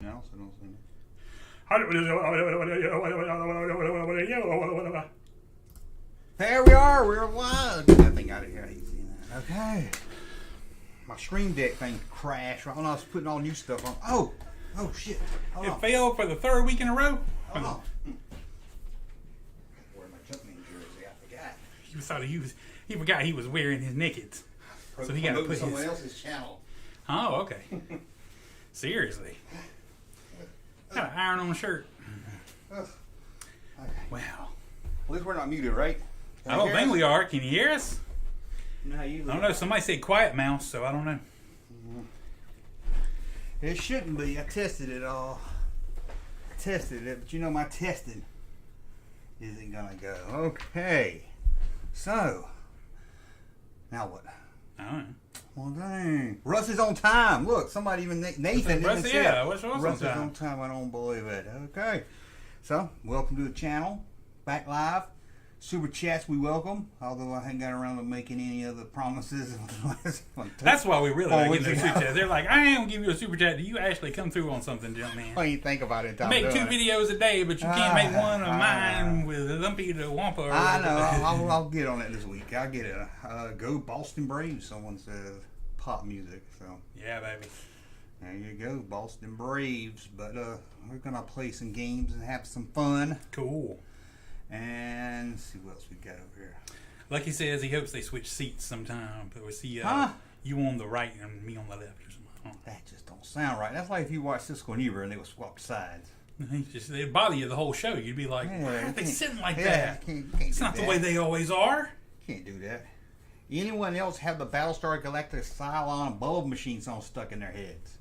channel, so don't say that. There we are. We're live. Get that thing out of here. Okay. My Stream Deck thing crashed right when I was putting all new stuff on. Oh shit. It failed for the third week in a row. Oh. Wear my Junkman jersey. I forgot. He forgot he was wearing his knickers. So he got to put someone else's channel. Oh, okay. Seriously. Got an iron on the shirt. Okay. Wow. At least we're not muted, right? I don't think we are. Can you hear us? No, I don't know. Somebody said quiet mouse, so I don't know. It shouldn't be. I tested it all. But my testing isn't gonna go. Okay. So, now what? I don't know. Well, dang. Russ is on time. Look, somebody even Nathan. Russ is on time. I don't believe it. Okay. So, welcome to the channel. Back live. Super chats we welcome. Although I haven't got around to making any other promises. That's why we really like getting super chats. They're like, I ain't gonna give you a super chat. Do you actually come through on something, Junkman? Well, you think about it. You make 2 videos a day, but you can't make one of mine with Lumpy the Wampa. I know. I'll get on it this week. I'll get it. Go Boston Braves. Someone says pop music. So yeah, baby. There you go, Boston Braves. But we're gonna play some games and have some fun. Cool. And let's see what else we got over here. Lucky says he hopes they switch seats sometime, but we see you on the right and me on the left or something. That just don't sound right. That's like if you watch Cisco and Eber and they would swap sides. It'd bother you the whole show. You'd be like, why are they sitting like that? Can't it's not the way they always are. Can't do that. Anyone else have the Battlestar Galactica Cylon bulb machine song stuck in their heads?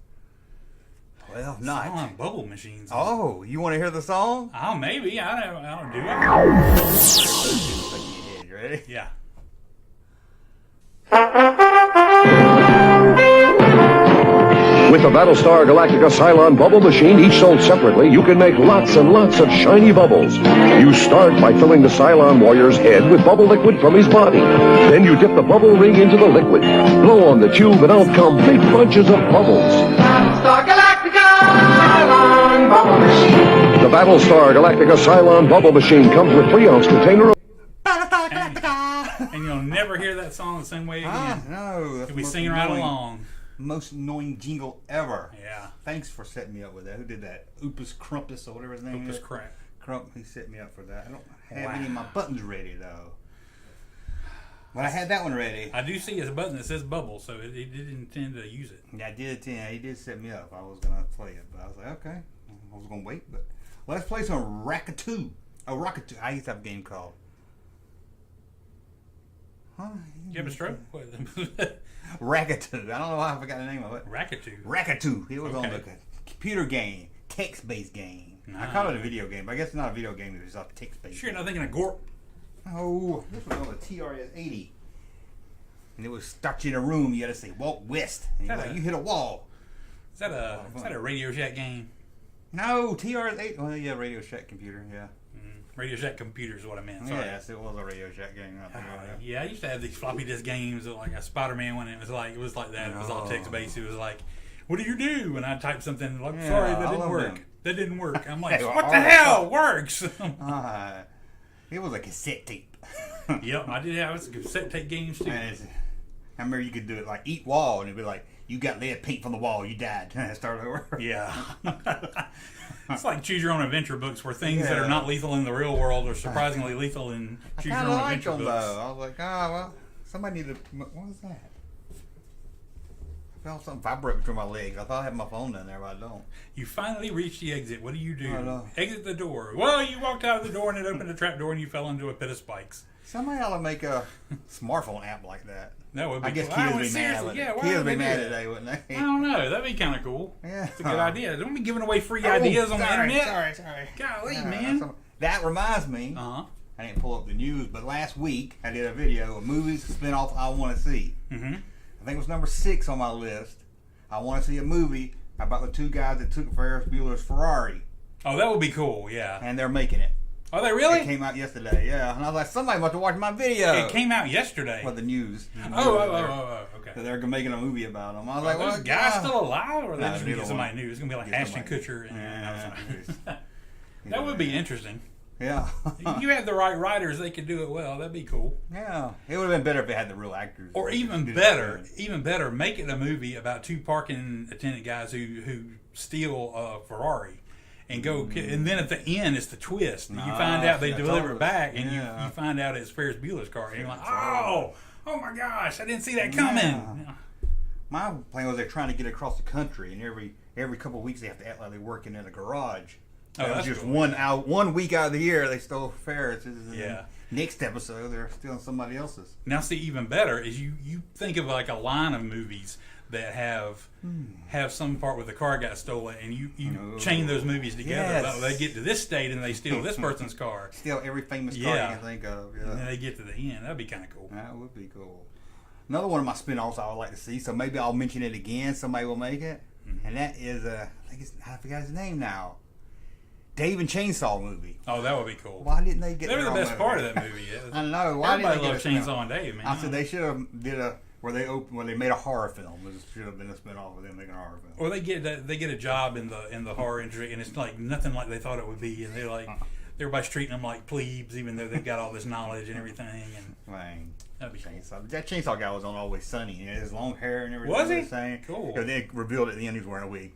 Well, not. Cylon bubble machines. Oh, you want to hear the song? Oh, maybe. I don't do it. Ready? Yeah. With the Battlestar Galactica Cylon bubble machine, each sold separately, you can make lots and lots of shiny bubbles. You start by filling the Cylon warrior's head with bubble liquid from his body. Then you dip the bubble ring into the liquid. Blow on the tube and out come big bunches of bubbles. Battlestar Galactica Cylon bubble machine. The Battlestar Galactica Cylon bubble machine comes with 3-ounce container of... And you'll never hear that song the same way again. No. You'll be singing right along. Most annoying jingle ever. Yeah. Thanks for setting me up with that. Who did that? Oopus Crumpus or whatever his name is. Oopus Crump. He set me up for that. I don't have any of my buttons ready though. But I had that one ready. I do see a button that says bubble, so he did intend to use it. Yeah, I did. He did set me up. I was gonna play it, but I was like, okay. I was gonna wait, but let's play some Rackatoo. Oh, Rockatoo. I used to have a game called. Huh? You have a stroke? Rackatoo. I don't know why I forgot the name of it. Rackatoo. It was on the computer game, text-based game. I call it a video game, but I guess it's not a video game. It's a text-based. Sure, you're not thinking of Gorp. Oh, this was on the TRS-80, and it was stuck in a room. You had to say Walt West, and you hit a wall. Is that a Radio Shack game? No, TRS-80. Well, yeah, Radio Shack computer. Yeah. Radio Shack computer is what I meant. Sorry. Yes, it was a Radio Shack game. Yeah, I used to have these floppy disk games, like a Spider-Man one. It was like that. It was all text based. It was like, "What do you do?" And I typed something like, "Sorry, that didn't work. That didn't work." I'm like, "What the hell works?" It was a cassette tape. Yep, I did have cassette tape games too. I remember you could do it like eat wall, and it'd be like, "You got lead paint from the wall. You died." Start over. Yeah. It's like choose your own adventure books where things that are not lethal in the real world are surprisingly lethal in choose your own adventure books. Though. I was like, well, somebody needed. What was that? I felt something vibrate between my legs. I thought I had my phone down there, but I don't. You finally reached the exit. What do you do? I know. Exit the door. Well, you walked out of the door and it opened a trap door and you fell into a pit of spikes. Somebody ought to make a smartphone app like that. That would be I guess cool. kids would be mad. Kids would be mad today, wouldn't they? I don't know. That'd be kind of cool. Yeah. It's a good idea. Don't be giving away free ideas on the internet. Sorry. Golly, man. That reminds me. I didn't pull up the news, but last week I did a video of movies, spinoff I want to see. I think it was number 6 on my list. I want to see a movie about the 2 guys that took Ferris Bueller's Ferrari. Oh, that would be cool, yeah. And they're making it. Are they really? It came out yesterday, yeah. And I was like, somebody must have watched my video. It came out yesterday. For the news. Okay. So they're making a movie about them. I was like, well, well, this guy's still alive, or are they No, just going to get neither somebody one. new? It's going to be like Get Ashton somebody. Kutcher. Yeah. That would be interesting. Yeah. You had the right writers, they could do it well. That'd be cool. Yeah. It would have been better if it had the real actors. Or even better, make it a movie about two parking attendant guys who steal a Ferrari. And and then at the end, it's the twist. You find out they deliver it back, and you find out it's Ferris Bueller's car. And you're like, oh my gosh, I didn't see that coming. Yeah. My plan was they're trying to get across the country, and every couple of weeks they have to act like they're working in a garage. Oh, that's just cool. 1 week out of the year they stole Ferris. Yeah. Next episode they're stealing somebody else's. Now, see, even better is you think of like a line of movies that have some part where the car got stolen, and you chain those movies together. Yes. Well, they get to this state and they steal this person's car. Steal every famous car you can think of. Yeah. And then they get to the end. That'd be kind of cool. That would be cool. Another one of my spin-offs I would like to see, so maybe I'll mention it again. Somebody will make it, and that is I forgot his name now. Dave and Chainsaw movie. Oh, that would be cool. Why didn't they get? They were the their best own part of movie? that movie. Yeah. I know. Why Everybody didn't loves they get Chainsaw and Dave, man. I said they should have did where they made a horror film. It should have been a spin-off of them making a horror film. Or they get a job in the horror industry, and it's like nothing like they thought it would be, and they're like everybody's treating them like plebes, even though they've got all this knowledge and everything. And Man. that'd be cool. Chainsaw. That Chainsaw guy was on Always Sunny. He had his long hair and everything. Was he? Saying. Cool. Because they revealed at the end he was wearing a wig.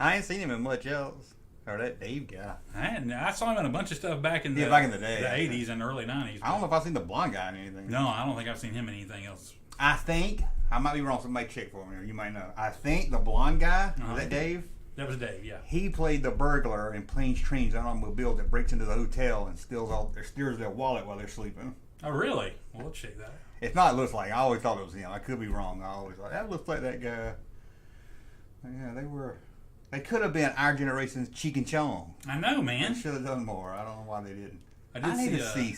I ain't seen him in much else. Or that Dave guy. I saw him in a bunch of stuff back in the back in the day, the I 80s and early 90s. I don't know if I've seen the blonde guy in anything. No, I don't think I've seen him in anything else. I think, I might be wrong, somebody check for me, or you might know. I think the blonde guy, was that Dave? That was Dave, yeah. He played the burglar in Planes, Trains, and Automobiles that breaks into the hotel and steals their wallet while they're sleeping. Oh, really? Well, let's check that. It's not, it looks like, I always thought it was him. I could be wrong. I always thought, that looks like that guy. Yeah, they could have been our generation's Cheek and Chong. I know, man. They should have done more. I don't know why they didn't. I need to see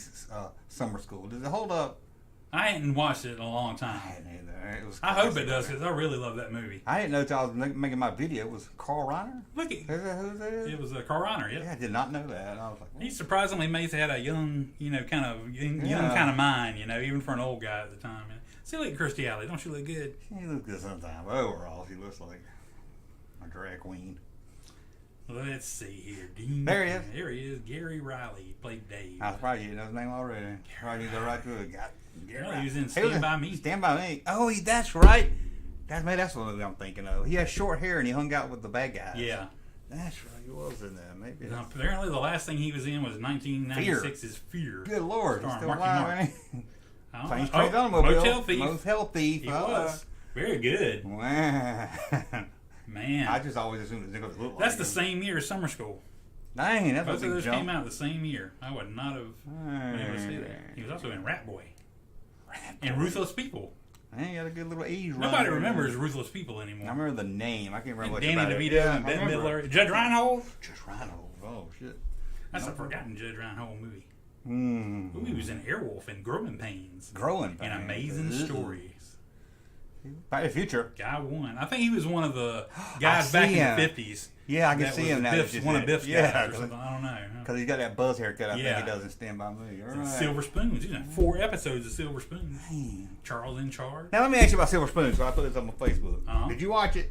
Summer School. Does it hold up? I hadn't watched it in a long I time. hadn't either. It was I hope it classic. does, because I really love that movie. I didn't know until I was making my video. It was Carl Reiner? Look at Who's that? it was Carl Reiner, yeah. Yeah, I did not know that. I was like, He surprisingly had a young, kind of young kind of mind, even for an old guy at the time. See, look at Kirstie Alley. Don't she look good? she looks good sometimes. But overall, she looks like a drag queen. Let's see here. There he is. There he is. Gary Riley. He played Dave. I was surprised you didn't know his name already. Probably go right through it. He was in Stand By Me. Stand By Me. Oh, that's right. That's what I'm thinking of. He had short hair and he hung out with the bad guys. Yeah. That's right. He was in that. Maybe. Now, apparently, the last thing he was in was 1996's Fear. Good Lord. He's Starring still Marky alive, Mark. ain't he? Oh, Trains Automobile. Motel Thief. Motel Thief. He was. Very good. Wow. Man. I just always assumed it was going to look like That's the him. same year as Summer School. Dang, that's Both a of big those jump. came out the same year. I would not have been able to see that. He was also in Rat Boy. And Ruthless People. He got a good little age run. Nobody remembers Ruthless People I anymore. remember the name. I can't remember And much Danny about it. DeVito Yeah, and I Bette remember. Midler. Judge Reinhold. Just Reinhold. Oh, shit. That's a forgotten Judge Reinhold movie. Mm. Ooh, he was in Airwolf and Growing Pains. Growing And Pains. Amazing Ugh. Stories. Back to the Future. Guy won. I think he was one of the guys back in him. the 50s. Yeah, I can that see was him now. Biff's, one of Biff's guys or something. I don't know. Because he's got that buzz haircut. I Yeah. think he does in Stand By Me. Right. Silver Spoons. 4 episodes of Silver Spoons. Man. Charles in Charge. Now let me ask you about Silver Spoon. So I put this on my Facebook. Uh-huh. Did you watch it?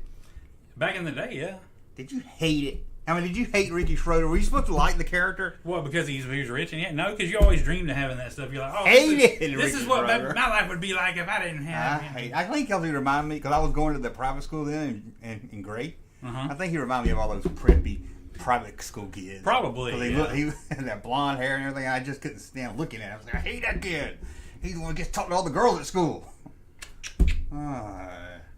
Back in the day, yeah. Did you hate it? I mean, did you hate Ricky Schroeder? Were you supposed to like the character? Well, because he was rich, and no, because you always dreamed of having that stuff. You're like, oh, Hated this is Ricky what my Schroeder. life would be like if I didn't have him. I think he reminded me, because I was going to the private school then in Gray. Uh-huh. I think he reminded me of all those preppy private school kids. Probably, 'Cause he had that blonde hair and everything. I just couldn't stand looking at him. I was like, I hate that kid. He's the one who gets talked to all the girls at school.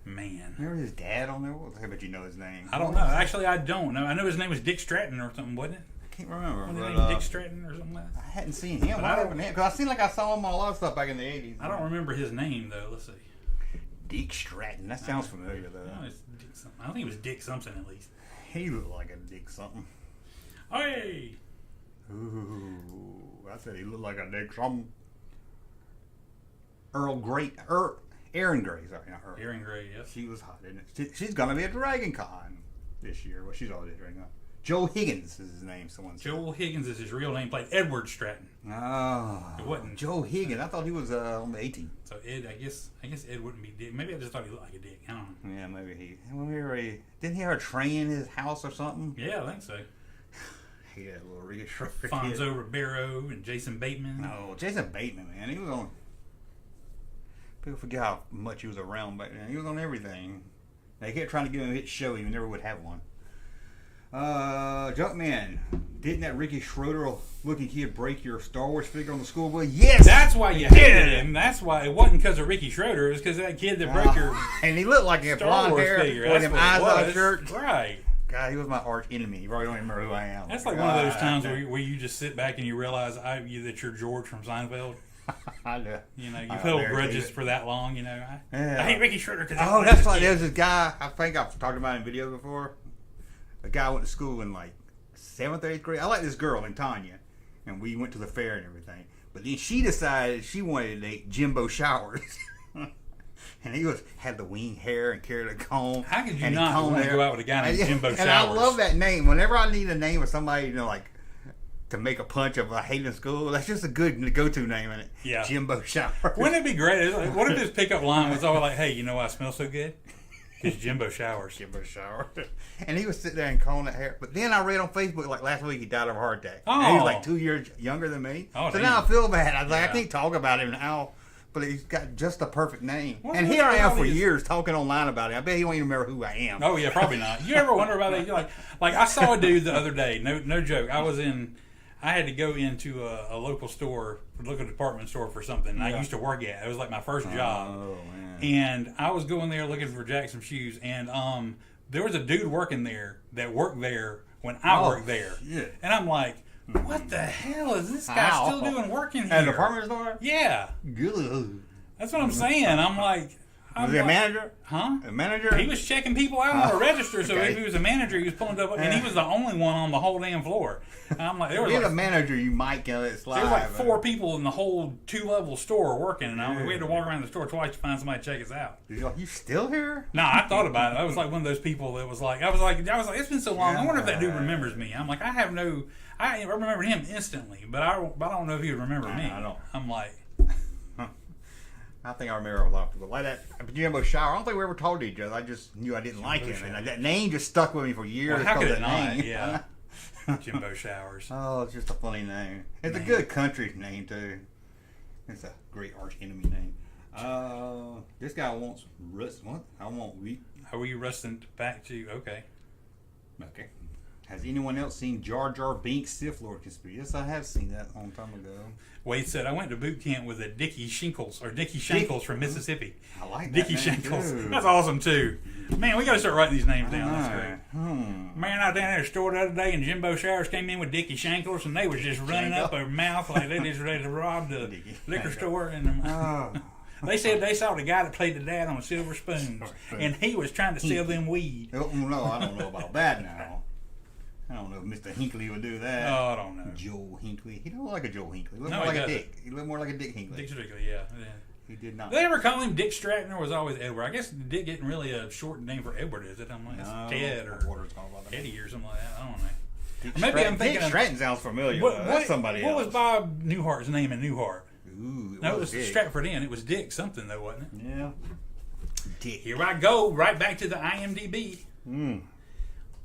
Man. Remember his dad on there? I bet you know his name. I don't know. Actually, I don't know. I know his name was Dick Stratton or something, wasn't it? I can't remember. Wasn't his But, name Dick Stratton or something like that? I hadn't seen him. But I What don't- happened to him? Because I seemed like I saw him on a lot of stuff back in the 80s. I don't remember his name, though. Let's see. Dick Stratton. That sounds familiar, though. No, it's Dick something. I think it was Dick something, at least. He looked like a Dick something. Hey! Ooh, I said he looked like a Dick something. Aaron Gray, sorry, not Earl. Aaron Gray, yes. She was hot, isn't it? She's gonna be at Dragon Con this year. Well, she's already at Dragon Con. Joe Higgins is his name. Someone said. Joel Higgins is his real name. Played Edward Stratton. Oh, It wasn't. Joe Higgins. I thought he was on the 18. So Ed, I guess Ed wouldn't be Dick. Maybe I just thought he looked like a Dick. I don't know. Yeah, maybe he. Didn't he have a train in his house or something? Yeah, I think so. He had a little Ricky Schroeder. Fonzo Ribeiro and Jason Bateman. No, Jason Bateman, man. He was on. People forget how much he was around back then. He was on everything. They kept trying to give him a hit show. He never would have one. Junkman, didn't that Ricky Schroeder looking kid break your Star Wars figure on the school bus? Yes! That's why you hated him. That's why it wasn't because of Ricky Schroeder. It was because of that kid that broke your and he looked like he had Star blonde Wars hair figure. with That's him what eyes it on a was. shirt. Right. God, he was my arch enemy. You probably don't even remember who I am. That's like one of those times where you just sit back and you realize that you're George from Seinfeld. I know. You know, you've held grudges for that long. You know, I hate Ricky Schroeder because that's like there's this guy. I think I've talked about in video before. A guy went to school in like 7th or 8th grade. I like this girl named Tanya, and we went to the fair and everything. But then she decided she wanted to date Jimbo Showers. And he had the wing hair and carried a comb. How could you not want to go out with a guy named Jimbo Showers? And I love that name. Whenever I need a name of somebody, like to make a punch of I hate in school, that's just a good go-to name in it. Yeah. Jimbo Showers. Wouldn't it be great? What if his pickup line was all like, "Hey, you know why I smell so good? It's Jimbo Showers." Jimbo Showers. And he would sit there and comb that hair. But then I read on Facebook like last week he died of a heart attack. Oh. And he was like 2 years younger than me. Oh, so damn. now I feel bad. I was like, Yeah. I can't talk about him now. But he's got just the perfect name. What and was here I am all for these- years talking online about it. I bet he won't even remember who I am. Oh yeah, probably not. You ever wonder about that? You're like I saw a dude the other day. No joke. I had to go into a local store, local department store for something. I used to work at. It was like my first job. Oh, man. And I was going there looking for Jackson shoes, and there was a dude working there that worked there when I worked there. Shit. And I'm like, what the hell is this guy How? still doing working here? At a department store? Yeah, Good. that's what I'm saying. I'm like, Was he a manager? Huh? A manager? He was checking people out on the register, so okay. if he was a manager, he was pulling up, and he was the only one on the whole damn floor. And I'm like, there If was you're like, a manager, you might get it slide. there was like 4 people in the whole 2-level store working, and we had to walk around the store twice to find somebody to check us out. You still here? No, I thought about it. I was like one of those people that was like, I was like, it's been so long. I wonder if that dude remembers me. I'm like, I remember him instantly, but I don't know if he would remember me. I don't. I'm like, I think I remember a lot of people like that. Jimbo Shower. I don't think we ever told each other. I just knew I didn't like him, and that name just stuck with me for years. well, how could because it of that not? name. Yeah. Jimbo Showers. Oh, it's just a funny name. It's a good country name too. It's a great arch enemy name. This guy wants Russ. What? I want wheat. Are we rusting back to okay? Okay. Has anyone else seen Jar Jar Binks Sith Lord conspiracy? Yes, I have seen that a long time ago. Wade said, I went to boot camp with a Dickie Shankles from Mississippi. I like that Dickie name, Shankles. too. That's awesome, too. Man, we got to start writing these names down. That's Alright. great. Man, I was down at the store the other day, and Jimbo Showers came in with Dickie Shankles, and they was just running up their mouth like they just ready to rob the Dickie liquor Shankles. store. And Oh. they said they saw the guy that played the dad on Silver Spoons, and he was trying to sell them weed. Oh, no, I don't know about that now. I don't know if Mr. Hinckley would do that. Oh, I don't know. Joel Hinckley. He don't look like a Joel Hinckley. He looked No, more he like a doesn't. Dick. He looked more like a Dick Hinckley. Dick Strickland, yeah. He did not. Did they ever call him Dick Stratton, or was it always Edward? I guess Dick isn't really a short name for Edward, is it? I'm like, it's Ted or Eddie or something like that. I don't know. Dick Maybe I'm thinking Dick of- Stratton sounds familiar. That's somebody else. What was Bob Newhart's name in Newhart? Ooh, No, it was Dick. Stratford Inn. It was Dick something, though, wasn't it? Yeah. Dick. Here I go, right back to the IMDb. Mm.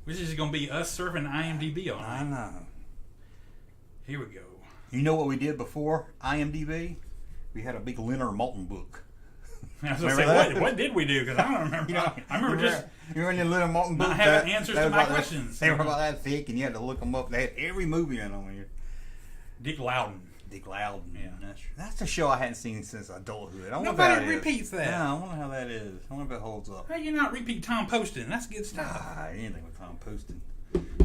Which is going to be us surfing IMDb all I night. know. Here we go. You know what we did before IMDb? We had a big Leonard Maltin book. I was going to Remember say, that? what did we do? Because I don't remember. You know, I remember just... you were in the Leonard Maltin book. Not having answers to was my about questions. They were about that thick, and you had to look them up. They had every movie in them here. Dick Loudon. Dick Loudon. Yeah. That's a show I hadn't seen since adulthood. I wonder Nobody if that is. repeats that. Yeah, I wonder how that is. I wonder if it holds up. How you not repeat Tom Poston? That's good stuff. Anything with Tom Poston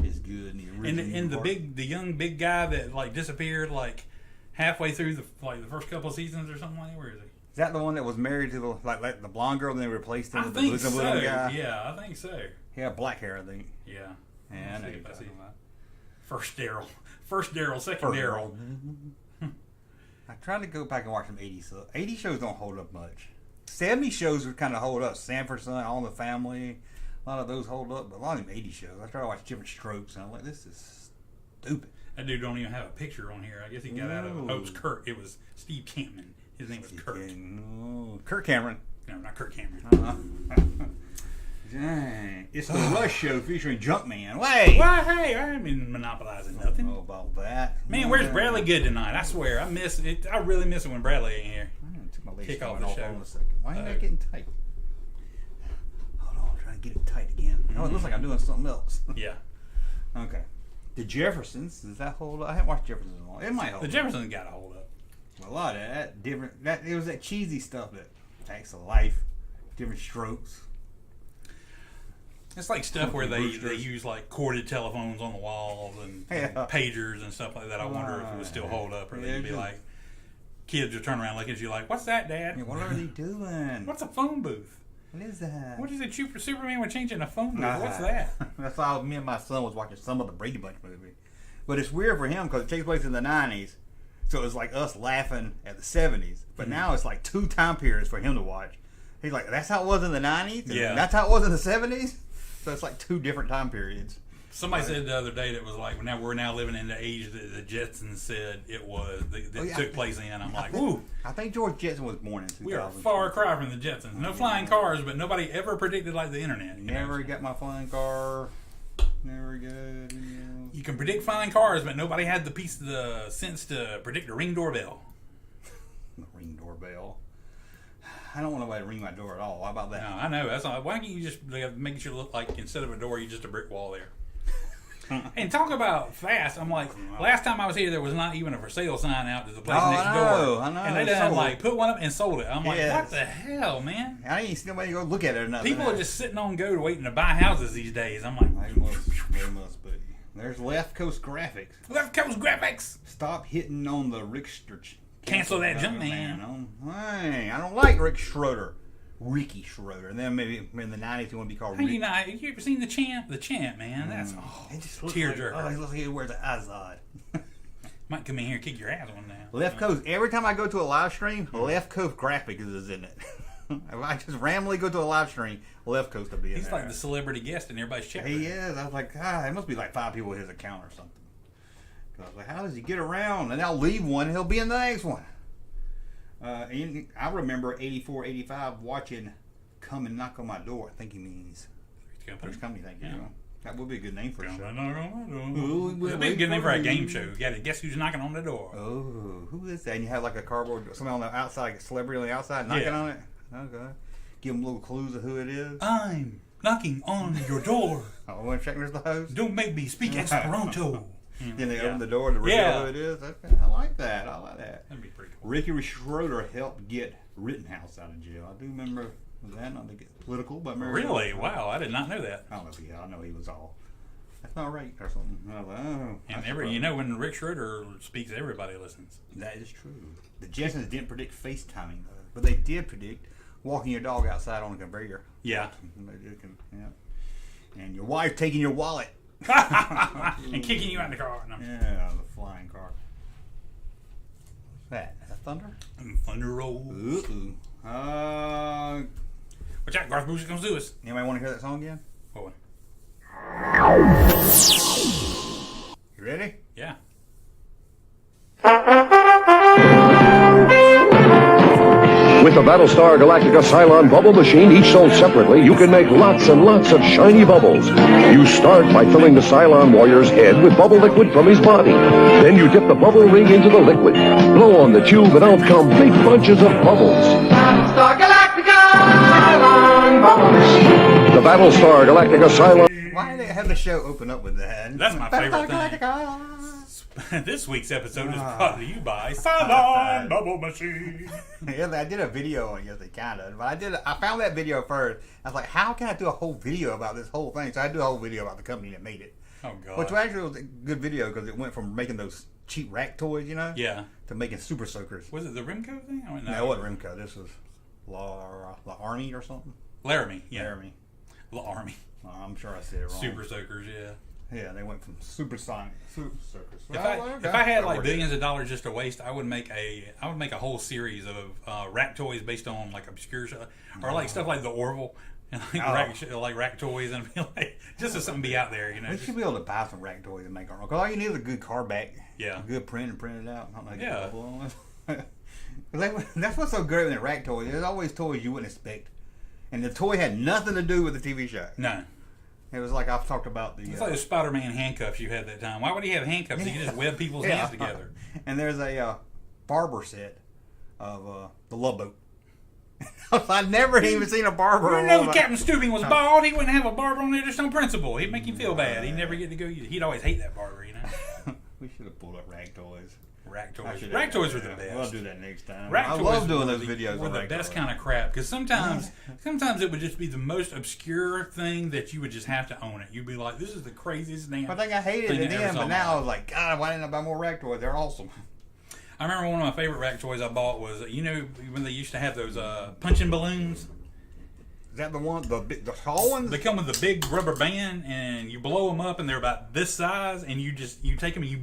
is good. And the original And part. the young big guy that like disappeared like halfway through the first couple of seasons or something like that. Where is he? Is that the one that was married to the like the blonde girl and they replaced him I with the think bosom so. blue guy? Yeah, I think so. He had black hair, I think. Yeah. Yeah, I know see you're if I talking see. about. First Daryl, second Daryl. I tried to go back and watch some 80s. 80 shows don't hold up much. 70 shows would kind of hold up. Sanford Son, All in the Family, A lot of those hold up, but a lot of them 80s shows. I try to watch Different Strokes, and I'm like, this is stupid. That dude don't even have a picture on here. I guess he got out of. Oh, it was Kurt. It was Steve Campman. His name was Kurt. Kurt Cameron. No, not Kurt Cameron. Dang. It's the Rush Show featuring Junkman. Wait! Well, hey, I ain't been monopolizing nothing. I don't know about that. Man, where's Bradley Good tonight? I swear, I miss it. I really miss it when Bradley ain't here. I took my legs Kick off going the show. on a second. Why ain't I getting tight? Hold on, I'm trying to get it tight again. Oh, it looks like I'm doing something else. Yeah. Okay. The Jeffersons, does that hold up? I haven't watched Jeffersons in a while. It might hold The up. Jeffersons got to hold up. A lot of that different. It was that cheesy stuff that Facts of Life, Different Strokes. It's like stuff where they use like corded telephones on the walls and pagers and stuff like that. I wonder if it would still hold up, or they'd be like, kids would turn around looking at you like, "What's that, Dad? Yeah, what are they doing? What's a phone booth? What is that? What is it? Superman would change in a phone booth? What's that?" That's why me and my son was watching some of the Brady Bunch movie. But it's weird for him because it takes place in the 90s. So it's like us laughing at the 70s. But now it's like 2 time periods for him to watch. He's like, that's how it was in the 90s? Yeah. That's how it was in the 70s? So it's like 2 different time periods. Somebody said the other day that was like, we're now living in the age that the Jetsons said it was, that took place in. I'm like, ooh. I think George Jetson was born in 2000. We are a far cry from the Jetsons. No flying cars, but nobody ever predicted like the internet. Never got my flying car. Never good. You can predict flying cars, but nobody had the sense to predict a Ring doorbell. Ring doorbell. I don't want nobody to ring my door at all. How about that? No, I know. That's not, why can't you just make it look like instead of a door, you just a brick wall there? And talk about fast. I'm like, last time I was here, there was not even a for sale sign out to the place next door. I know. And they done like put one up and sold it. I'm like, what the hell, man? I ain't seen nobody go look at it or nothing. People are just sitting on go waiting to buy houses these days. I'm like, they must be. There's Left Coast Graphics. Left Coast Graphics. Stop hitting on the Rickster. Cancel that Junkman. Hey, I don't like Rick Schroeder. Ricky Schroeder. And then maybe in the 90s he want to be called Rick. Rick. You ever seen The Champ? The Champ, man. That's tearjerker. Like, he looks like he wears an Azad. Might come in here and kick your ass one now. Left Coast. Every time I go to a live stream, Left Coast Graphics is in it. If I just randomly go to a live stream, Left Coast will be in He's there. like the celebrity guest in everybody's chat. He is. I was like, it must be like 5 people in his account or something. I was like, how does he get around? And I'll leave one, he'll be in the next one. I remember 84, 85 watching Come and Knock on My Door. I think he means Three's Company. Thank you. That would be a good name for a show. It would be a good name for a game show. You got to guess who's knocking on the door. Oh, who is that? And you have like a cardboard, somebody on the outside, like a celebrity on the outside knocking on it? Okay. Give them little clues of who it is. I'm knocking on your door. I want to check there's the host. Don't make me speak Esperanto. Then they open the door to reveal who it is. Okay, I like that. That'd be pretty cool. Ricky Schroeder helped get Rittenhouse out of jail. I do remember that. Not to get political, but really? Wow, I did not know that. I don't know if I know he was all. That's not right or something. And when Rick Schroeder speaks, everybody listens. That is true. The Jetsons didn't predict FaceTiming though, but they did predict walking your dog outside on a conveyor. Yeah. And your wife taking your wallet. And kicking you out of the car. No. Yeah, the flying car. What's that? Is that thunder? Thunder roll. Ooh. Watch out, Garth Brooks comes to us. Anybody want to hear that song again? What one? You ready? Yeah. With the Battlestar Galactica Cylon bubble machine, each sold separately, you can make lots and lots of shiny bubbles. You start by filling the Cylon warrior's head with bubble liquid from his body. Then you dip the bubble ring into the liquid. Blow on the tube and out come big bunches of bubbles. Battlestar Galactica Cylon bubble machine. The Battlestar Galactica Cylon... Why did they have the show open up with that? That's my favorite thing. This week's episode is brought to you by Cylon Bubble Machine. Yeah, I did a video on it, kind of. But I found that video first. I was like, how can I do a whole video about this whole thing? So I do a whole video about the company that made it. Oh, God. Which actually was a good video because it went from making those cheap rack toys, Yeah. to making super soakers. Was it the Rimco thing? No, it wasn't Rimco. This was La Army or something. Laramie, yeah. Laramie. La Army. I'm sure I said it wrong. Super soakers, yeah. Yeah, they went from supersonic super soakers. If I had like billions of dollars just to waste, I would make a whole series of rack toys based on like obscure stuff or like stuff like the Orville, and like rack toys, and be like, just so something be out there, you know. We should be able to buy some rack toys and make our own. Because all you need is a good card back. Yeah. A good print and print it out. I don't know how to Yeah. get bubble on. That's what's so great with the rack toys. There's always toys you wouldn't expect. And the toy had nothing to do with the TV show. No. It was like I've talked about the... It's like the Spider-Man handcuffs you had that time. Why would he have handcuffs? You just web people's hands together. And there's a barber set of the Love Boat. I'd never even seen a barber. You know, Captain Stubing was bald. He wouldn't have a barber on there just on principle. He'd make you feel bad. He'd never get to go. He'd always hate that barber, you know. We should have pulled up rack toys. Rack toys. Rack toys were the best. We'll do that next time. Rack I toys love doing were those videos. Were the best kind of crap because sometimes it would just be the most obscure thing that you would just have to own it. You'd be like, "This is the craziest damn." I think I hated it then, but now I was like, God, why didn't I buy more rack toys? They're awesome. I remember one of my favorite rack toys I bought was, you know, when they used to have those punching balloons. Is that the one, the tall ones? They come with a big rubber band, and you blow them up, and they're about this size, and you take them and you.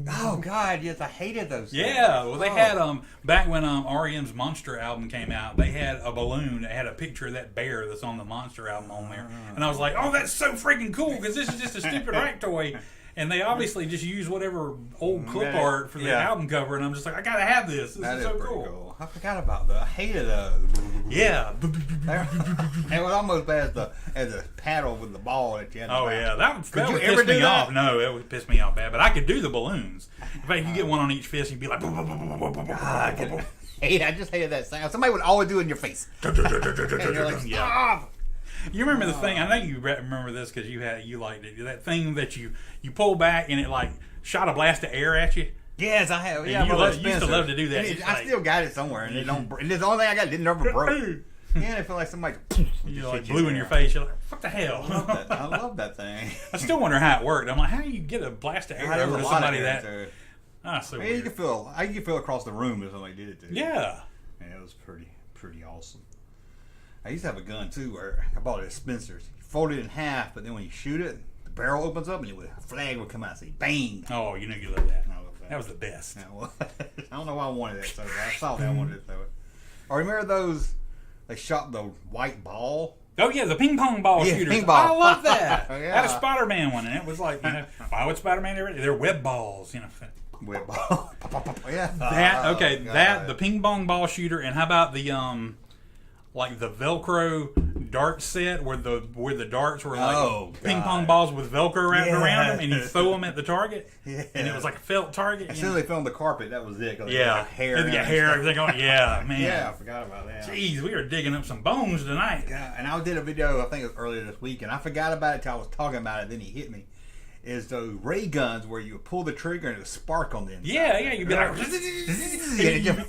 Oh God, yes, I hated those. Yeah, well, they had back when REM's Monster album came out. They had a balloon that had a picture of that bear that's on the Monster album on there, and I was like, oh, that's so freaking cool because this is just a stupid rack toy. And they obviously just use whatever old clip art for the album cover, and I'm just like, I gotta have this. This is so cool. I forgot about that. I hated those. Yeah. It was almost as the paddle with the ball that you had. Oh yeah, that would ever piss do me that? off. No, it would piss me off bad. But I could do the balloons. In fact, you get one on each fist, you'd be like. I just hated that sound. Somebody would always do it in your face. And you're like, stop. You remember the thing? I know you remember this because you liked it. That thing that you pull back and it like shot a blast of air at you. Yes, I have. Yeah, you used to love to do that. I still got it somewhere, and it don't. And it's the only thing I got. It never broke. Yeah, I feel like somebody. You like blew in your face. You're like, what the hell? I love that thing. I still wonder how it worked. I'm like, how do you get a blast of air over to somebody that? So you can feel across the room if somebody did it to you. Yeah. And it was pretty awesome. I used to have a gun too, where I bought it at Spencer's. You fold it in half, but then when you shoot it, the barrel opens up and a flag would come out and say "bang." Oh, you know you love that. I love that. That was the best. Yeah, well, I don't know why I wanted that so bad. I saw that I wanted it so bad. I remember those. They shot the white ball. Oh yeah, the ping pong ball shooters. Ping ball. I love that. Yeah. I had a Spider-Man one, and it was like, why would Spider-Man ever? They're web balls, Web ball. Yeah. The ping pong ball shooter, and how about the like the Velcro dart set where the darts were like ping pong balls with Velcro wrapped around them, and you throw them at the target, and it was like a felt target. As soon as they filmed the carpet, that was it. Yeah, hair, everything going. Yeah, man. Yeah, I forgot about that. Jeez, we are digging up some bones tonight. Yeah, and I did a video, I think it was earlier this week, and I forgot about it till I was talking about it. Then he hit me. Is those ray guns where you pull the trigger and it would spark on the inside. Yeah, you'd be like,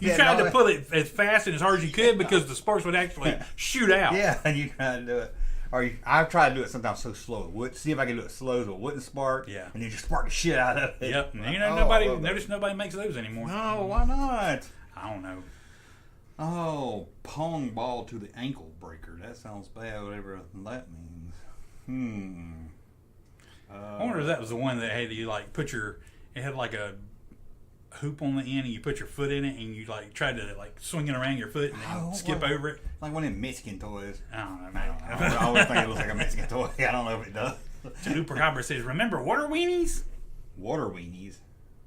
you tried to pull it as fast and as hard as you could because the sparks would actually shoot out. Yeah, and you try to do it. Or I try to do it sometimes so slow it would. See if I can do it slow so it wouldn't spark. Yeah. And you just spark the shit out of it. Yep. And nobody makes those anymore. No, why not? I don't know. Oh, pong ball to the ankle breaker. That sounds bad, whatever that means. I wonder if that was the one that had you like it had like a hoop on the end and you put your foot in it and you like tried to like swing it around your foot and then skip over it. Like one of them Mexican toys. I don't know, man. I always think it looks like a Mexican toy. I don't know if it does. Chupacabra says, remember water weenies? Water weenies?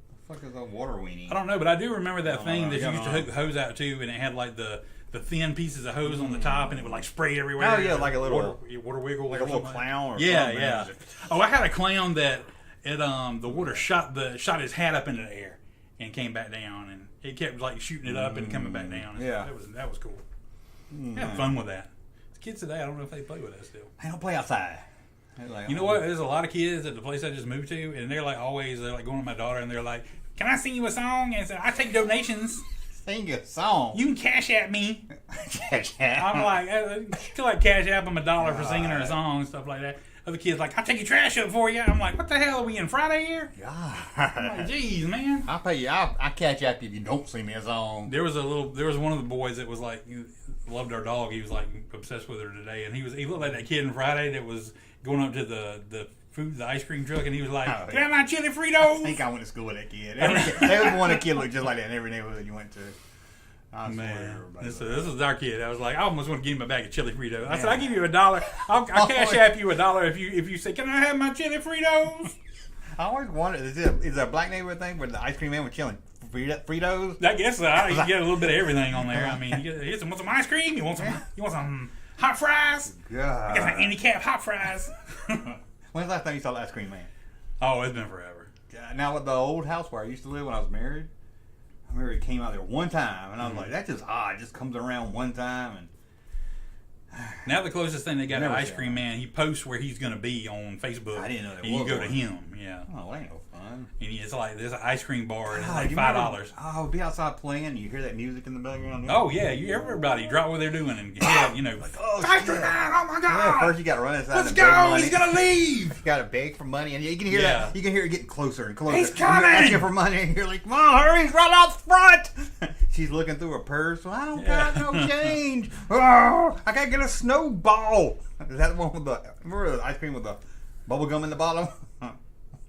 The fuck is a water weenie? I don't know, but I do remember that thing that you used to hook the hose out to, and it had like the thin pieces of hose on the top, and it would like spray everywhere. Oh yeah, like a little water wiggle, like a little clown. Or something. Yeah. Oh, I had a clown that the water shot his hat up into the air and came back down, and it kept like shooting it up and coming back down. Yeah, that was cool. I had fun with that. The kids today, I don't know if they play with that still. They don't play outside. Like, you know what? There's a lot of kids at the place I just moved to, and they're like going to my daughter, and they're like, "Can I sing you a song?" And I take donations. Sing a song. You can cash at me. Cash app. I'm like, I feel like cash app them $1 for singing her a song and stuff like that. Other kids like, I'll take your trash up for you. I'm like, what the hell are we in Friday here? God. I'm like, jeez, man. I'll pay you. I'll cash app you if you don't sing me a song. There was one of the boys that was like, he loved our dog. He was like obsessed with her today, and he looked like that kid in Friday that was going up to the ice cream truck, and he was like, "Can I have my chili Fritos?" I think I went to school with that kid. There was one kid looked just like that in every neighborhood you went to. I swear, Man, everybody. this was our kid. I was like, I almost want to give him a bag of chili Fritos. I said, I'll give you $1. I'll cash app you $1 if you say, can I have my chili Fritos? I always wondered, is it a black neighborhood thing with the ice cream man with chilling Fritos? I guess you get a little bit of everything on there. I mean, you want some ice cream? You want some hot fries? God. I got some handicap hot fries. When's the last time you saw the ice cream man? Oh, it's been forever. Now with the old house where I used to live when I was married, I remember it came out there one time, and I was like, that's just odd. It just comes around one time, and now the closest thing they got to Never ice saw cream man, he posts where he's going to be on Facebook. I didn't know that and you was go to one. him, yeah. oh, that ain't no fun. And it's like there's an ice cream bar and it's like you $5. remember- Oh, be outside playing, and you hear that music in the background. Oh yeah, everybody drop what they're doing and get, like oh, ice shit. cream man, oh my god! Yeah, first you got to run inside. Let's and beg go! money. He's gonna leave. You got to beg for money, and you can hear Yeah. that. You can hear it getting closer and closer. He's And you're coming! asking for money, and you're like, "Come on, hurry! He's right out front." She's looking through her purse. Well, I don't got no change. Oh, I gotta get a snowball. Is that the one with the? Remember the ice cream with the bubble gum in the bottom?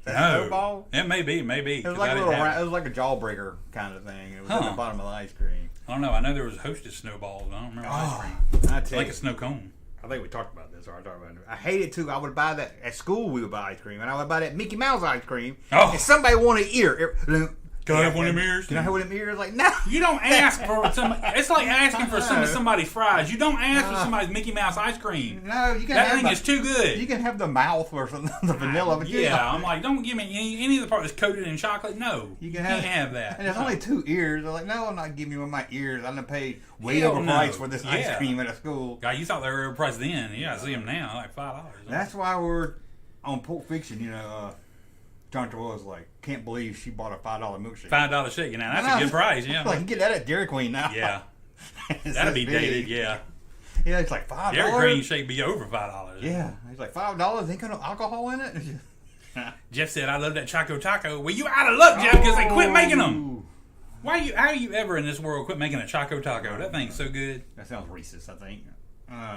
That snowball. It may be. It was like a little. It was like a jawbreaker kind of thing. It was at the bottom of the ice cream. I don't know. I know there was Hostess snowballs. I don't remember ice cream. I tell Like you, a snow cone. I think we talked about this. Or I talked about it. I hated too. I would buy that at school. We would buy ice cream, and I would buy that Mickey Mouse ice cream. Oh. And somebody wanted ear. Can I have one of them ears? Can I have one of them ears? Like, no. You don't ask for some. It's like asking for some of somebody's fries. You don't ask for somebody's Mickey Mouse ice cream. No, you can That have thing is too good. You can have the mouth or something, the vanilla. But Yeah, I'm like, don't give me any of the part that's coated in chocolate. No, you can't have that. And there's only 2 ears. They're like, no, I'm not giving you one of my ears. I'm gonna pay way Hell overpriced no. for this Yeah. ice cream at a school. God, you thought they were overpriced then. Yeah, I see them now, like $5. That's why we're on Pulp Fiction. John Travolta's like, can't believe she bought a $5 milkshake. $5 shake, you know, that's a good price. Yeah, Like, you get that at Dairy Queen now. yeah, It's that'd this be big. dated. Yeah, Yeah, it's like $5. Dairy Queen shake be over $5. Yeah, he's like $5. Ain't got no alcohol in it. Jeff said, "I love that Choco Taco." Well, you out of luck, Jeff, because they quit making them. How are you ever in this world quit making a Choco Taco? That thing's so good. That sounds racist, I think.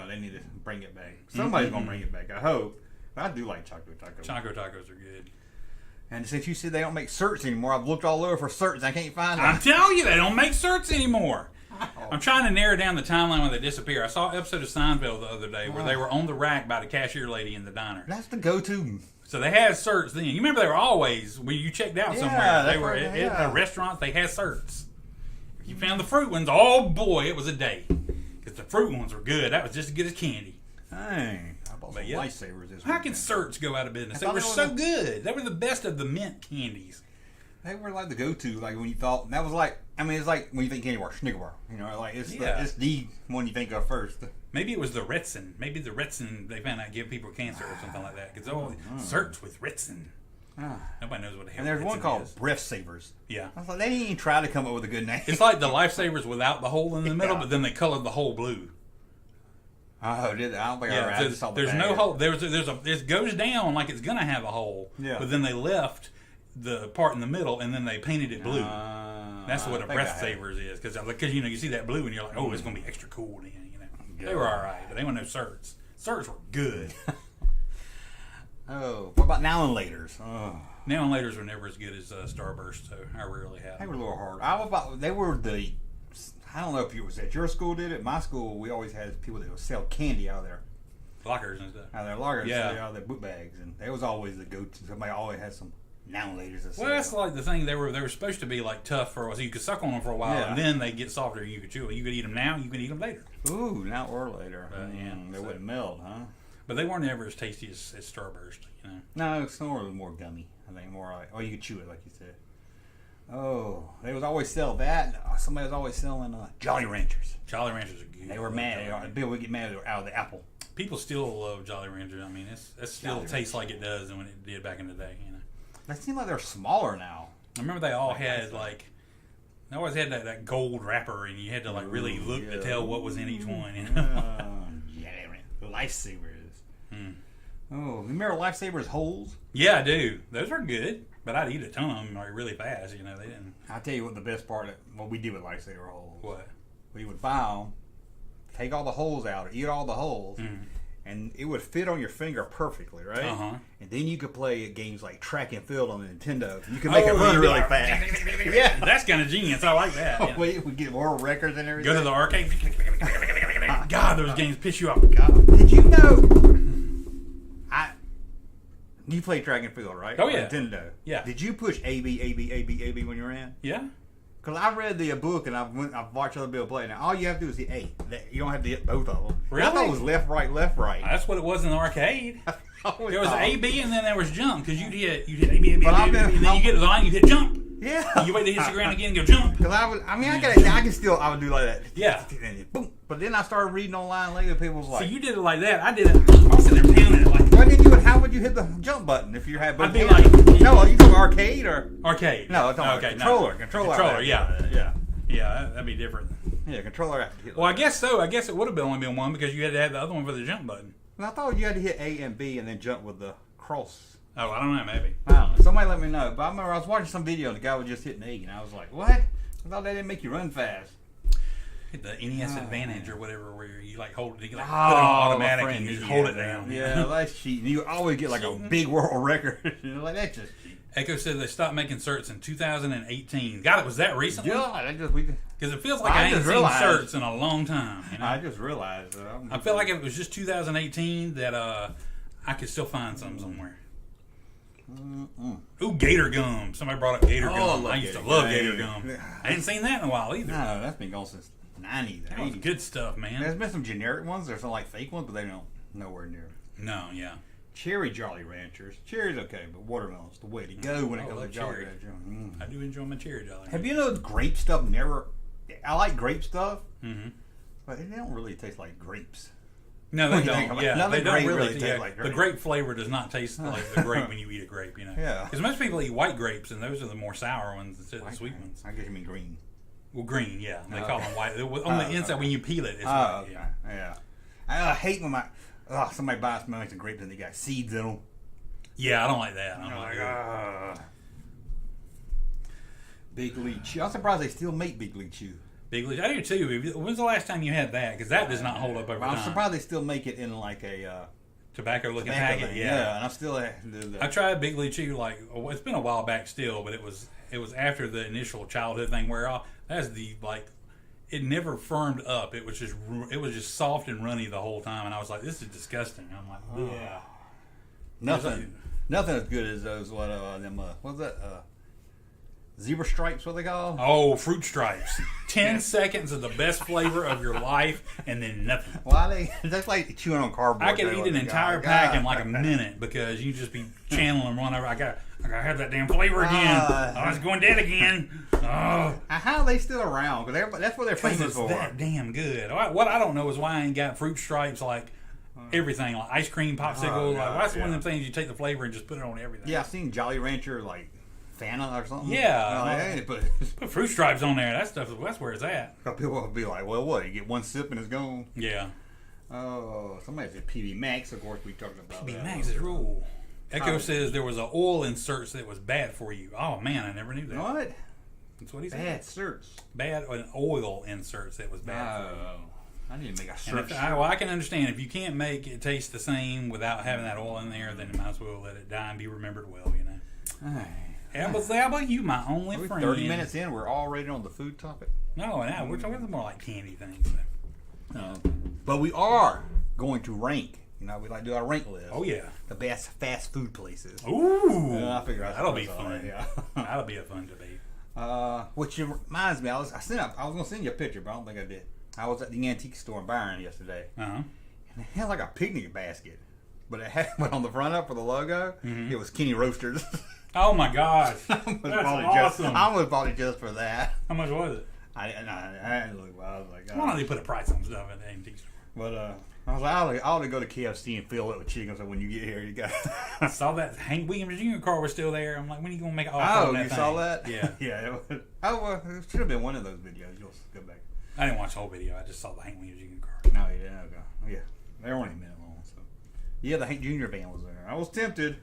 They need to bring it back. Somebody's gonna bring it back, I hope. But I do like Choco Taco. Choco Tacos are good. And since you said they don't make certs anymore, I've looked all over for certs. I can't find them. I'm telling you, they don't make certs anymore. I'm trying to narrow down the timeline when they disappear. I saw an episode of Seinfeld the other day where they were on the rack by the cashier lady in the diner. That's the go-to. So they had certs then. You remember they were always, when you checked out somewhere, they were at a restaurant, they had certs. If you found the fruit ones, oh boy, it was a day. Because the fruit ones were good. That was just as good as candy. Dang. I bought some yeah. lifesavers this How can weekend. certs go out of business? They thought were they were so the- good. They were the best of the mint candies. They were like the go-to, like when you thought, that was like, I mean, it's like when you think candy bar, Snicker bar. Like it's the one you think of first. Maybe it was the Ritson. Maybe the Ritson they found out give people cancer or something like that. Because certs with Ritson. Nobody knows what the hell. And there's one Ritson called is. Breath Savers. Yeah. I was like, they didn't even try to come up with a good name. It's like the Lifesavers without the hole in the middle, but then they colored the hole blue. Oh, did they? I don't think I Yeah, ever. I just saw the there's bag. no hole. It goes down like it's gonna have a hole. Yeah. But then they left the part in the middle and then they painted it blue. That's what a I think Breath I have. Savers is, because you see that blue and you're like, oh, it's gonna be extra cool. Then they were all right, but they weren't no certs. Certs were good. Oh, what about now and laters? Oh. Now and laters were never as good as Starburst, so I rarely have. They were a little hard. They were the. I don't know if it was at your school did it. My school, we always had people that would sell candy out of their Lockers and stuff. lockers, Yeah. out of their boot bags, and they was always the go-to. Somebody always had some now and laters. Well, that's like the thing. They were supposed to be like tough for us. So you could suck on them for a while, Yeah. and then they get softer. And you could chew it. You could eat them now. You could eat them later. Ooh, now or later. Yeah, They so- wouldn't melt, huh? But they weren't ever as tasty as Starburst. No, Snore was more gummy. I think more like, you could chew it like you said. Oh, they was always sell that. Somebody was always selling Jolly Ranchers. Jolly Ranchers are good. And they were mad. People would get mad out of the apple. People still love Jolly Ranchers. I mean, it still Jolly tastes like it does when it did back in the day. They seem like they're smaller now. I remember they all had they always had that gold wrapper, and you had to really look to tell what was in each one. Lifesavers. Oh, remember Lifesavers holes? Yeah, I do. Those are good, but I'd eat a ton of them really fast. They didn't. I'll tell you what the best part of what we did with Lifesaver holes. What? We would buy them, take all the holes out, or eat all the holes, and it would fit on your finger perfectly, right? And then you could play games like Track and Field on the Nintendo. You could make it run really fast. Yeah, that's kind of genius. I like that. Yeah. We get world records and everything. Go to the arcade. God, those games piss you off. God. Did you know? You play Track and Field, right? Oh yeah, Nintendo. Yeah. Did you push A B A B A B A B when you ran? Yeah. Because I read the book and I've watched other people play. Now all you have to do is hit A. You don't have to hit both of them. Really? I thought it was left, right, left, right. That's what it was in the arcade. There was A, B, and then there was jump because you'd hit A, B, A, B, A, B, and then you get to the line, you hit jump. Yeah. And you wait to hit the ground again and go jump. Because I would do like that. Yeah. Boom. But then I started reading online later. People was like, so you did it like that. I did it. I was sitting there pounding it like. How would you hit the jump button if you had both? I'd be like, no, you talking arcade or arcade? No, it's not controller. Controller. Yeah. Yeah, that'd be different. Yeah, controller. Well, I guess so. I guess it would have only been one because you had to have the other one for the jump button. Well, I thought you had to hit A and B and then jump with the cross. Oh, I don't know. Maybe. I don't know. Somebody let me know. But I remember I was watching some video and the guy was just hitting A, and I was like, "What? I thought that didn't make you run fast." Hit the NES Advantage or whatever, where you like hold it, you like put it on automatic and you just hold it down. Yeah, that's cheating. You always get like a big world record. Like that's just cheating. Echo said they stopped making certs in 2018. God, it was that recently? Yeah, because it feels like I ain't seen certs in a long time. You know? I just realized. I feel like if it was just 2018 that I could still find some somewhere. Ooh, Gator Gum. Somebody brought up Gator Gum. I used to love Gator Gum. I ain't seen that in a while either. No, that's been going since 90s. That was good stuff, man. There's been some generic ones. There's some like fake ones, but they don't nowhere near. No, yeah. Cherry Jolly Ranchers. Cherry's okay, but watermelon's the way to go when it comes to Jolly Rancher. I do enjoy my Cherry Jolly. Have you know grape stuff never... I like grape stuff, but they don't really taste like grapes. No, they don't. Yeah, they don't really taste like grape. The grape flavor does not taste like the grape when you eat a grape, you know. Yeah. Because most people eat white grapes, and those are the more sour ones instead of the sweet ones. I guess you mean green. Well, green, yeah. They call them white. On the inside, when you peel it, it's white. Okay. Yeah. I hate when somebody buys some grapes and they got seeds in them. Yeah, I don't like that. I don't like that. Big League Chew. I'm surprised they still make Big League Chew. Big League. I do too. When's the last time you had that? Because that does not hold up over time. I'm surprised they still make it in like a tobacco-looking packet. Yeah, and I still I tried Big League Chew it's been a while back still, but it was after the initial childhood thing wear off. That's it never firmed up. It was just soft and runny the whole time, and I was like, this is disgusting. I'm like, yeah. Nothing as good as those what's that? Zebra stripes, what they call? Oh, fruit stripes. 10 seconds of the best flavor of your life, and then nothing. That's like chewing on cardboard. I could eat an entire pack in like a minute because you just be channeling one over. I gotta have that damn flavor again. I was going dead again. Oh. How are they still around? Because that's what they're famous for. That damn good. What I don't know is why I ain't got fruit stripes like everything, like ice cream, popsicle. That's one of them things you take the flavor and just put it on everything. Yeah, I've seen Jolly Rancher like Fanta or something. Yeah. Put fruit stripes on there. That stuff, that's where it's at. People will be like, well, what? You get one sip and it's gone? Yeah. Oh, somebody said PB Max. Of course, we talked about PB Max is rule. Echo says there was an oil inserts that was bad for you. Oh, man, I never knew that. What? That's what he said. Bad certs. Bad oil inserts that was bad for you. I need to make a search. I can understand. If you can't make it taste the same without having that oil in there, then you might as well let it die and be remembered well, you know. Abba Zabba, you my only friend. 30 minutes in, we're already on the food topic. No, we're talking more like candy things. But we are going to rank. You know, we like to do our rank list. Oh, yeah. The best fast food places. Ooh. I figure that'll be fun. Right, yeah. That'll be a fun debate. Which reminds me, I was going to send you a picture, but I don't think I did. I was at the antique store in Byron yesterday. And it had like a picnic basket. But it had on the front up for the logo, it was Kenny Roasters. Oh my gosh. That's awesome. I almost bought it just for that. How much was it? I didn't look. I was like, why don't they put a price on stuff at the antique store? But I was like, I ought to go to KFC and fill it with chicken. So when you get here, you got. I saw that Hank Williams Jr. car was still there. I'm like, when are you gonna make it? Oh, you saw that? Yeah. Yeah. It should have been one of those videos. You'll go back. I didn't watch the whole video. I just saw the Hank Williams Jr. car. No, you didn't. Okay. Yeah, they're only a minute long. So yeah, the Hank Jr. van was there. I was tempted.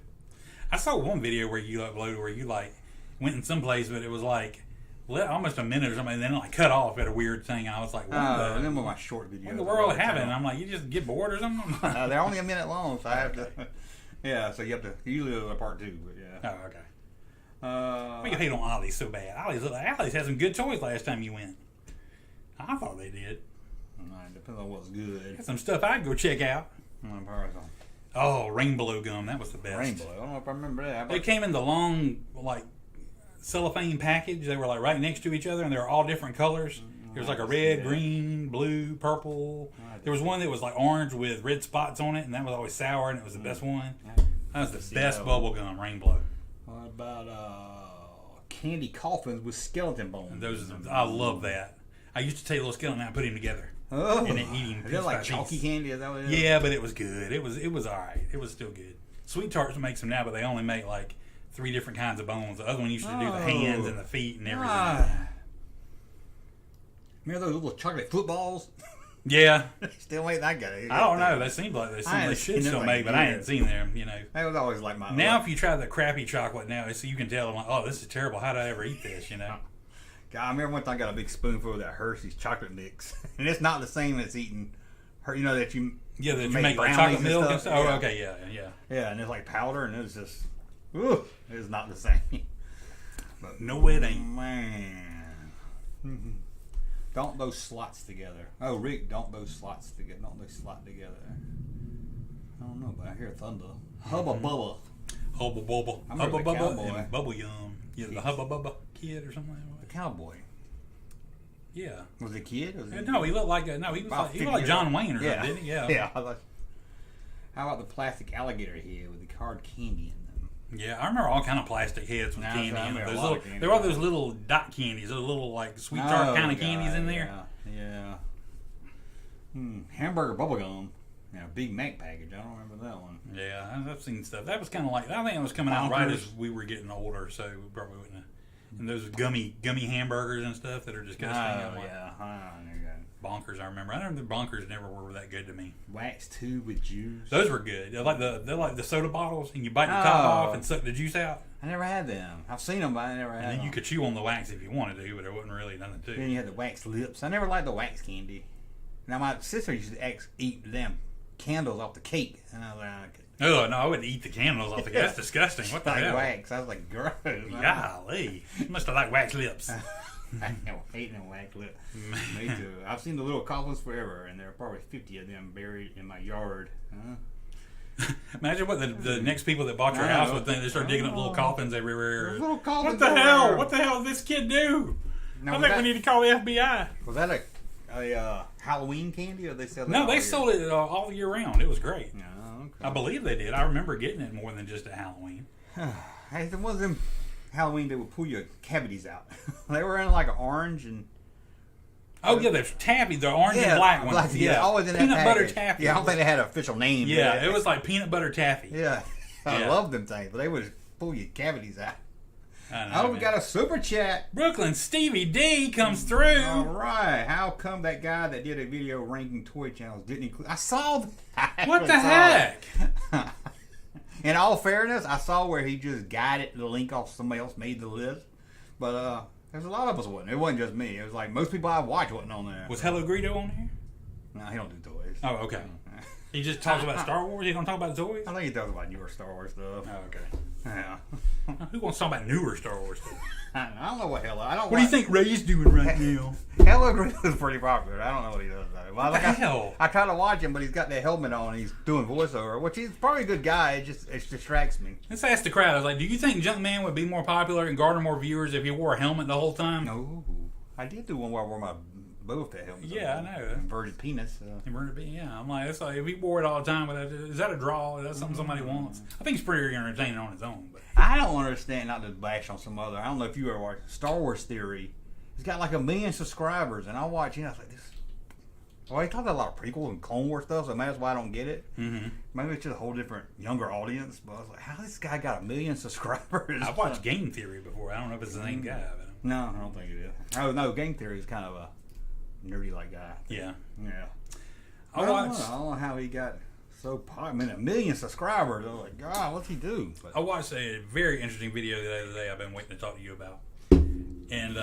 I saw one video where you uploaded where you like went in some place, but it was like almost a minute or something, and then it like cut off at a weird thing. I was like, and then with my short videos. what in the world happened? I'm like, you just get bored or something? They're only a minute long, so I have to. Yeah, so you have to. Usually there's a part 2, but yeah. Oh, okay. Well, you hate on Ollie's so bad. Ollie's had some good toys last time you went. I thought they did. Depends on what's good. Got some stuff I'd go check out. Oh, Rainbow Gum. That was the best. Rainbow. I don't know if I remember that. It came in the long, like, cellophane package. They were, like, right next to each other, and they were all different colors. There was, like, a red, green, blue, purple. There was one that was, like, orange with red spots on it, and that was always sour, and it was the best one. That was the best bubble gum, Rainbow. What about candy coffins with skeleton bones? I love that. I used to take a little skeleton out and put him together. Oh, and then eat him. Is that like chalky candy? Is that what it is? Yeah, but it was good. It was all right. It was still good. Sweet Tarts makes them now, but they only make like 3 different kinds of bones. The other one used to do the hands and the feet and everything. Remember those little chocolate footballs? Yeah. Still ain't that good. I don't know. They seemed like they should still make, but I ain't seen them. You know. That was always like my. Now, if you try the crappy chocolate now, so you can tell them like, oh, this is terrible. How did I ever eat this? You know. I remember one time I got a big spoonful of that Hershey's chocolate mix, and it's not the same as eating, that you make like chocolate milk and stuff. Oh, okay, yeah. Yeah, and it's like powder, and it's just, it's not the same. But no, it ain't. Man, don't those slots together? Oh, Rick, don't those slots together? Don't they slot together? I don't know, but I hear thunder. Hubba bubba. Hubba bubba. Hubba bubba and bubble yum. Yeah, the Hubba Bubba kid or something like that. Cowboy. Yeah. Was it a kid? No, he looked like he looked like John Wayne or something, didn't he? Yeah. Yeah. How about the plastic alligator head with the hard candy in them? Yeah, I remember all kind of plastic heads with candy in them. There were those little dot candies, those little like sweet tart kind of candies in there. Yeah. Hamburger bubblegum. Yeah, Big Mac package. I don't remember that one. Yeah, I've seen stuff. That was kind of like, I think it was coming out right as we were getting older, so we probably wouldn't have. And those gummy hamburgers and stuff that are disgusting. Oh, yeah. Bonkers, I remember. I remember the Bonkers never were that good to me. Wax 2 with juice. Those were good. They're like the soda bottles, and you bite the top off and suck the juice out. I never had them. I've seen them, but I never had them. And then you could chew on the wax if you wanted to, but there wasn't really nothing to. Then you had the wax lips. I never liked the wax candy. Now, my sister used to eat them candles off the cake. And I was like, no, I wouldn't eat the candles off the cake. That's disgusting. What the hell? Wax. I was like, gross. Golly. You must have liked wax lips. I hate them wax lips. Me too. I've seen the little coffins forever, and there are probably 50 of them buried in my yard. Imagine what the next people that bought your house would think. They start digging up little coffins everywhere. Little coffins what the hell? What the hell did this kid do? I think we need to call the FBI. Was that a Halloween candy, or they sell that? No, they sold it all year round. It was great. Okay. I believe they did. I remember getting it more than just at Halloween. Hey, there was them Halloween that would pull your cavities out. They were in like an orange and. Oh yeah, there's taffy, the orange and black ones. Yeah, always in that peanut package. butter taffy. Yeah, I don't think they had an official name. Yeah, it was like peanut butter taffy. Yeah, I love them things, but they would pull your cavities out. I know, we got a super chat. Brooklyn Stevie D comes through. All right, how come that guy that did a video ranking toy channels didn't include? I saw that. What the heck? In all fairness, I saw where he just guided the link off somebody else made the list, but there's a lot of us wasn't. It wasn't just me. It was like most people I watched wasn't on there. Was Hello Greedo on here? No, he don't do toys. Oh, okay. He just talks about Star Wars? He don't talk about toys? I think he talks about newer Star Wars stuff. Oh, okay. Yeah. Who wants to talk about newer Star Wars stuff? I don't know what I don't. What do you think Ray's doing right now? Hello Greedo is pretty popular. I don't know what he does about it. Well, what the hell? I try to watch him, but he's got that helmet on and he's doing voiceover, which he's probably a good guy. It distracts me. Let's ask the crowd. I was like, do you think Junkman would be more popular and garner more viewers if he wore a helmet the whole time? No. I did do one where I wore my Boba Fett helmet. Yeah, I know. Inverted penis. Yeah, I'm like, it's like if he wore it all the time, is that a draw? Is that something somebody wants? I think he's pretty entertaining on his own. But I don't understand, not to bash on some other. I don't know if you ever watched Star Wars Theory. He's got like 1 million subscribers, and I watch. I was like, this. Well, he talks about a lot of prequels and Clone Wars stuff, so maybe that's why I don't get it. Mm-hmm. Maybe it's just a whole different, younger audience. But I was like, how this guy got 1 million subscribers? I've watched Game Theory before. I don't know if it's the same guy. But no, I don't think it is. Oh no, Game Theory is kind of a nerdy like guy. Yeah. I don't know how he got so popular. I mean, 1 million subscribers. I was like, God, what's he do? But I watched a very interesting video the other day I've been waiting to talk to you about. And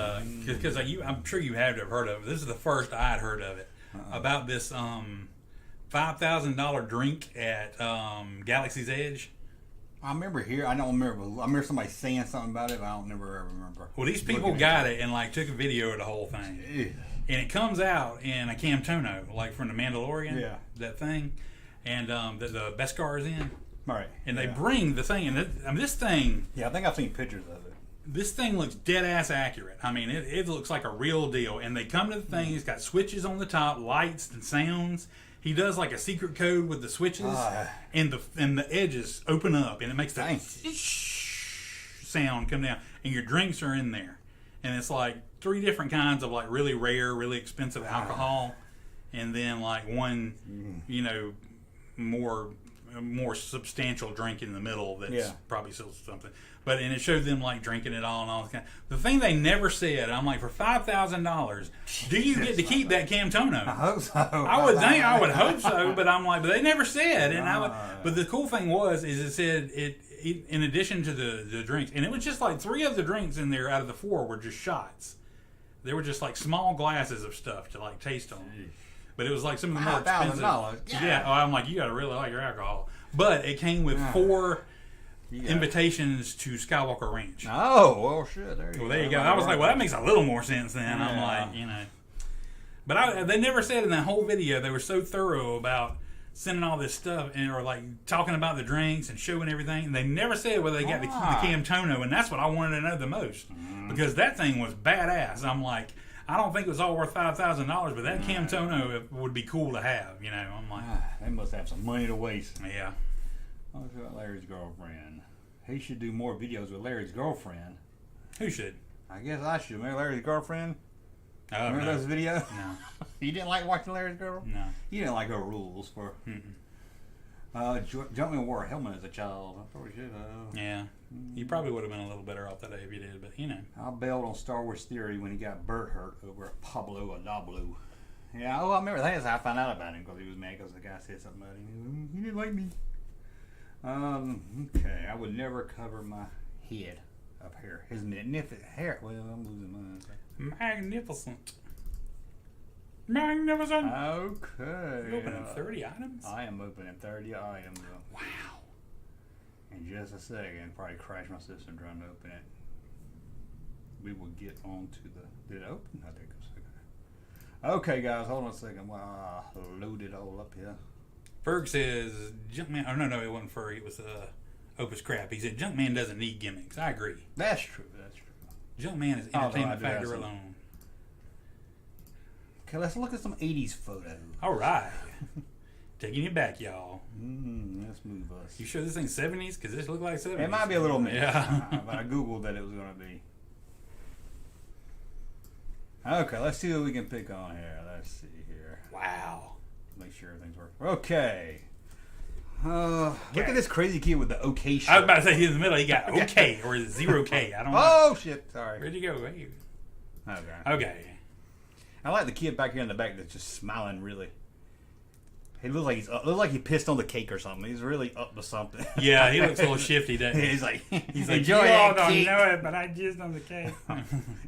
because I'm sure you have to have heard of it. This is the first I'd heard of it. About this $5,000 drink at Galaxy's Edge. I remember here. I don't remember. I remember somebody saying something about it, but I don't ever remember. Well, these people got it and like took a video of the whole thing. Jeez. And it comes out in a Camtono, like from the Mandalorian. Yeah. That thing, and the Beskar is in. Right. And they bring the thing, and this thing. Yeah, I think I've seen pictures of it. This thing looks dead ass accurate. I mean, it looks like a real deal. And they come to the thing. It's got switches on the top, lights and sounds. He does like a secret code with the switches, and the edges open up, and it makes that sound come down. And your drinks are in there, and it's like 3 different kinds of like really rare, really expensive alcohol, and then like one, more substantial drink in the middle that's probably still something. And it showed them like drinking it all and all this kind. The thing they never said, I'm like, for $5,000, do you get to keep that Camtono? I hope so. I would hope so, but I'm like, but they never said. And but the cool thing is it said it in addition to the drinks, and it was just like 3 of the drinks in there out of the 4 were just shots. They were just like small glasses of stuff to like taste on. But it was like some of the more expensive. Yeah, I'm like, you got to really like your alcohol. But it came with 4 invitations to Skywalker Ranch. Oh, well, shit. There you go. I was like, well, that makes a little more sense then. Yeah. I'm like, But they never said in that whole video, they were so thorough about sending all this stuff or like talking about the drinks and showing everything. And they never said whether they got the Camtono, and that's what I wanted to know the most. Because that thing was badass. I'm like, I don't think it was all worth $5,000, but that Camtono would be cool to have, I'm like, they must have some money to waste. Yeah. What about Larry's girlfriend? He should do more videos with Larry's girlfriend. Who should? I guess I should. Remember Larry's girlfriend? Remember those videos? No. You didn't like watching Larry's girl? No. You didn't like her rules for. Junkman wore a helmet as a child. I probably should have. Yeah. You probably would have been a little better off that day if you did, but I bailed on Star Wars Theory when he got Bert hurt over at Pablo Adablu. Yeah, I remember that's how I found out about him, because he was mad because the guy said something about him. He didn't like me. Okay, I would never cover my head up here. His magnificent hair. Well, I'm losing mine. Magnificent. Okay. You opening 30 items? I am opening 30 items. Wow. In just a second, probably crash my system trying to open it. We will get on to the. Did it open? I think it was. Okay, guys, hold on a second while I load it all up here. Ferg says Junkman. Oh no, it wasn't Ferg. It was Opus Crap. He said Junkman doesn't need gimmicks. I agree. That's true. Junkman is entertainment factor alone. Okay, let's look at some 80s photos. All right. Taking it back, y'all. Let's move us. You sure this ain't 70s? Because this look like 70s. It might be a little mixed. Yeah. But I Googled that it was going to be. Okay, let's see what we can pick on here. Let's see here. Wow. Make sure everything's working. Okay. Look at this crazy kid with the OK shirt. I was about to say he's in the middle. He got OK or is it 0K? I don't know. Oh, shit. Sorry. Where'd you go? Hey. Okay. I like the kid back here in the back that's just smiling really. He looks like he pissed on the cake or something. He's really up to something. Yeah, he looks a little shifty, doesn't he? He's like, enjoy that don't cake. Know it, but I jizzed on the cake.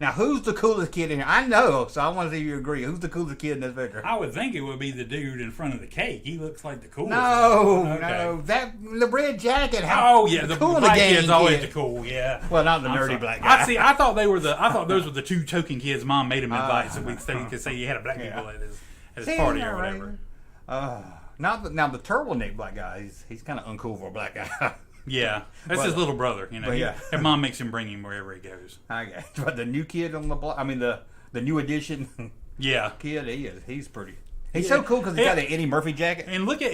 Now, who's the coolest kid in here? I know, so I want to see if you agree. Who's the coolest kid in this picture? I would think it would be the dude in front of the cake. He looks like the coolest. No, the red jacket. The black kid's always the cool. Yeah. Well, not the nerdy black guy. I thought those were the 2 token kids. Mom made him invite, so we could say you had a black people at his party or whatever. Now the turtleneck black guy, he's kind of uncool for a black guy. Yeah, that's his little brother. His mom makes him bring him wherever he goes. Okay, but the new kid on the block, the new edition. Yeah, kid, he's pretty. He's so cool because he's got an Eddie Murphy jacket. And look at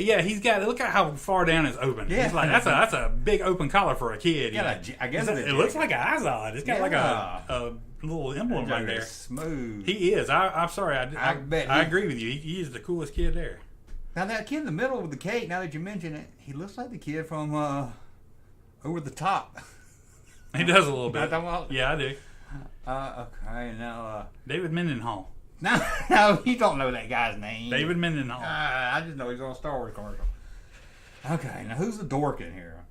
how far down it's open. Yeah, he's like that's a big open collar for a kid. I guess it looks like an Izod. It's got like a little emblem right there. Smooth. He is. I'm sorry. I agree with you. He is the coolest kid there. Now that kid in the middle with the cake, now that you mention it, he looks like the kid from Over the Top. He does a little bit. Yeah, I do. Okay, now David Mendenhall. No, you don't know that guy's name. David Mendenhall. I just know he's on a Star Wars commercial. Okay, now who's the dork in here?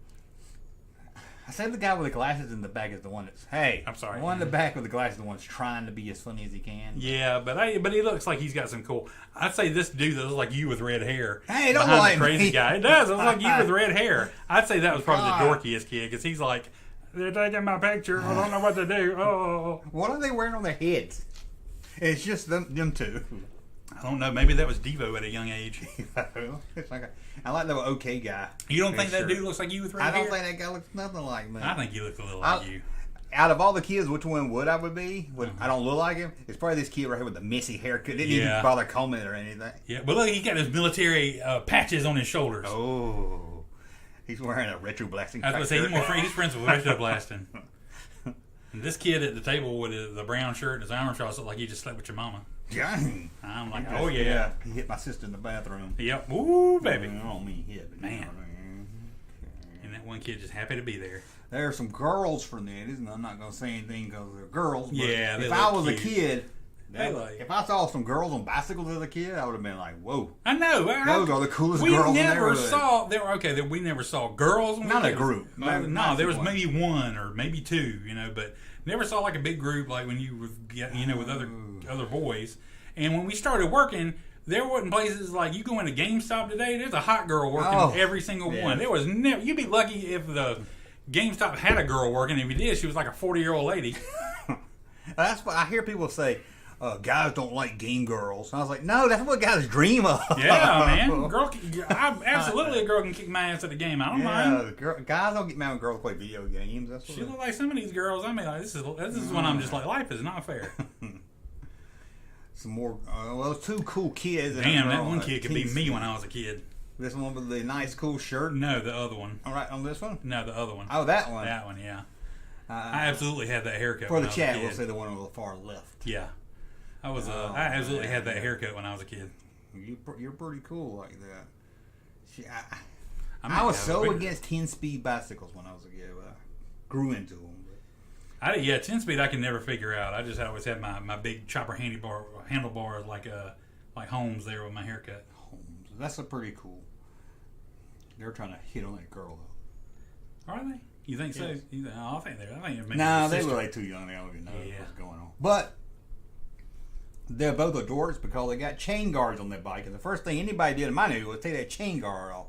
I said the guy with the glasses in the back is the one that's. Hey, I'm sorry. The one in the back with the glasses is the one that's trying to be as funny as he can. Yeah, but he looks like he's got some cool. I'd say this dude that looks like you with red hair. Hey, don't behind like the crazy me. guy. It does. It looks like you with red hair. I'd say that was probably God. the dorkiest kid because he's like, they're taking my picture. I don't know what to do. Oh. What are they wearing on their heads? It's just them two. I don't know. Maybe that was Devo at a young age. It's like I like the okay guy. You don't think that Sure. dude looks like you with red hair? I don't think that guy looks nothing like me. I think you look a little like you. Out of all the kids, which one would I would be? I don't look like him. It's probably this kid right here with the messy haircut. Didn't even bother combing it or anything. Yeah, but look, he got his military patches on his shoulders. Oh, he's wearing a retro blasting. I was going to say he's friends with retro blasting. And this kid at the table with the brown shirt and his arm shorts looked like he just slept with your mama. Dang. I'm like, oh yeah. He hit my sister in the bathroom. Yep. Ooh, baby. I don't mean hit, but Man. And that one kid just happy to be there. There are some girls from that, isn't there? I'm not going to say anything because they're girls. But Yeah, they if I look was cute. a kid, They like- if I saw some girls on bicycles as a kid, I would have been like, whoa. I know. Those are the coolest we girls in the never neighborhood. saw. We never saw girls. Not a group. No, there was one. maybe one or maybe two. But never saw like a big group like when you were, with other boys. And when we started working, there wasn't places like you go into GameStop today. There's a hot girl working every single one. There was never. You'd be lucky if the GameStop had a girl working. If you did, she was like a 40-year-old lady. That's what I hear people say. Guys don't like game girls. And I was like, no, that's what guys dream of. Yeah, man. Absolutely, a girl can kick my ass at the game. I don't mind. Guys don't get mad when girls play video games. That's what She look like some of these girls. I mean, like, this is when I'm just like, life is not fair. Some more. It's two cool kids. Damn, that one kid could be me when I was a kid. This one with the nice, cool shirt. No, the other one. All right, on this one. No, the other one. Oh, that one. That one, yeah. I absolutely had that haircut For when the I was chat, a kid. we'll say the one on the far left. Yeah, I was. I absolutely had that haircut when I was a kid. You're pretty cool like that. I was so against 10-speed bicycles when I was a kid. But I grew into them. 10-speed I can never figure out. I just always had my big chopper handlebars like Holmes there with my haircut. Holmes, that's a pretty cool. They're trying to hit on that girl though. Are they? You think so? Yes. I think they're. No, they were like too young. They don't even know what's going on. But they're both adorks because they got chain guards on their bike. And the first thing anybody did in my neighborhood was take that chain guard off.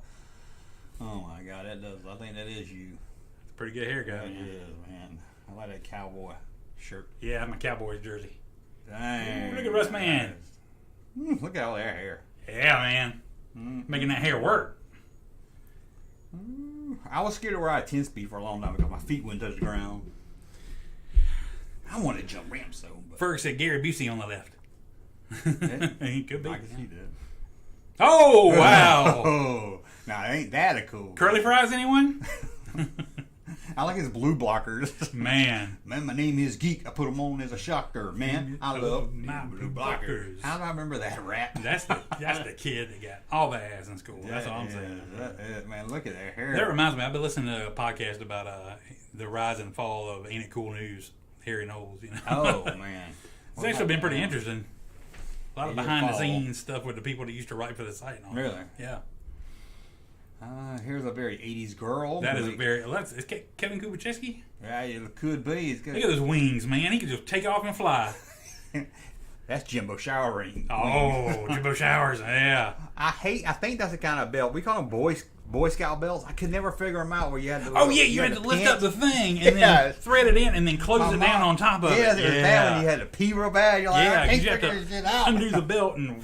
Oh my God, I think that is you. It's a pretty good haircut. It is, man. I like that cowboy shirt. Yeah, I'm a Cowboys jersey. Dang. Ooh, look at Russ Man. Look at all their hair. Yeah, man. Making that hair work. I was scared to ride 10-speed for a long time because my feet wouldn't touch the ground. I wanted to jump ramps though. But Ferg said Gary Busey on the left. He could be. I can see that. Oh, wow. Oh, now ain't that a cool? Curly fries, anyone? I like his blue blockers. Man, My name is Geek. I put them on as a shocker. Man, I love my blue blue blockers. blockers. How do I remember that rap? that's the kid that got all the ass in school. That's all I'm saying. Man, look at that hair. That reminds me, I've been listening to a podcast about the rise and fall of Ain't It Cool News. Harry Knowles, Oh, man. It's actually been pretty interesting. A lot of Ain't It behind the Fall. scenes stuff with the people that used to write for the site. And all Really? that. Yeah. Here's a very 80s girl. That is a very. It's Kevin Kubicheski. Yeah, it could be. It's good. Look at those wings, man. He could just take off and fly. That's Jimbo showering. Oh, Jimbo Showers. Yeah. I think that's the kind of belt. We call them Boy Scout belts. I could never figure them out where you had to. Oh, yeah. You had to lift pin. up the thing and Yeah. then thread it in and then close it down on top of Yeah, it. there's that one. You had to pee real bad. You're like, Yeah, I 'cause can't you have figure to this shit out. undo the belt and.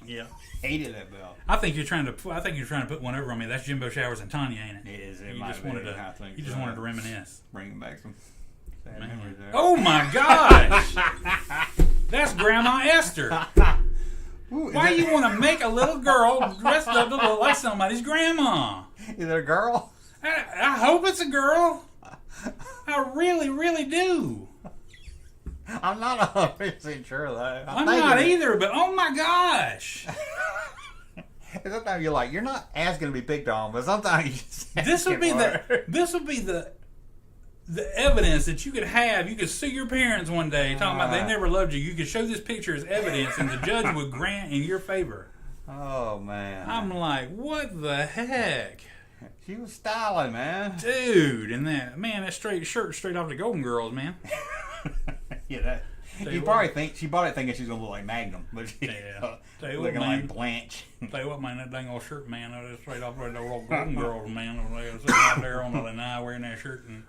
Yeah. Hated that belt. I think you're trying to put one over on me. That's Jimbo Showers and Tanya, ain't it? It is. It You might just be. wanted I to. think You just so. wanted to reminisce. Bringing back some sad Man. memories there. Oh my gosh! That's Grandma Esther. Ooh, Why you want to make a little girl dressed up to look like somebody's grandma? Is it a girl? I hope it's a girl. I really, really do. I'm not 100% sure though. I'm not either, but oh my gosh. Sometimes you're like, you're not asking to be picked on, but sometimes you just This would be the evidence that you could have. You could sue your parents one day talking about they never loved you. You could show this picture as evidence and the judge would grant in your favor. Oh man. I'm like, what the heck? She was styling, man. Dude, and that straight shirt straight off the Golden Girls, man. Yeah, you probably think she bought it thinking she's gonna look like Magnum, but she's looking like Blanche. Tell you what, man, that dang old shirt, man, that was straight off the old Golden Girls, man. They were sitting out there on the lanai wearing that shirt. And,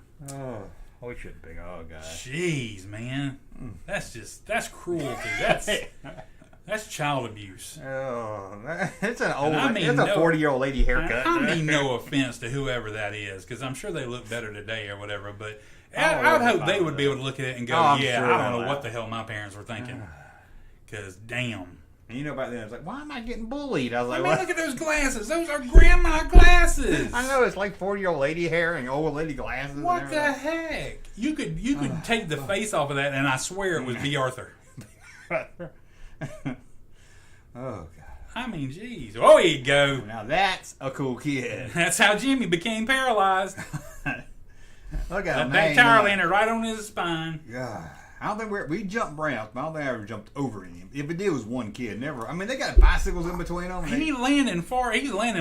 we shouldn't pick oh god. Jeez, man, that's cruelty. That's child abuse. Oh, it's an old. It's a 40-year-old lady haircut. I mean, no offense to whoever that is, because I'm sure they look better today or whatever. But I would hope they would be able to look at it and go, "Yeah, sure I don't know what the hell my parents were thinking." Because damn. And you know, back then I was like, "Why am I getting bullied?" I was like, "Man, look at those glasses. Those are grandma glasses." I know it's like 40-year-old lady hair and old lady glasses. What the heck? You could take the face off of that, and I swear it was B. Arthur. Oh god! I mean, jeez. Oh, here you go. Now that's a cool kid. That's how Jimmy became paralyzed. Look at him. That tire landed right on his spine. God, I don't think we jumped Browns, but I don't think I ever jumped over him. If it did, it was one kid. Never. I mean, they got bicycles in between them. He's landing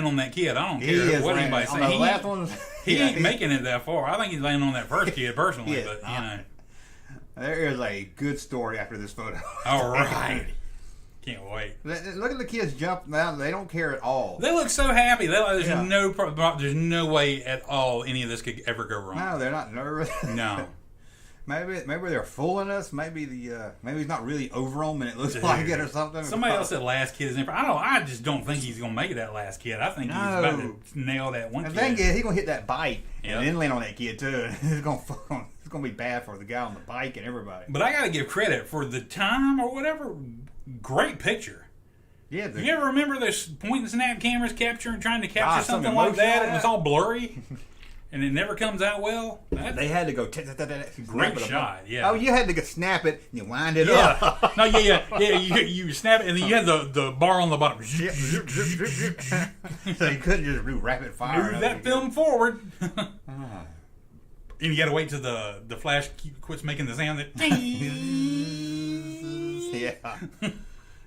on that kid. I don't care what anybody says. He ain't making it that far. I think he's landing on that first kid personally, but you know. There is a good story after this photo. All right. Can't wait. Look at the kids jump now. They don't care at all. They look so happy. There's no way at all any of this could ever go wrong. No, they're not nervous. No. Maybe they're fooling us. Maybe he's not really over them and it looks like it or something. Somebody else said last kid is in. I just don't think he's gonna make it that last kid. I think he's about to nail that one. The thing is, he's gonna hit that bike and then land on that kid too. It's gonna be bad for the guy on the bike and everybody. But I gotta give credit for the time or whatever. Great picture. Yeah. You ever remember those point and snap cameras trying to capture something like that? It was all blurry. And it never comes out well. They had to go. Great shot, yeah. Oh, you had to go snap it and you wind it up. No, yeah. You snap it and then you had the bar on the bottom. So you couldn't just do rapid fire. Move that film forward. And you got to wait till the flash quits making the sound that. Yeah.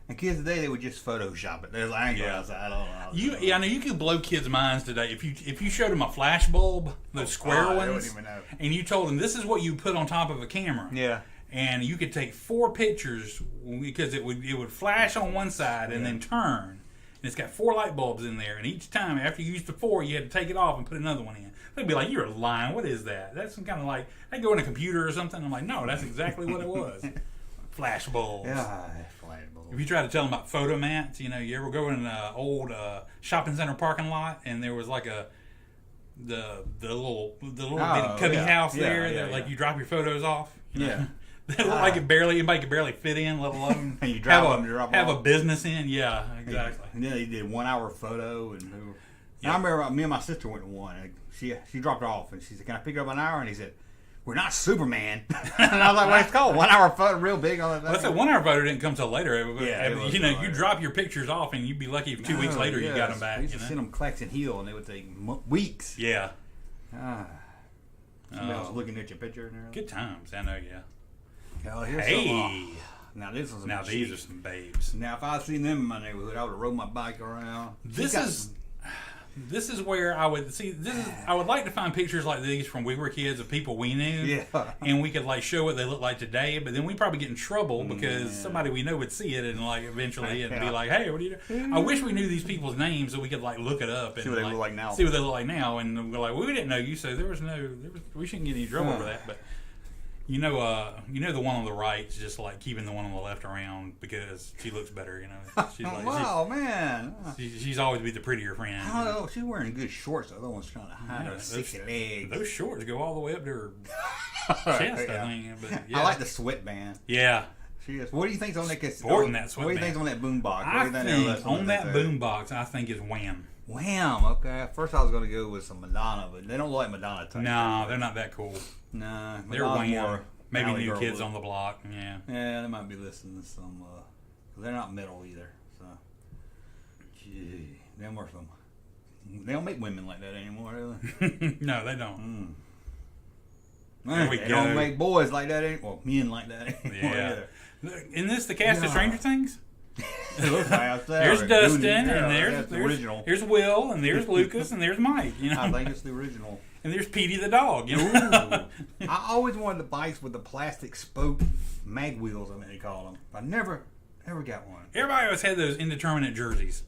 And kids today, they would just Photoshop it. There's angles. I don't know. I know you could blow kids' minds today if you showed them a flash bulb, those square ones, they wouldn't even know. And you told them this is what you put on top of a camera. Yeah. And you could take 4 pictures because it would flash on one side and then turn. And it's got 4 light bulbs in there. And each time after you used the 4, you had to take it off and put another one in. They'd be like, "You're lying. What is that?" That's some kind of like I go in a computer or something. I'm like, "No, that's exactly what it was." Flash bulbs. Yeah, flash bulbs. If you try to tell them about photomats, you ever go in an old shopping center parking lot and there was like the little bitty cubby house there that you drop your photos off. They look like anybody could barely fit in, let alone and you have a business in. Yeah, exactly. And then they did 1 hour photo and. I remember me and my sister went to one. She dropped off and she said, "Can I pick up an hour?" And he said, "We're not Superman." And I was like, "Well, it's called 1 hour photo, real big on that thing." Well, that 1 hour photo didn't come till later. You drop your pictures off and you'd be lucky if 2 weeks later you got them back. We used to send them Claxon Hill and they would take weeks. Yeah. Somebody was looking at your picture and everything. Good times, I know. Yeah. Oh, now these are some babes. Now if I'd seen them in my neighborhood, I would have rode my bike around. This is where I would I would like to find pictures like these from we were kids of people we knew, and we could like show what they look like today. But then we probably get in trouble because somebody we know would see it and like eventually and be like, "Hey, what do you do?" I wish we knew these people's names so we could like look it up and see what they look like now. See what they look like now, and we're like, "We didn't know you, so we shouldn't get any trouble for that." But the one on the right is just like keeping the one on the left around because she looks better. She's like, wow, man. She's always be the prettier friend. I don't know. She's wearing good shorts. The other one's trying to hide her sexy legs. Those shorts go all the way up to her chest, I think. But, I like the sweatband. Yeah. She is. What do you think's on that? Sporting that sweatband. What do you think's on that boombox? I think on that boombox, I think is Wham. Wham. Okay. First, I was going to go with some Madonna, but they don't look like Madonna type. No, they're not that cool. Nah, they're Wham. Maybe New Kids on the Block. Yeah. Yeah, they might be listening to some. They're not metal either. So, gee, them are some. They don't make women like that anymore, do they? No, they don't. They don't make boys like that anymore. Well, men like that anymore. Yeah. Isn't this the cast of Stranger Things? It looks like I said. There's Dustin, and that's the original. there's Will, and there's Lucas, and there's Mike. You know, I think it's the original. and there's Petey the dog. You know, I always wanted the bikes with the plastic spoke mag wheels. I mean, they call them. I never got one. everybody always had those indeterminate jerseys.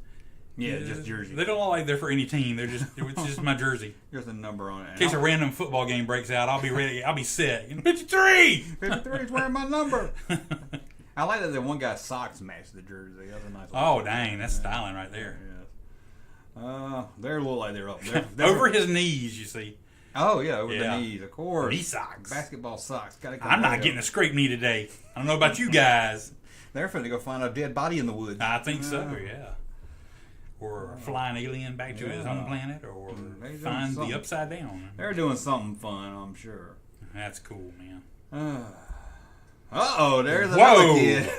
Yeah, just jersey. They don't look like they're for any team. They're just it's just my jersey. There's a number on it. In case a random football game breaks out, I'll be ready. I'll be set. 53. 53 is wearing my number. I like that the one guy's socks match the jersey. That's a nice. Oh dang, that's styling right there. Yeah. They're a little like they're up. They're Over his knees, you see. Oh yeah, over Yeah. the knees, of course. Knee socks. Basketball socks. Gotta come I'm not down. getting a scrape knee today. I don't know about you guys. They're finna go find a dead body in the woods. I think so, yeah. Or a flying alien back to his home planet, or They're doing find something. the upside down. They're doing something fun, I'm sure. That's cool, man. Uh-oh, there's Whoa. another kid.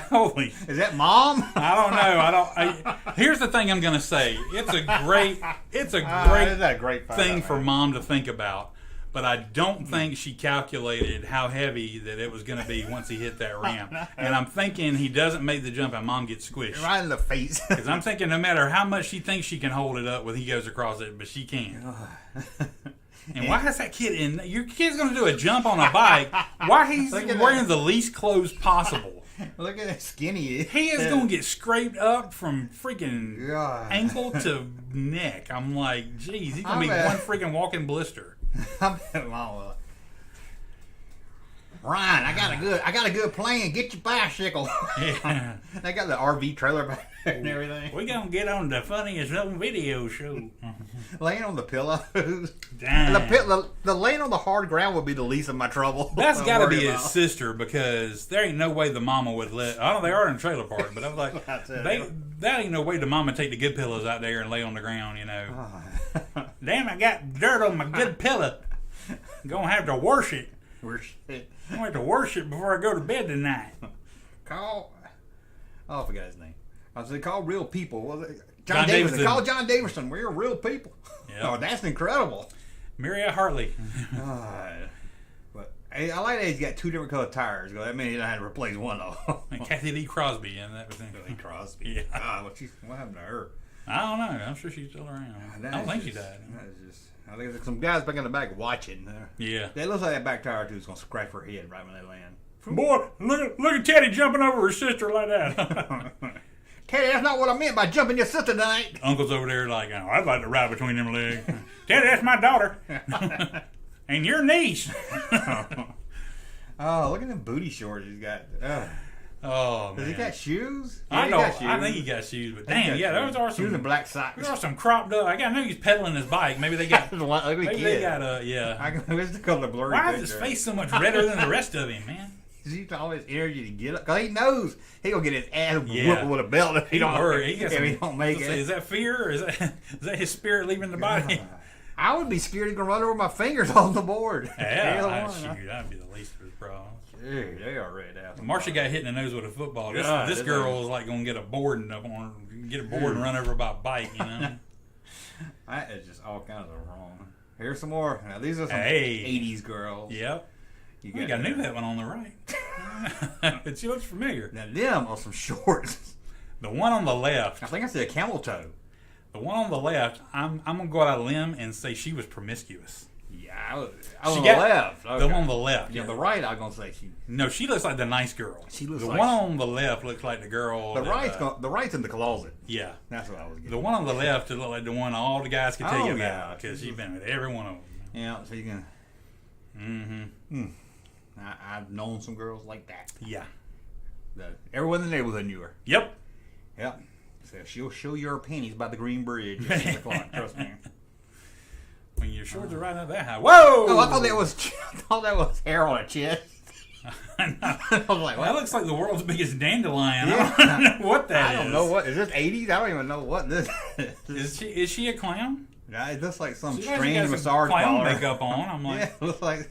Holy. Is that mom? I don't know. Here's the thing I'm going to say. It's a great Is that a great thing for mom to think about. But I don't think she calculated how heavy that it was going to be once he hit that ramp. And I'm thinking he doesn't make the jump and mom gets squished. Right in the face. Because I'm thinking no matter how much she thinks she can hold it up when he goes across it, but she can't. And why is that kid in? Your kid's going to do a jump on a bike. Why he's Look at wearing that. the least clothes possible? Look at how skinny he is. He is going to get scraped up from freaking God. ankle to neck. I'm like, geez, he's going to be one freaking walking blister. I bet mom will. Ryan, I got a good plan. Get your bicycle. Yeah. They got the RV trailer back there and everything. We're going to get on the funniest home video show. Laying on the pillows. Dang. The laying on the hard ground would be the least of my trouble. That's I'm got to worried be about. his sister, because there ain't no way the mama would let. I don't know, they are in a trailer park, but I'm like, That's it. that ain't no way the mama take the good pillows out there and lay on the ground, you know. Damn, I got dirt on my good pillow. Gonna have to wash it. We're shit. I'm gonna have to wash it before I go to bed tonight. Call. Oh, I forgot his name. I was call real people. Was it John Davison? Davison. Call John Davison. We're real people. Yep. Oh, that's incredible. Maria Hartley. But hey, I like that he's got two different colored tires. That means he don't have to replace one of them. And Kathy Lee Crosby, and that was Lee Crosby. Yeah. God, what happened to her? I don't know. I'm sure she's still around. I don't think she died. That is just. I think there's some guys back in the back watching. Yeah. That looks like that back tire too is gonna scratch her head right when they land. Boy, look at Teddy jumping over her sister like that. Teddy, that's not what I meant by jumping your sister tonight. Uncle's over there like, oh, I'd like to ride between them legs. Teddy, that's my daughter. And your niece. Oh, look at them booty shorts he's got. Oh, man. Does he got shoes? I he know. got shoes. I think he got shoes, but He damn, got yeah, those shoes. are shoes and some. black socks. Those are some cropped up. I know he's pedaling his bike. Maybe they got. Ugly Maybe kid. they got yeah. I can just call the blurry. Why is his picture. face so much redder than the rest of him, man? He's using all his energy to get up because he knows he gonna get his ass Yeah. whooped with a belt if he don't Hurry. He gets if he some- don't make let's see, it. Is that fear, or is that his spirit leaving the body? I would be scared he's gonna run over my fingers on the board. Yeah, Either I'd one. shoot. That'd be the least of his problems. Dude, they are red out. Marcia got hit in the nose with a football. This God, this this girl is like gonna get a board and up on her, get a board and run over by a bike. You know. That is just all kinds of wrong. Here's some more. Now these are some Hey. 80s girls. Yep. You I think I knew that one on the right. She looks familiar. Now them are some shorts. The one on the left. I think I said a camel toe. The one on the left. I'm gonna go out on a limb and say she was promiscuous. Yeah, I was She on the got- left. The Okay. one on the left. Yeah, the right. I was gonna say she. No, she looks like the nice girl. She looks the like- one on the left looks like the girl. The that, right's in the closet. Yeah. That's what I was getting. The one on the left looked like the one all the guys could tell Oh, you yeah. about because she's been with every one of them. Yeah, so you can. Mm-hmm. I've known some girls like that. Yeah. Everyone in the neighborhood knew her. Yep. Yep. So she'll show you her panties by the Green Bridge at 6 o'clock. Trust me. When your shorts are right up that high. Whoa! Oh, I thought that was hair on a chest. I was like, That what? looks like the world's biggest dandelion. Yeah. I don't know what that I is. don't know what is this 80s. I don't even know what this is. Is she a clown? It looks like some She got strange some massage clown parlor. makeup on. I'm like, Yeah, it looks like.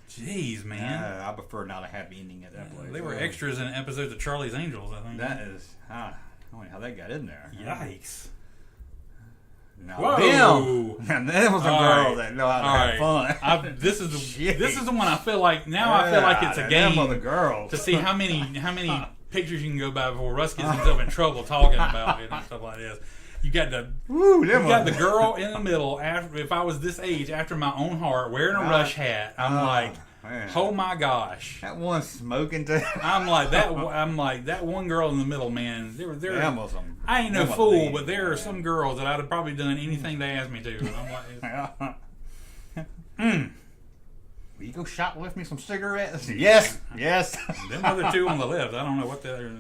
jeez, man. I prefer not a happy ending at that place. They were extras in episodes of Charlie's Angels, I think. That is. I don't know how that got in there. Yikes. No, Whoa. them. And them was a All girl right. that know how to All have right. fun. This is Shit. the one I feel like now. I feel like it's a Them are the game girls. to see how many pictures you can go by before Russ gets himself in trouble talking about it and stuff like this. You got the the girl in the middle. After, if I was this age, after my own heart, wearing a Rush hat, I'm like, man. Oh my gosh, that one smoking too. I'm like that one girl in the middle, man. I ain't no fool, but there are some girls that I'd have probably done anything they asked me to. And I'm like, Will you go shoplift me some cigarettes? Yes. Them other two on the left, I don't know what they're.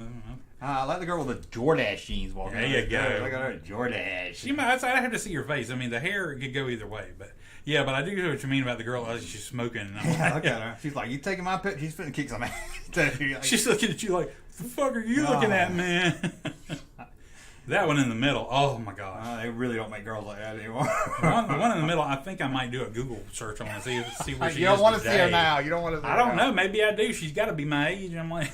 I like the girl with the Jordache jeans walking. There you go. Look at her Jordache. I have to see her face. I mean, the hair could go either way, but yeah. But I do know what you mean about the girl. She's smoking. And I'm look at her. She's like, "You taking my picture?" She's finna kick some ass. She's looking at you like, "The fuck are you looking at, man?" That one in the middle. Oh my gosh. They really don't make girls like that anymore. The one in the middle. I think I might do a Google search on her and see where she is. You don't want to see her now. You don't want to. See I don't know. Maybe I do. She's got to be my age. I'm like.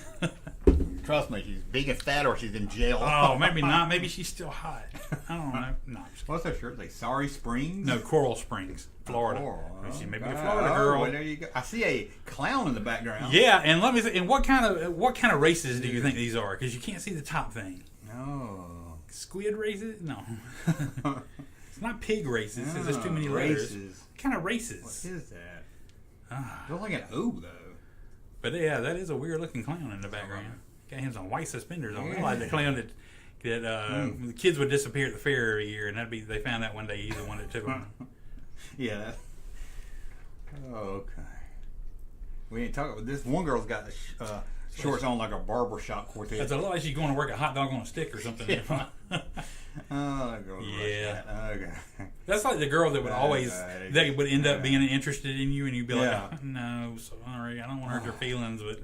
Trust me, she's big and fat, or she's in jail. Oh, maybe not. Maybe she's still hot. I don't know. No. What's her shirt? Like Sorry Springs? No, Coral Springs, Florida. Oh, she may be a Florida girl. Well, there you go. I see a clown in the background. Yeah, and let me say, and what kind of races do you think these are? Because you can't see the top thing. No. Squid races? No. It's not pig races. No, there's too many letters. What kind of races? What is that? Looks like an O though. But yeah, that is a weird looking clown in the background. Got him some white suspenders on. Like the clown that the kids would disappear at the fair every year, and they found that one day. He's the one that took them. Yeah. Okay. We ain't talking about this. One girl's got shorts on like a barbershop quartet. It's a lot like she's going to work a hot dog on a stick or something. Yeah. That girl's okay. That's like the girl that would always they would end up being interested in you, and you'd be like, no, sorry, I don't want to hurt your feelings, but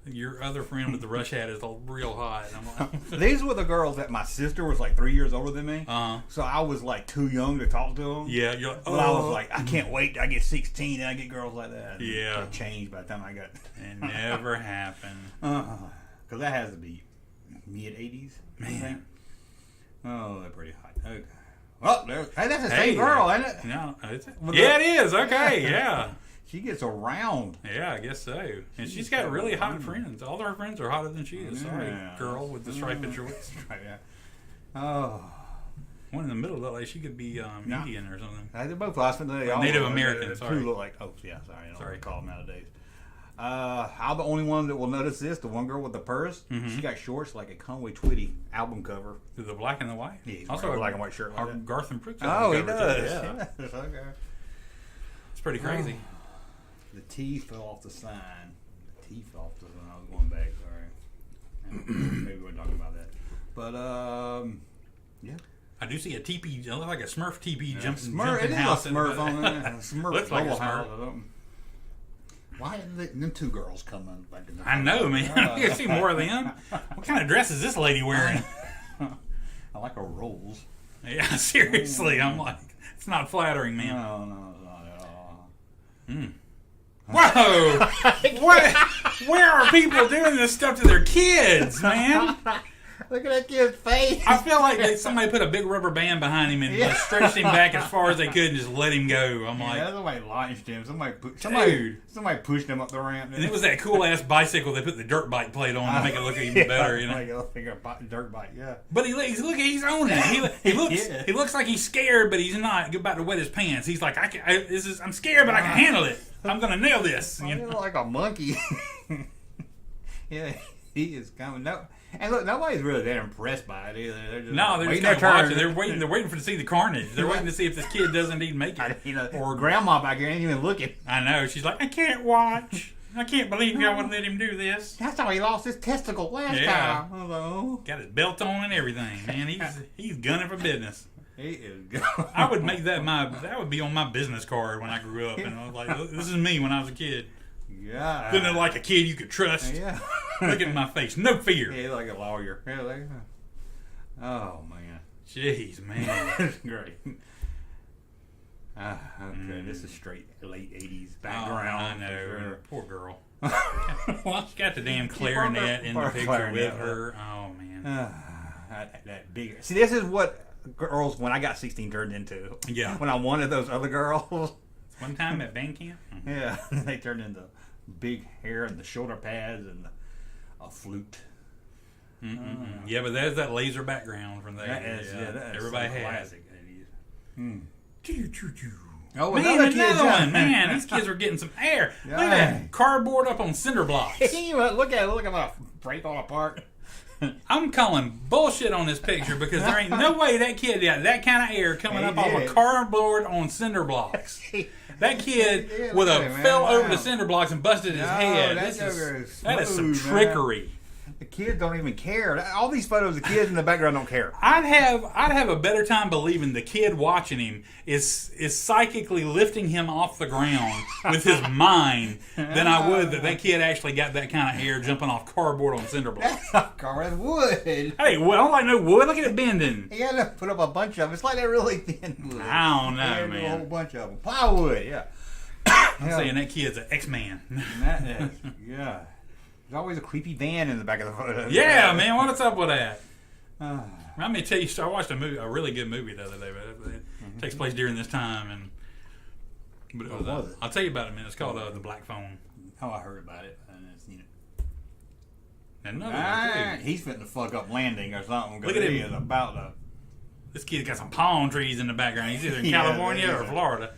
your other friend with the Rush hat is real hot. And I'm like, these were the girls that my sister was like 3 years older than me. So I was like too young to talk to them. Yeah, you're like, but I was like, I can't wait till I get 16 and I get girls like that. Yeah. It changed by the time I got. It never happened. Because that has to be mid 80s. Man. Oh, they're pretty hot. Okay. Well, hey, that's the same girl, ain't it? No, is it? Yeah, it is. Okay, yeah. She gets around. Yeah, I guess so. And she's got really hot friends. All her friends are hotter than she is. Sorry, girl with the stripe at your waist. Yeah. Oh. One in the middle looked like she could be Indian or something. They're both last Native American. Sorry. Two look like. Oh, yeah. Sorry. I don't call them nowadays. I'm the only one that will notice this. The one girl with the purse, she got shorts like a Conway Twitty album cover. The black and the white? Yeah, he's also a black and white shirt like that. Garth and Brooks. Oh, he does. Yeah. Okay. It's pretty crazy. The T fell off the sign. The T fell off the sign. I was going back. Sorry. Maybe we're talking about that. But, yeah. I do see a teepee. It looks like a Smurf teepee jumping it is house. A Smurf on there. Smurf looks like a Smurf. Why didn't them two girls come in? Like I know, man. You see more of them. What kind of dress is this lady wearing? I like her rolls. Yeah, seriously. I'm like, it's not flattering, man. No, it's not at all. Whoa! Where are people doing this stuff to their kids, man? Look at that kid's face. I feel like somebody put a big rubber band behind him and just stretched him back as far as they could and just let him go. I'm like, somebody launched him. Somebody pushed him up the ramp. And it was that cool ass bicycle they put the dirt bike plate on to make it look even better, you know. Like a dirt bike, yeah. But he's owning it. He looks like he's scared, but he's not. He's about to wet his pants. He's like, I'm scared, but I can handle it. I'm gonna nail this. You know? Like a monkey. Yeah, he is coming. No. And look, nobody's really that impressed by it either. They're just kind of watching. They're waiting to see the carnage. They're waiting to see if this kid does indeed make it. Or grandma back here ain't even looking. I know. She's like, I can't watch. I can't believe y'all would let him do this. That's how he lost his testicle last time. Hello. Got his belt on and everything, man. He's gunning for business. He is gunning. I would make that would be on my business card when I grew up, and I was like, this is me when I was a kid. Yeah. Looking like a kid you could trust. Yeah. Looking at my face, no fear. Yeah, like a lawyer. Yeah, oh man. Jeez, man. That's great. Okay, this is straight late 80s background. I know. Sure. Poor girl. Well, she got the damn clarinet in the picture with her. Oh, man. That bigger. See, this is what girls, when I got 16, turned into. Yeah. When I wanted those other girls. One time at band camp? Yeah, they turned into big hair and the shoulder pads and a flute. Yeah, but there's that laser background from that. That is Everybody so has. classic. That is. Oh, Oh, man, another one. Man, these kids are getting some air. Look at that cardboard up on cinder blocks. Look at it. Look at my break all apart. I'm calling bullshit on this picture because there ain't no way that kid got that kind of air coming up off a cardboard on cinder blocks. That kid would have fell over the cinder blocks and busted his head. That is some trickery. The kids don't even care. All these photos of kids in the background don't care. I'd have a better time believing the kid watching him is psychically lifting him off the ground with his mind than I would that kid actually got that kind of air jumping off cardboard on cinder blocks. That's not cardboard, wood. Hey, well, I don't like no wood. Look at it bending. He had to put up a bunch of them. It's like that really thin wood. I don't know, He had to do man. a whole bunch of them. Plywood, yeah. I'm saying that kid's an X-Man. That is, yeah. There's always a creepy van in the back of the photo. Yeah, man, what's up with that? Let me tell you, I watched a really good movie the other day, but it takes place during this time, but What was it? I'll tell you about it, man. It's called The Black Phone. Oh, I heard about it. I haven't seen it. And another one, too. He's fitting to fuck up landing or something. Look at him. He is about to. This kid got some palm trees in the background. He's either in Yeah, California that or is Florida.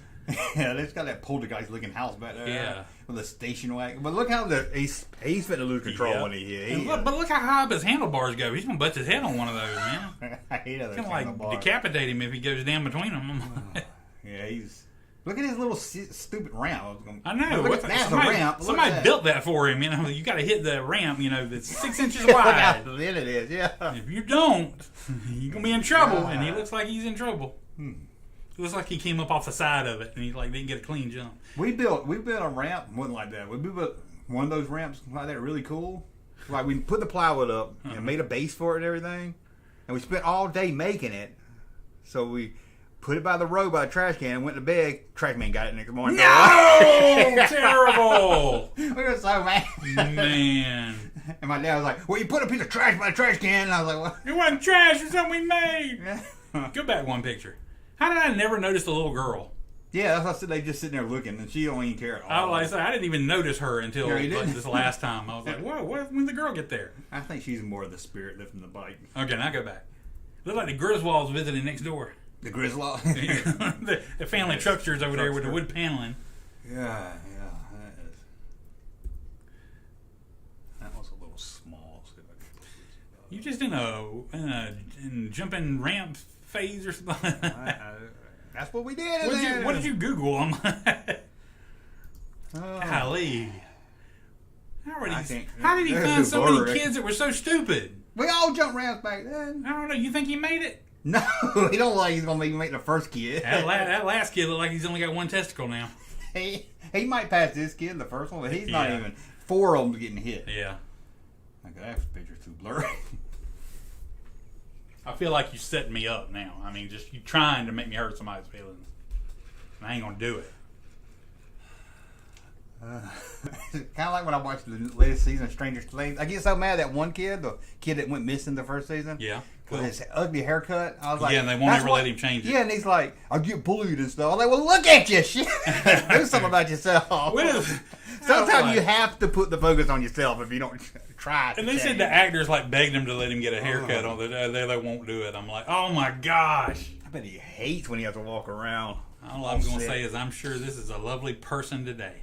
Yeah, they've got that poltergeist looking house back there. Yeah. With a station wagon. But look how he's fitting to lose control when he But look how high up his handlebars go. He's going to bust his head on one of those, man. I hate those Kind of like handlebars. decapitate him if he goes down between them. Yeah, he's. Look at his little stupid ramp. I know. Look at that's the ramp. Look Somebody at that. built that for him. You know, you got to hit the ramp. You know, that's 6 inches Look how wide. thin it is. Yeah. If you don't, you're gonna be in trouble. And he looks like he's in trouble. It looks like he came up off the side of it, and he didn't get a clean jump. We built a ramp. Wasn't like that. We built one of those ramps like that, really cool. Like we put the plywood up and made a base for it and everything, and we spent all day making it. So we put it by the road by the trash can and went to bed. Trash man got it next morning. No, terrible, We were so mad. man. And my dad was like, "Well, you put a piece of trash by the trash can." And I was like, "What?" It wasn't trash. It's something we made. Go back one picture. How did I never notice the little girl? Yeah, that's what I said. They just sitting there looking, and she don't even care at all. I didn't even notice her until Yeah, you didn't? this last time. I was like, "Whoa! When did the girl get there?" I think she's more of the spirit lifting the bike. Okay, now go back. Look like the Griswolds visiting next door. The Grizzly. the family trucksters over there with the wood paneling. Yeah, that was a little small. You just in a jumping ramp phase or something? That's what we did. What did you Google? I'm like, golly. How did he find so many kids that were so stupid? We all jumped ramps back then. I don't know. You think he made it? No, he don't like he's gonna make the first kid. That last kid looked like he's only got one testicle now. He might pass this kid, the first one, but he's not Yeah. even 4 of them getting hit. Yeah. Like that picture's too blurry. I feel like you setting me up now. I mean, just you trying to make me hurt somebody's feelings. And I ain't gonna do it. Kind of like when I watched the latest season of Stranger Things. I get so mad at one kid, the kid that went missing the first season. Yeah. With his ugly haircut. I was like, Yeah, and they won't "That's ever let him change it." Yeah, and he's like, I get bullied and stuff. I'm like, well, look at you, shit. Do something about yourself. Sometimes you have to put the focus on yourself if you don't try. And they said the actors begged him to let him get a haircut on the they won't do it. I'm like, oh my gosh. I bet he hates when he has to walk around. All I'm going to say is I'm sure this is a lovely person today.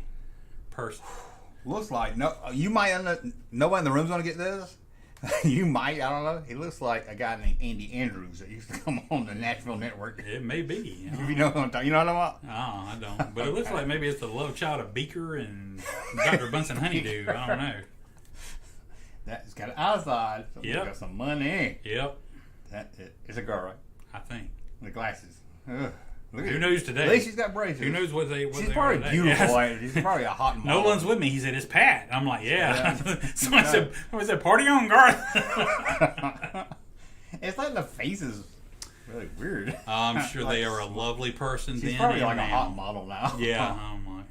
Looks like you might nobody in the room's gonna get this. You might, I don't know. He looks like a guy named Andy Andrews that used to come on the Nashville Network. It may be. If you know what I'm talking, you know what I'm about? Oh, I don't. But it looks like maybe it's the love child of Beaker and Dr. Bunsen Honeydew. I don't know. That's got an outside. Yep. Got some money. Yep. It's a girl, right? I think. The glasses. Ugh. Look at Who her. knows today? At least she's got braces. Who knows what they She's they probably are today. beautiful. Yes. Like, she's probably a hot model. Nolan's with me. He said, it's Pat. I'm like, yeah. Somebody said, party on, Garth. It's like the face is really weird. I'm sure they are a lovely person She's then probably and like now. a hot model now. Yeah, I'm like,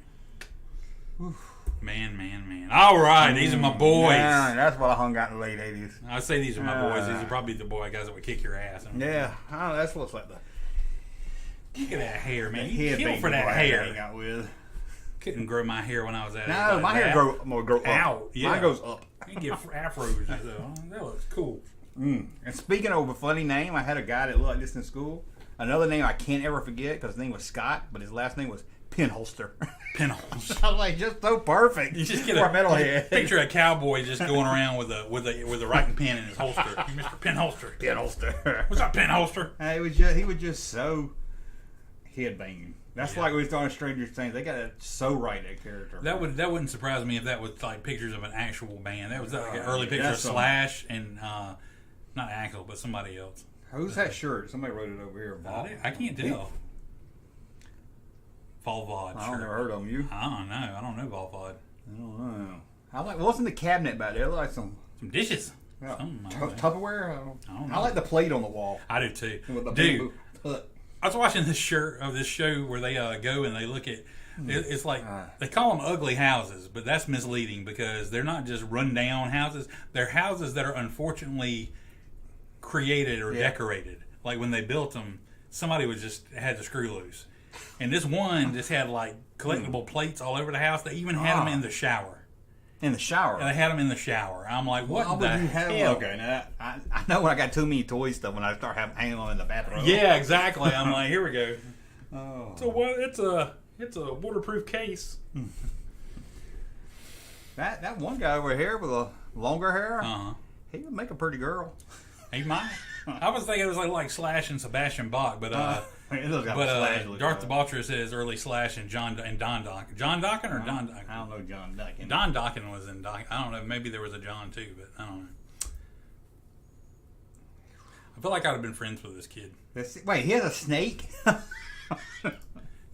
man. All right, these are my boys. Yeah, that's what I hung out in the late 80s. I say these are my boys. These are probably the boy guys that would kick your ass. Yeah, I don't know, that's what's like the Look at that hair, man. head You kill baby for that boy I hang hair. out with. couldn't grow my hair when I was at age No, like my that. hair grow up. Out, yeah. Mine goes up. You get afros. So that looks cool. And speaking of a funny name, I had a guy that looked like this in school. Another name I can't ever forget because his name was Scott, but his last name was Pinholster. Pinholster. I was like, just so perfect. You just get for a metalhead. picture of a cowboy just going around with a writing pen in his holster. Mr. Pinholster. Pinholster. What's up, Pinholster? He was just so headbanging. That's like we was talking Stranger Things. They got it so right, that character. That wouldn't surprise me if that was like pictures of an actual band. That was like an early picture of that's Slash and not Axl, but somebody else. Who's that shirt? Somebody wrote it over here. I can't tell. Volvod I shirt. don't never heard of them. You? I don't know. I don't know Volvod. I don't know. I like what's in the cabinet back there. It look like some Dishes. Tupperware. I don't know. I like the plate on the wall. I do too. With the Dude, bamboo. I was watching this show where they go and they look at. It's like they call them ugly houses, but that's misleading because they're not just run down houses. They're houses that are unfortunately created or decorated. Like when they built them, somebody had the screw loose, and this one just had like collectible plates all over the house. They even had them in the shower. In the shower. And they had them in the shower. I'm like, what Why the would you have hell? Okay, now I know when I got too many toy stuff when I start hanging them in the bathroom. Yeah, exactly. I'm like, here we go. Oh. So it's a waterproof case. That one guy over here with the longer hair, he would make a pretty girl. He might. I was thinking it was like Slash and Sebastian Bach, but Darth Debaucherous says early Slash and Don Dokken. John Dokken or Don Dokken? I don't know John Dokken. Don Dokken was in Dokken. I don't know. Maybe there was a John too, but I don't know. I feel like I'd have been friends with this kid. Wait, he has a snake?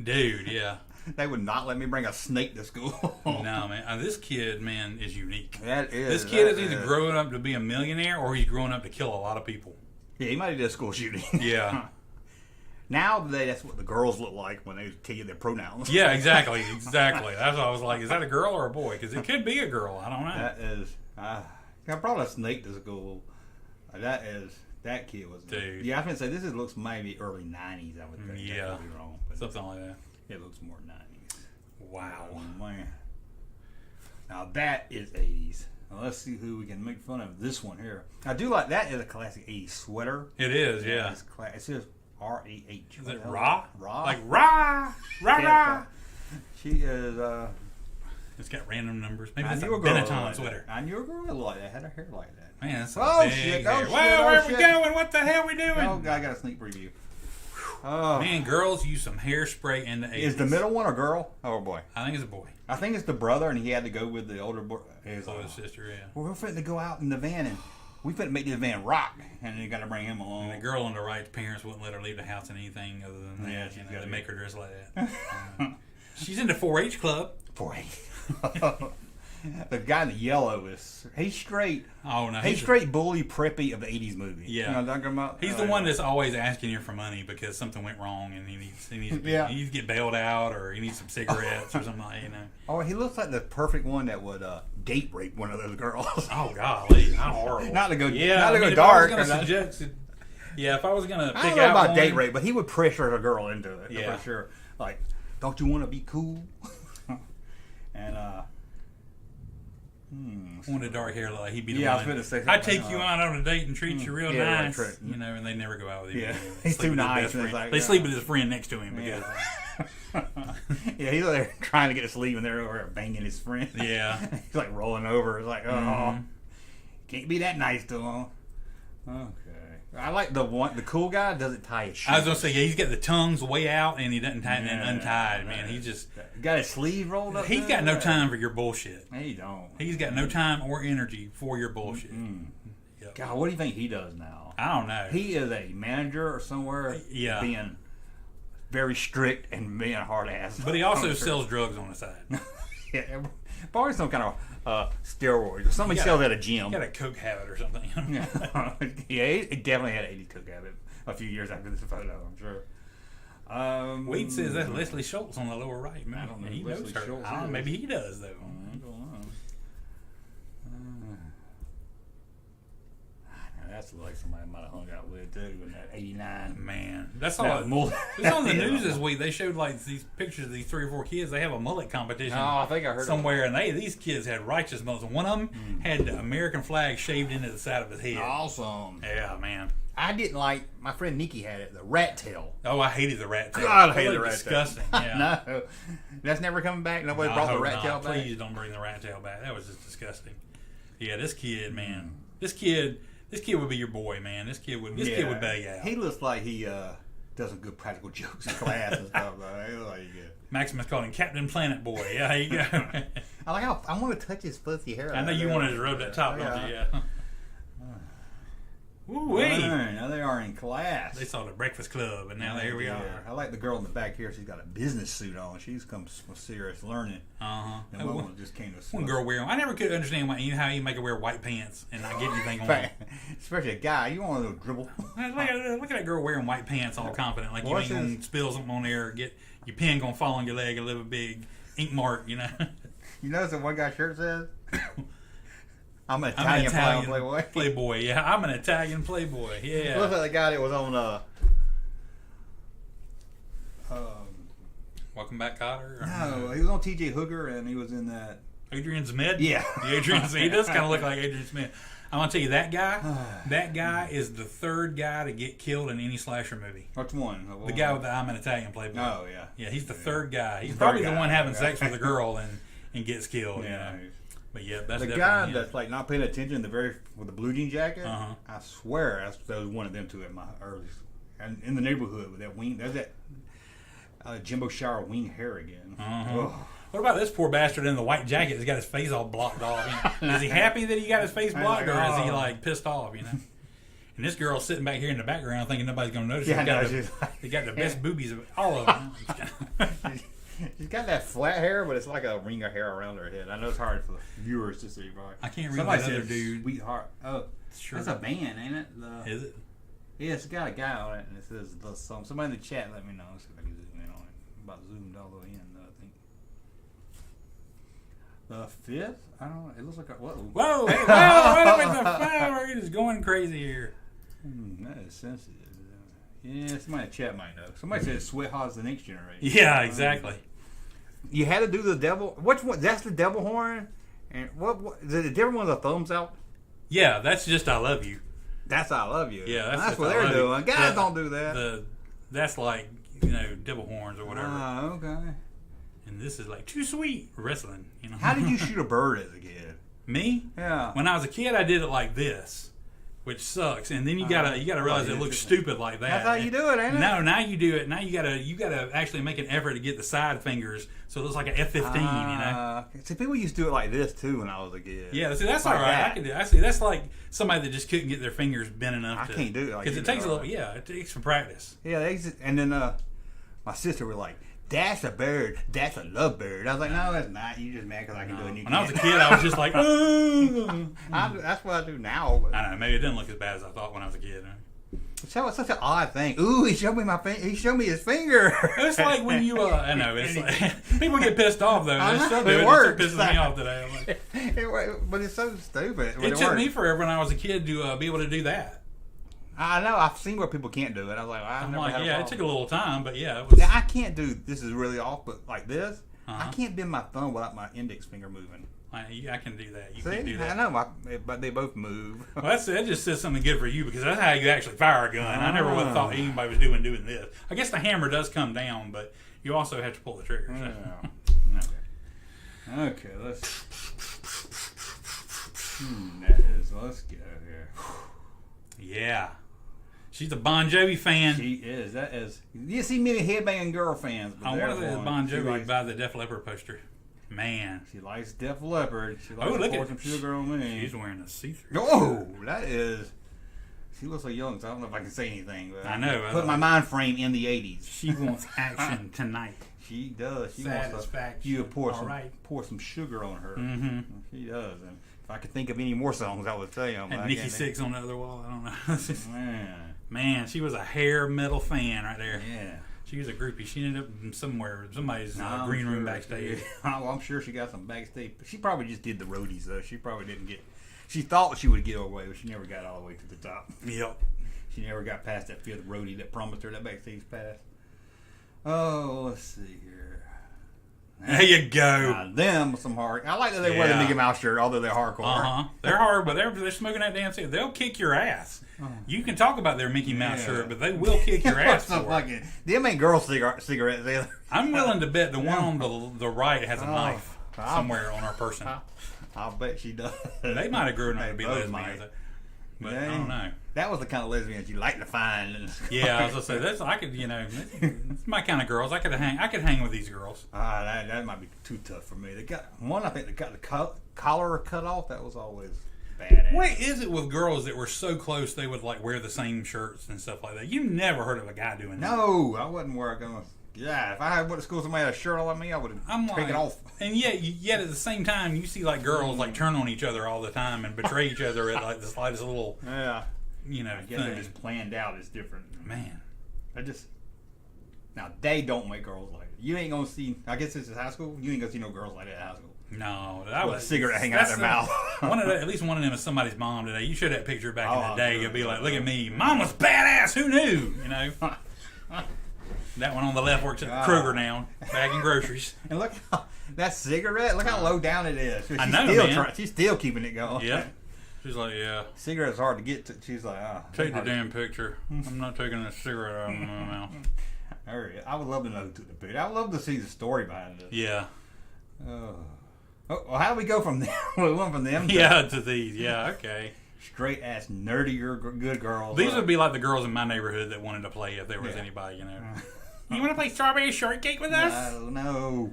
Dude, yeah. They would not let me bring a snake to school. No, man. This kid, man, is unique. That is. This kid is either growing up to be a millionaire or he's growing up to kill a lot of people. Yeah, he might have did a school shooting. Yeah. Now that's what the girls look like when they tell you their pronouns. Yeah, exactly. That's what I was like. Is that a girl or a boy? Because it could be a girl. I don't know. That is. I brought a snake to school. That kid was. Dude. Yeah, I was going to say this looks maybe early 90s, I would think. Yeah. I could be wrong. But Something like that. it looks more 90s. Wow. Oh, man. Now that is 80s. Now let's see who we can make fun of. This one here. I do like that is a classic 80s sweater. It is, yeah. It says R-A-H. Is it Ra? Ra? Like Ra! Ra! She is, It's got random numbers. Maybe I it's a knew a girl Benetton like sweater. that. I knew a girl like that. Had her hair like that. Man, that's Oh, big shit. hair. Oh, shit. Well, Oh, where we shit. going? What the hell we doing? Oh, I got a sneak preview. Oh. Man, girls use some hairspray in the 80s. Is the middle one a girl? Oh, boy. I think it's a boy. I think it's the brother, and he had to go with the older boy. His sister, yeah. Well, we're fitting to go out in the van, and we finna make this van rock, and then you got to bring him along. And the girl on the right's parents wouldn't let her leave the house in anything other than that. Yeah, They make her dress like that. She's in the 4-H club. Boy. The guy in the yellow he's straight. Oh, no. He's straight bully preppy of the 80s movie. Yeah. You know what I'm talking about? He's the one that's always asking you for money because something went wrong and he needs to get bailed out or he needs some cigarettes or something like that, Oh, he looks like the perfect one that would date rape one of those girls. Oh, golly. How horrible. Not to go, yeah, not to go if dark. I was gonna suggest it, if I was going to pick I don't know out about one, date rape, but he would pressure the girl into it. Yeah. For sure. Like, don't you want to be cool? And, One with dark hair, like he'd be the Yeah, I was one. gonna say I'd something. take you out on a date and treat you real yeah, nice, right. and they never go out with him. Yeah. They He's sleep too with his nice, best and it's friend. like, They yeah. sleep with his friend next to him because, yeah, he's there trying to get to sleep, and they're over there banging his friend. yeah. He's like rolling over. It's like, can't be that nice to him. Okay. I like the cool guy doesn't tie his shoes. I was gonna say, yeah, he's got the tongues way out and he doesn't tie it untied. Man, he just got his sleeve rolled up. he's got no time for your bullshit. He don't. He's got no time or energy for your bullshit. Yep. God, what do you think he does now? I don't know. He is a manager or somewhere. Yeah. Being very strict and being a hard ass. But he also sells drugs on the side. Yeah, probably some kind of steroids or something he sells at a gym. He got a coke habit or something. Yeah, he definitely had an 80s cook habit a few years after this photo, I'm sure. Wade says that's Leslie Schultz on the lower right. Man, I don't know he who knows Leslie her. Schultz I don't know, is. maybe he does though. I don't know. That's like somebody I might have hung out with too in that '89. Man, that's all. It's on the news this week. They showed like these pictures of these 3 or 4 kids. They have a mullet competition. Oh, I think I heard somewhere, and these kids had righteous mullets. One of them had the American flag shaved into the side of his head. Awesome. Yeah, man. I didn't like. My friend Nikki had it. The rat tail. Oh, I hated the rat tail. God, I hated the rat disgusting. tail. Yeah. No, that's never coming back. Nobody brought the rat tail back. Please don't bring the rat tail back. That was just disgusting. Yeah, this kid, man. This kid would be your boy, man. This kid would beg out. He looks like he does some good practical jokes in class and stuff. He looks like Maximus called him Captain Planet Boy. Yeah, there you go. I like how I want to touch his fuzzy hair. I know you wanted to rub that top, don't you? Yeah. Woo-wee. Now they are in class. They saw the Breakfast Club, and now here we are. I like the girl in the back here. She's got a business suit on. She's come from serious learning. And one just came to one girl wearing. I never could understand how you make her wear white pants and not get anything on. Especially a guy. You want a little dribble. Look at that girl wearing white pants, all confident, like you ain't gonna spill something on there. Or get your pen gonna fall on your leg and leave a big ink mark. You know. You notice what one guy's shirt says? I'm an Italian playboy. Playboy, yeah. I'm an Italian playboy, yeah. It looks like the guy that was on Welcome Back, Kotter? No, he was on T.J. Hooker, and he was in that. Adrian Smith? Yeah. Adrian Smith. He does kind of look like Adrian Smith. I'm going to tell you, that guy is the 3rd guy to get killed in any slasher movie. Which one? The guy with the I'm an Italian playboy. Oh, yeah. Yeah, he's the 3rd guy. He's probably the one having sex with a girl and gets killed. Yeah. You know? But yeah, that's the guy that's like not paying attention. With the blue jean jacket. Uh-huh. I swear that was one of them two at my earliest. And in the neighborhood with that wing, there's that Jimbo Shower wing hair again. Uh-huh. Oh. What about this poor bastard in the white jacket that's got his face all blocked off? You know? Is he happy that he got his face blocked, or is he like pissed off? You know. And this girl's sitting back here in the background thinking nobody's gonna notice. Yeah, they got the best boobies of all of them. She's got that flat hair, but it's like a ring of hair around her head. I know it's hard for the viewers to see. But I can't read Somebody that other said dude. Sweetheart. Oh, sure. That's a band, ain't it? Is it? Yeah, it's got a guy on it, and it says the song. Somebody in the chat let me know. Let's see if I can zoom in on it. About zoomed all the way in, I think. The 5th? I don't know. It looks like a... Whoa! Hey, whoa! Wait a minute, the firework is going crazy here. That is sensitive. Yeah, somebody in the chat might know. Somebody said Sweat Hot's the next generation. Yeah, exactly. You had to do the devil... Which one? That's the devil horn? And what is it a different one with a thumbs out? Yeah, that's just I love you. That's I love you. Yeah, that's what they're doing. Guys don't do that. That's like, devil horns or whatever. Oh, okay. And this is like too sweet wrestling. You know. How did you shoot a bird as a kid? Me? Yeah. When I was a kid, I did it like this, which sucks. And then you gotta realize it looks stupid like that. That's how you do it, ain't it? No, now you do it. Now you gotta actually make an effort to get the side fingers so it looks like an F-15. You know. See, people used to do it like this too when I was a kid. Yeah, see, that's like all right. that. I can do. I see. That's like somebody that just couldn't get their fingers bent enough. I can't do it like because it takes a little. Yeah, it takes some practice. Yeah, and then my sister was like, "That's a bird. That's a lovebird." I was like, "No, that's not. You just mad because I can do it." When I was a kid, I was just like, that's what I do now. But. I don't know. Maybe it didn't look as bad as I thought when I was a kid. It's such an odd thing. Ooh, he showed me he showed me his finger. It's like when you, I know, it's like, people get pissed off though. They still do it. Works. It pisses me off today. I'm like, but it's so stupid. It took me forever when I was a kid to be able to do that. I know. I've seen where people can't do it. I was like, I'm like, yeah, it took a little time, but yeah, it was. Now, I can't do. This is really off, but like this, I can't bend my thumb without my index finger moving. I can do that. You See, can do that. I know, but they both move. Well, that just says something good for you because that's how you actually fire a gun. I never would have thought anybody was doing this. I guess the hammer does come down, but you also have to pull the trigger. So. Okay, let's. Let's go here. Yeah. She's a Bon Jovi fan. She is. That is. You see many headbanging girl fans. I wanted the Bon Jovi by the Def Leppard poster. Man. She likes Def Leppard. She likes to pour some sugar on me. She's wearing a see-through. Oh, that is. She looks so young, so I don't know if I can say anything. But I know. Put my mind frame in the 80s. She wants action tonight. She does. She Satisfaction. wants to pour some sugar on her. Mm-hmm. She does. And if I could think of any more songs, I would say them. And Nikki Sixx on the other wall. I don't know. Man, she was a hair metal fan right there. Yeah. She was a groupie. She ended up somebody's green room backstage. I'm sure she got some backstage. She probably just did the roadies though. She probably didn't get. She thought she would get away, but she never got all the way to the top. Yep. She never got past that fifth roadie that promised her that backstage pass. Oh, let's see here. There you go. Now, them some hard. I like that they wear the Mickey Mouse shirt, although they're hardcore. They're hard, but they're smoking that damn cigarette. They'll kick your ass. You can talk about their Mickey Mouse shirt, but they will kick your ass for it. Them ain't girl cigarettes either. I'm willing to bet the one on the right has a knife somewhere on her person. I'll bet she does. They might have grown up to be lesbians, but I don't know. That was the kind of lesbians you like to find. Yeah, I was gonna say that's. I could, it's my kind of girls. I could hang with these girls. That might be too tough for me. They got one. I think they got the collar cut off. That was always badass. What is it with girls that were so close they would like wear the same shirts and stuff like that? You never heard of a guy doing that. No, I wasn't wearing. Yeah, if I had went to school, somebody had a shirt on me, I would have taken it off. And yet at the same time, you see like girls like turn on each other all the time and betray each other at like the slightest little. Yeah. I guess they're just planned out. It's different. Man. Now they don't make girls like it. You ain't gonna see. I guess this is high school. You ain't gonna see no girls like that in high school. No, that was a cigarette hanging out their mouth. At least one of them is somebody's mom today. You showed that picture back in the day. You'll be like, look at me, mom was badass. Who knew? That one on the left works at Kroger now, bagging groceries. And look, that cigarette. Look how low down it is. I know, man. She's still keeping it going. Yeah. She's like, yeah. Cigarette's hard to get to. She's like, take the damn picture. I'm not taking a cigarette out of my mouth. I would love to know who took the picture. I would love to see the story behind it. Yeah. Well, how do we go from there? We went from them to these. Yeah, okay. Straight ass nerdier good girls. These would be like the girls in my neighborhood that wanted to play if there was anybody, You want to play strawberry shortcake with us? No.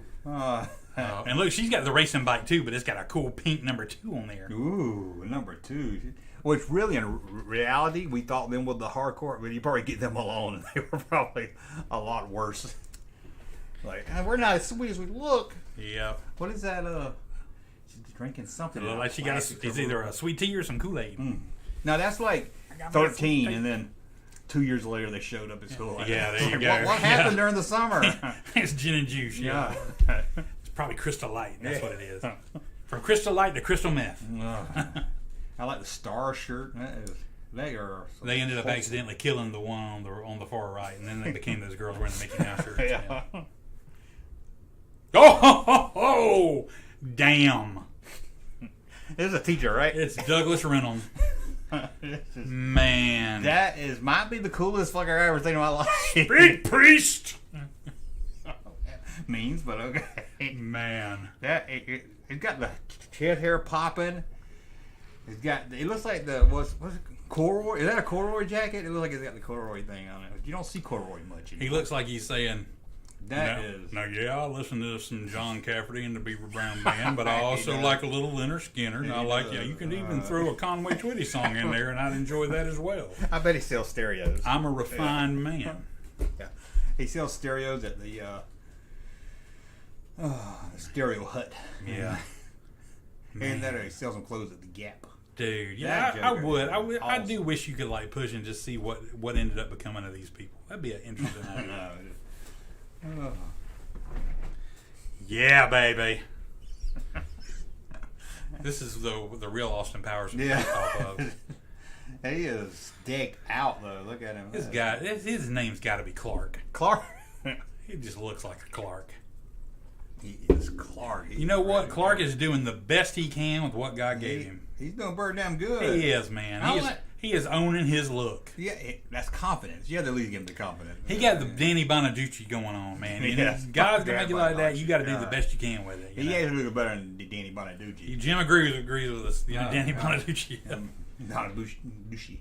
And look, she's got the racing bike too, but it's got a cool pink number 2 on there. Ooh, number 2. Which really, in reality, we thought them with the hardcore, but you probably get them alone, and they were probably a lot worse. Like, we're not as sweet as we look. Yep. What is that? She's drinking something. It looks like she got it's either a sweet tea or some Kool-Aid. Now that's like 13, and then 2 years later they showed up at school. There you go. What happened during the summer? It's gin and juice. Yeah. It's probably Crystal Light. That's what it is. From Crystal Light to Crystal Meth. I like the star shirt. They ended up accidentally killing the one on the far right, and then they became those girls wearing the Mickey Mouse shirts. Yeah. Oh, damn. This is a teacher, right? It's Douglas Reynolds. Man. That might be the coolest fucker I ever seen in my life. Big priest! Means, but okay. Man. It's got the chest hair popping. It looks like what's it, corduroy? Is that a corduroy jacket? It looks like it's got the corduroy thing on it. You don't see corduroy much anymore. He looks like he's saying, Now, I listen to some John Cafferty and the Beaver Brown Band, but I also like a little Leonard Skinner. And I like, you can even throw a Conway Twitty song in there, and I'd enjoy that as well. I bet he sells stereos. I'm a refined man. Yeah. He sells stereos at the Stereo Hut. Yeah. And that he sells some clothes at the Gap. Dude, yeah, I would. Awesome. I do wish you could like push and just see what ended up becoming of these people. That'd be an interesting idea. Yeah, baby. This is the real Austin Powers. Yeah. He is decked out though. Look at him. This guy, his name's got to be Clark. Clark. He just looks like a Clark. He is Clark. You know what? Clark is doing the best he can with what God gave him. He's doing pretty damn good. He is, man. He is owning his look. Yeah, that's confidence. You have to at least give him the confidence. He got the Danny Bonaducci going on, man. God's gonna make you like that. You got to do the best you can with it. He has to do better than Danny Bonaducci. Jim agrees with us. Danny Bonaducci. Bonaducci.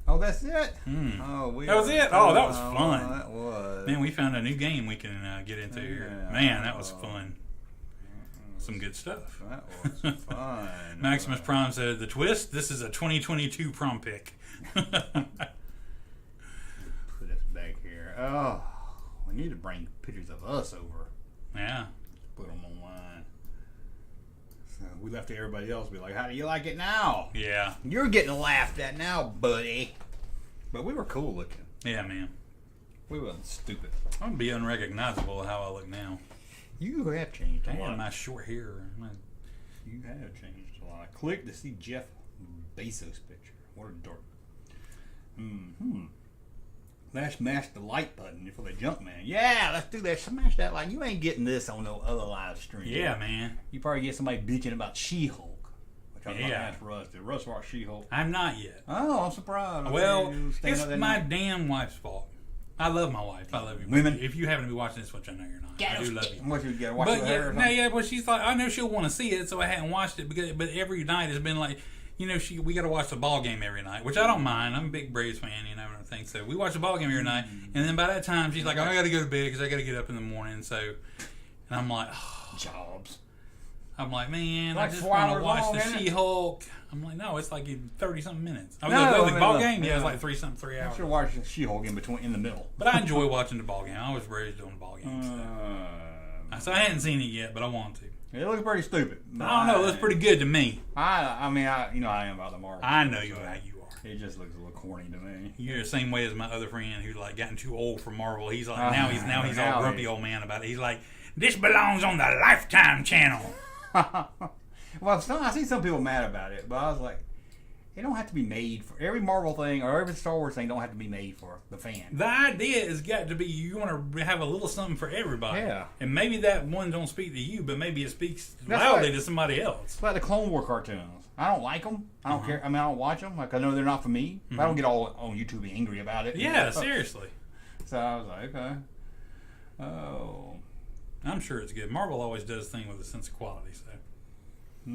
Oh, that's it. That was it. Oh, that was fun. That was. Man, we found a new game we can get into here. Man, that was fun. Some good stuff. That was fun. Maximus Prime said, the twist, this is a 2022 prom pick. Put us back here. Oh, we need to bring pictures of us over. Yeah. Put them online. So we left everybody else be like, how do you like it now? Yeah. You're getting laughed at now, buddy. But we were cool looking. Yeah, man. We wasn't stupid. I'm going to be unrecognizable how I look now. You have changed a lot. My short hair. You have changed a lot. Click to see Jeff Bezos picture. What a dork. Let's smash the like button for the Junkman. Yeah, let's do that. Smash that like. You ain't getting this on no other live stream. Yeah, man. You probably get somebody bitching about She-Hulk. Which I'm going to ask Russ. Did Russ watch She-Hulk? I'm not yet. Oh, I'm surprised. Well, it's my damn wife's fault. I love my wife. I love you. Women. If you happen to be watching this, which I know you're not, I do love you. What you got to watch But with her? but she's like, I know she'll want to see it, so I hadn't watched it. But every night has been like, we got to watch the ball game every night, which I don't mind. I'm a big Braves fan, and everything. So we watch the ball game every night, and then by that time she's like, I got to go to bed because I got to get up in the morning. So, and I'm like, Jobs. I'm like, man, Like I just 4 want to hours watch long, the isn't it? She-Hulk. I'm like, no, it's like 30-something minutes. I No, the ball game, yeah. it's like 3 I hours. should watch She-Hulk in the middle. But I enjoy watching the ball game. I was raised doing the ball game. So I hadn't seen it yet, but I want to. It looks pretty stupid. I don't know. It looks pretty good to me. I mean, I am about the Marvel. I know how you are. It just looks a little corny to me. You're the same way as my other friend who's like gotten too old for Marvel. He's like now he's all grumpy old man about it. He's like, this belongs on the Lifetime channel. Well, I see some people mad about it, but I was like, it don't have to be made for every Marvel thing or every Star Wars thing. Don't have to be made for the fan. The idea has got to be you want to have a little something for everybody. Yeah. And maybe that one don't speak to you, but maybe it speaks loudly to somebody else. It's like the Clone War cartoons. I don't like them. I don't care. I mean, I don't watch them. Like, I know they're not for me. But I don't get all on YouTube and angry about it. Yeah, seriously. So I was like, okay. Oh. I'm sure it's good. Marvel always does things with a sense of quality, so. I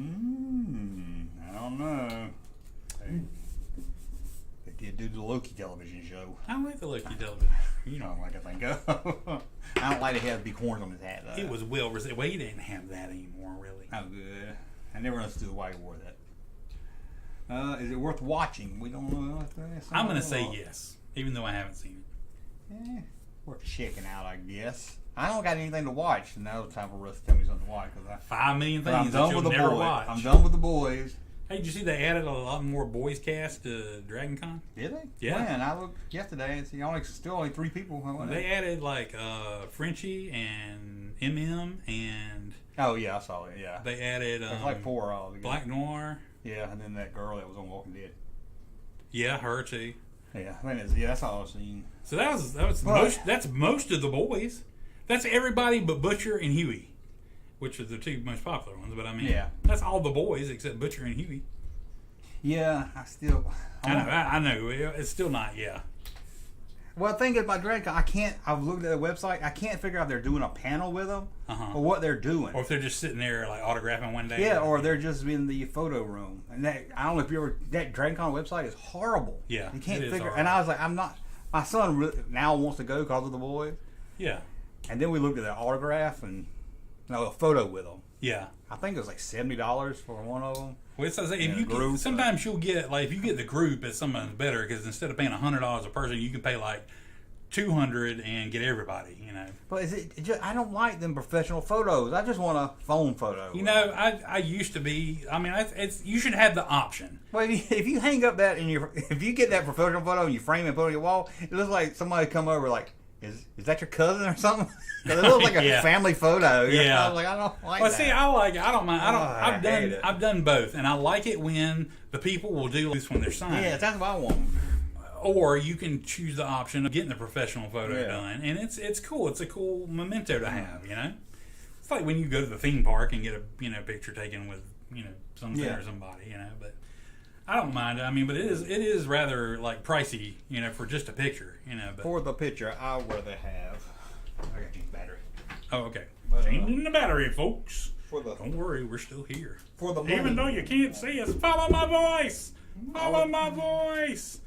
don't know. They did do the Loki television show. I like the Loki television. You don't like to think of. I don't like to have big horns on his hat, though. It was well received. Well, he didn't have that anymore, really. Oh, good. I never understood why he wore that. Is it worth watching? We don't know. I'm going to say yes, even though I haven't seen it. Worth checking out, I guess. I don't got anything to watch, and now it's time for Russ to tell me something to watch. 5 million I'm things done that you'll with the never boys. watch. I'm done with the boys. Hey, did you see they added a lot more boys cast to Dragon Con? Did they? Yeah. Man, I looked yesterday and see still only 3 people. They added like Frenchie and MM and oh yeah, I saw it. Yeah. they added There's like 4 all together. Black Noir. Yeah, and then that girl that was on Walking Dead. Yeah, her too. Yeah, that's all I've seen. So that's most of the boys. That's everybody but Butcher and Huey, which are the 2 most popular ones. But I mean, that's all the boys except Butcher and Huey. Yeah, I know. It's still not. Yeah. Well, the thing about Dragon Con, I've looked at the website. I can't figure out if they're doing a panel with them or what they're doing. Or if they're just sitting there like autographing one day. Yeah, or they're just in the photo room. And I don't know if you ever, that Dragon Con website is horrible. Yeah, you can't it is figure. horrible. And I was like, my son really, now wants to go because of the boys. Yeah. And then we looked at the autograph and a photo with them. Yeah. I think it was like $70 for one of them. Well, sometimes you'll get like if you get the group, it's sometimes better because instead of paying $100 a person, you can pay like $200 and get everybody. But I don't like them professional photos. I just want a phone photo. I used to be. I mean, you should have the option. Well, if you hang up that if you get that professional photo and you frame it and put it on your wall, it looks like somebody come over like. Is that your cousin or something? Because it looks like a family photo. Yeah. I was like, I don't like that. that. See, I like it. I don't mind. hate it. I've done both, and I like it when the people will do this when they're signing. Yeah, that's what I want. Or you can choose the option of getting the professional photo done, and it's cool. It's a cool memento to have. It's like when you go to the theme park and get a picture taken with something or somebody. But I don't mind. I mean, but it is rather like pricey, for just a picture, But For the picture, I'll rather have. I got to change battery. Oh, okay. Changing the battery, folks. Don't worry, we're still here. For the Even though you can't see us, follow my voice. Follow my voice.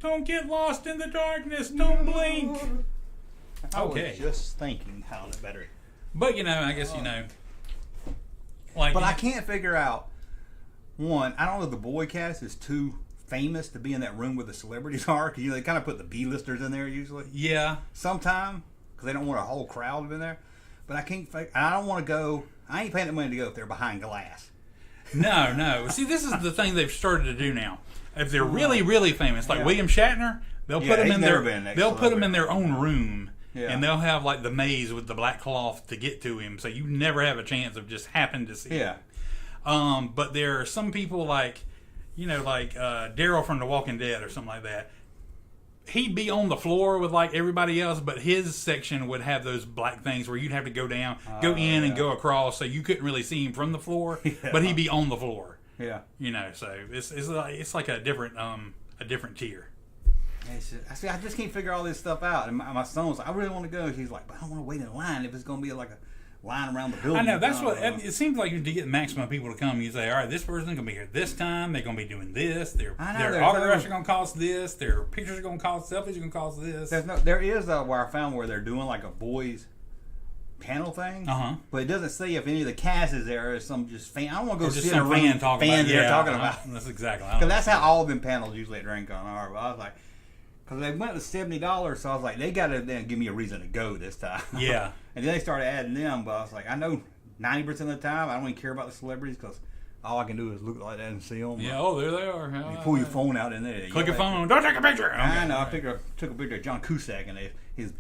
Don't get lost in the darkness. Don't blink. I was just thinking how the battery. But I guess like. But I can't figure out. One, I don't know if the boy cast is too famous to be in that room where the celebrities are. Because they kind of put the B-listers in there usually. Yeah. Sometime because they don't want a whole crowd in there. But I can't. I don't want to go. I ain't paying the money to go if they're behind glass. No. See, this is the thing they've started to do now. If they're really, really famous, like William Shatner, they'll put them in their own room, and they'll have like the maze with the black cloth to get to him, so you never have a chance of just happening to see him. But there are some people like Daryl from The Walking Dead or something like that. He'd be on the floor with like everybody else, but his section would have those black things where you'd have to go down, go in, and go across, so you couldn't really see him from the floor. But he'd be on the floor. Yeah, so it's like a different tier. I just can't figure all this stuff out. And my son was like, I really want to go. She's like, but I don't want to wait in line if it's going to be like a line around the building. I know, that's what it seems like. To get maximum people to come, you say, all right, this person's going to be here this time. They're going to be doing this. Their autographs are going to cost this. Their pictures are going to cost. Selfies are going to cost this. There is where I found where they're doing like a boys panel thing, but it doesn't say if any of the cast is there or some just fan. I don't want to go sit in a room fans they're talking about. That's exactly because that's how all of them panels usually at DrainCon are. But I was like, because they went to $70, so I was like, they got to then give me a reason to go this time. Yeah. And then they started adding them, but I was like, I know 90% of the time I don't even care about the celebrities because all I can do is look like that and see them. Yeah, there they are. You pull your phone out in there. Click your phone. Don't take a picture. I know. I took a picture of John Cusack and his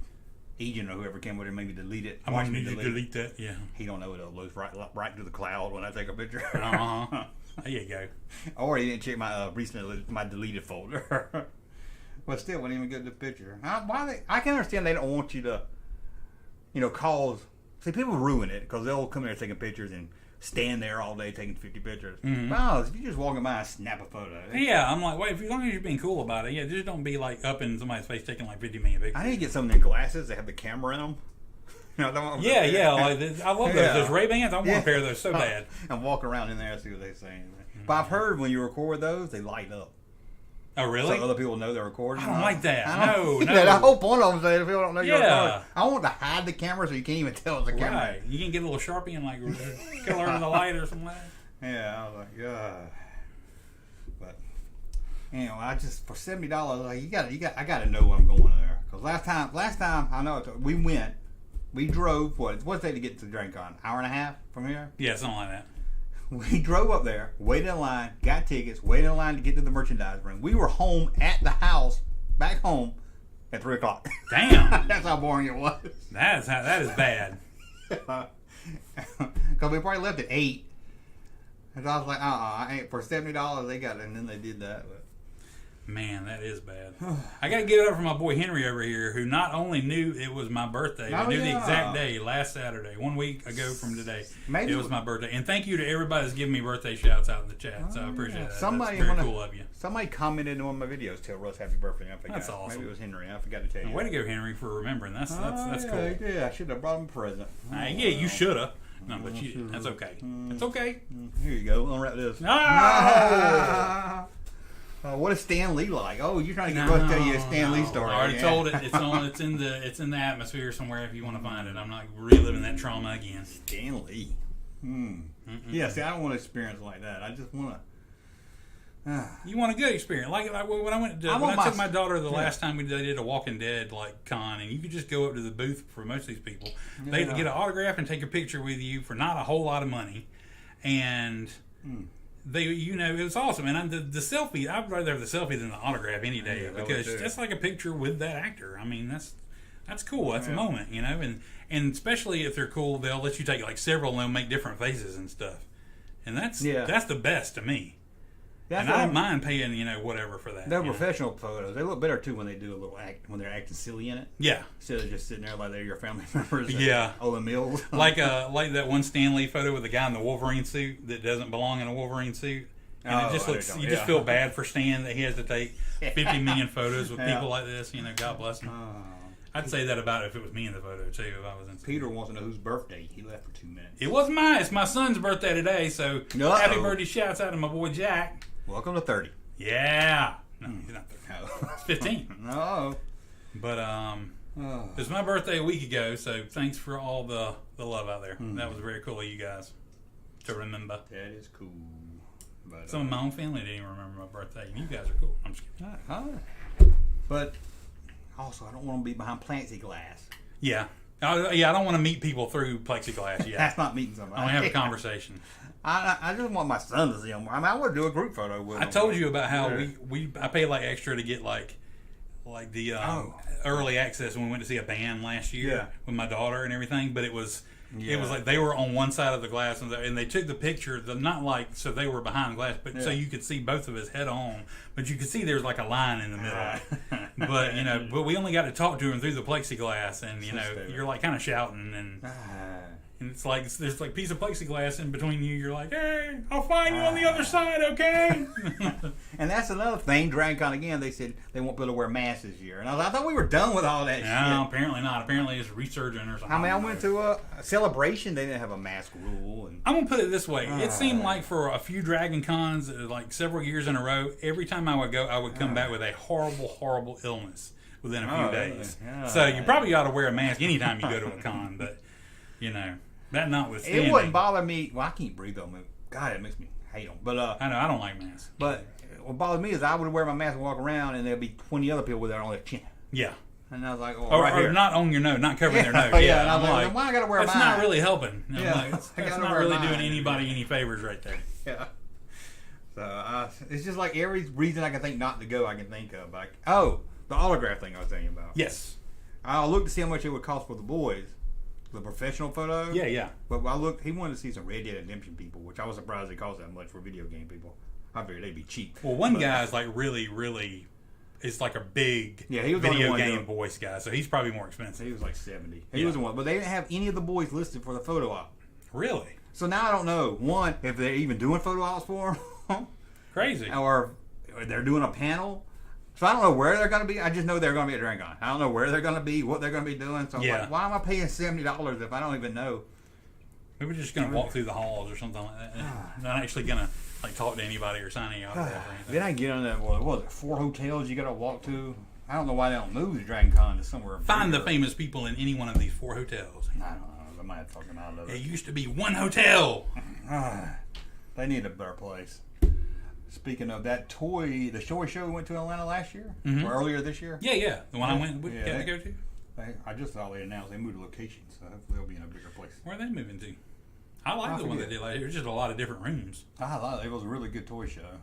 agent or whoever came with it made me delete it. I'm going to delete that. Yeah. He don't know it uploads right to the cloud when I take a picture. There you go. Or he didn't check my my deleted folder. But still, wouldn't even get the picture. I can understand they don't want you to, cause. See, people ruin it because they'll come there taking pictures and stand there all day taking 50 pictures. Wow, if you're just walking by and snap a photo. Yeah, I'm like, wait, as long as you're being cool about it, just don't be like up in somebody's face taking like 50 million pictures. I need to get some of their glasses that have the camera in them. Like I love those. Those Ray-Bans, I want a pair of those so bad. And walk around in there and see what they're saying. But I've heard when you record those, they light up. Oh, really? So other people know they're recording. I don't like that. No. The whole point of them is people don't know you're recording. I want to hide the camera so you can't even tell it's a camera. Right. You can get a little Sharpie and like color in the light or something like that. Yeah, I was like, God. But I just for $70, I got to know where I'm going there. Because last time I know we drove what's it take to get to DrainCon? Hour and a half from here? Yeah, something like that. We drove up there, waited in line, got tickets, waited in line to get to the merchandise room. We were home at the house, back home, at 3 o'clock. Damn. That's how boring it was. That is bad. Because we probably left at 8. And I was like, I ain't for $70 they got it, and then they did that. But. Man, that is bad. I got to give it up for my boy Henry over here, who not only knew it was my birthday, but knew the exact day, last Saturday, 1 week ago from today. It was my birthday. And thank you to everybody that's giving me birthday shouts out in the chat. So I appreciate that. That's very cool of you. Somebody commented on my videos, tell Russ happy birthday. I forgot. That's awesome. Maybe it was Henry. I forgot to tell you. Way to go, Henry, for remembering. That's cool. Yeah, I should have brought him a present. You should have. No, but you didn't. That's okay. It's okay. Here you go. Unwrap this. No! What is Stan Lee like? Oh, you're trying to get Russ to tell you a Stan Lee story. I already told it. It's in the atmosphere somewhere if you want to find it. I'm not reliving that trauma again. Stan Lee. Yeah, see, I don't want to experience like that. I just want to. You want a good experience, like when I took my daughter the last time they did a Walking Dead like con, and you could just go up to the booth for most of these people. They'd get an autograph and take a picture with you for not a whole lot of money, and. It was awesome, and the selfie. I'd rather have the selfie than the autograph any day because that's like a picture with that actor. I mean, that's cool. That's a moment, and especially if they're cool, they'll let you take like several, and they'll make different faces and stuff, and that's the best to me. And I don't mind paying whatever for that. They're professional photos. They look better too when they do a little act when they're acting silly in it. Yeah, instead of just sitting there like they're your family members. Yeah, Olin Mills. like that one Stan Lee photo with the guy in the Wolverine suit that doesn't belong in a Wolverine suit. And it just looks. You just feel bad for Stan that he has to take 50 million photos with people like this. God bless him. I'd say that about it if it was me in the photo too. If I was in. Peter wants to know whose birthday. He left for 2 minutes. It wasn't mine. It's my son's birthday today. So happy birthday! Shouts out to my boy Jack. Welcome to 30. Yeah. No, he's not 30. No. It's 15. No. But it was my birthday a week ago, so thanks for all the love out there. That was very cool of you guys to remember. That is cool. But, some of my own family didn't even remember my birthday, and you guys are cool. I'm just kidding. But also, I don't want to be behind plexiglass. Yeah. I don't want to meet people through plexiglass yet. That's not meeting somebody. I want to have a conversation. I just want my son to see him. I mean, I would do a group photo with him. I told you about how I paid like extra to get like the early access when we went to see a band last year with my daughter and everything. But it was It was like they were on one side of the glass, and they took the picture. Not like so they were behind glass, but so you could see both of us head on. But you could see there's like a line in the middle. But but we only got to talk to him through the plexiglass, and you're like kind of shouting and. And it's like there's like a piece of plexiglass in between you. You're like, hey, I'll find you on the other side, okay? And that's another thing. DragonCon again. They said they won't be able to wear masks this year, and I thought we were done with all that shit. No, apparently not. Apparently it's resurgent or something. I mean, I went to a celebration. They didn't have a mask rule. And I'm gonna put it this way: it seemed like for a few Dragon Cons, like several years in a row, every time I would go, I would come back with a horrible, horrible illness within a few days. So you probably ought to wear a mask anytime you go to a con, but that notwithstanding, it wouldn't bother me. Well, I can't breathe on them. God, it makes me hate them. But I know I don't like masks. But what bothers me is I would wear my mask and walk around, and there'd be 20 other people with it on their chin. Yeah. And I was like, or not on your nose, not covering their nose. Yeah. And I was like, why I gotta wear mine? That's not really helping. That's not really doing mine. anybody any favors right there. Yeah. So it's just like every reason I can think not to go, I can think of. Like, the autograph thing I was telling you about. Yes. I looked to see how much it would cost for the boys. The professional photo? Yeah. But I looked, he wanted to see some Red Dead Redemption people, which I was surprised it cost that much for video game people. I figured they'd be cheap. Well, one guy's like really, it's like a big he was video game voice guy, so he's probably more expensive. He was like 70. He was the one, but they didn't have any of the boys listed for the photo op. Really? So now I don't know, one, if they're even doing photo ops for them. Crazy. Or they're doing a panel. So I don't know where they're going to be. I just know they're going to be at DragonCon. I don't know where they're going to be, what they're going to be doing. So I'm like, why am I paying $70 if I don't even know? Maybe we're just going to walk through the halls or something like that. Not actually going to like talk to anybody or sign any autograph or anything. Then I get on that, what was it, 4 hotels you got to walk to? I don't know why they don't move the DragonCon to somewhere. Find the famous people in any one of these 4 hotels. I don't know. They might have fucking out of it. It used to be one hotel. They need a better place. Speaking of that the toy show we went to in Atlanta last year, or earlier this year. Yeah, the one I went got to go to. I just saw they announced they moved location, so hopefully they'll be in a bigger place. Where are they moving to? I like the one they did last year. It was just a lot of different rooms. I thought it was a really good toy show.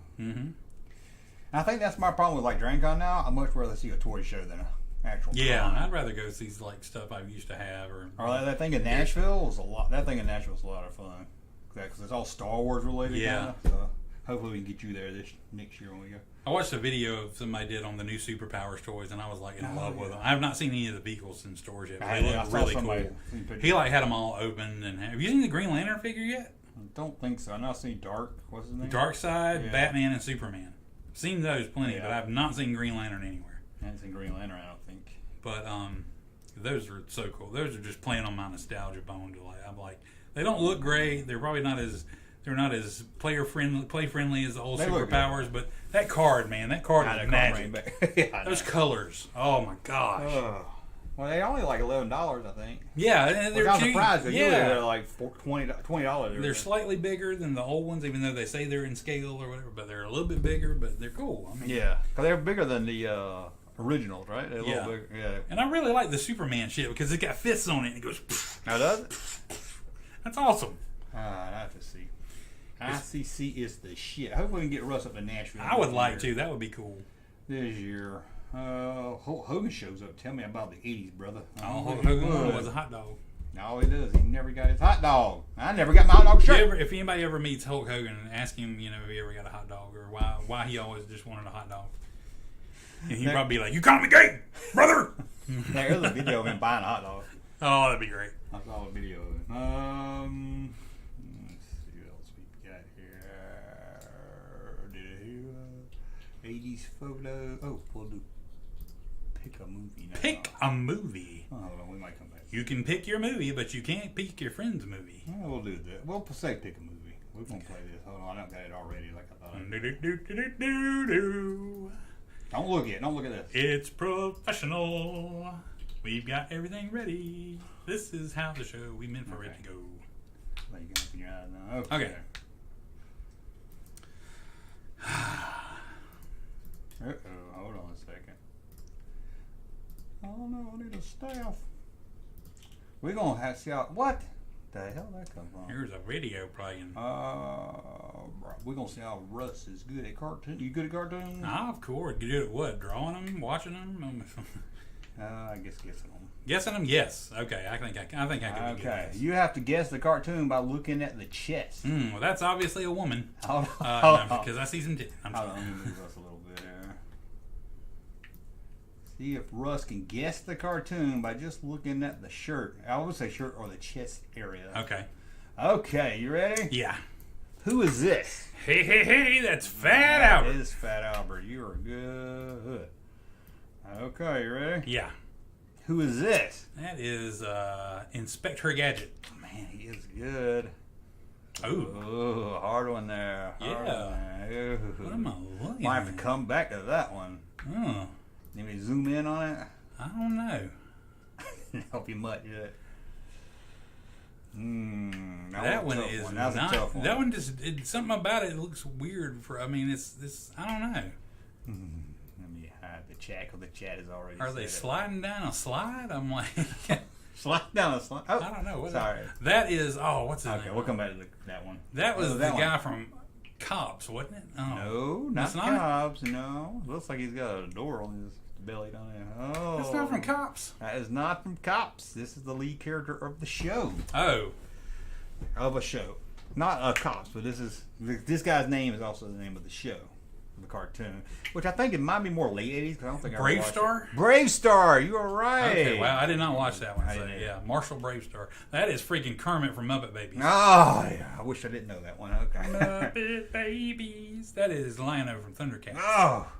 I think that's my problem with like DragonCon now. I'd much rather see a toy show than an actual. Yeah, con. I'd rather go see like stuff I used to have or that thing in Nashville was a lot. That thing in Nashville was a lot of fun because it's all Star Wars related. Yeah. So hopefully we can get you there next year when we go. I watched a video of somebody did on the new Superpowers toys, and I was like in love with them. I have not seen any of the vehicles in stores yet, but they look really cool. He like had them all open. And have you seen the Green Lantern figure yet? I don't think so. I've not seen What's his name? Darkseid, Batman, and Superman. I've seen those plenty, but I've not seen Green Lantern anywhere. I haven't seen Green Lantern, I don't think. But those are so cool. Those are just playing on my nostalgia bone. I'm like, they don't look great. They're probably not as play friendly as the old Superpowers, but that card, man, that card is magic. Those colors, oh my gosh. Well, they're only like $11, I think. Yeah, and they're cheap. surprised. They're like $20. They're slightly bigger than the old ones, even though they say they're in scale or whatever. But they're a little bit bigger, but they're cool. I mean, because they're bigger than the originals, right? They're a little bigger. Yeah. And I really like the Superman shit because it got fists on it and it goes. Now does it? That's awesome. I have to see. ICC is the shit. I hope we can get Russ up to Nashville. I would like to. That would be cool. This year. Hulk Hogan shows up. Tell me about the 80s, brother. Hulk Hogan was a hot dog. No, he does. He never got his hot dog. I never got my hot dog shirt. If anybody ever meets Hulk Hogan, ask him, if he ever got a hot dog or why he always just wanted a hot dog. And he'd probably be like, "You call me gay, brother." There's a video of him buying a hot dog. Oh, that'd be great. I saw a video of it. Let's see what else we got here. 80s photo. Oh, we'll do pick a movie now. Pick a movie. Oh, hold on, we might come back. You can pick your movie, but you can't pick your friend's movie. Yeah, we'll do that. We'll say pick a movie. We're going to play this. Hold on, I don't got it already like I thought. Don't look at it. Don't look at this. It's professional. We've got everything ready. This is how the show we meant for it to go. Well, you can open your eyes now. Okay. Hold on a second. Oh no, I need a staff. We're gonna have to see how, what the hell that come from? Here's a video playing. We're gonna see how Russ is good at cartoons. You good at cartoons? Of course. You do it what? Drawing them? Watching them? I guess guessing them. Guessing them? Yes. Okay, I think I can be good. Okay, you have to guess the cartoon by looking at the chest. Well, that's obviously a woman. No, because I see some titties. I'm hold sorry. on, let me move us a little bit here. See if Russ can guess the cartoon by just looking at the shirt. I would say shirt or the chest area. Okay. Okay, you ready? Yeah. Who is this? Hey, that's Fat That Albert. is Fat Albert. You are good. Okay, you ready? Yeah. Who is this? That is Inspector Gadget. Man, he is good. Ooh. Ooh, hard one there. Hard Yeah. one there. What am I looking Might have at? to come back to that one. Oh, Let me zoom in on it. I don't know. Help you much yet. That one was a is tough one. That was not. a tough one. That one just something about it looks weird. I mean, it's. I don't know. Let me hide the chat because the chat is already. Are they said it. sliding down a slide? I'm like, Slide down a slide. Oh, I don't know. What sorry. That is. Oh, what's his Okay, name? we'll come back to that one. That was that the one. guy from Cops, wasn't it? Oh. No, not It's not? Cobbs. No, looks like he's got a door on his belly down there. Oh, That's not from Cops. That is not from Cops. This is the lead character of the show. Oh. Of a show, not Cops, but this guy's name is also the name of the show, the cartoon, which I think it might be more late '80s because I don't think I Brave watched Star? it. Brave Star, you are right. Okay, wow, I did not watch that one. I So, didn't. yeah, Marshall Bravestar. That is freaking Kermit from Muppet Babies. Oh, yeah. I wish I didn't know that one. Okay. Muppet Babies. That is Lion-O from Thundercats. Oh.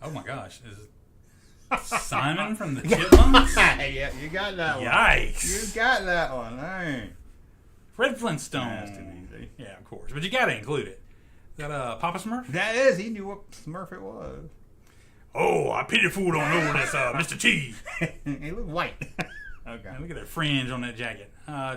Oh my gosh. Is it Simon from the Chipmunks? Yeah, you got that one. Yikes. You got that one. Hey. Fred Flintstone. That's too easy. Yeah, of course. But you got to include it. Is that Papa Smurf? That is. He knew what Smurf it was. Oh, I pity fool don't know that's Mr. T. He looked white. Okay. Look at that fringe on that jacket.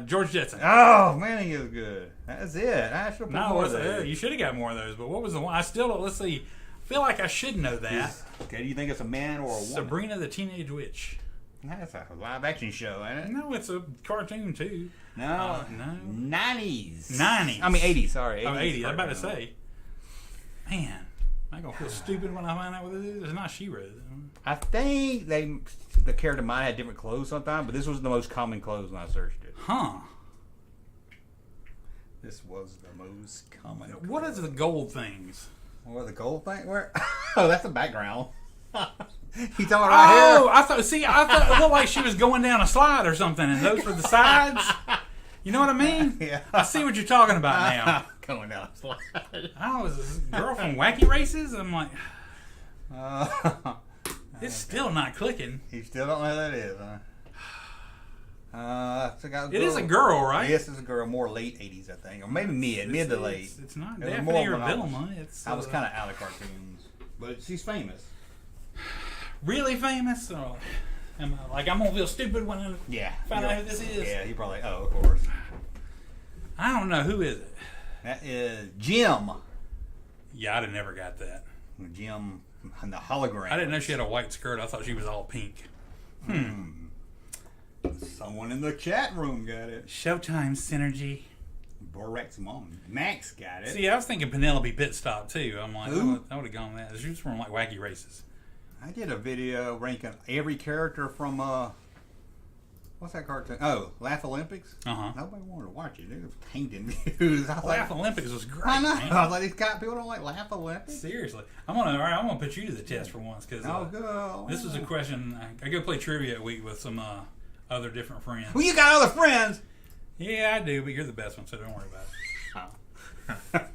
George Jetson. Oh man, he is good. That's it. I should put No, more of those. you should have got more of those. But what was the one? I still don't. Let's see. I feel like I should know that. Okay, do you think it's a man or a woman? Sabrina the Teenage Witch. That's a live action show, ain't it? No, it's a cartoon too. No. No. 90s. 90s. I mean 80s, sorry. 80s. Oh, 80. I'm about to say. Man, am I going to feel stupid when I find out what it is? It's not She-Ra. I think the character might have different clothes sometimes, but this was the most common clothes when I searched it. Huh. This was the most common. What is the gold things? What, the gold thing? Where? Oh, that's the background. You talking right Oh, here? I thought it looked like she was going down a slide or something, and those were the sides. You know what I mean? Yeah. I see what you're talking about now. Going down a slide. I was this girl from Wacky Races. I'm like, it's still not clicking. You still don't know who that is, huh? It is a girl, right? Yes, it's a girl. More late 80s, I think. Or maybe mid to late. It's not It was Daphne more or when I was- Vilma. It's I was kind of out of cartoons. But she's famous. really famous. Or am I, like I'm gonna feel stupid when I Yeah. find out who this is. Yeah, you probably. Oh, of course. I don't know who is it. That is Jim. Yeah, I'd have never got that. Jim and the hologram. I didn't know she had a white skirt. I thought she was all pink. Someone in the chat room got it. Showtime synergy. Borak's mom. Max got it. See, I was thinking Penelope Pitstop too. I'm like, Who? I would have gone with that. She was from like Wacky Races. I did a video ranking every character from what's that cartoon? Oh, Laugh Olympics. Uh-huh. Nobody wanted to watch it. They were tainting views. I was Laugh like, Olympics was great. I know. Man. I was like, these people don't like Laugh Olympics. Seriously, I'm gonna put you to the test for once because Oh, good. this is a question. I go play trivia at week with some other different friends. Well, you got other friends. Yeah, I do, but you're the best one, so don't worry about it.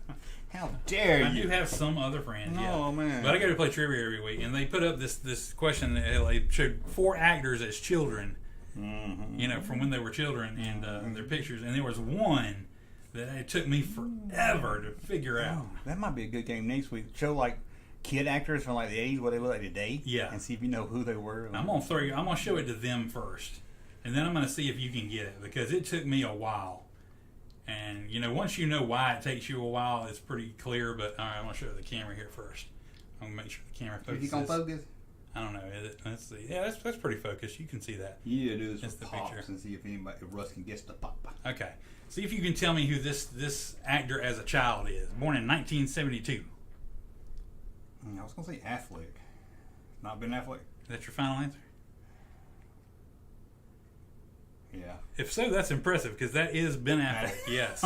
How dare I you? do have some other friends, yeah. Oh, man. But I go to play trivia every week, and they put up this question. They showed 4 actors as children, you know, from when they were children, and their pictures. And there was one that it took me forever to figure out. That might be a good game next week. Show like kid actors from like the 80s, what they look like today. Yeah. And see if you know who they were. I'm gonna show it to them first, and then I'm gonna see if you can get it because it took me a while. And you know, once you know why it takes you a while, it's pretty clear. But all right, I'm gonna show the camera here first. I'm gonna make sure the camera focuses. Is he gonna focus? I don't know. Is it? Let's see. Yeah, that's pretty focused. You can see that. Yeah, do this That's with the pops picture. and see if Russ can guess the pop. Okay. See if you can tell me who this actor as a child is. Born in 1972. I was gonna say Affleck. Not Ben Affleck. Is that your final answer? If so, that's impressive because that is Ben Affleck, yes.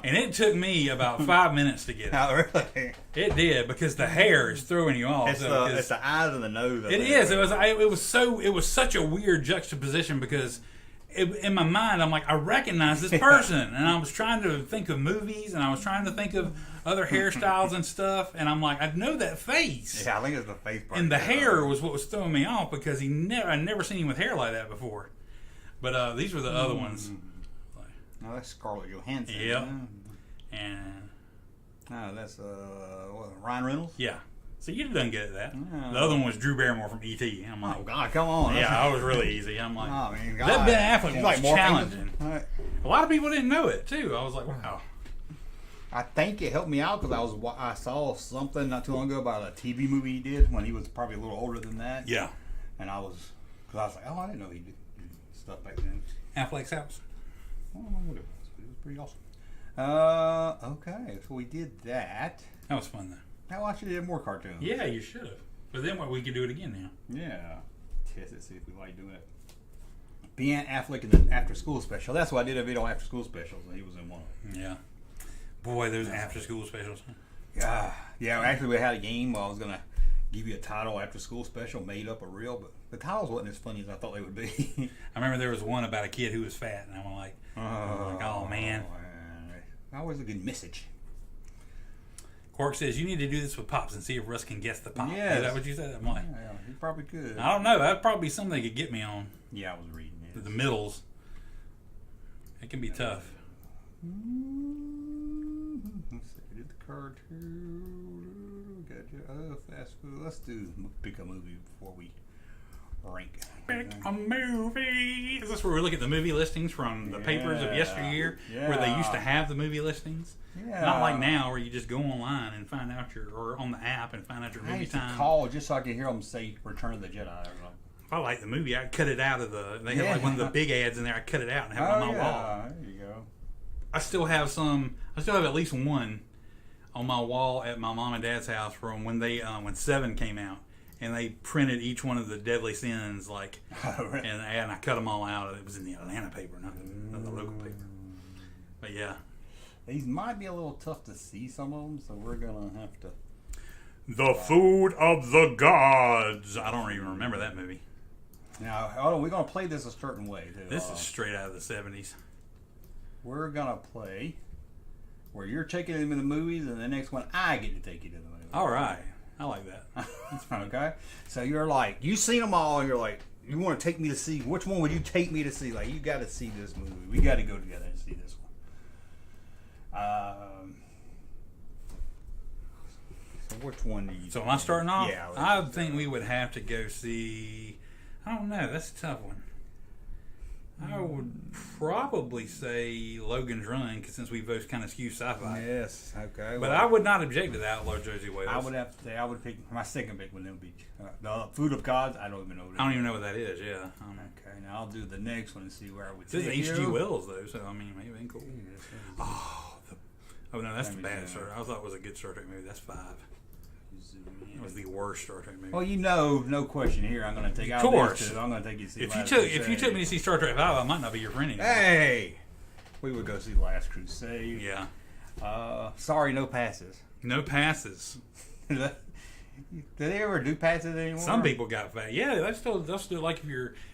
And it took me about 5 minutes to get it. Oh, really? It did because the hair is throwing you off. It's the eyes and the nose. It is. It was such a weird juxtaposition because in my mind I'm like, I recognize this person, and I was trying to think of movies, and I was trying to think of other hairstyles and stuff, and I'm like, I know that face. Yeah, I think it's the face part. And the hair was what was throwing me off because I'd never seen him with hair like that before. But these were the other ones. Oh, that's Scarlett Johansson. Yep. And that's Ryan Reynolds. Yeah. So you done good at that. Yeah. The other one was Drew Barrymore from E.T. I'm like, Oh God, come on! yeah, I was really easy. I'm like, Oh, man, God. that Ben Affleck She's was more challenging. famous. A lot of people didn't know it too. I was like, wow. I think it helped me out because I saw something not too long ago about a TV movie he did when he was probably a little older than that. Yeah. And I was like, oh, I didn't know he did stuff back then. Affleck's House. I don't know what it was, but it was pretty awesome. Okay, so we did that. That was fun though. Now I should have more cartoons. Yeah, you should have. But then we could do it again now. Yeah. Test it, see if we like doing it. Ben Affleck in the after school special. That's why I did a video on after school specials, and he was in one. Yeah. Boy, those after school specials. Yeah. Yeah, actually we had a game where I was gonna give you a title after school special, made up or real, but the titles wasn't as funny as I thought they would be. I remember there was one about a kid who was fat, and I'm like, oh man. Always a good message. Quark says, you need to do this with Pops and see if Russ can guess the pop. Yes. Is that what you said? I'm like, Yeah, he probably could. I don't know. That'd probably be something they could get me on. Yeah, I was reading it. The middles. It can be tough. Let's see, did the cartoon. Gotcha. Fast food. Let's pick a movie before we rank. Pick a movie. Is this where we look at the movie listings from the papers of yesteryear? Where they used to have the movie listings? Yeah. Not like now where you just go online and find out or on the app and find out your I movie used to time. call just so I could hear them say Return of the Jedi. Or something. If I like the movie, I'd cut it out of they had like one of the big ads in there. I cut it out and have it on my wall. There you go. I still have at least one on my wall at my mom and dad's house from when when 7 came out, and they printed each one of the deadly sins and I cut them all out. It was in the Atlanta paper, not the local paper. But yeah, these might be a little tough to see, some of them, so we're gonna have to. The Food of the Gods. I don't even remember that movie. Now, hold on, we're gonna play this a certain way too. This is straight out of the 70s. We're gonna play where you're taking them in the movies, and the next one I get to take you to the movies. All right, I like that. Okay, so you're like, you've seen them all, and you're like, you want to take me to see, which one would you take me to see? Like, you got to see this movie. We got to go together and see this one. So which one do you? So am I starting off? Yeah. I think we would have to go see. I don't know. That's a tough one. I would probably say Logan's Run, cause since we both kind of skew sci-fi. Yes. Okay. But I would not object to the Outlaw Josie Wales. I would have to say I would pick my second pick would then be the Food of Gods. I don't even know. I don't even know what that is. Yeah. Okay. Now I'll do the next one and see where I would. This is take H.G. you. Wells though, so I mean, maybe cool. Oh no, that's the bad Star Trek. I thought it was a good Star Trek movie. That's 5. It was the worst Star Trek movie. Well, you know, no question here. I'm going to take. Of course. I'm going to take you to see. If you took me to see Star Trek 5, I might not be your friend anymore. Hey, we would go see Last Crusade. Yeah. Sorry, no passes. No passes. Do they ever do passes anymore? Some people got fat. Yeah, they'll still like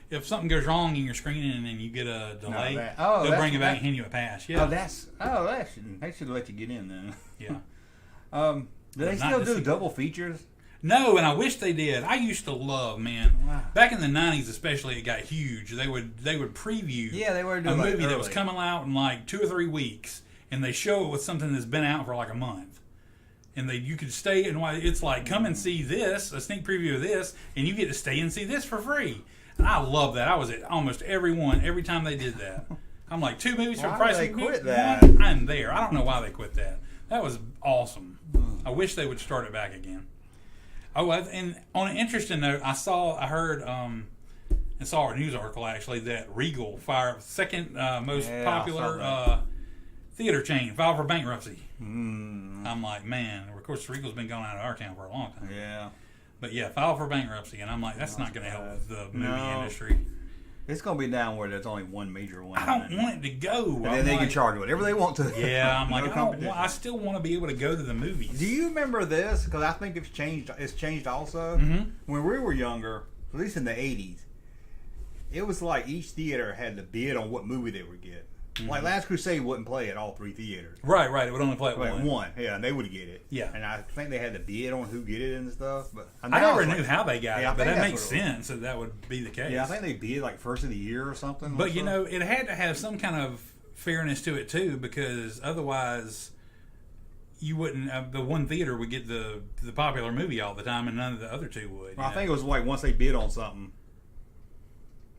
if something goes wrong in your screening and then you get a delay, they'll bring it back and hand you a pass. Yeah. They should let you get in then. Yeah. Do they still do double features? No, and I wish they did. I used to love, back in the 90s especially, it got huge. They would preview they were doing a movie early. that was coming out in like 2 or 3 weeks, and they show it with something that's been out for like a month. And you could stay and it's like, come and see this, a sneak preview of this, and you get to stay and see this for free. And I love that. I was at almost every time they did that. I'm like, 2 movies for the price of quit one? I'm there. I don't know why they quit that. That was awesome. I wish they would start it back again. Oh, and on an interesting note, I heard, and saw a news article actually that Regal second most popular theater chain filed for bankruptcy. I'm like, man. Of course, Regal's been going out of our town for a long time. Yeah. But yeah, filed for bankruptcy, and I'm like, that's not going to help with the movie industry. It's going to be down where there's only one major one. I don't want it to go. And then they can charge whatever they want to. Yeah, I'm No like, competition. I still want to be able to go to the movies. Do you remember this? Because I think it's changed. It's changed also. Mm-hmm. When we were younger, at least in the 80s, it was like each theater had to bid on what movie they would get. Mm-hmm. Like Last Crusade wouldn't play at all 3 theaters. Right. It would only play at Like one. one, yeah, and they would get it. Yeah. And I think they had to bid on who get it and stuff. But I now never it's knew like- how they got Yeah, I it, but think that that's makes what it was. sense that that would be the case. Yeah, I think they bid like first of the year or something. But, you know, it had to have some kind of fairness to it, too, because otherwise you wouldn't... the one theater would get the popular movie all the time, and none of the other two would. Well, I think it was like once they bid on something,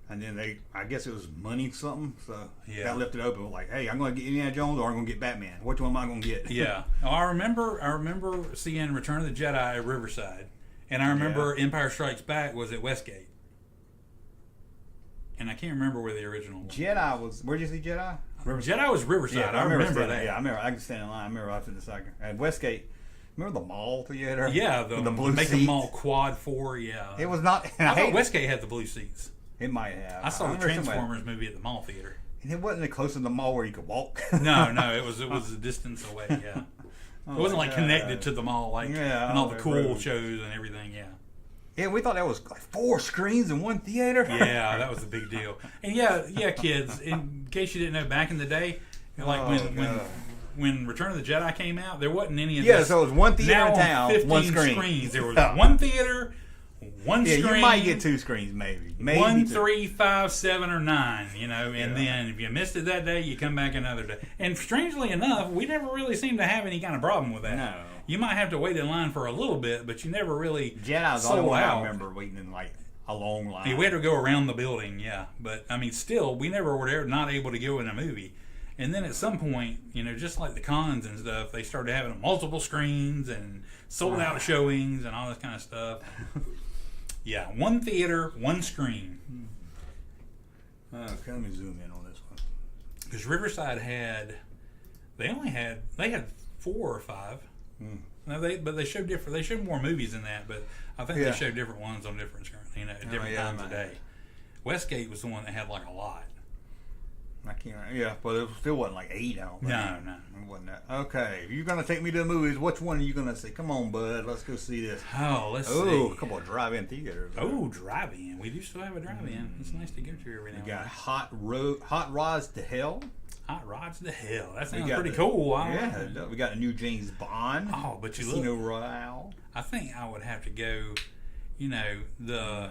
and then I guess it was money something, so Yeah. that left it open. Like, hey, I'm going to get Indiana Jones or I'm going to get Batman. Which one am I going to get? Yeah. Oh, I remember seeing Return of the Jedi at Riverside, and I remember Empire Strikes Back was at Westgate. And I can't remember where the original was. Jedi was. Where'd you see Jedi? Jedi was Riverside. I remember standing- that. Yeah, I remember. I can stand in line. I remember I was in the second. At Westgate, remember the mall theater? Yeah, With the blue make seats? them all quad 4. Yeah. It was not. And I I thought hate Westgate had the blue seats. it might have. I saw the remember somebody- Transformers movie at the mall theater. And it wasn't close to the mall where you could walk. No, it was a distance away. Yeah, it wasn't like connected to the mall like Yeah, and all the oh, cool really. shows and everything. Yeah, Yeah, we thought that was like 4 screens in one theater. yeah, that was a big deal. And yeah, kids. In case you didn't know, back in the day, like God. when Return of the Jedi came out, there wasn't any of Yeah, this. so it was one theater now in town, 15 one screen. screens. There was one theater, one Yeah, screen. you might get 2 screens, maybe. Maybe 1, 2. 3, 5, 7, or 9, you know, and Yeah. then if you missed it that day, you come back another day. And strangely enough, we never really seemed to have any kind of problem with that. No. You might have to wait in line for a little bit, but you never really Jedi's the only sold one I out. remember waiting in like a long line. Yeah, we had to go around the building, yeah. But, I mean, still, we never were there not able to go in a movie. And then at some point, you know, just like the cons and stuff, they started having multiple screens and sold out showings and all this kind of stuff. Yeah, one theater, one screen. Okay, let me zoom in on this one. Because Riverside they had 4 or 5. No, but they showed different. They showed more movies than that, but I think Yeah. they showed different ones on different screens, at different yeah, times a man. day. Westgate was the one that had like a lot. I can't. Yeah, but it still wasn't like 8. I don't think. No. It wasn't that. Okay, if you're gonna take me to the movies, which one are you gonna say? Come on, bud, let's go see this. Oh, let's Oh, see. a couple of drive-in theaters. Oh, drive-in. We do still have a drive-in. It's nice to go to every now We and got then. Hot Rods to Hell. Hot Rods to Hell. That We sounds got pretty the- cool. I like Yeah, that. we got a new James Bond. Oh, but you Casino look. Royale. I think I would have to go. You know the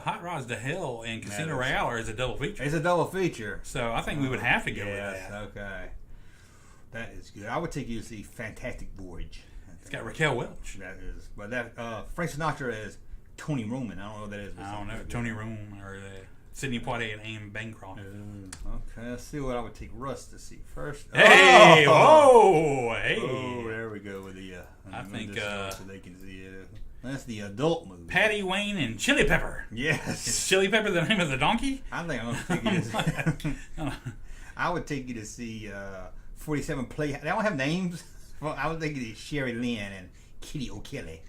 Hot Rods to Hell and Casino Matters. Royale is a double feature. It's a double feature. So I think we would have to go Yes, with that. okay. That is good. I would take you to see Fantastic Voyage. It's got Raquel Welch. That is, but that Frank Sinatra is Tony Roman. I don't know what that is. but I don't know, something Tony good. Room or Sidney Poitier and Anne Bancroft. Okay, let's see what I would take Russ to see first. Hey, oh! whoa, hey. Oh, there we go with the. I think, so they can see it. That's the adult movie. Patty Wayne and Chili Pepper. Is Yes. Chili Pepper the name of the donkey? I think I'm gonna take you to see. I would take you to see 47 Play. They don't have names. Well, I would take you to Sherry Lynn and Kitty O'Kelly.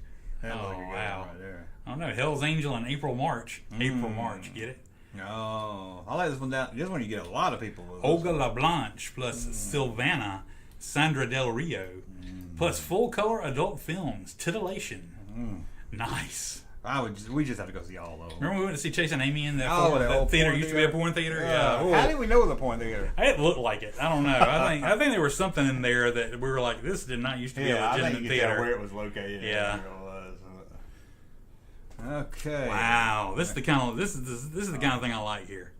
That Oh, look good wow. Right there. I don't know. Hell's Angel and April March. April March, get it? Oh, I like this one down. This one you get a lot of people. With Olga LaBlanche plus Sylvana, Sandra Del Rio, plus full color adult films, Titillation. Nice. We just have to go see all of them. Remember we went to see Chase and Amy in that, Oh, the that old theater porn used to be a theater? porn theater? Yeah. How did we know it was a porn theater? It looked like it. I don't know. I think there was something in there that we were like, this did not used to be a I think legitimate you can tell theater. where it was located. Yeah. Where it was. Okay. Wow, this is the kind of this is the kind of thing I like here.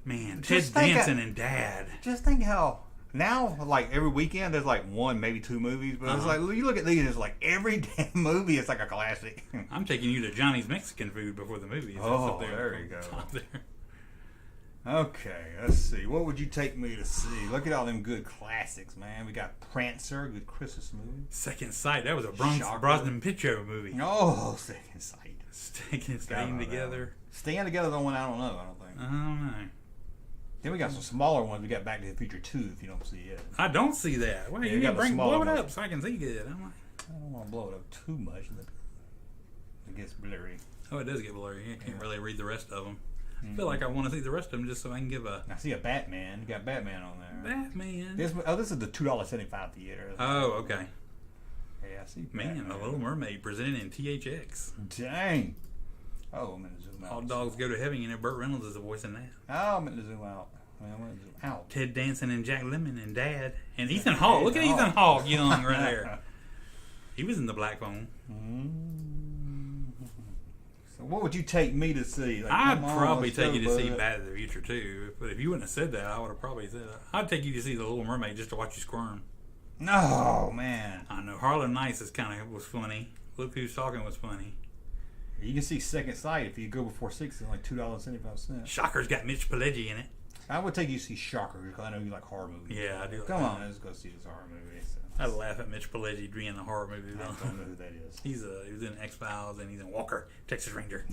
Man, Ted Just think Danson and Dad. Just think how now, like every weekend, there's like 1, maybe 2 movies, but it's like you look at these, it's like every damn movie, it's like a classic. I'm taking you to Johnny's Mexican Food before the movie. Oh, there you go. Okay, let's see. What would you take me to see? Look at all them good classics, man. We got Prancer, good Christmas movie. Second Sight. That was a Shocker. Brosnan Pinchot movie. Oh, Second Sight. Staying Forgot together. Staying Together, the one I don't know. I don't think. I don't know. Then we got some smaller ones. We got Back to the Future 2, if you don't see it. I don't see that. Wait, Yeah, you you got gotta the blow smaller it ones. up so I can see good. I'm like, I don't want to blow it up too much. It gets blurry. Oh, it does get blurry. You can't really read the rest of them. I feel like I want to see the rest of them just so I can give a... I see a Batman. You got Batman on there. Batman. This is the $2.75 theater. Oh, okay. Yeah, I see Man, Batman. The Little Mermaid presented in THX. Dang. Oh, I'm going to zoom out. All Dogs Go to Heaven. You know, Burt Reynolds is the voice in that. Oh, I'm going to zoom out. I'm going to zoom out. Ted Danson and Jack Lemmon and Dad. And Ethan Hawke. Look at Ethan Hawke young right there. He was in the Black Phone. So what would you take me to see? Like, I'd probably let's take go, you to see bud. Back to the Future too. But if you wouldn't have said that, I would have probably said that. I'd take you to see The Little Mermaid just to watch you squirm. No, man. I know. Harlem Nights was funny. Look Who's Talking was funny. You can see Second Sight if you go before 6. It's like $2.75. Shocker's got Mitch Pileggi in it. I would take you to see Shocker because I know you like horror movies. Yeah, I do. Come on, let's go see this horror movie. So. I'd laugh at Mitch Pileggi being in a horror movie. I don't know who that is. He was in X-Files and he's in Walker, Texas Ranger.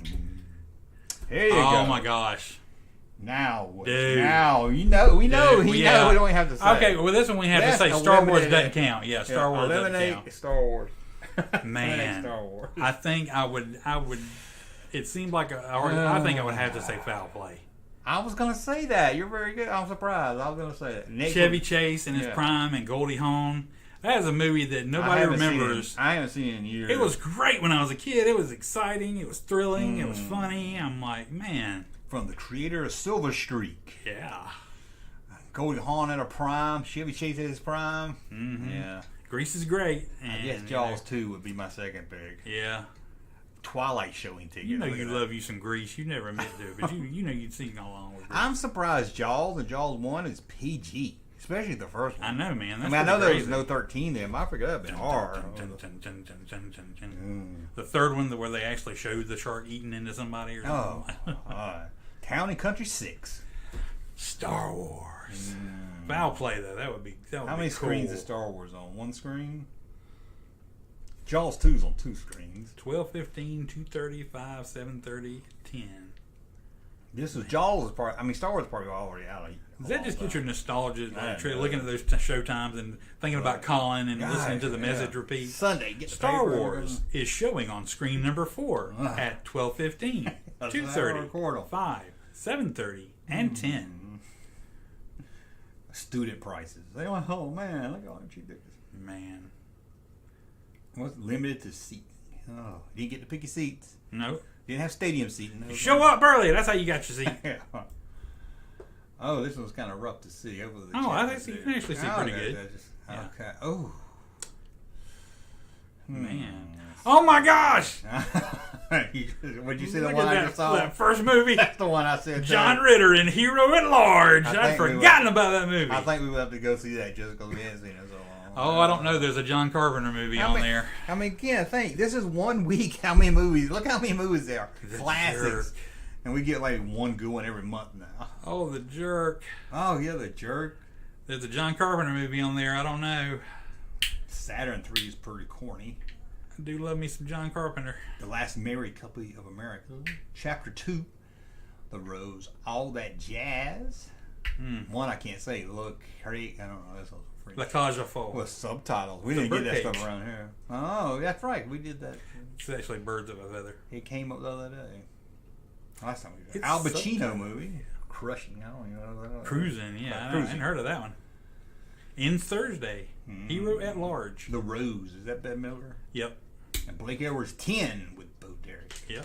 Here you go. Oh my gosh. Now, Dude. Now we know. We know. We don't have to say. Okay, well this one we have to say Star Wars doesn't count. Yeah, Star Wars doesn't count. Star Wars. Man, Star Wars. I think I would. It seemed like I think I would have to say foul play. I was gonna say that. You're very good. I'm surprised. I was gonna say that. Chevy Chase in his prime and Goldie Hawn. That is a movie that nobody remembers. I haven't seen it in years. It was great when I was a kid. It was exciting. It was thrilling. It was funny. I'm like, man. From the creator of Silver Streak. Yeah. Goldie Hawn at a prime. Chevy Chase at his prime. Mm-hmm. Yeah. Grease is great. I And, guess Jaws 2 would be my second pick. Yeah. Twilight showing ticket. You know you love you some Grease. You never admit to it, but you know you'd sing along with Grease. I'm surprised Jaws and Jaws 1 is PG. Especially the first one. I know, man. I know there was no 13 there, but I forgot it'd been hard. The third one where they actually showed the shark eating into somebody or something. Town and Country 6. Star Wars. Foul play though. That would be How many cool. screens is Star Wars on? One screen? Jaws 2's on 2 screens. 12, 15, 2:30, 5, 7:30, 10. This was Jaws part. I mean, Star Wars is probably already out. Does that just get your nostalgia, like, know. looking at those show times and thinking about Colin and listening to the message repeat? Sunday, get the Star paper. Wars is showing on screen number 4 at 12:15, 2:30, 5, 7:30, and 10. Student prices. They went, oh man, look at all them cheap tickets. Man. What's limited to seating? Oh, you didn't get to pick your seats. Nope. Didn't have stadium seating. Show up early. That's how you got your seat. Yeah. Oh, this one's kind of rough to see. Over the I think you can actually see pretty good. Yeah. Okay. Oh. Man. Oh my gosh! Would you see the Look one at I just saw? that first movie. That's the one I said. John Ritter in Hero at Large. I I'd think we forgotten about that movie. I think we will have to go see that just because we haven't seen it so long. Oh, I don't know. There's a John Carpenter movie on there. I mean, again, think this is 1 week. How many movies? Look how many movies there are. Classics. Jerk. And we get like one good one every month now. Oh, The Jerk. Oh yeah, The Jerk. There's a John Carpenter movie on there. I don't know. Saturn 3 is pretty corny. I do love me some John Carpenter. The Last Married Couple of America. Chapter 2. The Rose. All That Jazz. One I can't say. Look, hurry. I don't know. That's also French. La Cage aux Folles. With subtitles. We The didn't get that Birdcage. stuff around here. Oh, that's right. We did that. It's actually Birds of a Feather. It came up the other day. Last time we did. It's Al Pacino subtitled. movie. Crushing. I don't even know what that is. Cruising, yeah. I Cruising. hadn't heard of that one. In Thursday. Hero at Large. The Rose. Is that Bette Midler? Yep. And Blake Edwards 10 with Bo Derek. Yep.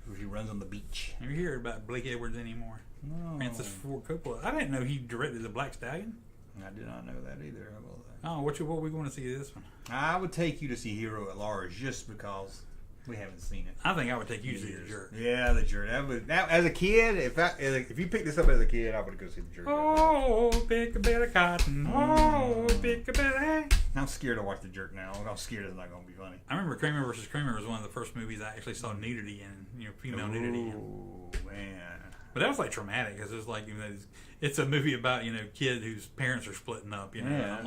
Where he runs on the beach. Never hear about Blake Edwards anymore. No. Francis Ford Coppola. I didn't know he directed The Black Stallion. I did not know that either. How about that? Oh, what we going to see this one? I would take you to see Hero at Large just because we haven't seen it. I think I would take you to see The Jerk. Yeah, The Jerk. Now, as a kid, if you picked this up as a kid, I would go see The Jerk. Oh, pick a bit of cotton. Oh, pick a bit of hay. I'm scared to watch The Jerk now. I'm scared it's not going to be funny. I remember Kramer vs. Kramer was one of the first movies I actually saw nudity in, female nudity in. Oh, man. But that was like traumatic because it's like, it's a movie about, kid whose parents are splitting up, Yeah,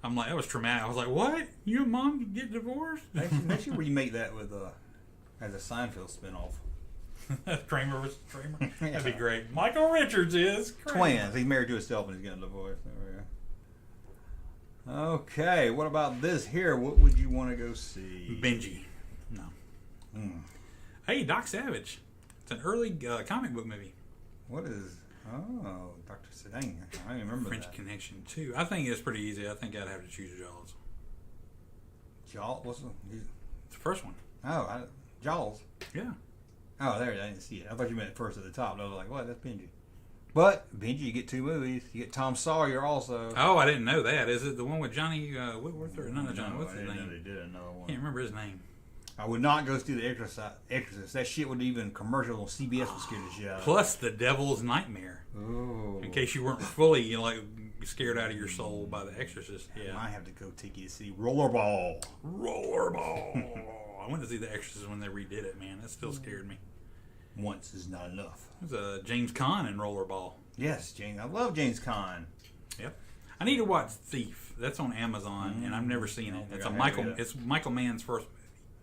I'm like, that was traumatic. I was like, what? You and mom can get divorced? Next year remake that with as a Seinfeld spinoff. Kramer vs. Kramer. That'd be great. Michael Richards is Kramer. Twins. He's married to himself and he's getting a divorce. There we go. Okay, what about this here? What would you want to go see? Benji. No. Hey, Doc Savage. It's an early comic book movie. What is? Oh, Dr. Sedang. I don't even remember French that. Connection 2. I think it's pretty easy. I think I'd have to choose Jaws. Jaws? What's the? It's the first one. Oh, Jaws. Yeah. Oh, there. I didn't see it. I thought you meant first at the top. I was like, what? That's Benji. But Benji, you get 2 movies. You get Tom Sawyer also. Oh, I didn't know that. Is it the one with Johnny Whitworth or not Johnny? What's his I didn't name? know they did another one. Can't remember his name. I would not go see the Exorcist. That shit would even commercial on CBS would scare the shit out of me. Plus The Devil's Nightmare. Oh. In case you weren't fully scared out of your soul by The Exorcist. I Yeah. might have to go take you to see Rollerball. Rollerball. I went to see The Exorcist when they redid it, man. That still scared me. Once is not enough. There's James Caan in Rollerball. Yes, James. I love James Caan. Yep. I need to watch Thief. That's on Amazon, and I've never seen it. It's It's Michael Mann's first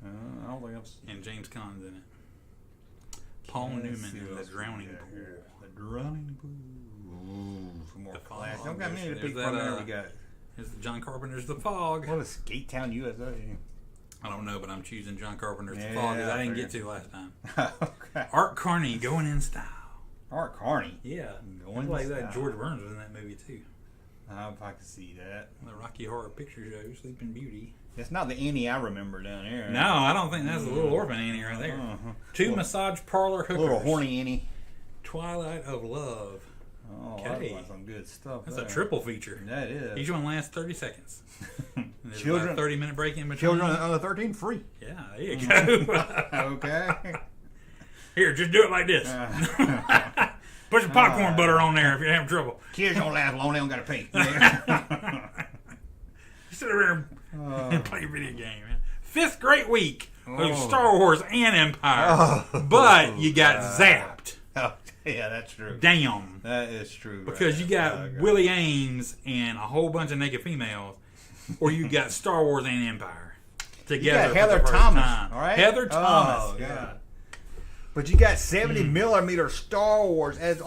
movie, I don't think I've seen and James Caan's in it. Paul Newman in The Drowning Pool. The Drowning Pool. Ooh, some more The class. Fog. Don't got many to There's pick that, from there. We got. There's John Carpenter's The Fog. What is Skate Town, USA? I don't know, but I'm choosing John Carpenter's The Yeah, Fog because I didn't figured. get to last time. Okay. Art Carney, Going in Style. Art Carney. Yeah. Going like in that. Style. George Burns was in that movie too. If I can see that. The Rocky Horror Picture Show, Sleeping Beauty. That's not the Annie I remember down there. No, I don't think that's the Little Orphan Annie right there. Two massage parlor hookers. Little horny Annie. Twilight of Love. Oh, Okay. that's like some good stuff. That's there. a triple feature. That is. Each one lasts 30 seconds. And there's Children- about a 30-minute break in between. Children under 13 free. Yeah, there you go. Okay. Here, just do it like this. Put some popcorn butter on there if you're having trouble. Kids don't laugh long, they don't got to pay. Sit over there and play a video game. Man. 5th great week of Oh. Star Wars and Empire. But you got zapped. Oh, yeah, that's true. Damn. That is true. Because you got Oh, God. Willie Ames and a whole bunch of naked females, or you got Star Wars and Empire together. You got Heather for the first Thomas, time. all right? Heather Oh, Thomas. God. But you got 70 millimeter Star Wars as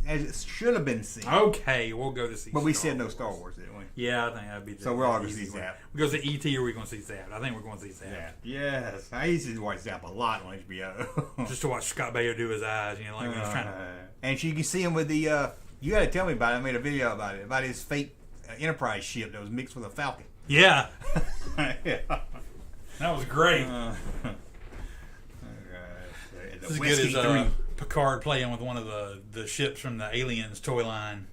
it should have been seen. Okay, we'll go to see. But we Star said no Wars. Star Wars, didn't we? Yeah, I think that'd be. So we're all gonna easy see one. Zap. We go see ET, or we gonna see Zap? I think we're going to see Zap. Yeah. Yes. I used to watch Zap a lot on HBO. Just to watch Scott Baio do his eyes, like when he was trying to. And you can see him with the. You got to tell me about it. I made a video about his fake Enterprise ship that was mixed with a Falcon. Yeah, Yeah. that was great. The This is Whiskey good as 3. Picard playing with one of the ships from the Aliens toy line.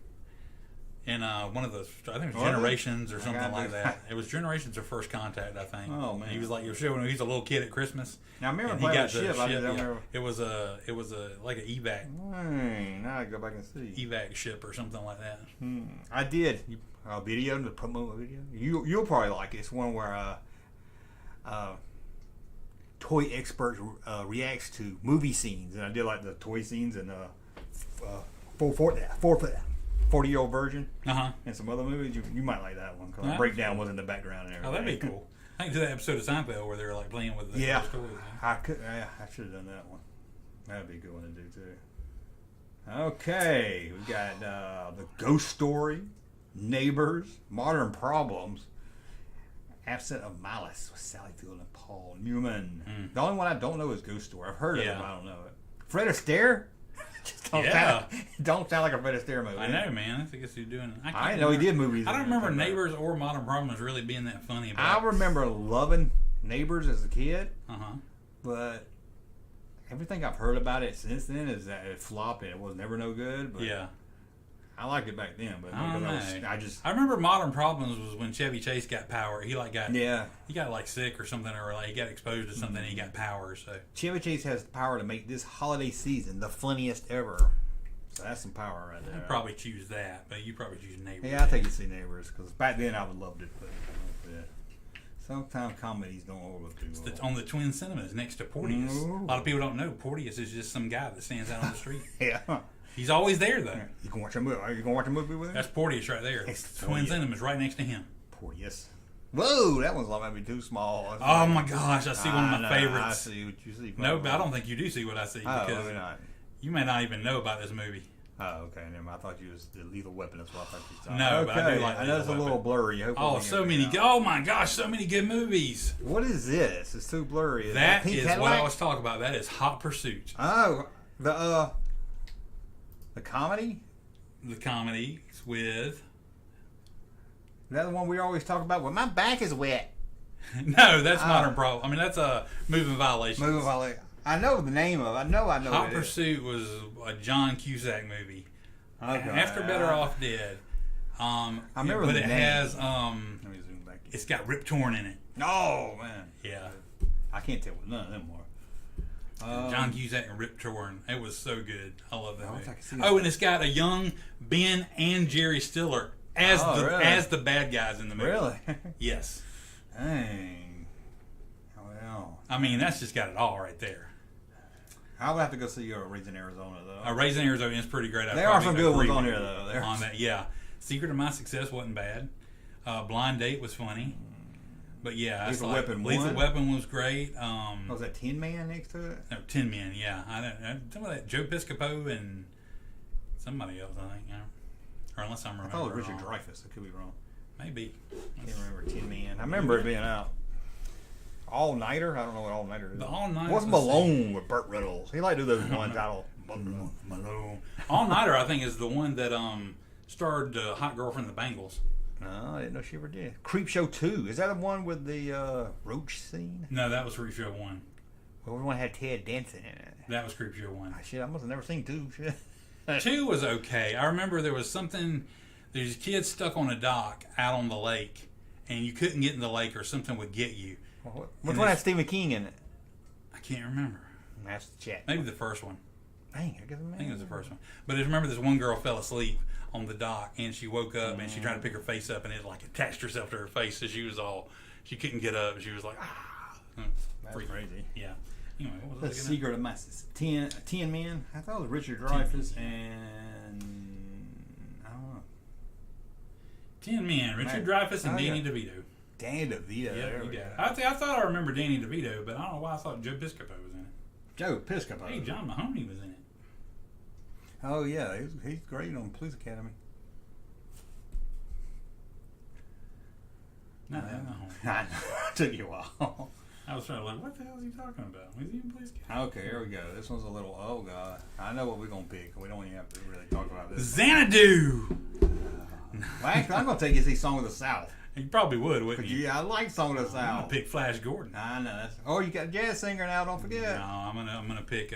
And one of the, I think it was Was it? Generations or something gotta like do that. that. It was Generations or First Contact, I think. Oh, man. He was like, you're showing him, he's a little kid at Christmas. Now, I remember and he playing got with the ship. I ship. just don't Yeah. remember. It was a like an evac Dang, now I go back and see. ship or something like that. I did a video to promote a video. You'll probably like it. It's one where toy expert reacts to movie scenes, and I did like the toy scenes and 40-year-old version and some other movies. You might like that one because the breakdown was in the background and Oh, everything. that'd be cool. I think to that episode of Seinfeld where they were like playing with the Yeah, toys. I should have done that one. That'd be a good one to do too. Okay, we got the Ghost Story, Neighbors, Modern Problems, Absent of Malice with Sally Field and Paul Newman. The only one I don't know is Ghost Story. I've heard of it, but I don't know it. Fred Astaire? Just don't sound like a Fred Astaire movie. I know, man. I think it's who's doing it. I know he did movies. I don't remember Neighbors or Modern Problems really being that funny. I remember loving Neighbors as a kid, but everything I've heard about it since then is that it flopped and it was never no good. But yeah. I liked it back then, but I don't know. I remember Modern Problems was when Chevy Chase got power. He got he got like sick or something, or like he got exposed to something and he got power. So Chevy Chase has the power to make this holiday season the funniest ever. So that's some power right there. I'd probably choose that, but you probably choose Neighbors. Yeah, I think you see Neighbors because back then I would loved it, but sometimes comedies don't overlook too well. It's on the Twin Cinemas next to Porteous. A lot of people don't know Porteous is just some guy that stands out on the street. Yeah. He's always there though. You can watch a movie. Are you gonna watch a movie with him? That's Porteous right there. It's Twin Porteous. Cinemas right next to him. Porteous. Whoa, that one's might be too small. Oh my gosh, I see one of my I favorites. I see what you see. No, but I don't think you do see what I see because maybe not. you may not even know about this movie. Oh, okay. Never mind. I thought you was the Lethal Weapon. That's what I thought you was talking No, about. but I do like I know it's a Lethal little Weapon. blurry. Oh, so many. Oh my gosh, so many good movies. What is this? It's too blurry. That Pink is Cadillac? what I was talking about. That is Hot Pursuit. Oh, the comedy? The comedy with. Is that the one we always talk about? Well, my back is wet. No, that's Modern Pro. I mean, that's a Moving Violations. Moving Violations. I know the name of it. I know Hot what it is. Pursuit was a John Cusack movie. Okay. After Better Off Dead. I remember but the it name. has Let me zoom back. it's got Rip Torn in it. Oh, man. Yeah. I can't tell what none of them are. John Cusack and Rip Torn. It was so good. I love that I wish movie. I could see Oh, that. and it's got a young Ben and Jerry Stiller as really? as the bad guys in the movie. Really? Yes. Dang. Well, I mean, that's just got it all right there. I would have to go see your Raising Arizona, though. Raising Arizona is pretty great. There are some good ones on here, though. On that, yeah. Secret of My Success wasn't bad. Blind Date was funny. But yeah, Lethal like, Weapon Lethal 1? Weapon was great. Was that Tin Man next to it? No, Tin Men, yeah. I don't. Some of that Joe Piscopo and somebody else, I think. Yeah. Or unless I'm I remembering. thought it was Richard wrong. Dreyfuss. I could be wrong. Maybe. I can't remember Tin Man. I remember it being out. All Nighter? I don't know what All Nighter is. The All Nighter. What's Malone with Burt Reynolds? He like to do those ones out Malone. All Nighter, I think, is the one that starred Hot Girl from the Bangles. No, I didn't know she ever did. Creep Show 2. Is that the one with the roach scene? No, that was Creep Show 1. Well, one had Ted Danson in it. That was Creep Show 1. Ah, shit, I must have never seen 2. Shit. 2 was okay. I remember there was something. There's kids stuck on a dock out on the lake, and you couldn't get in the lake, or something would get you. Which one had Stephen King in it? I can't remember. That's the chat. Maybe the first one. Dang, I think it was the first one. But I remember this one girl fell asleep on the dock, and she woke up and she tried to pick her face up, and it like attached herself to her face, so she couldn't get up. She was like, ah. That's crazy. Yeah. Anyway, what was The I looking Secret of My Tin Man. I thought it was Richard Dreyfuss and I don't know. Tin Men, Richard Dreyfuss and Danny DeVito. Danny DeVito. Yeah, there you we got go. it. I thought I remember Danny DeVito, but I don't know why I thought Joe Piscopo was in it. Joe Piscopo. Hey, John Mahoney was in it. Oh yeah, he's great on Police Academy. No, that Mahoney. I know. It took you a while. I was trying to like, what the hell is he talking about? Was he in Police Academy? Okay, here we go. This one's a little. Oh god, I know what we're gonna pick. We don't even have to really talk about this. Xanadu! Well, actually, I'm gonna take you to see Song of the South. You probably would, wouldn't you? Yeah, I like Song of the I'm South. gonna pick Flash Gordon. I know. Oh, you got a jazz singer now. Don't forget. No, I'm gonna pick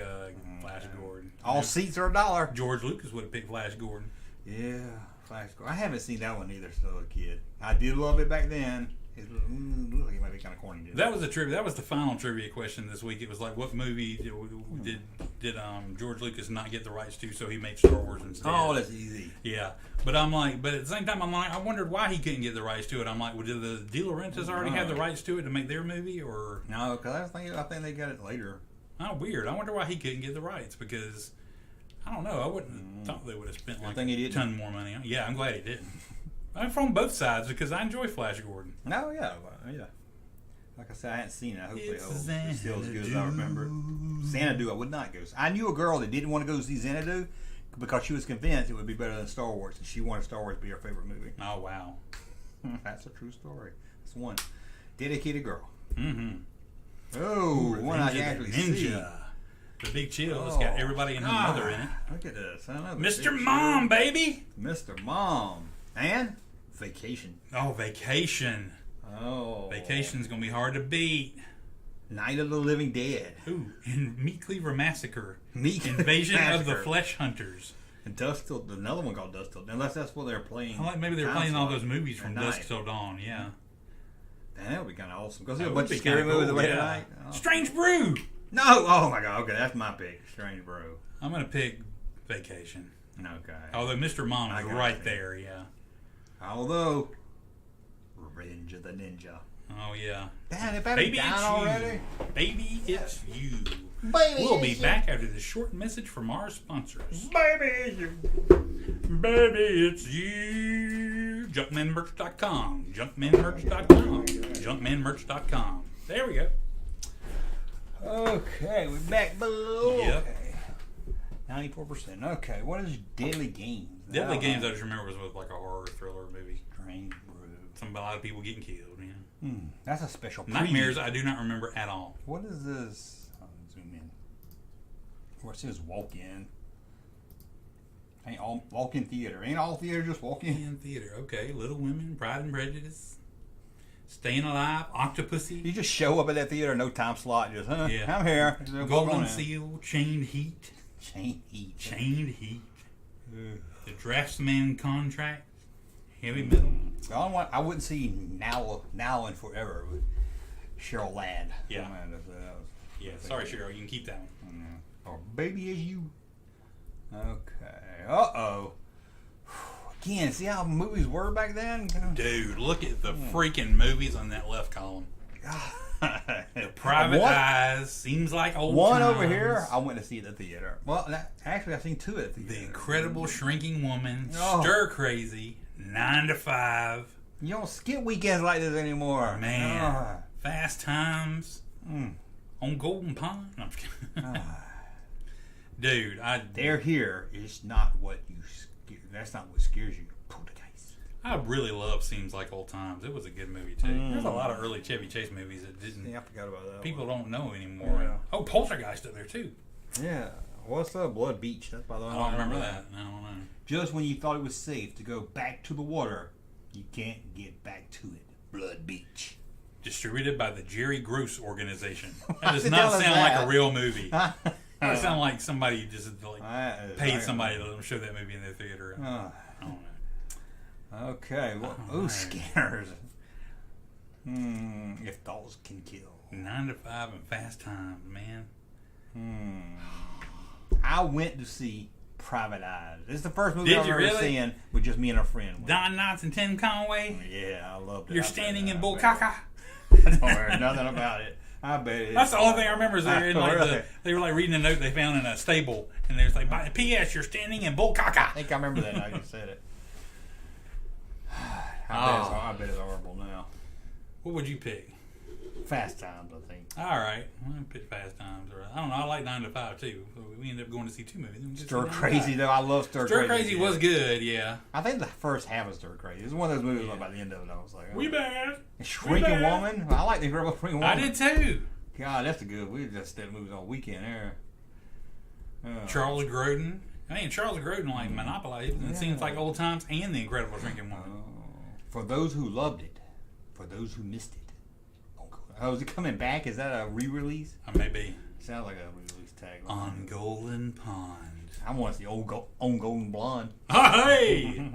Flash Gordon. All seats are $1. George Lucas would have picked Flash Gordon. Yeah, Flash Gordon. I haven't seen that one either. Still a kid. I did love it back then. It looked like it might be kind of corny. That was the trivia. That was the final trivia question this week. It was like, what movie did George Lucas not get the rights to, so he made Star Wars instead? Oh, that's easy. Yeah, but I'm like, but at the same time, I'm like, I wondered why he couldn't get the rights to it. I'm like, well, did the De Laurentiis already have the rights to it to make their movie, or No, because I think they got it later. oh, weird. I wonder why he couldn't get the rights, because I don't know. I wouldn't have thought they would have spent like thing he a didn't. ton more money on. Yeah, I'm glad he didn't. I'm from both sides because I enjoy Flash Gordon. No, yeah. Like I said, I hadn't seen it. Hopefully, It's it's still as good as I Xanadu. remember. Xanadu, I would not go. I knew a girl that didn't want to go see Xanadu because she was convinced it would be better than Star Wars, and she wanted Star Wars to be her favorite movie. Oh wow. That's a true story. That's one dedicated girl. Mm-hmm. Oh, one I can actually see. The Big Chill. It's got everybody and her mother in it. Look at this. I know Mr. Mom, baby. Mr. Mom. And Vacation. Oh, Vacation. Oh. Vacation's gonna be hard to beat. Night of the Living Dead. Ooh, and Meat Cleaver Massacre. Meat Invasion of the Massacre. Flesh Hunters. And Dusk Till, another one called Dusk Till, unless that's what they're playing. I like maybe they're playing all those movies from at Dusk night. Till Dawn. Yeah. Damn, that would be kind of awesome. Because That there's a would bunch be of scary kinda movies cool, late yeah. at night. Oh. Strange Brew. No! Oh my god, okay, that's my pick. Strange Bro. I'm gonna pick Vacation. Okay. Although Mr. Mom I is got right you. there. Yeah. Although, Revenge of the Ninja. Oh yeah. Damn, it better Baby, be it's down already. you. Baby, it's you. Baby, We'll be it's back after this short message from our sponsors. Baby, you. Baby, it's you. Junkmanmerch.com. Junkmanmerch.com. Junkmanmerch.com. There we go. Okay, we're back below. Yep. Okay. Now 94%. Okay, what is Deadly Games? Deadly Games, I just remember, was with like a horror thriller movie. Strange Brew. A lot of people getting killed, man. That's a special preview. Nightmares, I do not remember at all. What is this? I'll zoom in. Where it says walk in. Ain't all walk-in theater. Ain't all theater just walk-in? In theater, okay. Little Women, Pride and Prejudice, Staying Alive, Octopussy. You just show up at that theater, no time slot, just, Yeah. I'm here. Golden Seal, Chained Heat. Chained Heat. Chained Heat. The Draftsman Contract. Heavy Metal. The only one I wouldn't see now and forever with Cheryl Ladd. Yeah. Man, that was Yeah, sorry, Cheryl. You can keep that one. Or Baby As You. Okay. Uh-oh. Again, see how movies were back then? Dude, look at the freaking movies on that left column. The Private Eyes, Seems Like Old One Times. over here, I went to see at the theater. Well, actually, I've seen two at the theater. The Incredible Shrinking Woman, Oh. Stir Crazy, 9 to 5. You don't skip weekends like this anymore. Man. Fast Times. On Golden Pond. No, I'm just kidding. Dude, They're here is not what you scare. That's not what scares you. Poltergeist. I really love Seems Like Old Times. It was a good movie, too. There's a lot of early Chevy Chase movies that didn't. Yeah, I forgot about that. People don't know anymore. Yeah. Oh, Poltergeist up there, too. Yeah. What's up, Blood Beach? That's by the way. I don't remember that. I don't know. Just when you thought it was safe to go back to the water, you can't get back to it. Blood Beach. Distributed by the Jerry Gross Organization. That does the not hell is sound that? like a real movie. It sounds like somebody just like paid I- somebody to let them show that movie in their theater. I don't know. Okay. Well, Oh, scares. If thoughts can kill. 9 to 5 and Fast Times, man. I went to see Private Eyes. This is the first movie Did I've you ever really? seen with just me and a friend. Don Knotts and Tim Conway. Yeah, I loved it. You're I standing bet- in I Bull bet- Caca. I don't know nothing about it. I bet it. That's the only thing I remember is they were in like Really? they were like reading a note they found in a stable, and there's like, "P.S. You're standing in Bull Caca." I think I remember that now you said it. I bet it's horrible now. What would you pick? Fast Times, I think. All right, I'm gonna pick Fast Times. Or, I don't know. I like 9 to 5 too. So we ended up going to see 2 movies. Stir Crazy, though. I love Stir Crazy. Stir Crazy was good, yeah. I think the first half of Stir Crazy. It's one of those movies where by the end of it, I was like, oh. We bad. Shrinking We bad. Woman? I like the Incredible Shrinking Woman. I did too. God, that's a good. We just did movies all weekend there. Charles Grodin. I mean, Charles Grodin like monopolized. It seems like Old Times and The Incredible Shrinking Woman. For those who loved it, for those who missed it. Oh, is it coming back? Is that a re-release? Maybe. Sounds like a re-release tag. On Golden Pond. I want to see on Golden Blonde. Hey!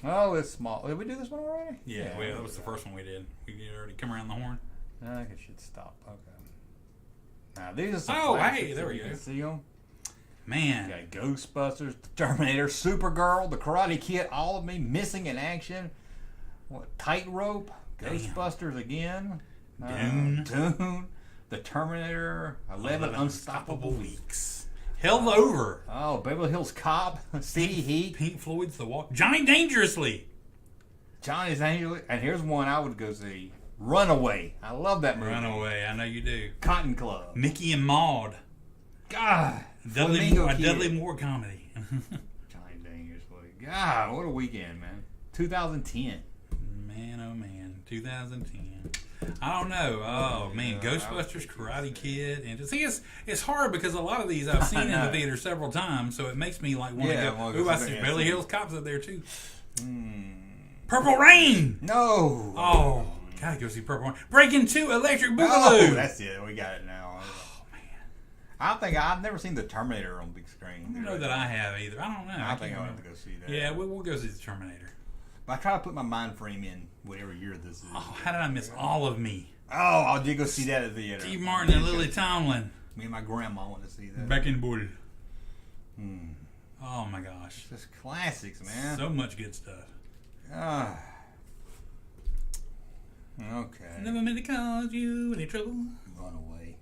Oh, it's small. Did we do this one already? Yeah, well, that was the first one we did. We did already come around the horn. I think it should stop. Okay. Now, these are some Oh, classics hey, there that we you go. can see them. Man. You got Ghostbusters, The Terminator, Supergirl, The Karate Kid, All of Me, Missing in Action, what? Tightrope, Ghostbusters again, Dune, The Terminator, 11 Unstoppable Weeks. Held Over. Oh, Beverly Hills Cop, City Heat, Pink Floyd's The Walk. Johnny Dangerously. Johnny's Angel, and here's one I would go see. Runaway. I love that movie. Runaway. I know you do. Cotton Club. Mickey and Maude. God. Dudley Flamingo Kid. Moore comedy. Johnny Dangerously. God, what a weekend, man. 2010. Man, oh man. 2010. I don't know. Oh man, Ghostbusters, Karate Kid, and see, it's hard because a lot of these I've seen in the theater several times, so it makes me like want to go. Ooh, I see Beverly Hills Cops up there too. Purple Rain. No. Oh, gotta go see Purple Rain. Breaking 2, Electric Boogaloo. Oh, that's it. We got it now. Oh man. I think I've never seen the Terminator on big screen. I don't know that I have either. I don't know. I think I'll have to go see that. Yeah, we'll go see the Terminator. But I try to put my mind frame in whatever year this is. Oh, how did I miss All of Me? Oh, I did go see that at the theater. Steve Martin and Lily Tomlin. Me and my grandma went to see that. Back in Bull. Oh my gosh. Just classics, man. So much good stuff. Okay. Never meant to cause you any trouble. Runaway.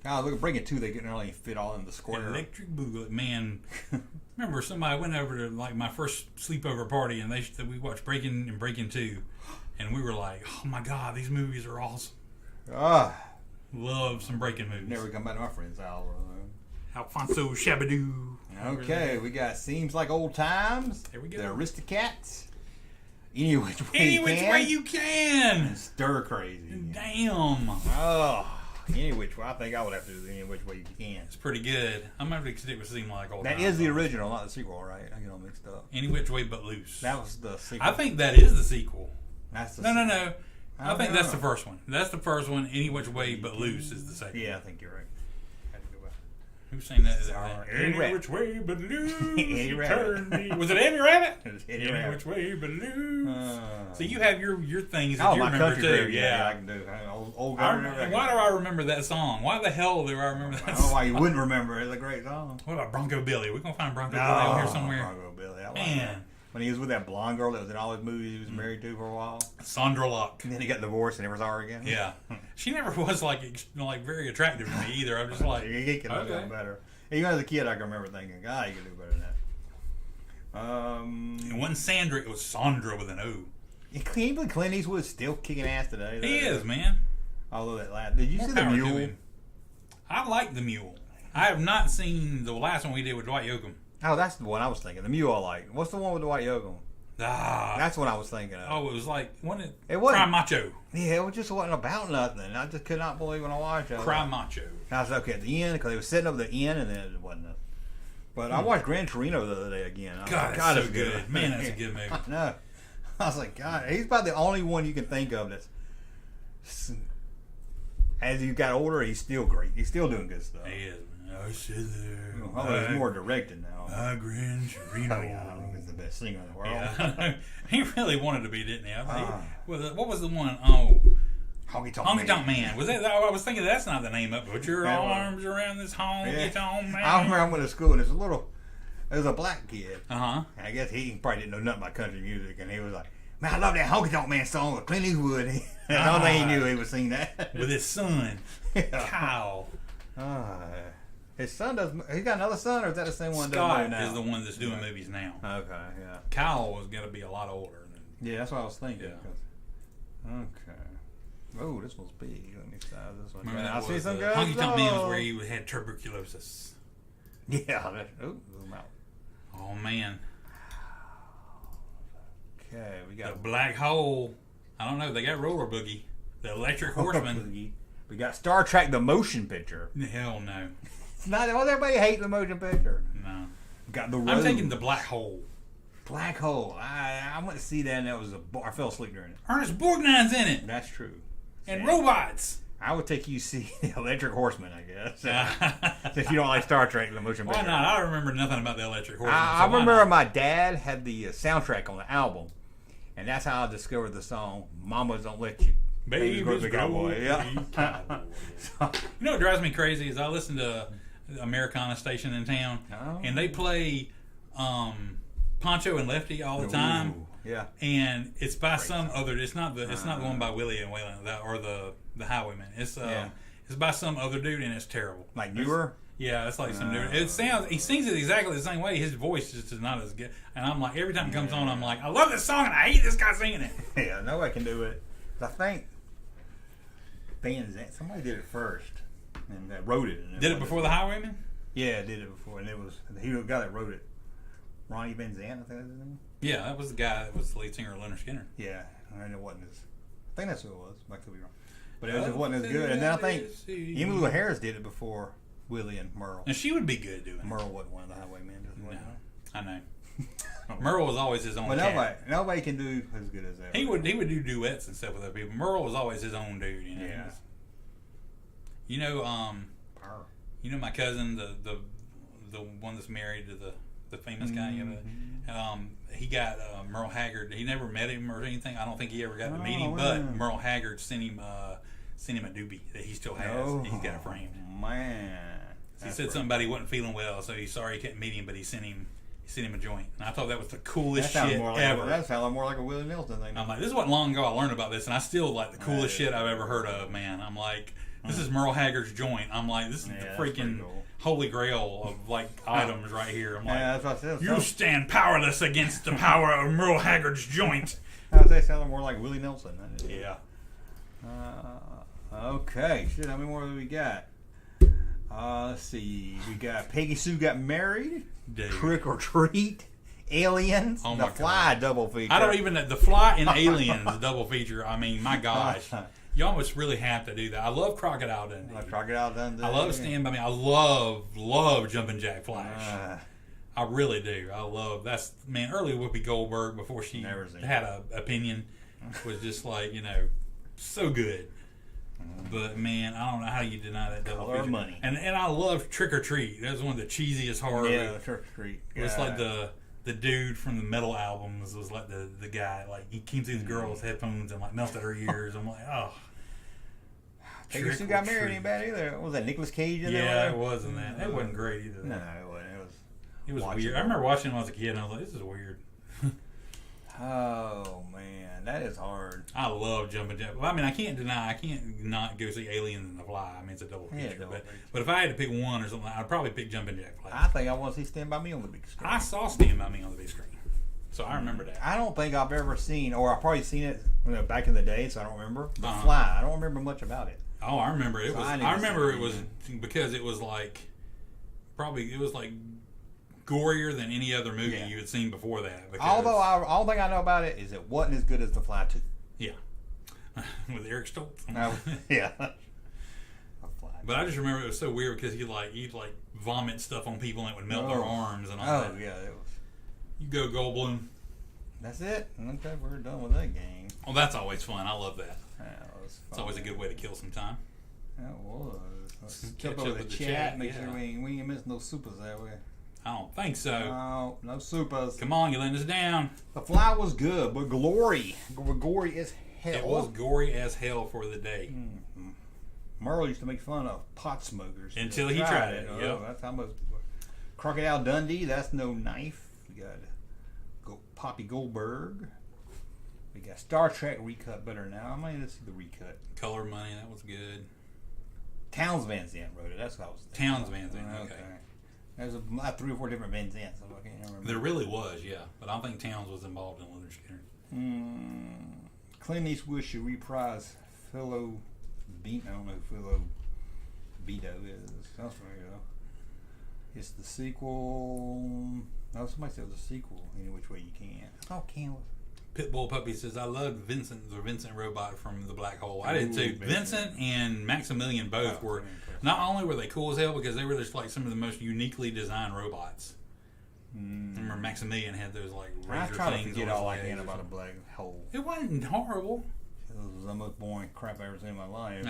God, look at Breaking 2. They can only fit all in the square. Electric Boogaloo. Man, remember somebody went over to like my first sleepover party and we watched Breaking and Breaking 2. And we were like, oh my God, these movies are awesome. Love some Breaking movies. Never come back to my friend's house. Alfonso Shabadoo. Okay, we got Seems Like Old Times. There we go. The Aristocats. Any Which Way Any You which Can. way you can. Stir Crazy. Damn. Oh, Any Which Way. I think I would have to do Any Which Way You Can. It's pretty good. I'm going to have to stick with Seem Like Old That Times. is the original, not the sequel, right? I get all mixed up. Any Which Way But Loose. That was the sequel. I think that is the sequel. That's the No. I I think don't that's know. the first one. That's the first one. Any Which Way But Loose is the second. Yeah, I think you're right. Had to go back. Who sang that? Eddie Any Rabbit. Which Way But Loose. Eddie you Rabbit. turn me. Was it Eddie Rabbit? It was Eddie Any Rabbit. Which Way But Loose. So you have your things that Oh, you my remember country too. group, yeah, I can do. Old I government. rem- why do I remember that song? Why the hell do I remember I that don't know why song? you wouldn't remember it. It's a great song. What about Bronco Billy? We're going to find Bronco Billy out here somewhere. Bronco Billy. I like Man. that. When he was with that blonde girl that was in all his movies he was married to for a while. Sandra Luck. And then he got divorced and never saw her again. Yeah. She never was like very attractive to me either. I'm just like, He could have done better. Even as a kid, I can remember thinking, God, he could do better than that. it wasn't Sandra, it was Sandra with an O. Can you believe Clint Eastwood's still kicking ass today? He is, man. Although that last, did you More see the power to mule? him. I like the mule. I have not seen the last one we did with Dwight Yoakam. Oh, that's the one I was thinking. The mule I like. What's the one with Dwight Yoakam? Ah. That's what I was thinking of. Oh, it was like, wasn't it? It wasn't. Cry Macho. Yeah, it just wasn't about nothing. I just could not believe when I watched it. Cry Macho. I was okay at the end because they were setting up the end and then it wasn't nothing. But I watched Gran Torino the other day again. I was God, like, that's it's so good. Man, that's a good movie. No. I was like, God, he's about the only one you can think of that's, as he got older, he's still great. He's still doing good stuff. He is. I sit there. Although he's more directed now. Gran Torino. Oh, yeah, I think he's the best singer in the world. Yeah. He really wanted to be, didn't he? What was the one? Oh, Honky Tonk Honky Man. Tonk Man. Was that? I was thinking that's not the name of it. Put your That was- arms around this honky tonk man. I remember I went to school and there was a black kid. Uh-huh. I guess he probably didn't know nothing about country music, and he was like, "Man, I love that Honky Tonk Man song with Clint Eastwood." And the only thing he knew, he was singing that. With his son, Kyle. His son does. He got another son, or is that the same one? Scott now? is the one that's doing movies now. Okay, yeah, Kyle was going to be a lot older. yeah. That's what I was thinking. Yeah. 'cause- okay. Oh, this one's big. Let me size this one. Remember I that see was, some guys. Honky Tonk Man was where he had tuberculosis. Yeah. That, zoom out. Oh, man. Okay, we The got Black Hole. I don't know. They got Roller Boogie. The Electric Horseman. We got Star Trek: The Motion Picture. Hell no. It's not. Well, everybody hates the motion picture. No. We got the. Road. I'm thinking The Black Hole. Black Hole. I went to see that, and that was I fell asleep during it. Ernest Borgnine's in it. That's true. And Sad. robots. I would take you to see the Electric Horseman, I guess. If you don't like Star Trek, the motion Why picture. not? I remember nothing about the Electric Horseman. I so why remember not? my dad had the soundtrack on the album, and that's how I discovered the song "Mamas Don't Let You." Baby's Grow Big Cowboy. Yeah. Cowboy. You know what drives me crazy is I listen to Americana station in town, and they play Poncho and Lefty all the time. Ooh, yeah. And it's by some other. It's not the one by Willie and Waylon or the Highwaymen. It's it's by some other dude, and it's terrible. Like newer. Yeah, it's like some dude. It sounds. He sings it exactly the same way. His voice just is not as good. And I'm like, every time it comes on, I'm like, I love this song, and I hate this guy singing it. Yeah, nobody can do it. I think somebody did it first and wrote it. And Did it before the Highwaymen? Yeah, did it before, and it was the guy that wrote it, Ronnie Van Zant, I think that's his name. Yeah, that was the guy that was the lead singer of Leonard Skinner. Yeah, and it wasn't as. I think that's who it was. I could be wrong, but it just wasn't as good. And then I think Emmylou Harris did it before Willie and Merle. And she would be good doing it. Merle wasn't one of the Highwaymen. No, I know. Merle was always his own But cat. nobody can do as good as that. He would do duets and stuff with other people. Merle was always his own dude. You know? Yeah. You know my cousin, the one that's married to the famous guy. He got Merle Haggard. He never met him or anything. I don't think he ever got to meet him. But Merle Haggard sent him a doobie that he still has. He's got it framed. Man, He said something about he wasn't feeling well, so he's sorry he couldn't meet him, but he sent him a joint. And I thought that was the coolest shit ever. That sounded more like a Willie Nelson thing. I'm like, this wasn't long ago I learned about this, and I still like the coolest shit I've ever heard of, man. I'm like, this is Merle Haggard's joint. I'm like, this is the freaking holy grail of like items right here. I'm like, that's what I said. you stand powerless against the power of Merle Haggard's joint. I would say sounded more like Willie Nelson. Yeah. Okay. Shit, how many more do we got? Let's see. We got Peggy Sue Got Married. Dude. Trick or Treat. Aliens. Oh The my Fly God. double feature. I don't even know. The Fly and Aliens double feature. I mean, my gosh. You almost really have to do that. I love Crocodile Dundee. Crocodile Dundee. I love Stand By Me. I love Jumpin' Jack Flash. I really do. I love that's man. Early Whoopi Goldberg before she had an opinion was just like so good. But man, I don't know how you deny that double Color feature. Money. And I love Trick or Treat. That was one of the cheesiest horror. Yeah, Trick or Treat. It was like the dude from the metal albums was like the guy like he came through the girl's headphones and like melted her ears. I'm like, oh. Peggy Sue Got Married ain't bad either. What was that Nicolas Cage in there? Yeah, it wasn't that. It wasn't great either. No, it wasn't. It was weird. I remember watching it when I was a kid and I was like, this is weird. Oh man, that is hard. I love Jumpin' Jack. Well, I mean, I can't not go see Aliens and the Fly. I mean, it's a double feature. But if I had to pick one or something, I'd probably pick Jumpin' Jack Flash. I think I want to see Stand By Me on the big screen. I saw Stand By Me on the big screen, so I remember that. I don't think I've ever seen, or I've probably seen it back in the day, so I don't remember. The Fly, I don't remember much about it. Oh, I remember it So was. I remember it was because it was like gorier than any other movie you had seen before that. Because, Although all thing I know about it is it wasn't as good as The Fly 2. Yeah, with Eric Stoltz. Yeah. But I just remember it was so weird because he'd vomit stuff on people and it would melt their arms and all that. Oh yeah, it was. You go Goldblum. That's it. Okay, we're done with that game. Well, that's always fun. I love that. That was fun. It's always a good way to kill some time. That was. Let's Catch jump over up the with the chat. chat, Make yeah. sure we ain't missing no supers that way. I don't think so. No supers. Come on, you letting us down. The Fly was good, but gory as hell. It was gory as hell for the day. Mm-hmm. Merle used to make fun of pot smokers Until he tried it. Yep. That's how much. Crocodile Dundee. That's no knife. We got Poppy Goldberg. We got Star Trek recut better now. I might see the recut. Color Money, that was good. Towns Van Zandt wrote it. That's what I was thinking. Towns Van Zandt, okay. There's like 3 or 4 different Van Zandts. So I can't remember. There really was, yeah. But I don't think Towns was involved in Leonard Skinner. Clint Eastwood should reprise Philo Beat. I don't know who Philo Beto is. Sounds familiar though. It's the sequel. No, somebody said it was a sequel. Any which way you can. Oh, can was. Pitbull Puppy says, I loved the Vincent robot from The Black Hole. I did too. Vincent and Maximilian both were, not only were they cool as hell because they were just like some of the most uniquely designed robots. I remember Maximilian had those like razor I try to things forget on his all I legs can or about a something. black hole. It wasn't horrible. It was the most boring crap I ever seen in my life.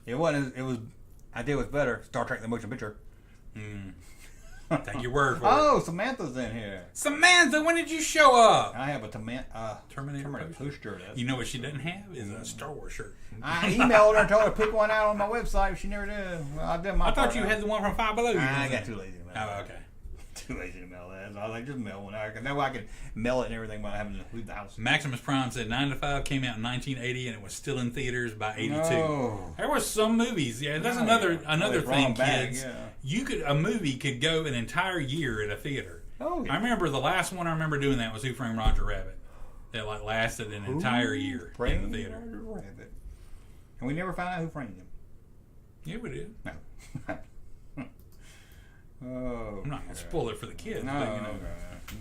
It It was. I did what's better. Star Trek: The Motion Picture. Take your word for it. Oh, Samantha's in here. Samantha, when did you show up? I have a Terminator poster. You know what she doesn't have is a Star Wars shirt. I emailed her and told her to pick one out on my website. She never did. Well, I did my I thought part you out. had the one from Five Below. I got too lazy to mail. Oh, okay. Too lazy to mail that. So I was like, just mail one. That way I could mail it and everything without having to leave the house. Maximus Prime said 9 to 5 came out in 1980 and it was still in theaters by 82. No. There were some movies. Yeah, that's No, another it's thing, wrong bag, kids. yeah. A movie could go an entire year at a theater. Oh, yeah. I remember the last one I remember doing that was Who Framed Roger Rabbit. That like lasted an entire year in the theater. Roger Rabbit. And we never found out who framed him. Yeah, we did. No. Oh, I'm not gonna spoil it for the kids. No, but, you know. okay.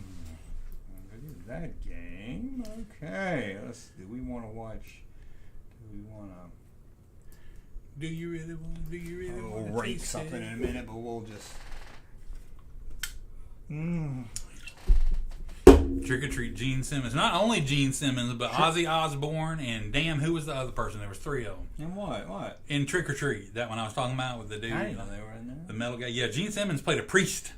That game. Okay. Do we want to watch? Do we want to? Do you really want? Do you really want We'll to rate taste something it? in a minute, but we'll just. Trick or Treat, Gene Simmons. Not only Gene Simmons, but Ozzy Osbourne and damn, who was the other person? There was 3 of them. And what? In Trick or Treat, that one I was talking about with the dude, I didn't know they were in there. the metal guy. Yeah, Gene Simmons played a priest,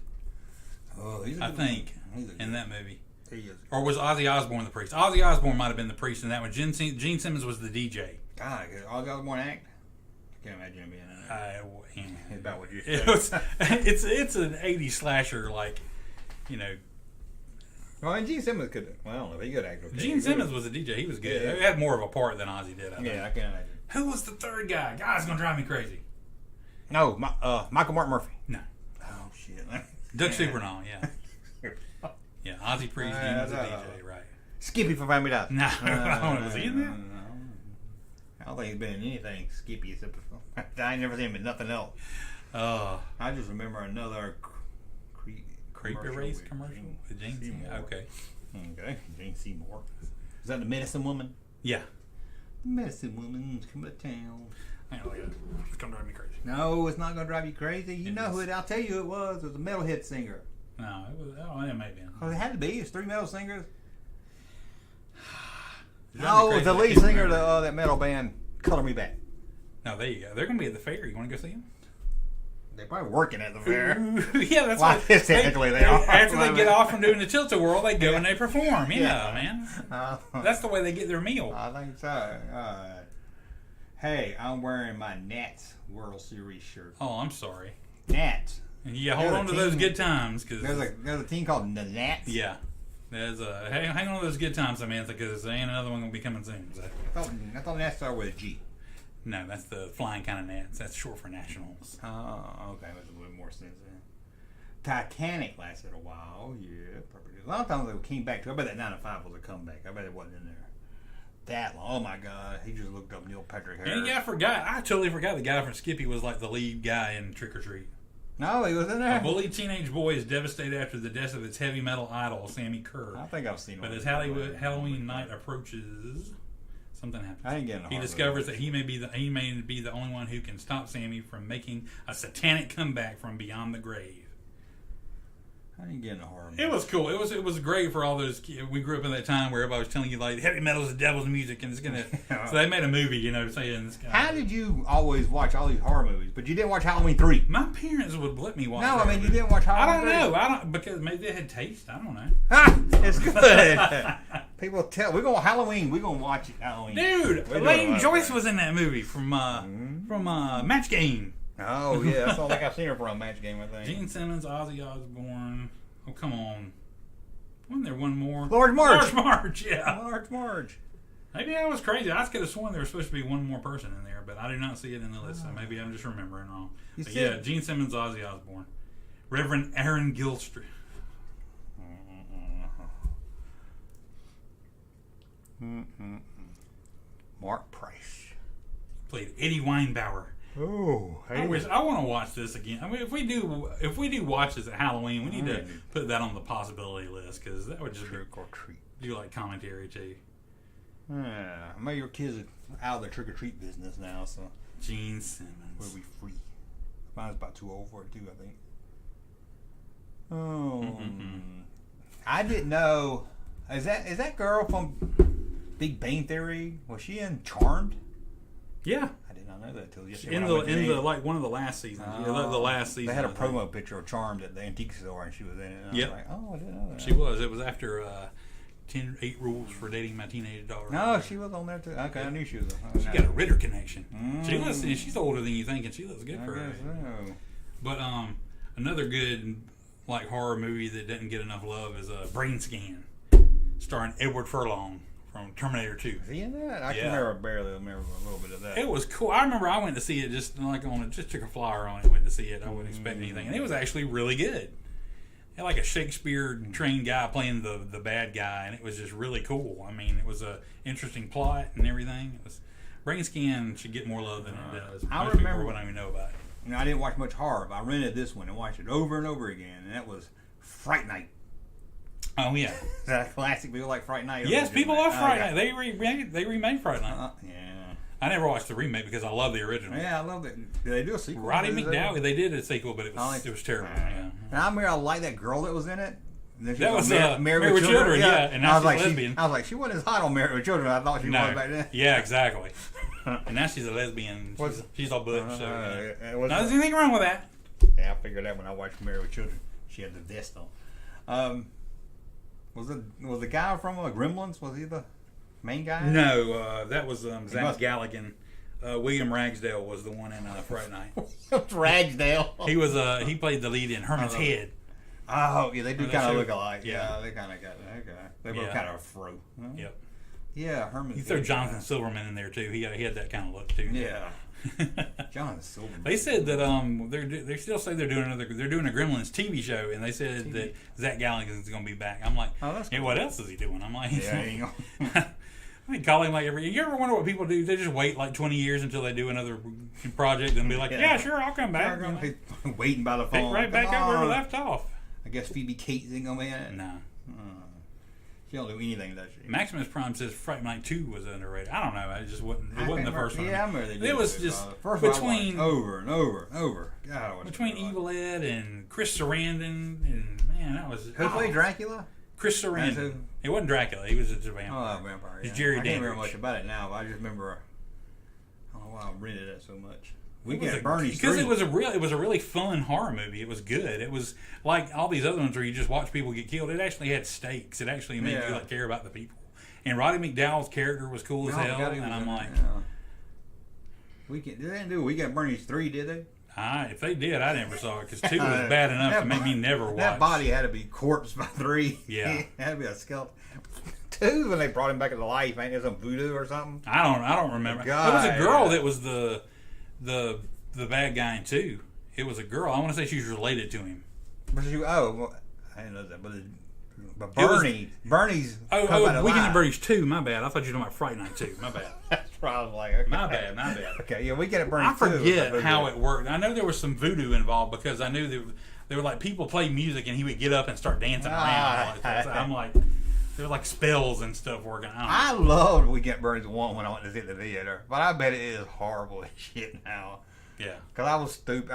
Oh, he's a I good think, one. in that movie. He is. Or was Ozzy Osbourne the priest? Ozzy Osbourne might have been the priest in that one. Gene Simmons was the DJ. God, all the other one act. I can't imagine him being in there. It's about what you said. It's an 80s slasher, like, you know. Well, and Gene Simmons could. Well, I don't know. He could act. Okay. Gene Simmons was a DJ. He was good. Yeah. He had more of a part than Ozzy did, I think. Yeah, I can't imagine. Who was the third guy? God's gonna drive me crazy. No, Michael Martin Murphy. No. Oh shit. Doug Supernall, yeah. Yeah, Ozzy Priest, Gene was a DJ, right. Skippy from Family Ties. No, I don't know. Was he in that? I don't think he's been in anything Skippy except I ain't never seen him in nothing else. I just remember another Creeper Race commercial with Jane Seymour. Okay. Jane Seymour. Is that the medicine woman? Yeah. The medicine woman's coming to town. I know, it's gonna drive me crazy. No, it's not gonna drive you crazy. You know who it? I'll tell you, it was. It was a metalhead singer. No, it was. Oh, it may be. Oh, it had to be. It's 3 metal singers. Oh, The lead singer of that metal band, Color Me Back. No, there you go. They're gonna be at the fair. You want to go see them? They're probably working at the fair. Yeah, that's well, what technically they are. After they get off from doing the Tilt-A-Whirl, they go and they perform. You know, man. That's the way they get their meal. I think so. Hey, I'm wearing my Nats World Series shirt. Oh, I'm sorry. Nats. And yeah, hold on to those good times. Cause there's a team called the Nats. Yeah. There's hang on to those good times, Samantha, because there ain't another one going to be coming soon. So. I thought Nats started with a G. No, that's the flying kind of Nats. That's short for Nationals. Oh, okay. Makes a little more sense then. Titanic lasted a while. Yeah, probably. A lot of times they came back to it. I bet that 9 to 5 was a comeback. I bet it wasn't in there that long. Oh my God. He just looked up Neil Patrick Harris. And yeah, I totally forgot the guy from Skippy was like the lead guy in Trick or Treat. No, he was in there. A bullied teenage boy is devastated after the death of its heavy metal idol, Sammy Kerr. I think I've seen him. But as Halloween night approaches, something happens. I didn't get in a He discovers that he may be the only one who can stop Sammy from making a satanic comeback from beyond the grave. I didn't get in a horror movie. It was cool. It was great for all those kids. We grew up in that time where everybody was telling you like heavy metal is the devil's music and it's gonna. So they made a movie, saying. How did you always watch all these horror movies, but you didn't watch Halloween 3? My parents would let me watch. No, I mean you didn't watch Halloween 3. I don't know. Because maybe they had taste. I don't know. It's good. People tell we're going Halloween. We're gonna watch it Halloween. Dude, Elaine Joyce was in that movie from Match Game. Oh yeah, that's all like I've seen her from Match Game. I think. Gene Simmons, Ozzy Osbourne. Oh come on! Wasn't there one more? Large Marge. Yeah. Large Marge. Maybe I was crazy. I could have sworn there was supposed to be one more person in there, but I do not see it in the list. So maybe I'm just remembering wrong. But yeah, Gene Simmons, Ozzy Osbourne, Reverend Aaron Gilstrap. Mark Price played Eddie Weinbauer. Oh, I want to watch this again. I mean, if we do watch this at Halloween, we need to put that on the possibility list because that would just trick or treat. Do like commentary too. Yeah, maybe your kids are out of the trick or treat business now, so Gene Simmons will be free. Mine's about too old for it too, I think. Oh, I didn't know. Is that girl from Big Bang Theory? Was she in Charmed? Yeah. I did not know that till yesterday. In the like one of the last seasons. The last season. They had a promo picture of Charmed at the antique store, and she was in it. And I was like, oh, I didn't know that. She was. It was after 8 Rules for Dating My Teenage Daughter. No, she was on there too. Okay, I knew she was. She got a Ritter connection. She's older than you think, and she looks good for her. So. But another good like horror movie that didn't get enough love is Brain Scan, starring Edward Furlong from Terminator 2. Is he in that? I can barely remember a little bit of that. It was cool. I remember I went to see it just took a flyer on it, went to see it. I wouldn't expect anything. And it was actually really good. It had like a Shakespeare trained guy playing the bad guy, and it was just really cool. I mean, it was a interesting plot and everything. Brain Scan should get more love than it does. I Most remember people wouldn't even know about it. I didn't watch much horror, but I rented this one and watched it over and over again, and that was Fright Night. Oh yeah, is that a classic? People like Fright Night. Yes, people love Fright Night. They remade Fright Night. Yeah. I never watched the remake because I love the original. Yeah, I love it. Did they do a sequel? Roddy McDowell. They did a sequel, but it was terrible. Yeah. And I remember I liked that girl that was in it. That was Married with Children. Yeah, and now she's a lesbian. I was like, she wasn't as hot on Married with Children as I thought she was back then. Yeah, exactly. And now she's a lesbian. She's all butch. Now, there's anything wrong with that? Yeah, I figured that when I watched Married with Children. She had the vest on. Was the guy from Gremlins? Was he the main guy? No, that was Zach Galligan. William Ragsdale was the one in Fright Night. Ragsdale. He played the lead in Herman's Head. Oh yeah, they do kind of look alike. Yeah, they kind of got that guy. They both kind of a fro. Yep. Yeah, Herman's. You throw Jonathan Silverman in there too. He had that kind of look too. Yeah. Jonathan Silverman. They said that they still say they're doing a Gremlins TV show, and they said that Zach Galligan is going to be back. I'm like, oh, that's cool. Hey, what else is he doing? I'm like, yeah, I call him like every. You ever wonder what people do? They just wait like 20 years until they do another project and be like, "Yeah, sure, I'll come back." Waiting by the phone. Pick right back up where we left off. I guess Phoebe Cates ain't gonna be in it. No. She don't do anything, does she? Maximus Prime says Fright Night 2 was underrated. I don't know. It just wasn't. It wasn't the first one. Yeah, I remember they did. It was just first between over and over and over. God, between Evil Ed and Chris Sarandon, and man, that was who played Dracula? Chris Sarandon. It wasn't Dracula. He was just a vampire. Oh, a vampire. Yeah. It's Jerry I can't remember Dandridge. much about it now, but I just remember. I don't know why I rented it so much. Weekend at Bernie's because 3. it was a really fun horror movie. It was good. It was like all these other ones where you just watch people get killed. It actually had stakes. It actually made you like care about the people. And Roddy McDowall's character was cool as hell. And I'm like, Weekend. They didn't do Weekend at Bernie's 3, did they? If they did, I never saw it because 2 was bad enough to make me never watch. That body had to be corpse by 3. Yeah, it had to be a skeleton. 2 when they brought him back to life, ain't there some voodoo or something? I don't remember. God, there was a girl that was the bad guy in 2. It was a girl. I want to say she was related to him. I didn't know that, but Bernie's. Weekend at Bernie's 2. My bad. I thought you were talking about Fright Night 2. My bad. That's probably like okay. My bad. Okay, yeah, Weekend at Bernie's. I forget how it worked. I know there was some voodoo involved because I knew they were like people play music and he would get up and start dancing around. So I'm like, there were like spells and stuff working. I loved Weekend at Bernie's 1 when I went to see it in the theater, but I bet it is horrible as shit now. Yeah, because I was stupid.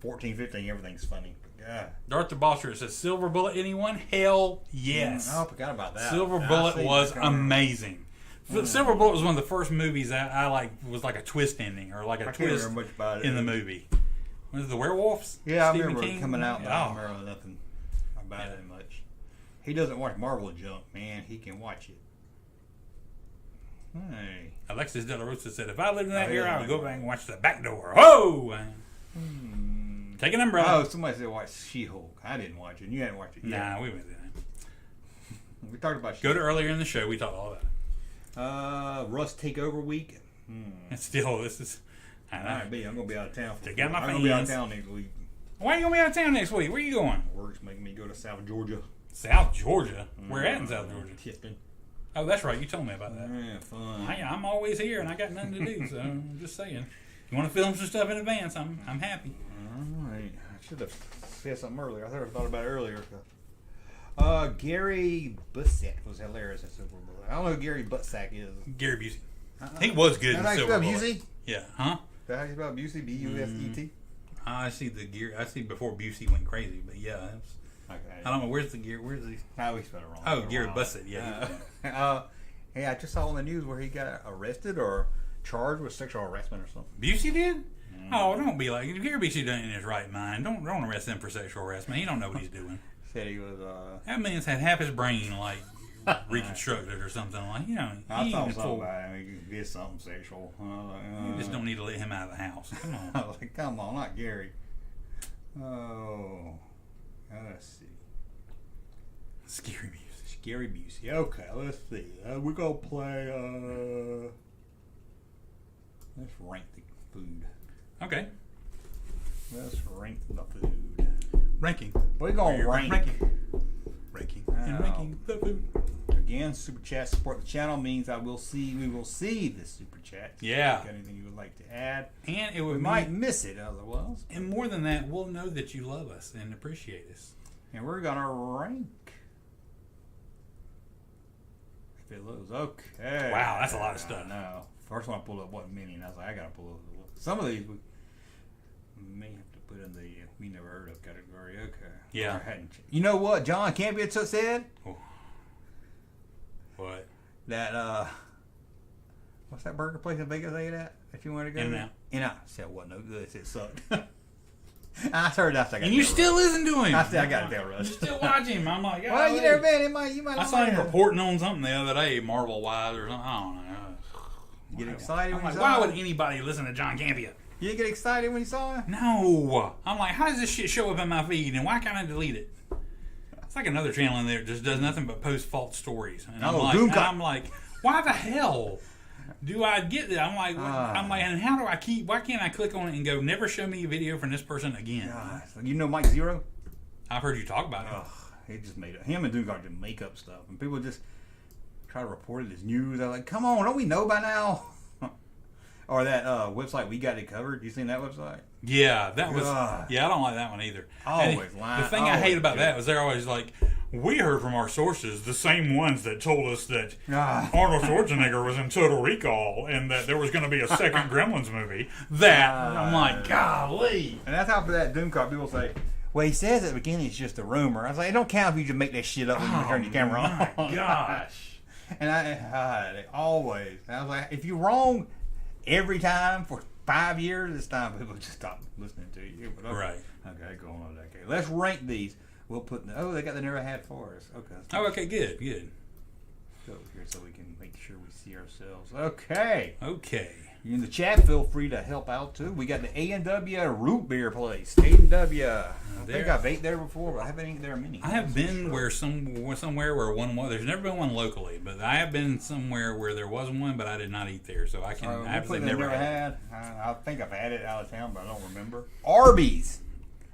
14, 15, everything's funny. Yeah. Darth the Bosser says Silver Bullet. Anyone? Hell yes. I forgot about that. Silver Bullet was amazing. Silver Bullet was one of the first movies that I like. Was like a twist ending or like a twist much about it. in the movie. Was it the werewolves? Yeah, Stephen I remember King? it coming out, but I don't remember nothing about it much. He doesn't watch Marvel junk, man. He can watch it. Hey. Alexis De La Rosa said, if I lived in that era, I would go back and watch The Back Door. Oh! Take an umbrella. Oh, somebody said watch She-Hulk. I didn't watch it. You hadn't watched it yet. Nah, we went there. We talked about Go to earlier in the show. We talked all about it. Russ Takeover Week. And still, this is... I know. I'm going to be out of town. I'm going to be out of town next week. Why are you going to be out of town next week? Where are you going? Work's making me go to South Georgia. South Georgia? Where at in South Georgia? Tipping. Oh, that's right. You told me about that. Yeah, fun. I'm always here, and I got nothing to do, so I'm just saying. You want to film some stuff in advance, I'm happy. All right. I should have said something earlier. I thought about it earlier. Gary Bussack was hilarious at Super Bowl. I don't know who Gary Bussack is. Gary Busey. He was good in Silver Bullet. Busey? Yeah. Huh? Is that how you spell Busey? B-U-S-E-T? I see the gear. I see before Busey went crazy, but yeah. Okay. I don't know. Where's the gear? Where's the... How we spelled it wrong. Oh, Gary Bussack. Yeah. Hey, I just saw on the news where he got arrested or charged with sexual harassment or something. Busey did? Oh, don't be like Gary Busey done in his right mind. Don't arrest him for sexual harassment. He don't know what he's doing. Said he was. That man's had half his brain like reconstructed or something like. I thought something about him. He did something sexual. You just don't need to let him out of the house. Come on. I was like, come on, not Gary. Oh, let's see. Scary music. Scary Busey. Okay, let's see. We're gonna play. Let's rank the food. Okay. Let's rank the food. Ranking. We're gonna rank. Ranking. And ranking the food. Again, super chat support the channel means we will see the super chat. Yeah. Got anything you would like to add? And we might miss it otherwise. And more than that, we'll know that you love us and appreciate us. And we're gonna rank. If it looks okay. Wow, that's a lot of stuff. No. First one I pulled up wasn't many, and I was like, I gotta pull up. Some of these we may have to put in the we never heard of category. Okay. Yeah. You know what John Campion said? Oh. What? That what's that burger place in Vegas I ate at? If you want to go. In-N-Out. In-N-Out. Said it wasn't no good. It sucked. I heard that. And you still listen to him. I got to tell Russ. You still watch him. I'm like, well, you never been. You might. I saw him reporting on something the other day, Marvel wise or something. I don't know. You get excited when you saw why him? would anybody listen to John Campion? You didn't get excited when you saw him? No. I'm like, how does this shit show up in my feed, and why can't I delete it? It's like another channel in there that just does nothing but post false stories. And I'm like, why the hell do I get that? I'm like, and how do I keep? Why can't I click on it and go, never show me a video from this person again? You know Mike Zero? I've heard you talk about it. He just made it. Him and Doomguard did make up stuff, and people just try to report it as news. I was like, come on, don't we know by now? Or that website, We Got It Covered. You seen that website? Yeah, that was. God. Yeah, I don't like that one either. Always lying. The thing I hate about that was they're always like, we heard from our sources, the same ones that told us that Arnold Schwarzenegger was in Total Recall and that there was going to be a second Gremlins movie. I'm like, golly. And that's how for that Doom car, people say, well, he says at the beginning it's just a rumor. I was like, it don't count if you just make that shit up when you turn your camera on. My gosh. And they always. And I was like, if you're wrong every time for 5 years, it's time people just stop listening to you. But okay. Right. Okay, go on. Okay, let's rank these. We'll put. They got the never had for us. Okay. Oh, okay, good. Go over here so we can make sure we see ourselves. Okay. Okay. You in the chat, feel free to help out too. We got the A&W root beer place. A&W. I think I've ate there before, but I haven't eaten there many. I have been somewhere where one was. There's never been one locally, but I have been somewhere where there was one, but I did not eat there, so I can. I have never had. I think I've had it out of town, but I don't remember. Arby's.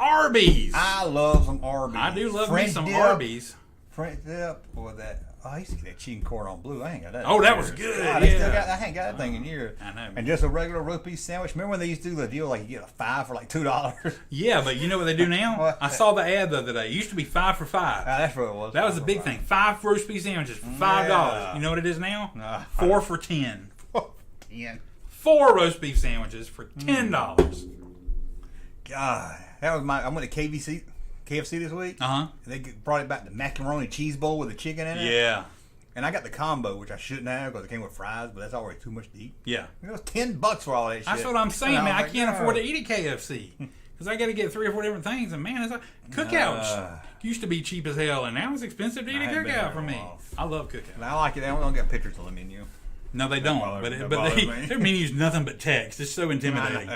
I love some Arby's. I do love French me some dip, Arby's. French dip or that. Oh, I used to get that chicken cordon bleu. I ain't got that. Oh, that was good. God, I ain't got that thing in here. I know. And just a regular roast beef sandwich. Remember when they used to do the deal like you get a 5 for like $2? Yeah, but you know what they do now? What? I saw the ad the other day. It used to be 5 for $5. That's what it was. That was the big thing. 5 roast beef sandwiches for $5. Yeah. You know what it is now? 4 for $10. 10. 4 roast beef sandwiches for $10. God, that was I went to KFC this week. They brought it back the macaroni cheese bowl with the chicken in it. Yeah. And I got the combo, which I shouldn't have because it came with fries, but that's already too much to eat. Yeah. It was $10 for all that shit. That's what I'm saying, man. I like, can't afford to eat at KFC because I got to get 3 or 4 different things. And man, it's like cookouts used to be cheap as hell, and now it's expensive to eat a cookout for me. I love cookouts. And I like it. They don't got pictures on the menu. No, they don't. But their menu's nothing but text. It's so intimidating.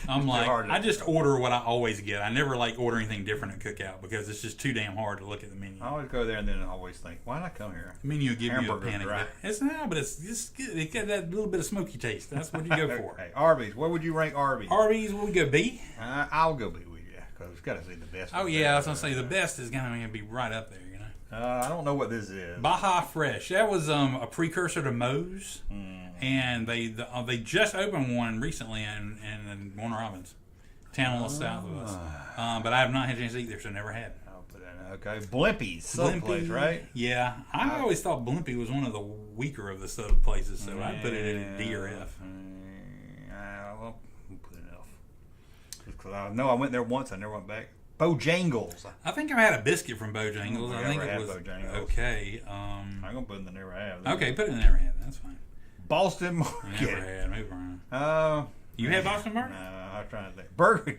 I'm like, I just order what I always get. I never like order anything different at cookout because it's just too damn hard to look at the menu. I always go there and then I always think, why did I come here? The menu will give you a panic. Right. It's good. It got that little bit of smoky taste. That's what you go for. Hey, Arby's. Where would you rank Arby's? Arby's, what would we go, B? I'll go B with you because it's got to say the best. Oh, yeah. I was going to say the best is going to be right up there, you know. I don't know what this is. Baja Fresh. That was a precursor to Moe's. And they just opened one recently in Warner Robins, town a little south of us. But I have not had a chance to eat there, so never had. I'll put that in. Okay, Blimpie's sub place, right? Yeah, I always thought Blimpie was one of the weaker of the sub places, so I'd put it in D or F. Well, we'll put it F. Because I know I went there once, I never went back. Bojangles. I think I had a biscuit from Bojangles. I think it was Bojangles. Okay. I'm gonna put it in the never have. Okay, put it in never had. That's fine. Boston Market. Never had. Move around. You had Boston Market? No, I'm trying to think. Burger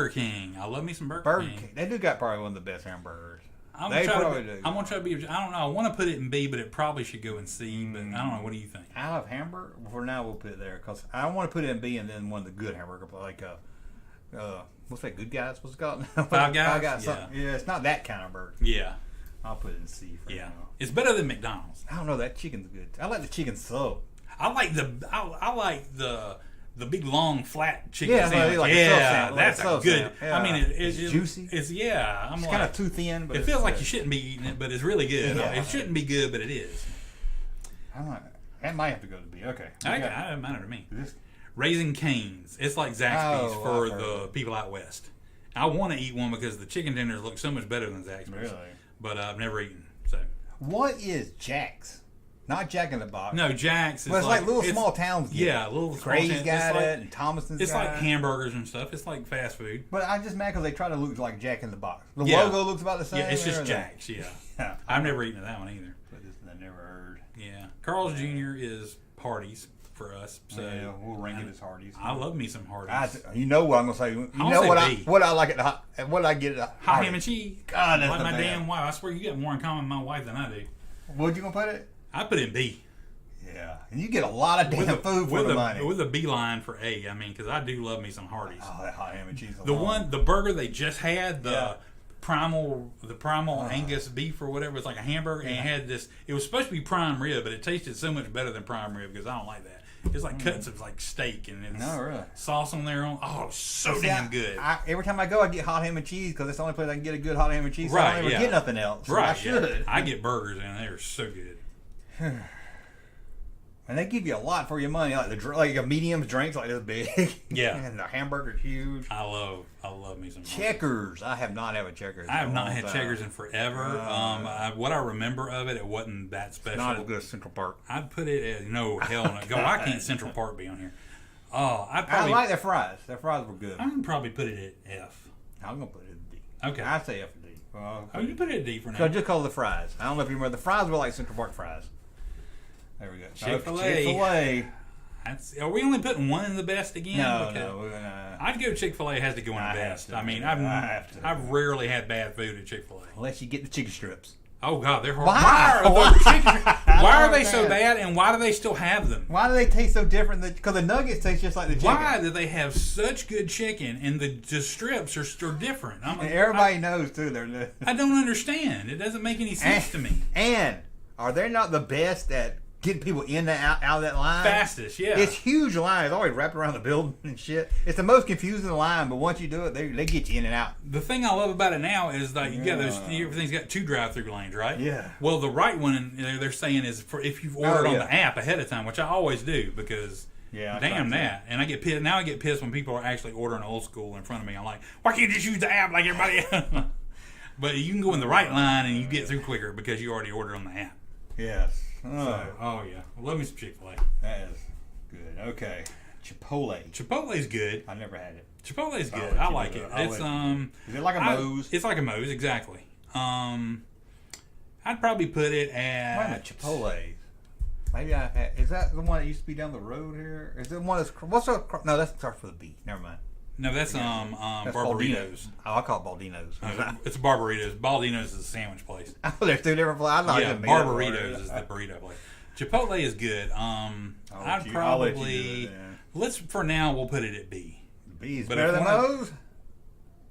King. I love me some Burger King. They do got probably one of the best hamburgers. I'm gonna try to be. I don't know. I want to put it in B, but it probably should go in C. But I don't know. What do you think? I love hamburger. For now, we'll put it there because I don't want to put it in B and then one of the good hamburger like what's that? Good Guys? What's it called? Five Guys. Yeah, it's not that kind of burger. Yeah. I'll put it in C for now. It's better than McDonald's. I don't know. That chicken's good. I like the chicken sub. I like the big long flat chicken sandwich. Like that's a good. Sandwich. Yeah. I mean, it's juicy. It's kind of too thin, but it feels like you shouldn't be eating it, but it's really good. Yeah. It shouldn't be good, but it is. That might have to go to B. Okay. It doesn't matter to me. Raising Cane's. It's like Zaxby's for the people out west. I want to eat one because the chicken tenders look so much better than Zaxby's. Really? But I've never eaten. So. What is Jack's? Not Jack in the Box. No, Jack's is it's like little small towns. Yeah, little Gray's small towns. got it, and Thomason's it's got like hamburgers and stuff. It's like fast food. But I'm just mad because they try to look like Jack in the Box. The logo looks about the same. Yeah, it's just Jack's. Yeah. I've never eaten that one either. But this I never heard. Yeah, Carl's Jr. is Hardee's for us. So yeah, we'll rank it as Hardee's. I love me some Hardee's. You know what I'm gonna say. You know what I like at what I get at hot ham and cheese. God, that's like my bad. damn wife. I swear you get more in common with my wife than I do. What'd you gonna put it? I put it in B. Yeah, and you get a lot of damn food for the money. With a beeline for A, I mean, because I do love me some Hardee's. Oh, that hot ham and cheese. The burger they just had, the primal Angus beef or whatever, it's like a hamburger, and it had this. It was supposed to be prime rib, but it tasted so much better than prime rib because I don't like that. It's like cuts of like steak and it's sauce on there. So damn good. Every time I go, I get hot ham and cheese because it's the only place I can get a good hot ham and cheese. So Right, I don't ever get nothing else. So I should. I get burgers and they're so good. And they give you a lot for your money, like a medium drinks like this big. Yeah. And the hamburger's huge. I love me some Checkers. I have not had a Checkers. I have not had Checkers in forever. What I remember of it wasn't that special. Not as good as Central Park. I'd put it as no hell no. Go! Why can't Central Park be on here? Oh, I like their fries. Their fries were good. I'd probably put it at F. I'm gonna put it at D. Okay. I say F and D. You put it at D for now. So just call it the fries. I don't know if you remember. The fries were like Central Park fries. There we go. Chick-fil-A. Chick-fil-A. Are we only putting one in the best again? No. I'd go Chick-fil-A has to go in the best. I mean, I've rarely had bad food at Chick-fil-A. Unless you get the chicken strips. Oh God, they're Why? Why are they so bad, and why do they still have them? Why do they taste so different? Because the nuggets taste just like the chicken. Why do they have such good chicken, and the strips are different? And everybody knows too. I don't understand. It doesn't make any sense to me. And are they not the best at getting people in and out of that line? Fastest, yeah. It's huge line. It's always wrapped around the building and shit. It's the most confusing line, but once you do it, they get you in and out. The thing I love about it now is that you got everything's got 2 drive-through lanes, right? Yeah. Well, the right one they're saying is for if you've ordered on the app ahead of time, which I always do because damn that. And I get pissed. Now I get pissed when people are actually ordering old school in front of me. I'm like, why can't you just use the app like everybody else? But you can go in the right line and you get through quicker because you already ordered on the app. Yes. Yeah, love me some Chick-fil-A. That is good. Okay, Chipotle's good. I never had it. Chipotle's good. I like it. It's Is it like a Moe's? It's like a Moe's, exactly. I'd probably put it at. Wait a minute, Chipotle's. Maybe I've had. Is that the one that used to be down the road here? Is it one that's no? That starts with a B. Never mind. No, that's Barbaritos. Oh, I call it Baldino's. It's Barbaritos. Baldino's is a sandwich place. Oh, there's 2 different places. Yeah, Barbaritos is the burrito place. Chipotle is good. I'd probably for now we'll put it at B. B is better than Moe's?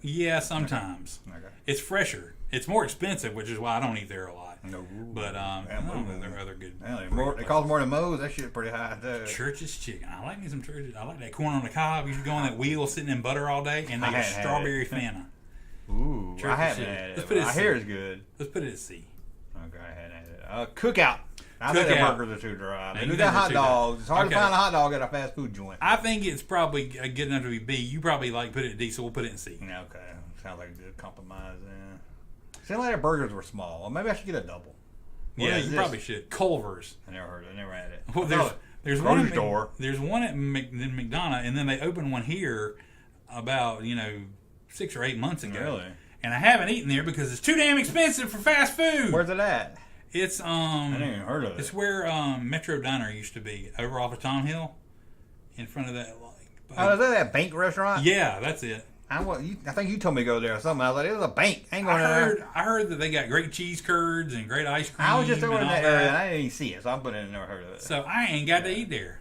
Yeah, sometimes. Okay. It's fresher. It's more expensive, which is why I don't eat there a lot. No, but there are other good. It costs more than Moe's. That shit's pretty high too. Church's chicken. I like me some Church's. I like that corn on the cob. You should go on that wheel sitting in butter all day, and they got strawberry Fanta. Ooh, I haven't had it. I hear it's good. Let's put it at C. Okay, I hadn't had it. Cookout. I think their burgers are too dry. They do got hot dogs. It's hard to find a hot dog at a fast food joint. I think it's probably good enough to be B. You probably put it at D, so we'll put it in C. Yeah, okay. Sounds like a good compromise. Seemed like their burgers were small. Well, maybe I should get a double. Yeah, you probably should. Culver's. I never heard it. I never had it. Well, there's one store. There's one at McDonough, and then they opened one here about 6 or 8 months ago. Really? And I haven't eaten there because it's too damn expensive for fast food. Where's it at? It's I didn't even heard of it. It's where Metro Diner used to be, over off of Tom Hill, in front of that. Is that bank restaurant? Yeah, that's it. I think you told me to go there or something. I was like, it was a bank. I ain't going there. I heard that they got great cheese curds and great ice cream. I was just over in that area and I didn't even see it, so I'm putting it in and never heard of it. So I ain't got to eat there.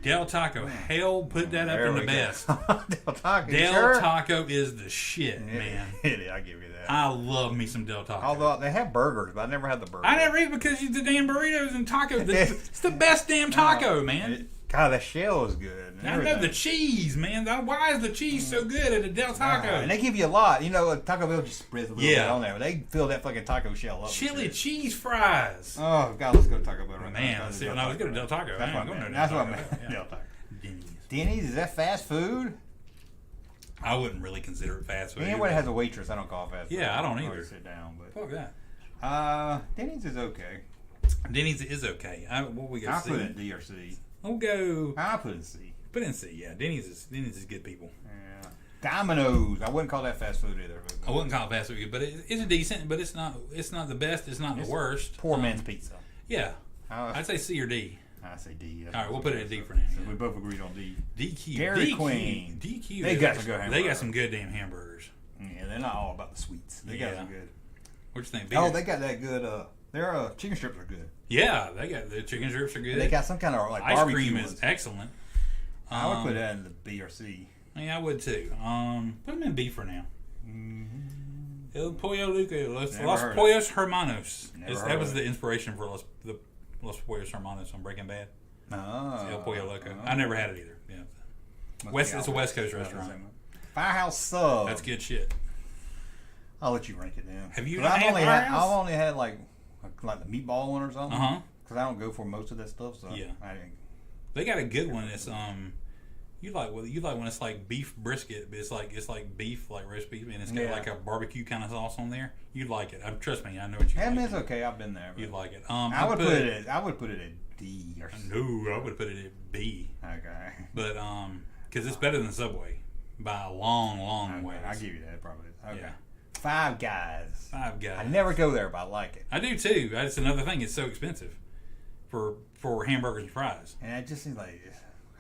Del Taco. Hell, put that up in the best. Del Taco. Del Taco is the shit, man. I give you that. I love me some Del Taco. Although they have burgers, but I never had the burgers. I never eat because the damn burritos and tacos. It's the best damn taco, man. God, that shell is good. I know the cheese, man. Why is the cheese so good at a Del Taco? And they give you a lot. Taco Bell just spreads a little bit on there. They fill that fucking taco shell up. Chili cheese fries. Oh, God, let's go to Taco Bell right now. Let's go to Del Taco. That's what I meant. Del Taco. Denny's, is that fast food? I wouldn't really consider it fast food. Anyone has a waitress, I don't call fast food. Yeah, I don't either. Sit down, but fuck that. Denny's is okay. Denny's is okay. What we got? I'll put it in D or C. We'll go. I'll put it in C. Put it in C. Yeah, Denny's is good people. Yeah. Domino's. I wouldn't call that fast food either. I wouldn't call it fast food, but it's a decent. But it's not the best. It's not the worst. Poor man's pizza. Yeah, I'd say C or D. I say D. All right, we'll put it at D for now. So we both agreed on D. DQ. Dairy Queen. DQ. They got some good hamburgers. They got some good damn hamburgers. Yeah, they're not all about the sweets. They got some good. What you think? Oh, they got that good. Their chicken strips are good. Yeah, they got the chicken strips are good. And they got some kind of like ice barbecue cream is excellent. I would put that in the B or C. Yeah, I would too. Put them in B for now. Mm-hmm. El Pollo Loco. Los Pollos Hermanos. That was the inspiration for Los Pollos Hermanos on Breaking Bad. Oh. El Pollo Loco. I never had it either. Yeah. It's a West Coast restaurant. Firehouse Sub. That's good shit. I'll let you rank it down. Have you? I've only had like the meatball one or something. because I don't go for most of that stuff. So Yeah. I didn't. They got a good one. It's you like when it's like beef brisket, but it's like beef, like roast beef, and it's got like a barbecue kind of sauce on there. You'd like it. Trust me, I know what you. I mean, like it's okay. I've been there. You'd like it. I would put it. I would put it at D or something. No, I would put it at B. Okay. But because it's better than Subway by a long way. I give you that probably. Okay. Yeah. Five Guys. Five Guys. I never go there, but I like it. I do too. That's another thing. It's so expensive for hamburgers and fries. And it just seems like,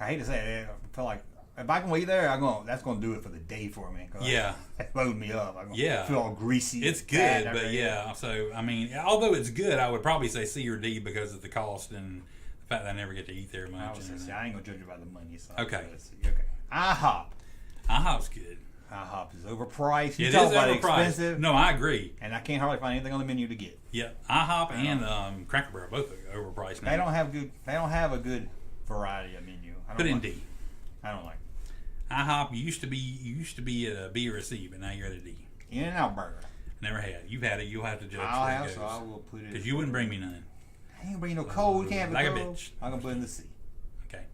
I hate to say it, I feel like if I can eat there, that's going to do it for the day for me. Yeah. It load me up. I'm Yeah. feel all greasy. It's good, but yeah. So, I mean, although it's good, I would probably say C or D because of the cost and the fact that I never get to eat there much. I ain't going to judge you by the money. So Okay. Okay. IHOP. IHOP's good. IHOP is overpriced. You It talk is about overpriced. expensive. No, I agree. And I can't hardly find anything on the menu to get. Yeah, IHOP and Cracker Barrel both are overpriced now. They don't have a good variety of menu. Put in D. I don't like it. IHOP used to be at a B or a C, but now you're at a D. In-N-Out Burger. Never had. You've had it. You'll have to judge. I'll have, so I will put it. Because you wouldn't bring me none. I ain't bring no cold. You can't have Like it a cold. bitch. I'm gonna put it in the C. Okay.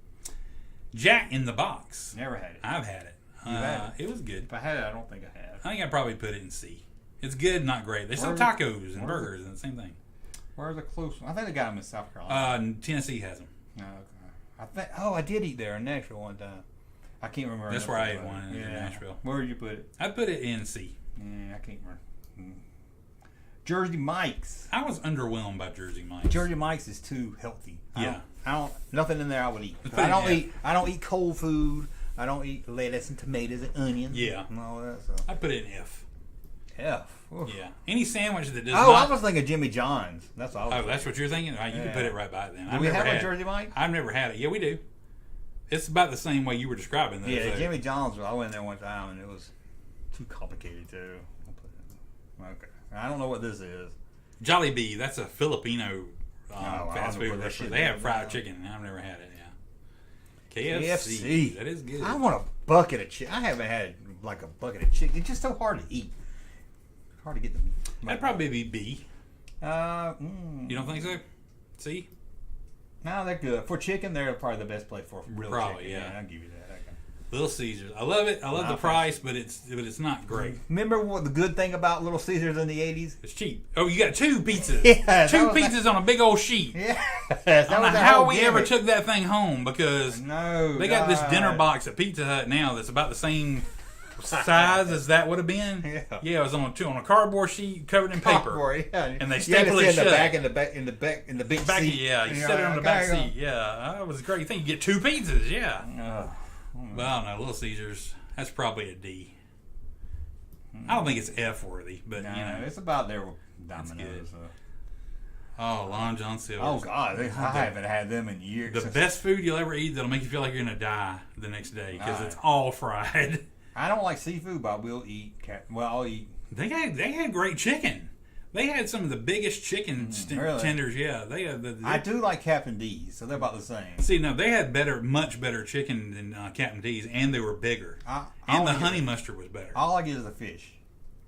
Jack in the Box. Never had it. I've had it. had It was good. If I had it, I don't think I have. I think I'd probably put it in C. It's good, not great. They sell tacos and burgers and the same thing. Where's the close one? I think they got them in South Carolina. Tennessee has them. Okay. I did eat there in Nashville one time. I can't remember. That's where I ate one in Nashville. Where did you put it? I'd put it in C. Yeah, I can't remember. Jersey Mike's. I was underwhelmed by Jersey Mike's. Jersey Mike's is too healthy. Yeah. I don't nothing in there I would eat. Let's I put it in I don't eat cold food. I don't eat lettuce and tomatoes and onions. Yeah. And all that. So I'd put it in F. F. Oof. Yeah. Any sandwich that does Oh, not... I was thinking Jimmy John's. That's all. Oh, that's what you're thinking? All right, you can put it right by it then. Do we have a Jersey Mike? I've never had it. Yeah, we do. It's about the same way you were describing. Yeah, Jimmy John's. I went there one time and it was too complicated too. Okay. I don't know what this is. Jollibee, that's a Filipino fast food that restaurant. shit They have down. fried chicken. I've never had it. Yeah. KFC. That is good. I want a bucket of chicken. I haven't had like a bucket of chicken. It's just so hard to eat. Hard to get them. That'd probably be B. You You don't think so? C? No, they're good for chicken. They're probably the best place for real Probably, chicken. yeah. I'll give you that. Okay. Little Caesars. I love it. I love the price, but it's not great. Remember what the good thing about Little Caesars in the 80s? It's cheap. Oh, you got two pizzas. Yeah, two that was pizzas on a big old sheet. Yeah. I don't know how we ever took that thing home because they got this dinner box at Pizza Hut now that's about the same size as that would have been. Yeah, it was on a cardboard sheet covered in paper. And they staple it shut. In the big Back, seat. yeah, you set it on the back seat. Yeah, that was a great thing. You get two pizzas. Yeah. But I don't know, Little Caesars. That's probably a D. I don't think it's F worthy, but you know, it's about there with That's Domino's. good. Oh, Long John Silver's. Oh God, I haven't had them in years. The best food you'll ever eat that'll make you feel like you're gonna die the next day because it's all fried. I don't like seafood, but I will eat. I'll eat. They had great chicken. They had some of the biggest chicken really? tenders. Yeah, they had. I do like Captain D's, so they're about the same. See, no, they had much better chicken than Captain D's, and they were bigger. And the honey mustard was better. All I get is the fish.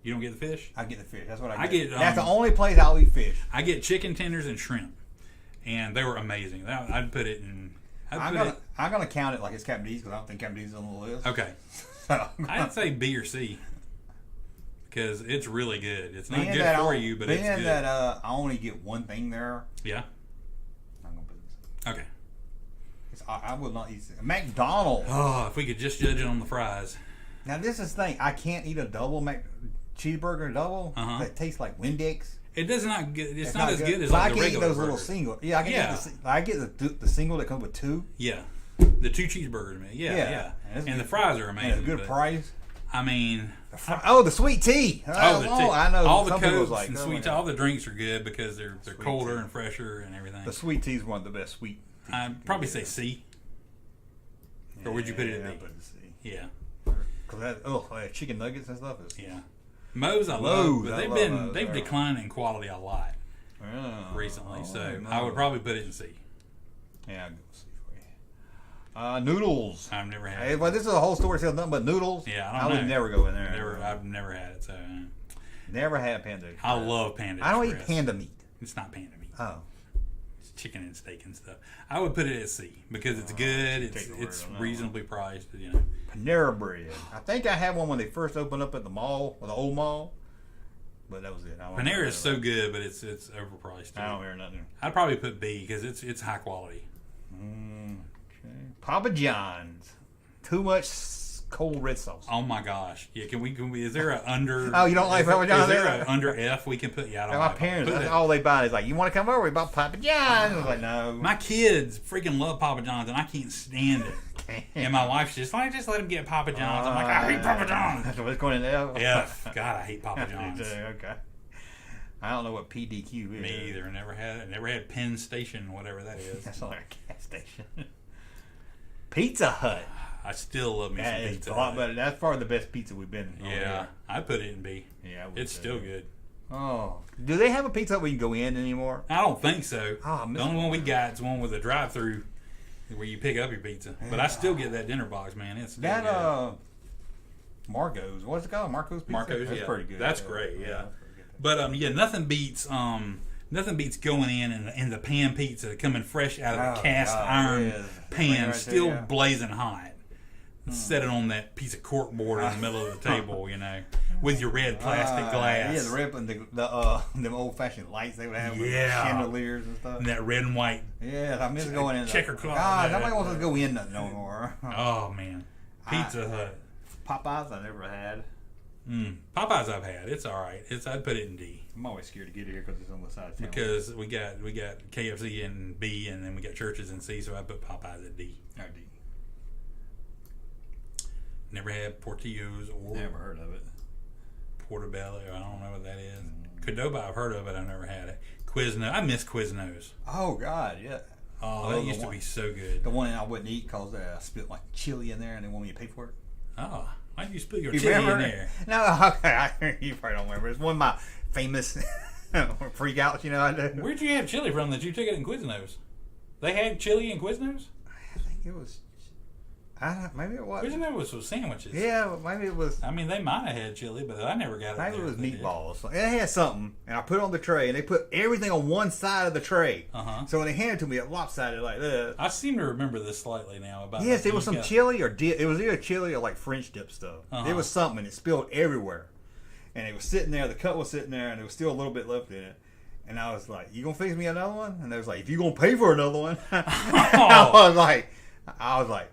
You don't get the fish? I get the fish. That's what I get. I get. That's the only place I'll eat fish. I get chicken tenders and shrimp, and they were amazing. I'd put it in. I'm gonna count it like it's Captain D's because I don't think Captain D's is on the list. Okay. I'd say B or C because it's really good. It's not good for you, but it's good. Being that I only get one thing there. Yeah. I'm gonna put this. Okay. I will not eat McDonald's. Oh, if we could just judge it on the fries. Now this is the thing. I can't eat a double cheeseburger double that tastes like Windex. It does not good. It's not as good as but like I the can eat regular those burger. little single. Yeah, I get the single that comes with two. Yeah. The two cheeseburgers, man. Yeah. And the fries are amazing. And it's a good price. I mean, the sweet tea. I know. All the some people's Cokes and sweet tea, all the drinks are good because they're colder and fresher and everything. The sweet tea is one of the best sweet. I'd probably say C. Or would you put it at B? Yeah. Because chicken nuggets and stuff is. Yeah. Moe's I love, but they've declined in quality a lot recently. So I would probably put it in C. Yeah, I'll go C for you. Noodles. I've never had. Hey, well, this is a whole story. Says nothing but noodles. Yeah, I would never go in there. I've never had it. So never had Panda. I love Panda. I don't Express. eat panda meat. It's not panda meat. Oh, chicken and steak and stuff. I would put it at C because it's good. It's reasonably priced. Panera Bread. I think I had one when they first opened up at the mall, or the old mall. But that was it. Panera is so good, but it's overpriced. I don't hear nothing. I'd probably put B because it's high quality. Okay. Papa John's. Too much cold red sauce. Oh my gosh! Yeah, can we? Is there a under? Oh, you don't like Papa John's? Is there a under F we can put? Yeah, I don't. My parents, that's all they buy is like, you want to come over? We bought Papa John's. I was like, no. My kids freaking love Papa John's, and I can't stand it. And my wife's just like, just let him get Papa John's. I'm like, I hate Papa John's. That's what's going in there. Yeah, God, I hate Papa John's. Okay. I don't know what PDQ is. Me either. Never had Penn Station, whatever that is. That's not like a gas station. Pizza Hut. I still love me some Pizza Hut. A lot better. That's probably the best pizza we've been in. Yeah, I put it in B. Yeah, it's still good. Oh, do they have a Pizza Hut where you can go in anymore? I don't think so. Oh, the only one we got is one with a drive-through where you pick up your pizza. But I still get that dinner box, man. It's that good. Marco's. What's it called? Marco's Pizza. Marco's. That's pretty good. That's great. Yeah. But nothing beats going in and the pan pizza coming fresh out of the cast iron pan, right still blazing hot. Set it on that piece of cork board in the middle of the table, with your red plastic glass. Yeah, the red and them old fashioned lights they would have with chandeliers and stuff. And that red and white. Yeah, I miss going in. Checker cloth. God, nobody wants to go in no more. Oh man, Pizza Hut. Popeyes I never had. Popeyes I've had. It's all right. I'd put it in D. I'm always scared to get here because it's on the side of town. Because we got KFC in B, and then we got Churches in C, so I put Popeyes at D. Or D. Never had Portillo's or never heard of it. Portobello. I don't know what that is. Qdoba I've heard of it. I've never had it. Quiznos. I miss Quiznos. Oh God, yeah. Oh, that used to be so good. The one I wouldn't eat because I spit like chili in there and they want me to pay for it. Oh, why did you spill your chili in there? No, okay, you probably don't remember. It's one of my famous freak outs, I do. Where'd you have chili from that you took it in Quiznos? They had chili in Quiznos? I think it was. Maybe it was. Quiznos was with sandwiches. Yeah, maybe it was. I mean, they might have had chili, but I never got it. Maybe it was meatballs. It had something, and I put it on the tray, and they put everything on one side of the tray. So when they handed it to me, it lopsided like this. I seem to remember this slightly now. Yes, it was some chili or dip. It was either chili or like French dip stuff. It was something, and it spilled everywhere. And it was sitting there. The cup was sitting there, and there was still a little bit left in it. And I was like, "You gonna fix me another one?" And they was like, "If you gonna pay for another one," I was like.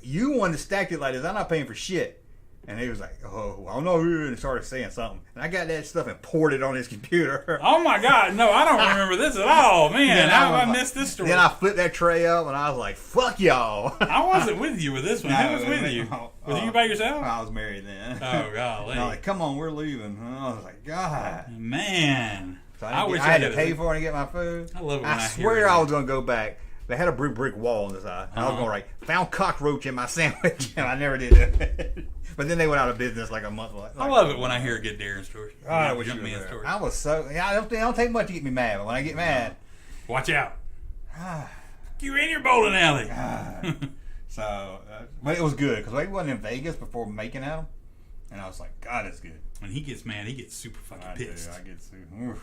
You wanted to stack it like this. I'm not paying for shit. And he was like, oh, I don't know. And started saying something. And I got that stuff and poured it on his computer. Oh, my God. No, I don't remember this at all. Man, how have I missed this story? Then I flipped that tray up and I was like, fuck y'all. I wasn't with you with this one. Who was with you? Was you by yourself? I was married then. Oh, golly. And I was like, come on, we're leaving. And I was like, God. Man. So I had to pay for it to get my food. I love it when I swear I was going to go back. They had a brick wall on the side. I was going to write, found cockroach in my sandwich. And I never did it. But then they went out of business like a month later. I love it when I hear a good Darren story. I wish Junkman story. I was so... Yeah, it don't take much to get me mad. But when I get mad... Watch out. You're in your bowling alley. But it was good. Because we wasn't in Vegas before making at them. And I was like, God, it's good. When he gets mad, he gets super fucking pissed. I get super...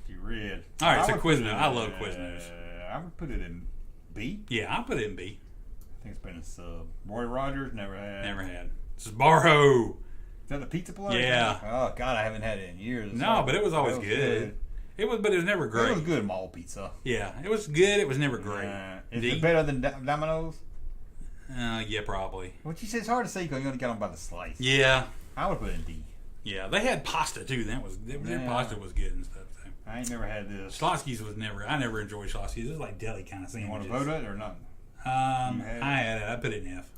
You red. All right, so Quiznos. I love Quiznos. I would put it in B. Yeah, I put it in B. I think it's been a sub. Roy Rogers, never had. Never had. This is Barho. Is that the pizza place? Yeah. Oh, God, I haven't had it in years. No, but it was always good. But it was never great. It was good mall pizza. Yeah, it was good. It was never great. Is it better than Domino's? Yeah, probably. What you said, it's hard to say because you only got them by the slice. Yeah. I would put it in D. Yeah, they had pasta too. Their pasta was good and stuff. So. I ain't never had this. Schlotzsky's was never. I never enjoyed Schlotzsky's. It was like deli kind of sandwiches. You want to vote it or not? I had it. I put it in F.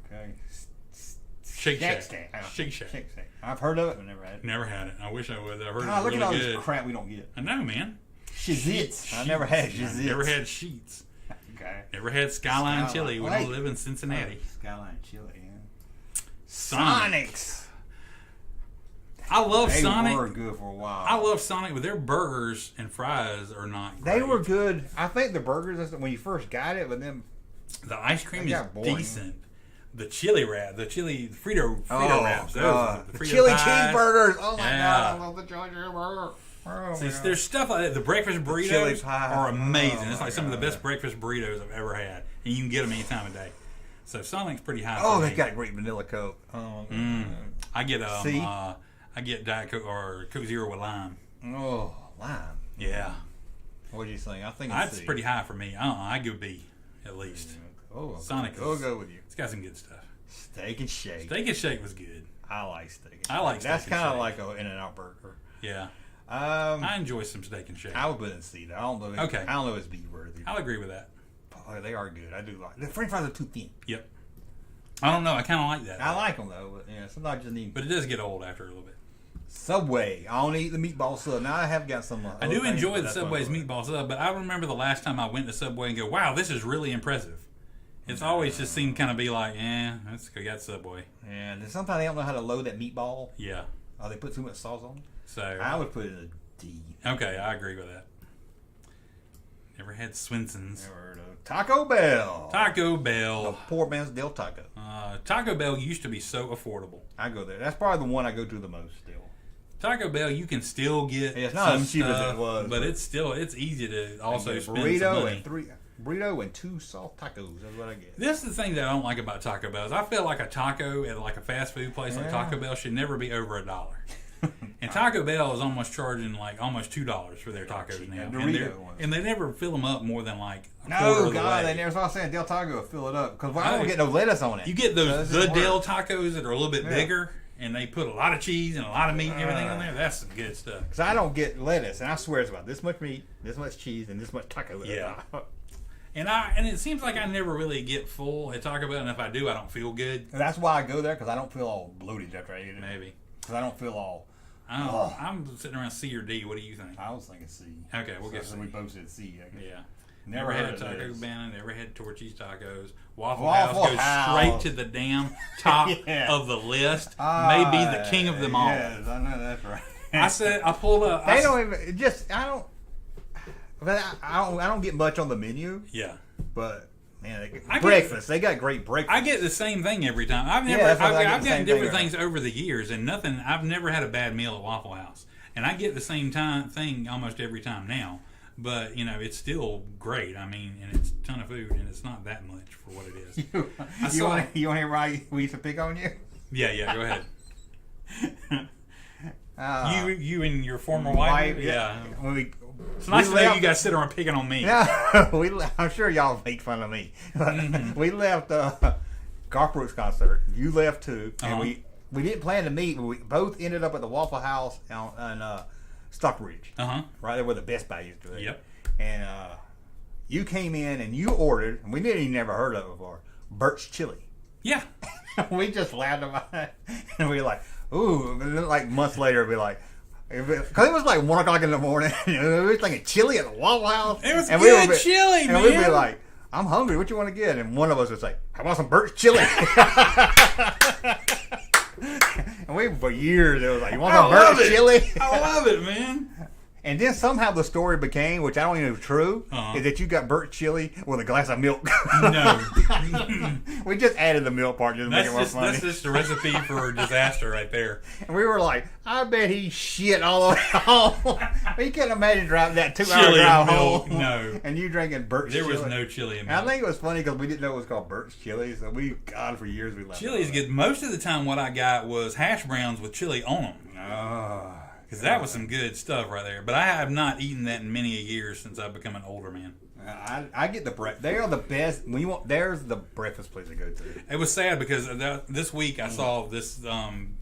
Okay. Shake Shack. Shake Shack. I've heard of it, but never had it. Never had it. I wish I would. I've heard God, it look really at all good. this crap we don't get. I know, man. Shizits. I never had Shizits. Never had Sheets. Okay. Never had Skyline Chili. We don't live in Cincinnati. Skyline Chili, yeah. Sonics. I love Sonic. They were good for a while. I love Sonic, but their burgers and fries are not great. They were good. I think the burgers, when you first got it, but then... The ice cream is decent. The chili wrap, the Frito wraps. The chili cheeseburgers. Oh my God, I love the chili cheeseburger. Oh, See, there's stuff like that. The breakfast chili burritos pie. are amazing. Oh, It's like my some of the God. best breakfast burritos I've ever had, and you can get them any time of day. So Sonic's pretty high. Oh, for they me. got a great vanilla Coke. Oh, I get See? I get Diet Coke or Coke Zero with lime. oh, lime. Yeah, What do you think? I think that's C. pretty high for me. I go B at least. Oh, Sonic I'll is- go with you. It's got some good stuff. Steak and shake. Steak and Shake was good. I like steak and shake. I like That's Steak and kind of Shake. like an In-N-Out burger. Yeah, Um, I enjoy some Steak and Shake. I would put it in C. Though. I don't know. Okay. I don't know if it's B worthy. I'll agree with that. Oh, they are good. I do like. The French fries are too thin. Yep. I don't know. I kind of like that. I like them though, but yeah, sometimes I just need. But it does get old after a little bit. Subway. I only eat the meatball sub. Now I have got some. I do enjoy the that's Subway's what I like. meatball sub, but I remember the last time I went to Subway and go, wow, this is really impressive. It's always just seemed kind of be like, let's go get Subway. Yeah, and sometimes they don't know how to load that meatball. Yeah. Oh, they put too much sauce on it. So, I would put it in a D. okay, I agree with that. Never had Swenson's. Never heard of Taco Bell. Taco The Bell. poor man's Del Taco. Taco Bell used to be so affordable. I go there. That's probably the one I go to the most still. Taco Bell, you can still get Yeah, it's not some as cheap as stuff, it was, but but- it's easy to also I get a spend some burrito money. and burrito and 2 soft tacos. That's what I get. This is the thing that I don't like about Taco Bell is I feel like a taco at like a fast food place like Yeah. Taco Bell should never be over $1. And Taco Bell is almost charging like almost $2 for their tacos now, The and, Dorito ones. and they never fill them up more than like a quarter No, of the God, way. they never. So I was saying Del Taco will fill it up because I Oh, don't get no lettuce on it. You get So those it the doesn't Del work. tacos that are a little bit Yeah. bigger, and they put a lot of cheese and a lot of meat and everything on there. That's some good stuff. Because I don't get lettuce, and I swear it's about this much meat, this much cheese, and this much taco. Yeah. And it seems like I never really get full at Taco Bell, and if I do, I don't feel good. And that's why I go there because I don't feel all bloated after I eat it. Maybe. Because I don't feel all. I'm sitting around C or D. What do you think? I was thinking C. Okay, we'll get So C. we both said C. I guess. Yeah. Never Never heard had of Taco this. Bell, never had Torchy's Tacos. Waffle, Waffle House goes House. straight to the damn top Yeah. of the list. Maybe the king of them all. Yes, I know that's right. I pulled up. They don't even. It just I don't. But I don't get much on the menu. Yeah. But man, I get- breakfast. They got great breakfast. I get the same thing every time. I've never, that's what I get I've the gotten same different thing. things over the years, and nothing. I've never had a bad meal at Waffle House, and I get the same thing almost every time now. But it's still great. I mean, and it's a ton of food, and it's not that much for what it is. I you saw- want to hear why we used to pick on you? Yeah. Go ahead. Uh, You and your former wife. Yeah. When we, It's nice to know left- you guys sit around picking on me. Yeah, I'm sure y'all make fun of me. We left Garth Brooks concert. You left too, and Uh-huh. we didn't plan to meet. But we both ended up at the Waffle House on Stockbridge, Uh-huh. right there where the Best Buy used to be. Yep. And you came in and you ordered, and we didn't even never heard of it before, Burt's Chili. Yeah. We just laughed about it, and we were like, ooh. And then, like months later, we'd be like. Because it was like 1 o'clock in the morning. We were thinking chili at the Waffle House. It was and good would be, chili, and man. we'd be like, I'm hungry. What you want to get? And one of us would say, I want some Burt's chili. And we, for years, it was like, you want some Burt's chili? I love it, man. And then somehow the story became, which I don't even know if it's true, is that you got Burt's chili with a glass of milk. No. We just added the milk part just to make it more funny. That's just a recipe for disaster right there. And we were like, I bet he shit all the way home. You couldn't imagine driving that 2-hour Chili drive and milk, home. no. And you drinking Burt's There chili. was no chili in And I milk. think it was funny because we didn't know it was called Burt's Chili. So God, for years we left. Chili's good. Most of the time, what I got was hash browns with chili on them. Oh, Because that was some good stuff right there. But I have not eaten that in many a years since I've become an older man. I get the breakfast. They are the best. When you want, there's the breakfast place to go to. It was sad because this week I saw this God,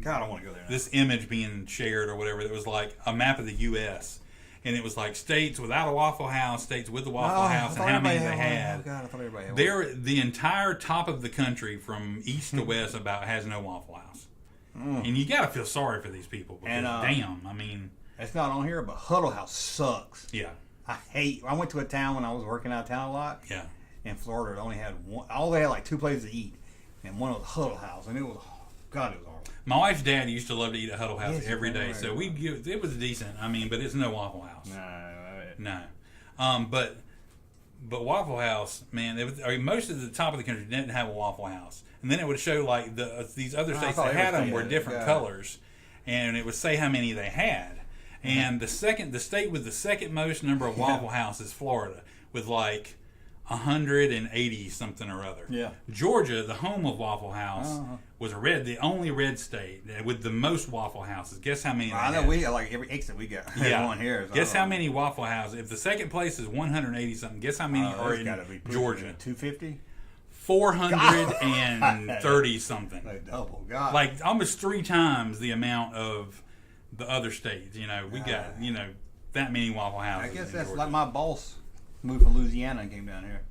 I don't want to go there. Now. this image being shared or whatever. That was like a map of the U.S. And it was like states without a Waffle House, states with the Waffle House, and how many they had. Oh God, I thought everybody had. They're the entire top of the country from east to west about has no Waffle House. And you got to feel sorry for these people because And, damn, I mean, It's not on here, but Huddle House sucks. yeah, I went to a town when I was working out of town a lot. yeah. In Florida, it only had one. All they had like 2 places to eat, and one was Huddle House, and it was God, it was horrible. My wife's dad used to love to eat at Huddle House Yes, every day, right. so it was decent. I mean, but it's no Waffle House. No. No. But Waffle House, man, most of the top of the country didn't have a Waffle House, and then it would show like these other states thought that had them everything were had it, different yeah. colors, and it would say how many they had. And the state with the second most number of Waffle House is Florida, with like 180 something or other. Yeah. Georgia, the home of Waffle House, was the only red state with the most Waffle Houses. Guess how many? I know we like every exit we got. One here. So guess how many Waffle Houses? If the second place is 180 something, guess how many are in Georgia? 250. 430 something. Like double. God. Like almost 3 times the amount of the other states. You know, we got that many Waffle Houses. I guess in that's Georgia. like my boss moved from Louisiana and came down here.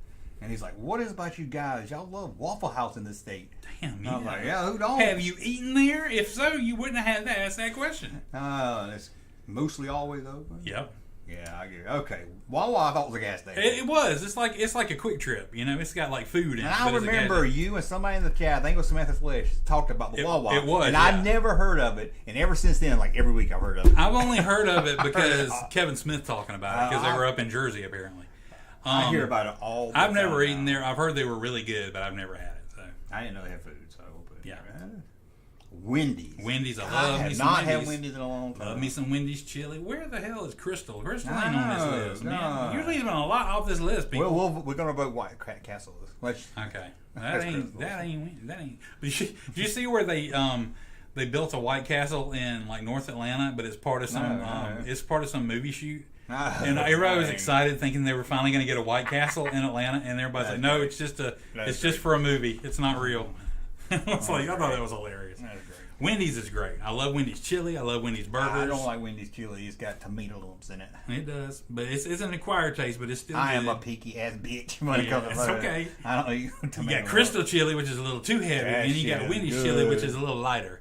And he's like, what is it about you guys? Y'all love Waffle House in this state. Damn, I was like, yeah, who don't? Have you eaten there? If so, you wouldn't have had to ask that question. It's mostly always open. Yep. Yeah, I get it. Okay. Wawa I thought was a gas station. It was. It's like a quick trip. You know, it's got like food in it. And I remember you and somebody in the chat, I think it was Samantha Flesh, talked about the Wawa. It was. And I'd never heard of it. And ever since then, like every week I've heard of it. I've only heard of it because Kevin Smith talking about it because they were up in Jersey apparently. I hear about it all the time. I've never eaten there. I've heard they were really good, but I've never had it. So I didn't know they had food, so we'll put it yeah. Wendy's. I love me some not Wendy's. had Wendy's in a long time. Love me some Wendy's chili. Where the hell is Crystal? Crystal ain't on this list, man. No. Usually he's been a lot off this list, people. Well, we're gonna vote White Castle. Okay, that ain't. But did you see where they built a White Castle in like North Atlanta, but it's part of some it's part of some movie shoot. And everybody was excited, thinking they were finally going to get a White Castle in Atlanta, and everybody's like, "No, it's just just for a movie. It's not real." It's like I thought that was hilarious. Wendy's is great. I love Wendy's chili. I love Wendy's burgers. I don't like Wendy's chili. It's got tomato lumps in it. It does, but it's an acquired taste, but it's still. I good. am a picky ass bitch when it comes to it's food. okay. I don't eat tomato. You got Crystal chili, which is a little too heavy, That and you got shit is Wendy's good. chili, which is a little lighter.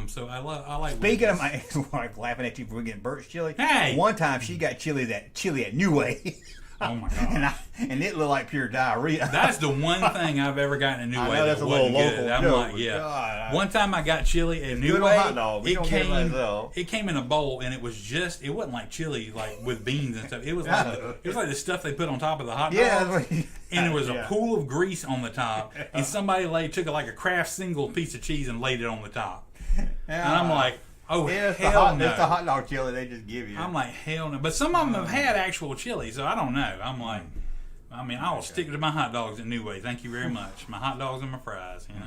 So I like. Speaking of Wendy's. my ex-wife laughing at you for getting Bert's chili. Hey! One time she got chili at New Way. Oh my god! and it looked like pure diarrhea. That's the one thing I've ever gotten a New I Way know that that's a wasn't little good. local I'm joke, like, but yeah. God, One time I got chili at New good on Way. hot dog. We don't get myself. It came in a bowl, and it wasn't like chili like with beans and stuff. It was like the stuff they put on top of the hot dog. Yeah, and there was a pool of grease on the top, and somebody took like a Kraft single piece of cheese and laid it on the top. And I'm like, oh, hell no. It's the hot dog chili they just give you. I'm like, hell no. But some of them have had actual chili, so I don't know. I'm like, I'll stick to my hot dogs at New Way. Thank you very much. My hot dogs and my fries, you know.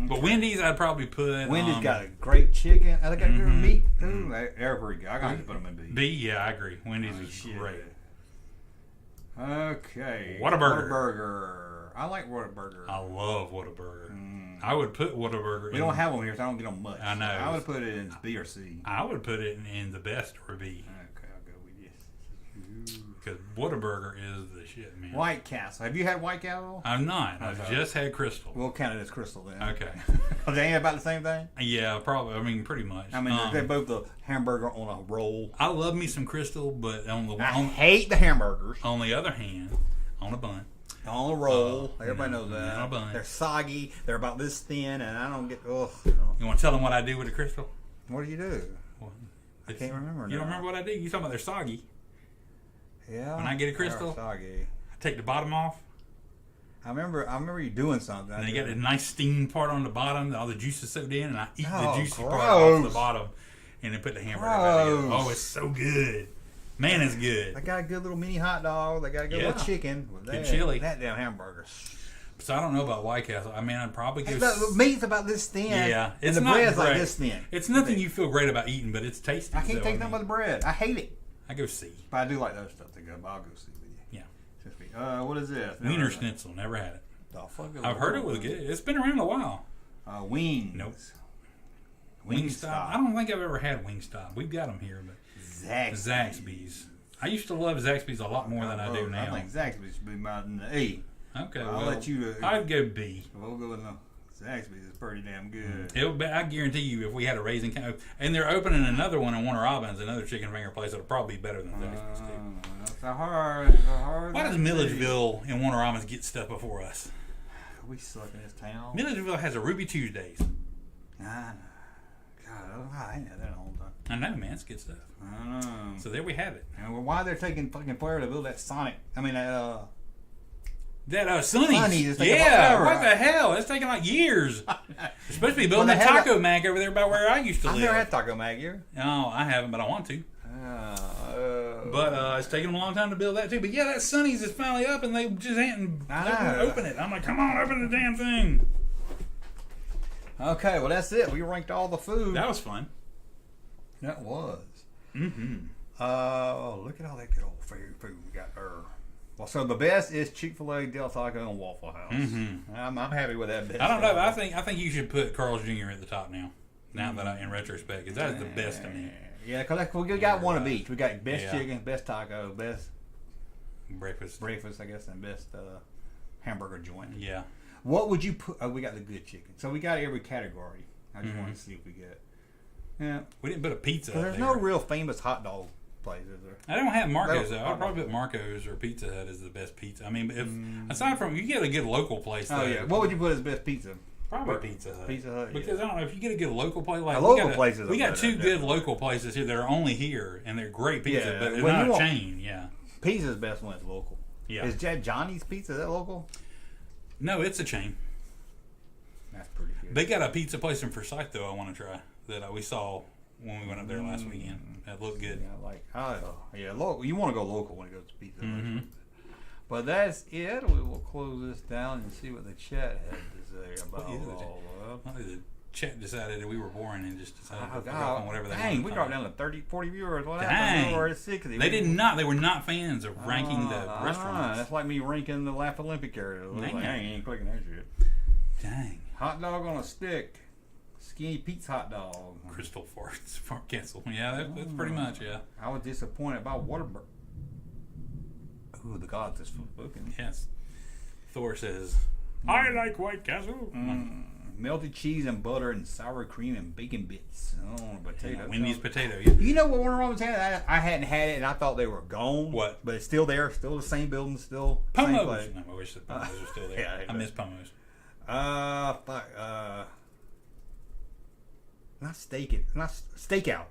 But Wendy's, I'd probably put. Wendy's got a great chicken. They got good meat too. They're pretty good. I got to put them in beef. B, yeah, I agree. Wendy's is great. Okay. Whataburger. I like Whataburger. I love Whataburger. I would put Whataburger. We don't have them here, so I don't get them much. I know. I would put it in B or C. I would put it in the best or B. Okay, I'll go with you. Because Whataburger is the shit, man. White Castle. Have you had White Castle? I've not. I've just had Crystal. We'll count it as Crystal then. Okay. Because they ain't about the same thing? Yeah, probably. I mean, pretty much. I mean, they're both the hamburger on a roll. I love me some Crystal, but I hate the hamburgers. On the other hand, on a bun. On a roll. Everybody knows that. On a bun. They're soggy. They're about this thin, and I don't get. Ugh. You want to tell them what I do with a Crystal? What do you do? Well, I can't remember. You don't remember what I do? You talking about they're soggy? Yeah. When I get a Crystal, soggy. I take the bottom off. I remember you doing something. And they got a nice steam part on the bottom that all the juice is soaked in, and I eat the juicy gross. part off the bottom, and then put the hamburger back in. Gross. Oh, it's so good. Man, it's good. They got a good little mini hot dog. They got a good little chicken. Good chili. That damn hamburger. So I don't know about White Castle. I mean, I'd probably go. The meat's about this thin. Yeah, and it's the not bread's great. like this thin. It's nothing you feel great about eating, but it's tasty. I can't take nothing but the bread. I hate it. I go C. But I do like those stuff. But I'll go C with you. Yeah. What is this? Wiener Schnitzel. Never had it. The fuck is I've heard it was good. It's been around a while. Wings. Nope. Wingstop. I don't think I've ever had Wingstop. We've got them here, but Zaxby's. I used to love Zaxby's a lot more than I do now. I think Zaxby's should be about in the A. Okay, I'll let you. I'd go B. We'll go with Zaxby's. Is pretty damn good. I guarantee you, if we had a Raising Cane, and they're opening another one in Warner Robins, another chicken finger place, it'll probably be better than Zaxby's too. That's a hard. Why does Milledgeville and Warner Robins get stuff before us? We suck in this town. Milledgeville has a Ruby Tuesdays. God, I ain't had that in a long time. I know, man. It's good stuff. I know. So there we have it. And why they're taking fucking forever to build that Sonic? I mean, That Sonny's. Sonny's is taking Yeah, forever. what the hell? That's taking like years. They're supposed to be building Well, a they have taco mac over there by where I used to I've live. never had Taco Mag here. No, I haven't, but I want to. But it's taking them a long time to build that too. But yeah, that Sonny's is finally up, and they just hadn't open it. I'm like, come on, open the damn thing. Okay, well that's it. We ranked all the food. That was fun. That was. Mm-hmm. Look at all that good old food we got there. Well, so the best is Chick-fil-A, Del Taco, and Waffle House. Mm-hmm. I'm happy with that best. I don't know. But I think you should put Carl's Jr. at the top now. Now that in retrospect, because that is the best to me. Yeah, because we got one of each. We got best Yeah. chicken, best taco, best Breakfast. I guess, and best hamburger joint. Yeah. What would you put? Oh, we got the good chicken. So we got every category. I just want to see if we get. Yeah. We didn't put a pizza. So there's up no there. real famous hot dog place, is there? I don't have Marco's No, though. I'd probably put Marco's or Pizza Hut as the best pizza. I mean, if aside from you get a good local place. Though, Oh yeah. What would you put as best pizza? Probably Pizza Hut. Pizza Hut. Because I don't know if you get a good local place. Like A we local got places we are got better, two good definitely. local places here that are only here, and they're great pizza, Yeah, but they're when not you a want- chain. Yeah. Pizza's best when it's local. Yeah. Is Johnny's Pizza is that local? No, it's a chain. That's pretty good. They got a pizza place in Forsyth though. I want to try that we saw when we went up there last weekend. That looked good. Yeah, local. You want to go local when it goes to pizza. Mm-hmm. But that's it. We will close this down and see what the chat had to say about What is it? all of Well, the chat decided that we were boring and just decided Oh, to pick up on whatever they dang, wanted we to dropped talk down to 30, 40 viewers. What Dang. happened? We were at 60. They did not. They were not fans of ranking the restaurants. That's like me ranking the Laugh Olympic area. Like, Dang. I ain't clicking that shit. Dang. Hot dog on a stick. Skinny Pete's hot dog. Crystal Farts Fart Castle. Yeah, that's pretty much, yeah. I was disappointed about Waterburg. Ooh, the gods is looking. Yes. Thor says, I like White Castle. Melted cheese and butter and sour cream and bacon bits. Oh, potato. Wendy's potato. Yeah. You know what one of the Romans had? I hadn't had it and I thought they were gone. What? But it's still there. Still the same building. Still same Pomos. place. No, I wish the Pomos were still there. Yeah, I miss Pomos. Not stakeout.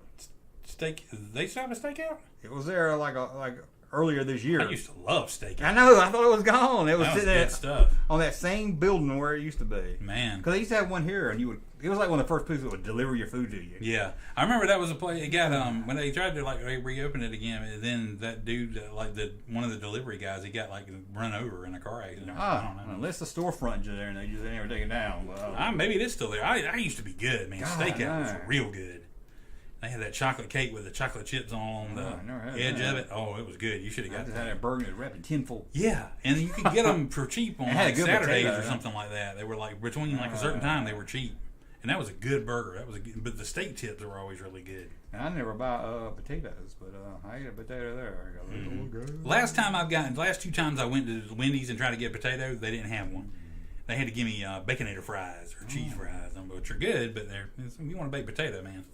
Steak. They still have a steakout? It was there like earlier this year. I used to love steakout. I know. I thought it was gone. It was That was sitting good there stuff. on that same building where it used to be. Man. Because they used to have one here, and it was like one of the first places that would deliver your food to you. Yeah, I remember that was a place. It got when they tried to reopen it again. And then that dude, one of the delivery guys, he got run over in a car accident. I don't know. Unless the storefront is there and they just never take it down. But, Maybe it is still there. I used to be good, man. God, Steakout was no. real good. They had that chocolate cake with the chocolate chips on the I never had edge that. of it. Oh, it was good. You should have I got just that. had a burger that wrapped in tinfoil. Yeah, and you could get them for cheap on It had a good Saturdays potato, or yeah. something like that. They were between a certain time they were cheap, and that was a good burger. That was but the steak tips were always really good. And I never buy potatoes, but I ate a potato there. I got a little good. Last two times I went to Wendy's and tried to get potatoes, they didn't have one. They had to give me Baconator fries or cheese fries, which are good, but you want a baked potato, man.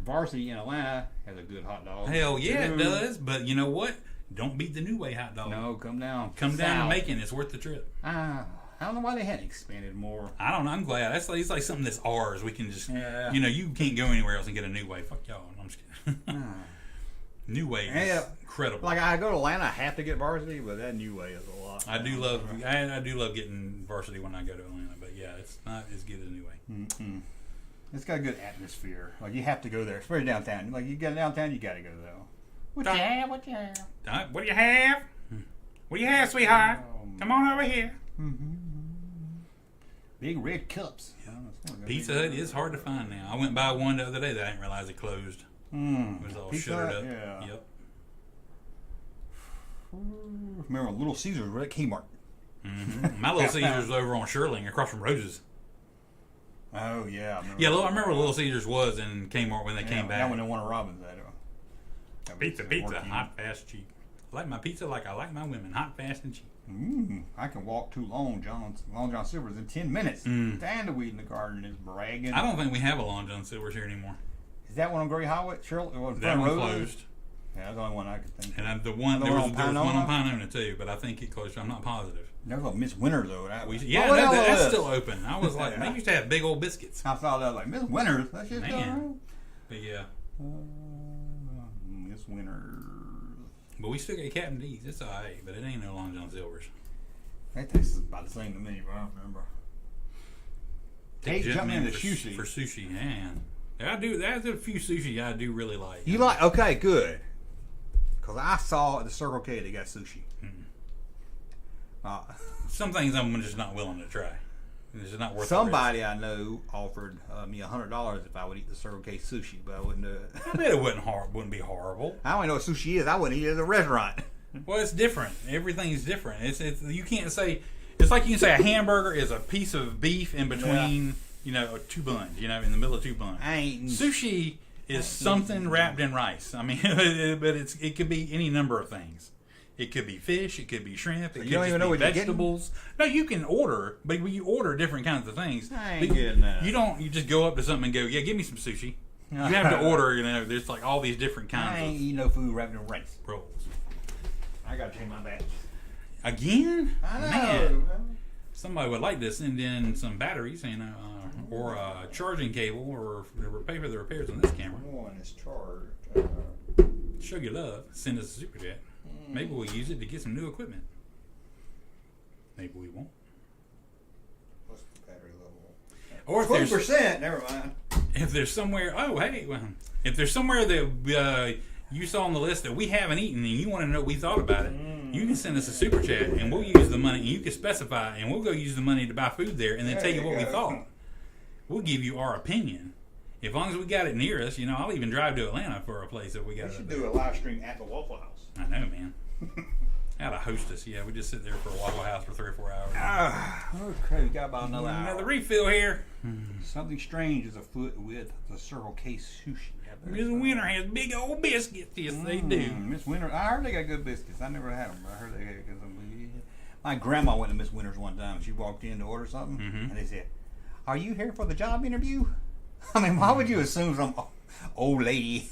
Varsity in Atlanta has a good hot dog. Hell yeah, it Dude. does. But you know what? Don't beat the New Way hot dog. No, come down. Come down to south. Macon. It's worth the trip. I don't know why they hadn't expanded more. I don't know. I'm glad. It's like something that's ours. We can just, Yeah. you can't go anywhere else and get a New Way. Fuck y'all. I'm just kidding. New Way is Yeah. incredible. Like I go to Atlanta, I have to get varsity, but that New Way is a lot. I do love getting varsity when I go to Atlanta. But yeah, it's not as good as New Way. Mm-mm. It's got a good atmosphere. Like you have to go there, especially downtown. Like you get downtown, you got to go there. What you have? What you have? What do you have? What do you have, sweetheart? Come on over here. Big red cups. Pizza Hut is hard to find now. I went by one the other day that I didn't realize it closed. It was all Pizza shuttered Hut? up. Yeah. Yep. Remember Little Caesars were at Kmart. My Little Caesars was over on Shirling across from Rose's. Oh yeah. I remember Little Caesars was in Kmart when they came back. That one in one of Robin's had it. Pizza, hot, fast, cheap. I like my pizza like I like my women, hot, fast, and cheap. I can walk to Long John Silver's in 10 minutes. Stand the weed in the garden is bragging. I don't think we have a Long John Silver's here anymore. Is that one on Great Highway? Shirley? That one closed. Yeah, that's the only one I could think of. And there was one on Pinona too, but I think it closed. I'm not positive. There was a Miss Winter though. That's still open. I was like, they used to have big old biscuits. I saw that like Miss Winters. That shit's still Man. around. But yeah. Miss Winters. But we still got Captain D's. It's alright, but it ain't no Long John Silver's. That tastes about the same to me, but I don't remember. Hey, Junkman the sushi. For sushi, man. I do. There's a few sushi I do really like. You like? Okay, good. Because I saw at the Circle K they got sushi. Some things I'm just not willing to try. It's just not worth. Somebody I know offered me $100 if I would eat the Circle K sushi, but I wouldn't do it. I bet it wouldn't be horrible. I don't even know what sushi is. I wouldn't eat it at a restaurant. Well, it's different. Everything's different. It's you can't say. It's like you can say a hamburger is a piece of beef in between, two buns. In the middle of two buns. Sushi is something wrapped in rice. I mean, but it could be any number of things. It could be fish. It could be shrimp. It could just be vegetables. No, you can order, but you order different kinds of things. I ain't getting that. You don't. You just go up to something and go, "Yeah, give me some sushi." You have to order. There's like all these different kinds. I ain't eating no food wrapped in rice. Rolls. I gotta change my batch. Again? I know. Man, somebody would like to send in some batteries, or a charging cable, or pay for the repairs on this camera. One is charged. Show your love. Send us a super chat. Maybe we'll use it to get some new equipment. Maybe we won't. What's the battery level? Or if 20%. Never mind. If there's somewhere, if there's somewhere that you saw on the list that we haven't eaten and you want to know what we thought about it, you can send us a super chat and we'll use the money. And you can specify, and we'll go use the money to buy food there, and then tell you what we thought. We'll give you our opinion. As long as we got it near us, I'll even drive to Atlanta for a place that we got. We should do a live stream at the Waffle House. I know, man. How to host us? Yeah, we just sit there for a Waffle House for 3 or 4 hours. Okay, we got about another hour. Another refill here. Something strange is afoot with the Circle K sushi. Miss Winter has big old biscuits. Yes, they do. Miss Winter, I heard they got good biscuits. I never had them, but I heard they got good. My grandma went to Miss Winter's one time. She walked in to order something, and they said, "Are you here for the job interview?" I mean, why would you assume some old lady?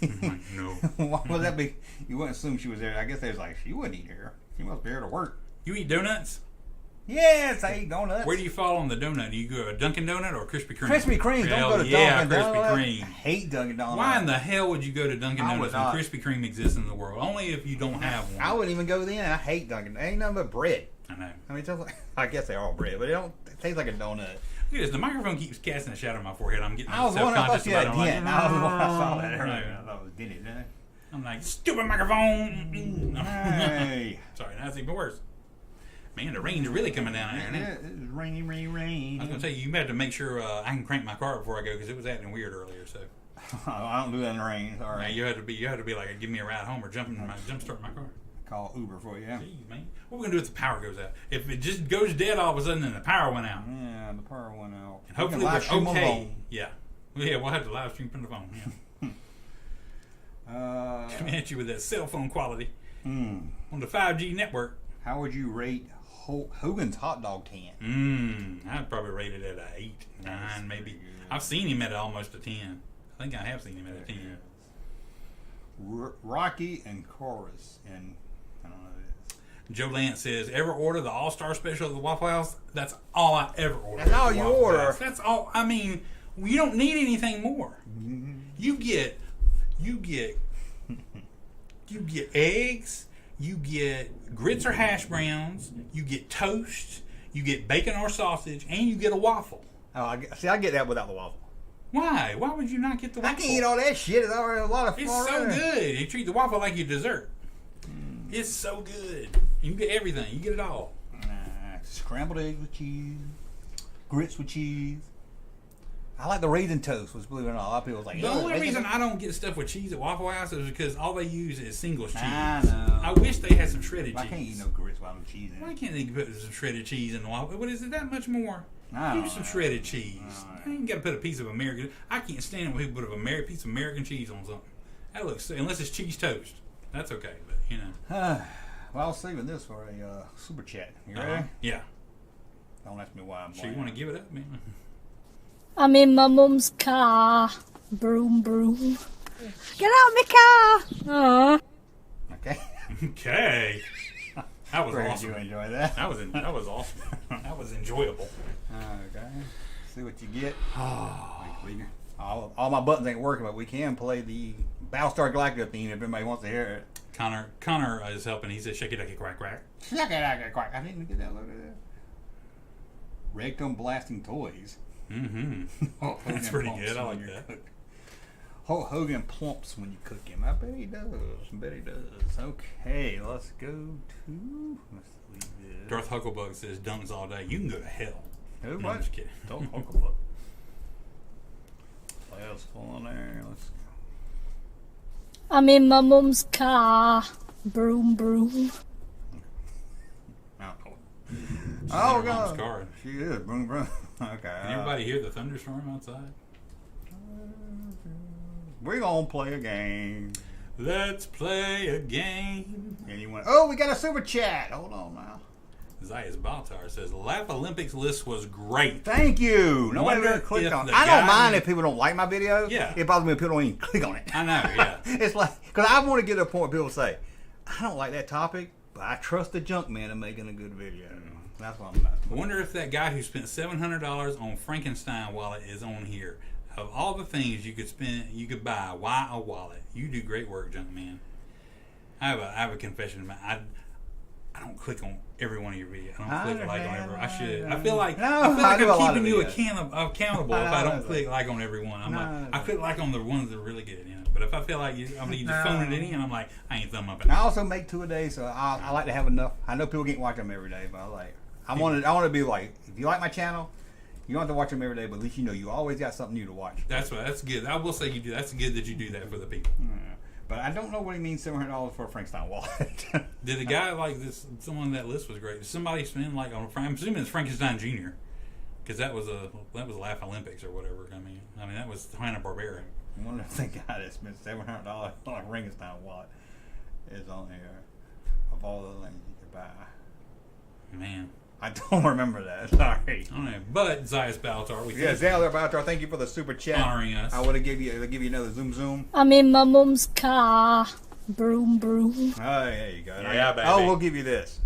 No. Why would that be? You wouldn't assume she was there. I guess they was like, she wouldn't eat here. She must be here to work. You eat donuts? Yes, I eat donuts. Where do you fall on the donut? Do you go a Dunkin' Donut or Krispy Kreme? Krispy Kreme. Don't go to Dunkin' Krispy Kreme. I hate Dunkin' Donuts. Why in the hell would you go to Dunkin' Donuts when Krispy Kreme exists in the world? Only if you don't have one. I wouldn't even go then. I hate Dunkin'. Ain't nothing but bread. I know. I mean, it tastes like, I guess they're all bread, but it tastes like a donut. Look at this. The microphone keeps casting a shadow on my forehead. I'm getting I was wondering, I thought you had a dent. I saw that earlier. No. I thought it was did it, didn't it? I'm like, stupid microphone. Hey. Sorry, that's even worse. Man, the rain's really coming down here, isn't it? It's rainy, rainy, rain. I was going to tell you, you have to make sure I can crank my car before I go because it was acting weird earlier. So I don't do that in the rain. Sorry. now you have to be like, give me a ride home or jump start my car. Call Uber for you. Yeah. Jeez, man. What are we going to do if the power goes out? If it just goes dead all of a sudden and the power went out? Yeah, the power went out. And hopefully we're okay. Yeah. Yeah, we'll have to live stream from the phone. Yeah. Coming at you with that cell phone quality on the 5G network. How would you rate Hogan's hot dog can? I'd probably rate it at an 8, 9, maybe. I've seen him at almost a 10. I think I have seen him at a 10. Rocky and Chorus and I don't know this. Joe Lance says, ever order the All-Star Special at the Waffle House? That's all I ever order. That's all you order. House. That's all. I mean, you don't need anything more. You get eggs, you get grits or hash browns, you get toast, you get bacon or sausage, and you get a waffle. Oh, I get that without the waffle. Why? Why would you not get the waffle? I can't eat all that shit. It's already a lot of fun. It's so good. You treat the waffle like your dessert. It's so good. You get everything. You get it all. Scrambled eggs with cheese, grits with cheese. I like the raisin toast, which believe it or not, a lot of people like. The only reason I don't get stuff with cheese at Waffle House is because all they use is singles cheese. I know. I wish they had some shredded cheese. I can't eat no grits without no cheese in it. Why can't they put some shredded cheese in the waffle? What is it that much more? Use some shredded cheese. I ain't got to put a piece of American. I can't stand it when people put a piece of American cheese on something. That looks, unless it's cheese toast. That's okay, but you know. Well, I was saving this for a super chat. You ready? Yeah. Don't ask me why I'm. So you want to give it up, man? I'm in my mum's car. Broom, broom. Get out of my car! Aww. Okay. Okay. That was Glad awesome. you enjoy that. That was awesome. That was enjoyable. Okay. See what you get. All my buttons ain't working, but we can play the Battlestar Galactica theme if anybody wants to hear it. Connor is helping. He said, "Shake it, like a quack, quack." Shake it, like a quack. I didn't get that loaded. Rectum blasting toys. Mm-hmm. Hulk Hogan That's pretty plumps good. I when like you that. cook. Hulk Hogan plumps when you cook him. I bet he does. I bet he does. Okay, let's go to. Let's leave this. Darth Hucklebug says dunks all day. You can go to hell. Who? No, What? I'm just kidding. Don't Hucklebug. Let's go on there. Let's go. I'm in my mum's car. Broom, broom. Oh, in her mom's God. car. She is. Boom, boom. Okay. Can everybody hear the thunderstorm outside? We're going to play a game. Let's play a game. And you went, oh, we got a super chat. Hold on now. Zayas Baltar says, Laugh Olympics list was great. Thank you. Nobody Wonder really clicked if on it. the I don't guy mind who- if people don't like my videos. Yeah. It bothers me if people don't even click on it. I know, yeah. It's like, because I want to get to a point where people say, I don't like that topic, but I trust the junk man in making a good video. That's what I'm not. I wonder if that guy who spent $700 on Frankenstein wallet is on here. Of all the things you could spend, you could buy, why a wallet? You do great work, junk man. I have a confession to make. I don't click on every one of your videos. I don't click like on every. I should. I feel like I do a lot I'm keeping of you videos. accountable if I don't click like on every one. I'm No, like, no. I click like on the ones that are really good, you know. But if I feel like you just phone it in, I'm like, I ain't thumb up it. I also make 2 a day, so I like to have enough. I know people can't watch them every day, but I want to be like, if you like my channel, you don't have to watch them every day, but at least you know you always got something new to watch. That's good. I will say you do. That's good that you do that for the people. Yeah. But I don't know what he means $700 for a Frankenstein wallet. Did a guy like this? Someone on that list was great. Did somebody spend like on? I'm assuming it's Frankenstein Jr. Because that was Laugh Olympics or whatever. I mean that was Hanna-Barbera. I wonder if the guy that spent $700 on a Frankenstein wallet is on here of all the things you could buy. Man, I don't remember that. Sorry. I don't know. But Zayas Baltar, we Yeah, Zayas Baltar, thank you for the super chat. honoring us. I would have give you another zoom. I'm in my mum's car. Broom, broom. Oh, there you go. Yeah, baby. Oh, we'll give you this.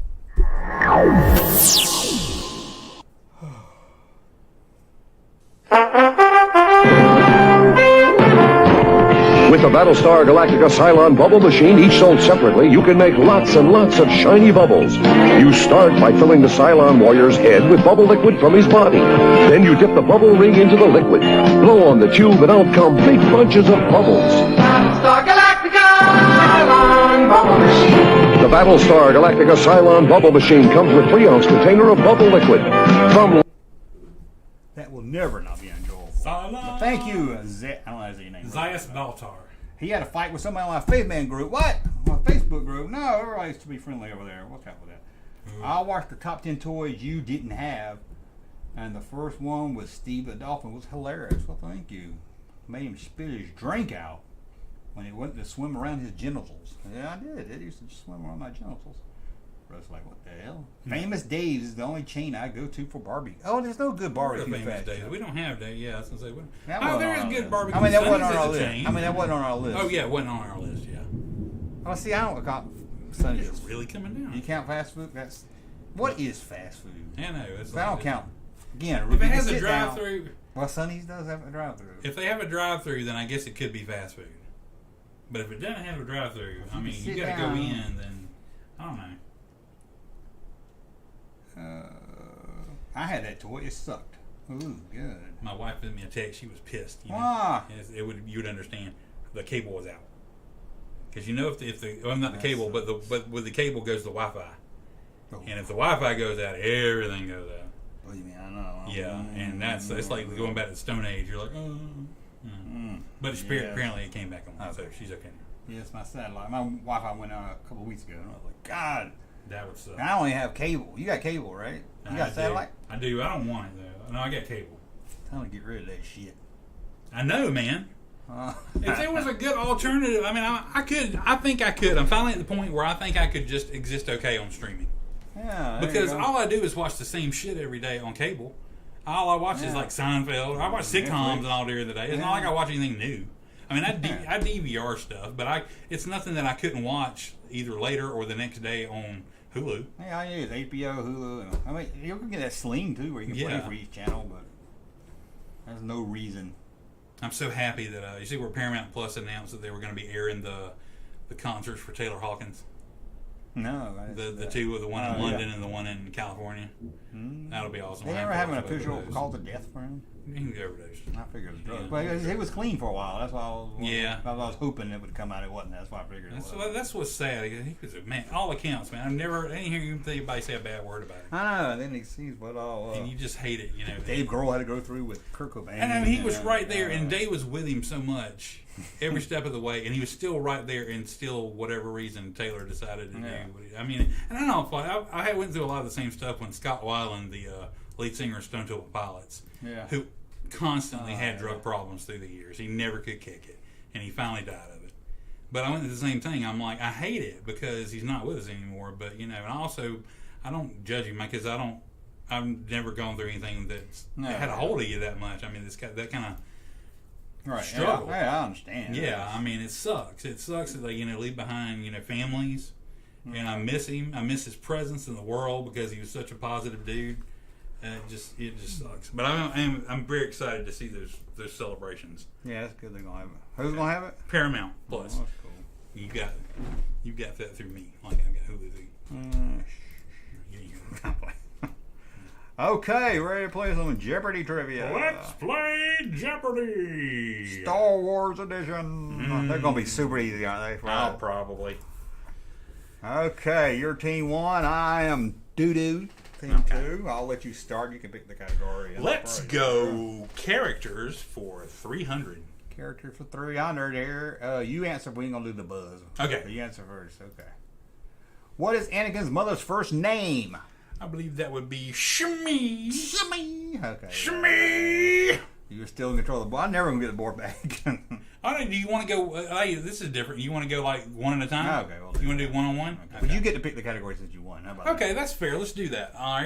With the Battlestar Galactica Cylon bubble machine, each sold separately, you can make lots and lots of shiny bubbles. You start by filling the Cylon warrior's head with bubble liquid from his body. Then you dip the bubble ring into the liquid. Blow on the tube and out come big bunches of bubbles. Battlestar Galactica Cylon Bubble Machine. The Battlestar Galactica Cylon bubble machine comes with 3-ounce container of bubble liquid. From That will never not be enjoyable. Cylon. But thank you, I don't know how to say your name. Zayas Baltar. He had a fight with somebody on my Faithman group. What? My Facebook group? No, everybody used to be friendly over there. What's up with that? I watched the top 10 toys you didn't have, and the first one was Steve the Dolphin. It was hilarious. Well, thank you. Made him spit his drink out when he went to swim around his genitals. Yeah, I did. It used to just swim around my genitals. Russ like, what the hell? Famous Dave's is the only chain I go to for barbecue. Oh, there's no good barbecue Famous fast days. food. We don't have that. Yeah, I was gonna say. That Oh, wasn't there on is our good list. barbecue. I mean, that wasn't on Sonny's our is a list. chain. I mean, that wasn't on our list. Oh yeah, it wasn't on our list. Yeah. Oh, see, I don't count Sonny's. It's really coming down. You count fast food? That's what is fast food? I know. It's I don't count. Again, If it you has a sit down- drive-through, Well, Sonny's does have a drive-through. if they have a drive-through, then I guess it could be fast food. But if it doesn't have a drive-through, I mean, you sit got to go down- in. Then I don't know. I had that toy. It sucked. Ooh, good. My wife sent me a text. She was pissed. You know? Why? You would understand. The cable was out. Because you know if the well, not the cable, but with the cable goes the Wi-Fi, Oh. and if the Wi-Fi goes out, everything goes out. What do you mean? I know. Yeah, and it's like going back to the Stone Age. You're like, oh. But apparently it came back on, so she's okay now. Yes, my satellite. My Wi-Fi went out a couple of weeks ago, and I was like, God. That would suck. I only have cable. You got cable, right? You got satellite? I do. I don't want it though. No, I got cable. Time to get rid of that shit. I know, man. If there was a good alternative, I mean, I think I could. I'm finally at the point where I think I could just exist okay on streaming. Yeah. there Because you go. all I do is watch the same shit every day on cable. All I watch is like Seinfeld. I watch sitcoms and all during the day. It's not like I watch anything new. I mean, I DVR stuff, but it's nothing that I couldn't watch either later or the next day on Hulu. Yeah, I use HBO, Hulu. And, I mean, you can get that Sling too, where you can play for each channel, but there's no reason. I'm so happy that you see where Paramount Plus announced that they were going to be airing the concerts for Taylor Hawkins. No. The two, the one in London and the one in California. That'll be awesome. They never have an official call to death for him? You can go overdose. I figured it was drugs. But he was clean for a while. That's why I was hoping it would come out. It wasn't. That's why I figured it was. That's what's sad. He was a man. All accounts, man. I didn't hear anybody say a bad word about him. I know. Then he sees what all. And you just hate it, you know. Dave Grohl had to go through with Kurt Cobain. And I mean, he was right there, and Dave was with him so much every step of the way, and he was still right there, and still, whatever reason, Taylor decided to do. I mean, and I don't know. I went through a lot of the same stuff when Scott Weiland, the lead singer of Stone Temple Pilots, who constantly had drug problems through the years. He never could kick it, and he finally died of it. But I went through the same thing. I'm like, I hate it because he's not with us anymore. But and also, I don't judge him because I've never gone through anything that's had a hold of you that much. I mean, that kind of struggle. Yeah, I understand. Yeah, I mean, it sucks. It sucks that they leave behind families, and I miss him. I miss his presence in the world because he was such a positive dude. It just sucks. But I'm very excited to see those celebrations. Yeah, that's good. They're gonna have it. Who's gonna have it? Paramount Plus. Oh, that's cool. You got that through me. Like I got Hulu. Okay, ready to play some Jeopardy trivia. Let's play Jeopardy! Star Wars edition. They're going to be super easy, aren't they? Oh, probably. Okay, your team 1. I am Doo-Doo. Team 2. I'll let you start. You can pick the category. Let's go characters for 300. Characters for 300 here. You answer. We ain't going to do the buzz. Okay. You answer first. Okay. What is Anakin's mother's first name? I believe that would be Shmi. Shmi. Okay. Shmi. You're still in control of the board. I'm never going to get the board back. All right, do you want to go... this is different. You want to go like one at a time? Okay. Well, you want to do one-on-one? Okay. But you get to pick the category since you won. How about that? That's fair. Let's do that. All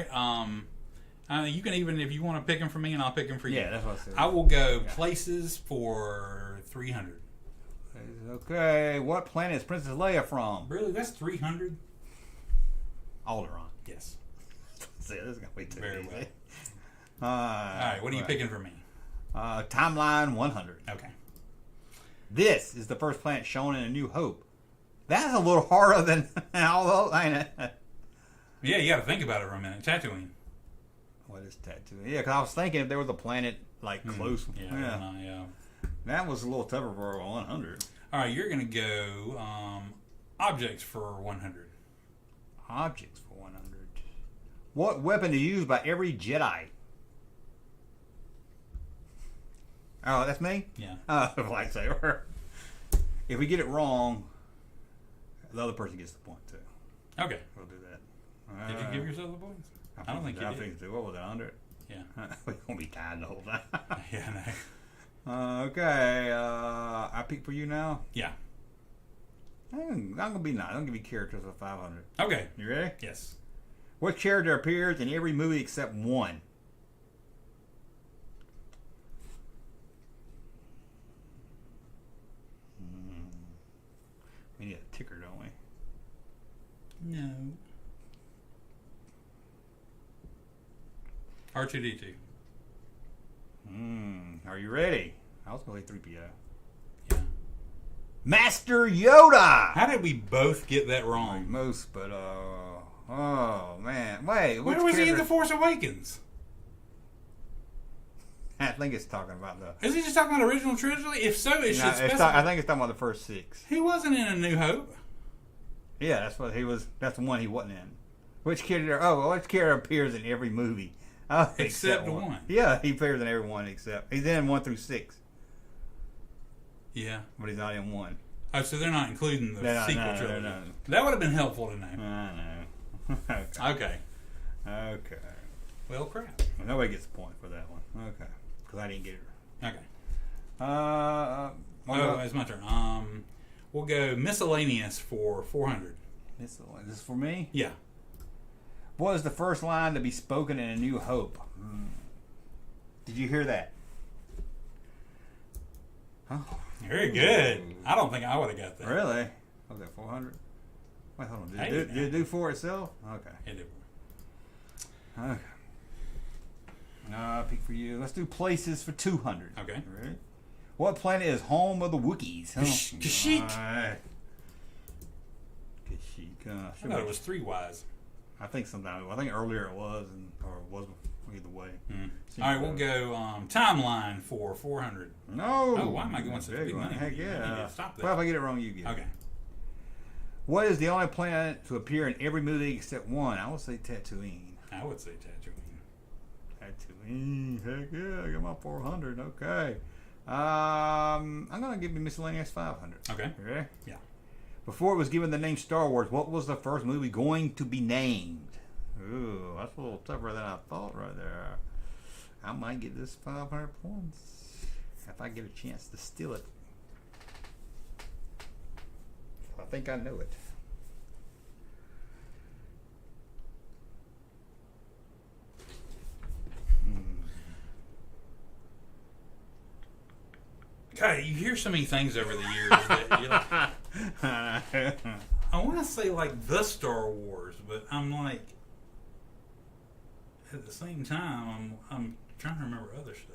right. You can even, if you want to pick them for me, and I'll pick them for you. Yeah, that's what I said. I will go places for 300. Okay. What planet is Princess Leia from? Really? That's 300? Alderaan. Yes. See, this is going to be too very easy. Well. All right. What are you picking for me? Timeline 100. Okay. This is the first planet shown in A New Hope. That's a little harder than all those, ain't it? Yeah, you got to think about it for a minute. Tatooine. What is Tatooine? Yeah, because I was thinking if there was a planet like close. Yeah. That was a little tougher for 100. All right, you're going to go objects for 100. Objects for 100. What weapon is used by every Jedi? Oh, that's me? Yeah. Lightsaber. If we get it wrong, the other person gets the point, too. Okay. We'll do that. Did you give yourself the points? I don't think you did. What was it, 100? Yeah. We're going to be tied the whole time. Yeah, I know. Okay. I pick for you now? Yeah. I'm going to be nice. I'm going to give you characters for 500. Okay. You ready? Yes. What character appears in every movie except one? We need a ticker, don't we? No. R2-D2. Are you ready? I was going to say 3PO. Yeah. Master Yoda! How did we both get that wrong? Most, but, oh, man. Wait. Where was he in The Force Awakens? I think it's talking about the... Is he just talking about the original trilogy? If so, it should specify... I think it's talking about the first 6. He wasn't in A New Hope. Yeah, that's what he was. That's the one he wasn't in. Which character appears in every movie? Except one. Yeah, he appears in every one except... He's in 1 through 6. Yeah. But he's not in 1. Oh, so they're not including the sequel trilogy. No. That would have been helpful to know. I know. Okay. Well, crap. Well, nobody gets a point for that one. Okay. Because I didn't get it. Okay. It's my turn. We'll go miscellaneous for 400. Miscellaneous. This is for me? Yeah. What is the first line to be spoken in A New Hope? Did you hear that? Huh? Very good. I don't think I would have got that. Really? Was that 400? Wait, hold on. Did it do for itself? Okay. It did. Okay. I'll pick for you. Let's do places for 200. Okay. Ready? What planet is home of the Wookiees? Kashyyyk. Kashyyyk. I thought it was 3 Ys. I think sometimes. I think earlier it was, or it wasn't. Either way. All right, we'll go timeline for 400. No. Oh, why am I going such big money? Heck yeah. Stop that. Well, if I get it wrong, you get it. Okay. What is the only planet to appear in every movie except one? I would say Tatooine. I would say Tatooine. Tatooine. Heck yeah. I got my 400. Okay. I'm going to give you miscellaneous 500. Okay. Okay? Yeah. Before it was given the name Star Wars, what was the first movie going to be named? Ooh, that's a little tougher than I thought right there. I might get this 500 points if I get a chance to steal it. I think I know it. God, you hear so many things over the years that you're like, I want to say like the Star Wars, but I'm like, at the same time, I'm trying to remember other stuff.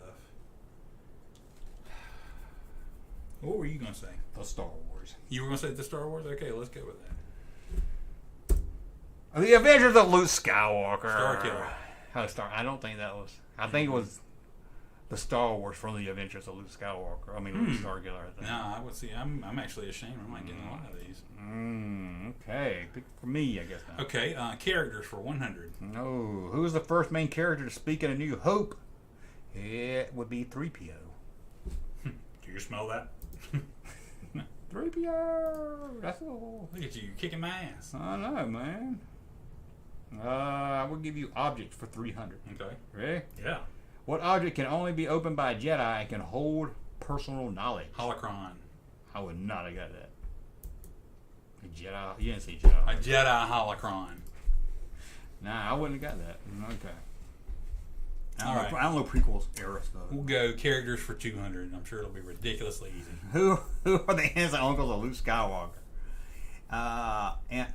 What were you gonna say? The Star Wars. You were gonna say the Star Wars? Okay, let's go with that. The Adventures of Luke Skywalker. Star Killer. I don't think that was. I think it was the Star Wars from the Adventures of Luke Skywalker. I mean, Luke Star Killer. I think. No, I would see. I'm actually ashamed. I'm not getting a lot of these. Okay, pick for me, I guess now. Okay, characters for 100. No, who was the first main character to speak in A New Hope? It would be 3PO. Do you smell that? 3PO. That's all. Look at you, you're kicking my ass. I know, man. I will give you object for 300. Okay. Ready? Yeah. What object can only be opened by a Jedi and can hold personal knowledge? Holocron. I would not have got that. A Jedi? You didn't say Jedi. A Jedi holocron. Nah, I wouldn't have got that. Okay. All right. I don't know prequels era stuff. We'll go characters for 200. I'm sure it'll be ridiculously easy. Who are the aunts and uncles of Luke Skywalker? Aunt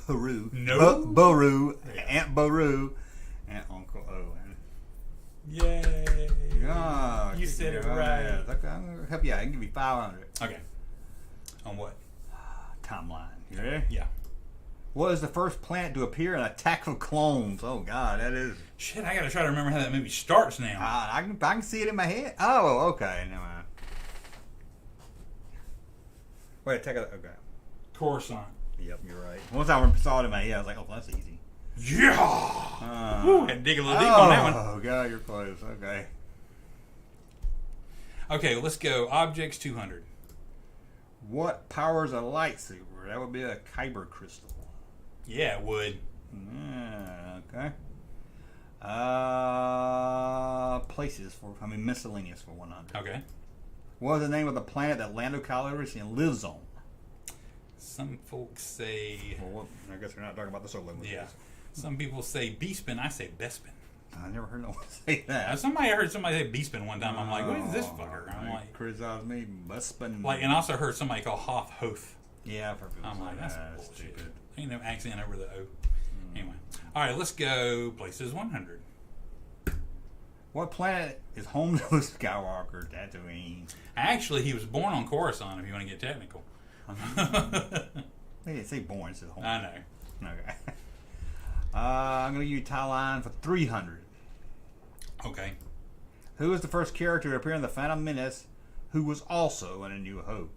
Beru. No. Beru. Yeah. Aunt Beru. And Uncle Owen. Yay. Oh, You said it right. Okay, I'm going to help you out. I can give you 500. Okay. On what? Timeline. You ready? Yeah. What is the first planet to appear in Attack of Clones? Oh, God, that is... Shit, I gotta try to remember how that movie starts now. I can see it in my head. Oh, okay. Never mind. Wait, Attack of... Okay. Coruscant. Yep, you're right. Once I saw it in my head, I was like, oh, that's easy. Yeah! Woo, had to dig a little deep on that one. Oh, God, you're close. Okay. Okay, let's go. Objects 200. What powers a lightsaber? That would be a kyber crystal. Yeah, it would. Yeah, okay. Miscellaneous for 100. Okay. What is the name of the planet that Lando Calrissian lives on? Some folks say... Well, I guess we're not talking about the solo movies. Yeah. Some people say Beespin. I say Bespin. I never heard no one say that. I heard somebody say Beespin one time. I'm like, what is this fucker? I'm like... Criticize me, Bespin. Like, and I also heard somebody call Hoth Hoth. Yeah, I've heard people I'm say like, that's that. bullshit. Stupid. Ain't no accent over the O. Anyway. All right, let's go places 100. What planet is home to Luke Skywalker? Tatooine. Actually, he was born on Coruscant, if you want to get technical. They didn't say born, it said home. I know. Okay. I'm going to give you tie line for 300. Okay. Who was the first character to appear in The Phantom Menace who was also in A New Hope?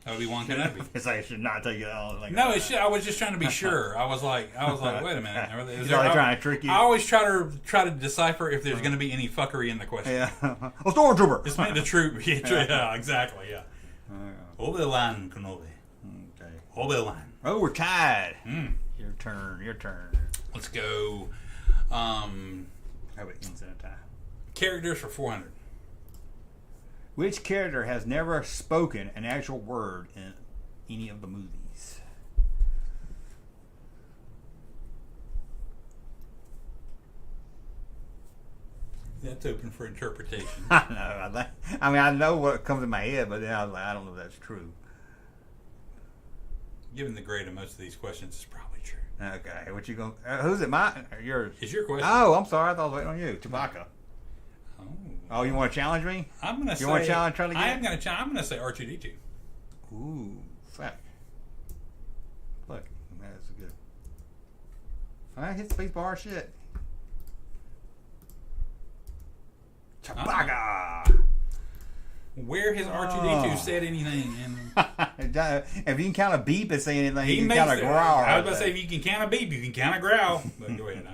Obi-Wan Kenobi. I should not take it out. Like No, I was just trying to be sure. I was like, wait a minute. He's probably trying to trick you. I always try to decipher if there's going to be any fuckery in the question. Yeah. Oh, Stormtrooper! It's made the troop. Yeah, exactly, yeah. Obi-Wan Kenobi. Okay. Obi-Wan. Oh, we're tied. Mm. Your turn. Let's go. How about instant tie? Characters for 400. Which character has never spoken an actual word in any of the movies? That's open for interpretation. I know. I know what comes in my head, but then I was like, I don't know if that's true. Given the grade of most of these questions, it's probably true. Okay, what you going? Who's it? Mine? Yours? Is your question? Oh, I'm sorry. I thought I was waiting on you. Chewbacca. Oh, you want to challenge me? I'm gonna say. You want to challenge? Try to get. I am gonna challenge. I'm gonna say R2D2. Ooh, fuck. Look, that's good. I hit space bar shit. Chewbacca. Where has R2D2 said anything? If you can count a beep and say anything, He you can makes count a it. growl. I was about to right say, if you can count a beep, you can count a growl. But go ahead.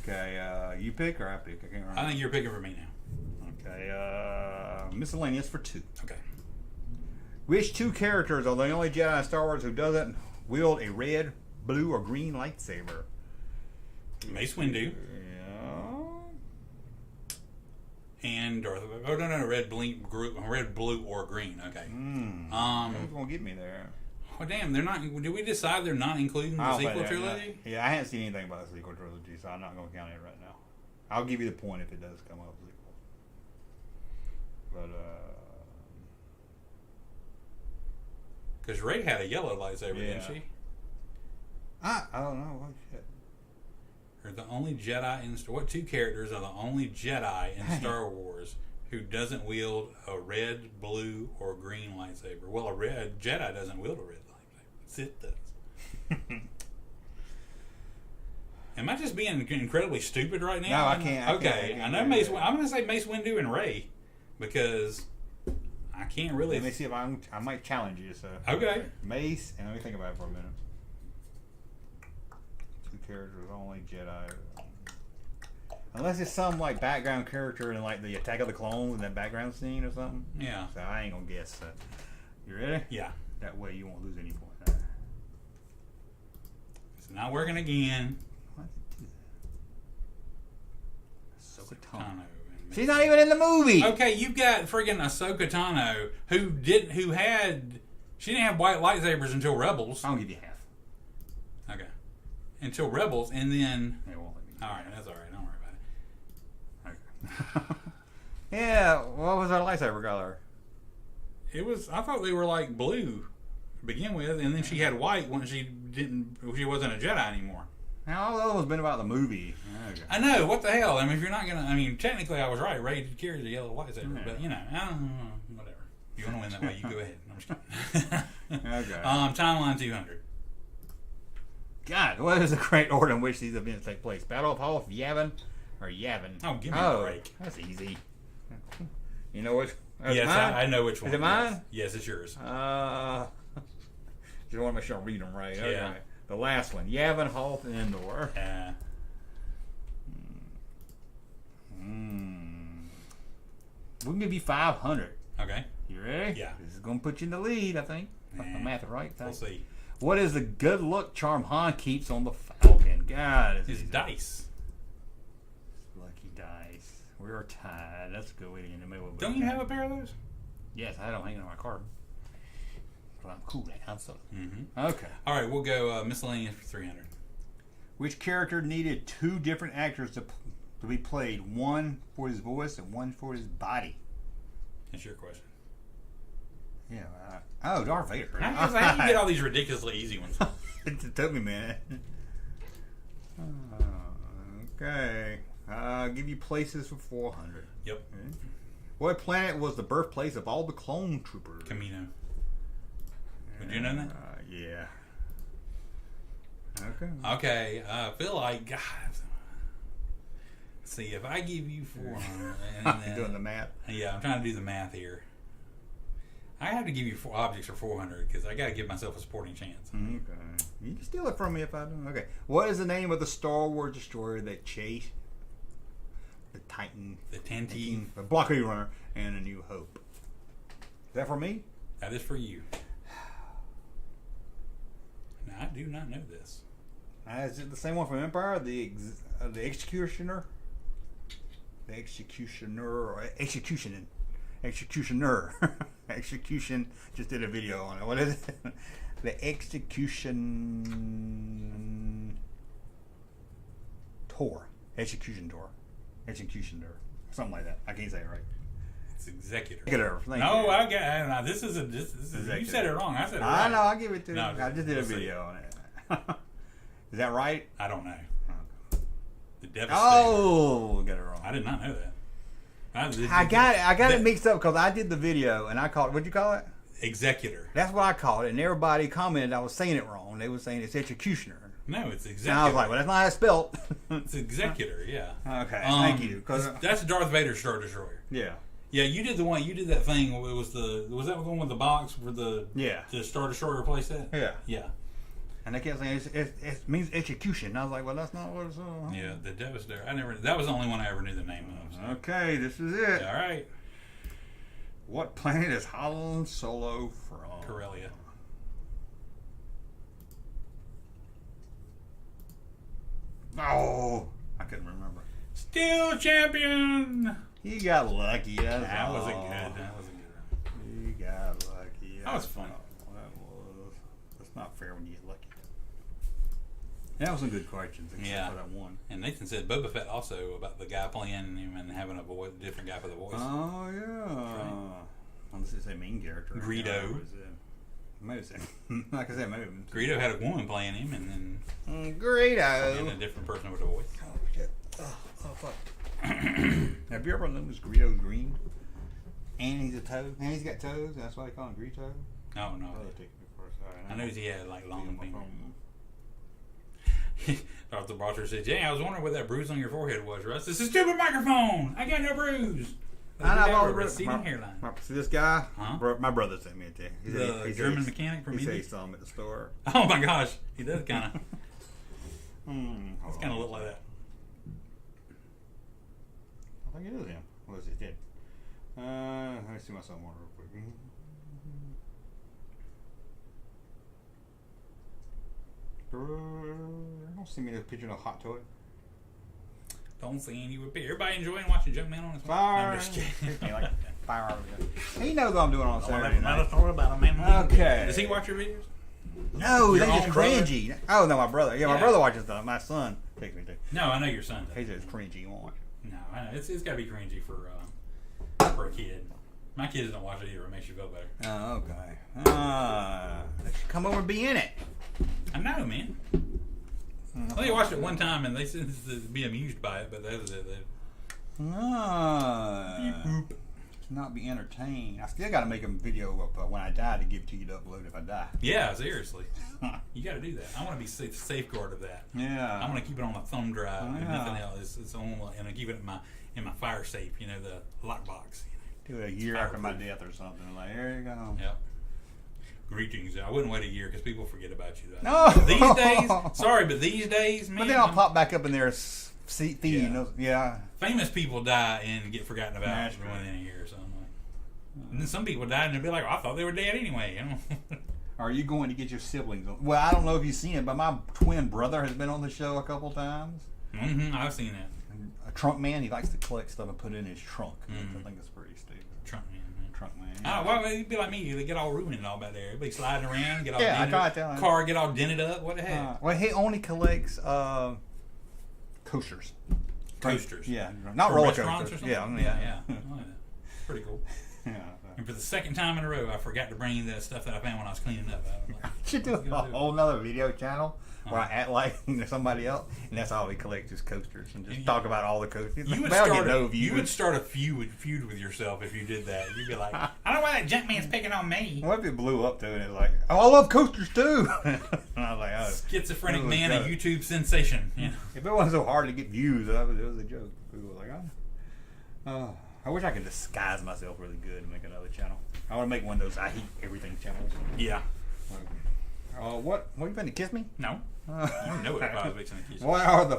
Okay, you pick or I pick? I can't remember. I think you're picking for me now. Okay, miscellaneous for 2. Okay. Which 2 characters are the only Jedi in Star Wars who doesn't wield a red, blue, or green lightsaber? Mace Windu. Yeah. And Darth. Oh no, red, blue, or green. Okay. Who's gonna get me there? Oh damn, they're not. Did we decide they're not including the sequel trilogy? Yeah, I haven't seen anything about the sequel trilogy, so I'm not gonna count it right now. I'll give you the point if it does come up. But because Rey had a yellow lightsaber, didn't she? I don't know. What shit? Or the only Jedi in what 2 characters are the only Jedi in Star Wars who doesn't wield a red, blue, or green lightsaber? Well, a red Jedi doesn't wield a red lightsaber. Sith does. Am I just being incredibly stupid right now? No, I can't. Okay, I know Mace. I'm going to say Mace Windu and Rey because I can't really. Let me see if I might challenge you. So okay, Mace, and let me think about it for a minute. 2 characters, only Jedi. Unless it's some like background character in like the Attack of the Clones in that background scene or something. Yeah. So I ain't gonna guess that. You ready? Yeah. That way you won't lose any points. It's not working again. Why did it do that? Ahsoka Tano. Tano. She's not even in the movie. Okay, you've got friggin' Ahsoka Tano she didn't have white lightsabers until Rebels. I'll give you half. Okay. Until Rebels, and then. It won't let me. All right, that's all right. Don't worry about it. Okay. Yeah, what was her lightsaber color? I thought they were like blue to begin with, and then she had white when she wasn't a Jedi anymore. Now, all those been about the movie. Okay. I know, what the hell? I mean, if you're not gonna, technically I was right. Rey carries a yellow lightsaber, but I don't know, whatever. If you want to win that way, you go ahead. I'm just kidding. Okay. Timeline 200. God, what is the correct order in which these events take place? Battle of Hoth, Yavin, or Yavin? Oh, give me a break. That's easy. You know which? Yes, I know which one. Is it mine? Yes, it's yours. Just want to make sure I read them right. Yeah. Okay. The last one, Yavin, Hoth, and Endor. We'll give you 500. Okay. You ready? Yeah. This is going to put you in the lead, I think. If the math is right. We'll see. What is the good luck charm Han keeps on the Falcon? God, it's His easy. dice. Lucky dice. We're tied. That's a good way to end the middle. Don't you have a pair of those? Yes, I don't hang on my card. But I'm cool that kind of stuff. Mm-hmm. Okay. All right, we'll go miscellaneous for 300. Which character needed 2 different actors to be played? One for his voice and one for his body. That's your question. Yeah. Darth Vader. How do you get all these ridiculously easy ones? It took me a minute. Okay. I'll give you places for 400. Yep. Okay. What planet was the birthplace of all the clone troopers? Camino. Would you know that? Yeah. Okay. Okay. I feel like, God. See, if I give you 400. You're doing the math? Yeah, I'm trying to do the math here. I have to give you 4 objects for 400 because I got to give myself a sporting chance. Okay. You can steal it from me if I don't. Okay. What is the name of the Star Wars destroyer that chased the Titan? The Tantive. The Blockade Runner and A New Hope. Is that for me? That is for you. Now, I do not know this. Is it the same one from Empire? The Executioner? The Executioner or Executioner. Execution just did a video on it. What is it? The Execution Tour. Execution something like that. I can't say it right. It's Executor. Thank no, you. I got. This is you said it wrong. I said it right. I know. I'll give it to you. No, I just did a video on it. Is that right? I don't know. The Devastator. Oh, got it wrong. I did not know that. I got it mixed up because I did the video and I called it. What'd you call it? Executor. That's what I called it, and everybody commented I was saying it wrong. They were saying it's executioner. No, it's executor. And I was like, well, that's not how it's spelled. It's executor. Yeah. Okay. Thank you. That's Darth Vader's Star Destroyer. Yeah. Yeah, you did the one. You did that thing. It was that the one with the box where the Star Destroyer replaced that? Yeah. Yeah. And they kept saying it means execution. And I was like, well, that's not what it's. Yeah, the Devastator. That was the only one I ever knew the name of. So. Okay, this is it. All right. What planet is Han Solo from? Corellia. Oh, I couldn't remember. Still champion. He got lucky. That wasn't good. He got lucky. That was fun. That's not fair when you get lucky. That was some good questions, except for that one. And Nathan said Boba Fett also about the guy playing him and having a different guy for the voice. Oh yeah. Right. Unless it's a main character. Greedo. Maybe like I said, maybe Greedo had a woman playing him, and then Greedo and a different person with a voice. Oh shit! Oh fuck! Have you ever noticed Greedo's green? And he's a toad. And he's got toes. That's why they call him Greedo. Oh no! I know he had like long fingers. Dr. Botcher said, "Jay, I was wondering what that bruise on your forehead was, Russ. This is a stupid microphone. I got no bruise." I know a receding hairline. See this guy? Huh? My brother sent me a text. The German mechanic from India? India? He saw him at the store. Oh my gosh, he does kind of. It's kind of look like that. I think it is him. What is it? Dead. Let me see my son real quick. I don't see me in a picture of a hot toy. Don't see any with everybody enjoying watching Junkman on his phone. Fire. I'm just kidding. Like fire over there. He knows what I'm doing on Saturday night. Another story about a man. Okay. Does he watch your videos? No, Your they just own brother? cringy. Oh no, my brother. Yeah, my brother watches them. My son takes me to. No, I know your son does. He says cringy. He won't watch it. No, I know. It's got to be cringy for a kid. My kids don't watch it either. It makes you feel better. Oh, okay. They should come over and be in it. I know, man. I only watched it one time, and they said to be amused by it, but that was it. Not be entertained. I still got to make a video of when I die to give to you to upload if I die. Yeah, seriously. You got to do that. I want to be safeguard of that. Yeah. I want to keep it on my thumb drive and nothing else. It's on, and I keep it in my fire safe. You know, the lockbox. Do it a year after my death or something. Like, there you go. Yep. Greetings. I wouldn't wait a year because people forget about you. No. These days, sorry, but these days, man. But then I'll pop back up in there feeding. Yeah. Famous people die and get forgotten about within a year or something. And then some people die and they'll be like, oh, I thought they were dead anyway. You know? Are you going to get your siblings on? Well, I don't know if you've seen it, but my twin brother has been on the show a couple times. Mm-hmm. I've seen it. A trunk man. He likes to collect stuff and put it in his trunk. Mm-hmm. I think it's pretty stupid. Trunk man. Trunk man. Oh, well, it'd be like me. They get all ruined and all back there. Everybody sliding around, get all I dented try to tell him. Car get all dented up. What the heck? Well, he only collects coasters. Coasters. Yeah, not For roller restaurants coasters. or something? Yeah. Oh, yeah. Pretty cool. Yeah. And for the second time in a row, I forgot to bring the stuff that I found when I was cleaning up. I was like, should do a whole nother video channel where I act like somebody else, and that's all we collect is coasters and just talk about all the coasters. You would start a feud with yourself if you did that. You'd be like, I don't know why that Junkman's picking on me. What if it blew up too and it's like, oh, I love coasters too? And I was like, oh, schizophrenic man, a YouTube sensation. You know? If it wasn't so hard to get views, it was a joke. People were like, oh. I wish I could disguise myself really good and make another channel. I want to make one of those I hate everything channels. Yeah. What you going to kiss me? No. You know it if I was fixing to kiss you. What are the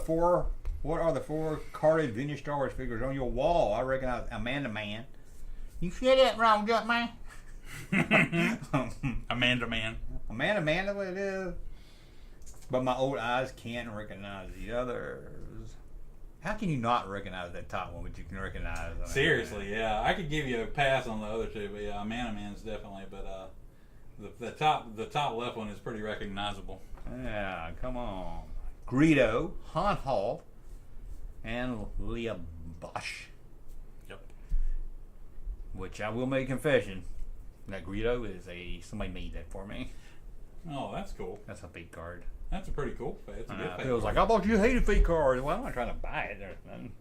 four carded vintage Star Wars figures on your wall? I recognize Amanda Man. You said that wrong, Junkman. Amanda Man. Amanda Man, that's what it is. But my old eyes can't recognize the others. How can you not recognize that top one, but you can recognize? Seriously, yeah. I could give you a pass on the other two, but yeah, Amanda Man's definitely. But the top left one is pretty recognizable. Yeah, come on. Greedo, Han Hall, and Leah Bosch. Yep. Which I will make a confession. That Greedo is somebody made that for me. Oh, that's cool. That's a fake card. That's a pretty cool. It's a good fake it was card. like, I thought you hated fake cards. Well, I'm not trying to buy it or nothing.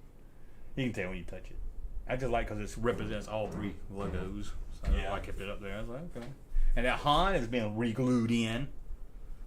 You can tell when you touch it. I just like because it represents all 3 logos. So Yeah. I kept it up there. I was like, okay. And that Han has been re-glued in.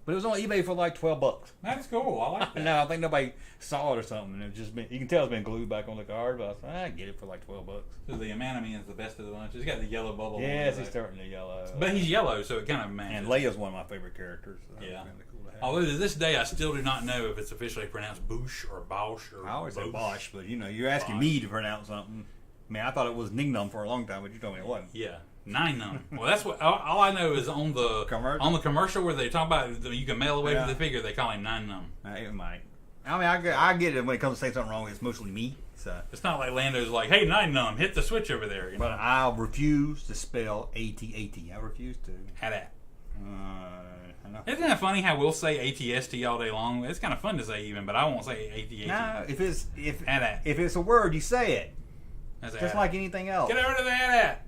But it was on eBay for like $12. That's cool. I like that. No, I think nobody saw it or something. It's just been, you can tell it's been glued back on the card, but I was like, I get it for like $12. So the Amanaman is the best of the bunch. He's got the yellow bubble. Yes, on he's starting to yellow. But he's yellow, so it kind of matches. And Leia's one of my favorite characters. So Yeah. it's really cool to have. Although to this day, I still do not know if it's officially pronounced Boosh or Bosch or I always say Bosch. Bosch, but you know, you're asking Bosch. me to pronounce something. I mean, I thought it was Ningnum for a long time, but you told me it wasn't. Yeah, 9 num. Well, that's what all I know is on the commercial where they talk about you can mail away for the figure. They call him 9 num. It might. I mean, I get it when it comes to saying something wrong. It's mostly me. So. It's not like Lando's like, "Hey, 9 num, hit the switch over there." You know? But I refuse to spell AT-AT. I refuse to. Hat. I know. Isn't that funny how we'll say ATST all day long? It's kind of fun to say even, but I won't say ATAT. No, if Hat. it's a word, you say it. That's Just like anything else. Get over to the hat.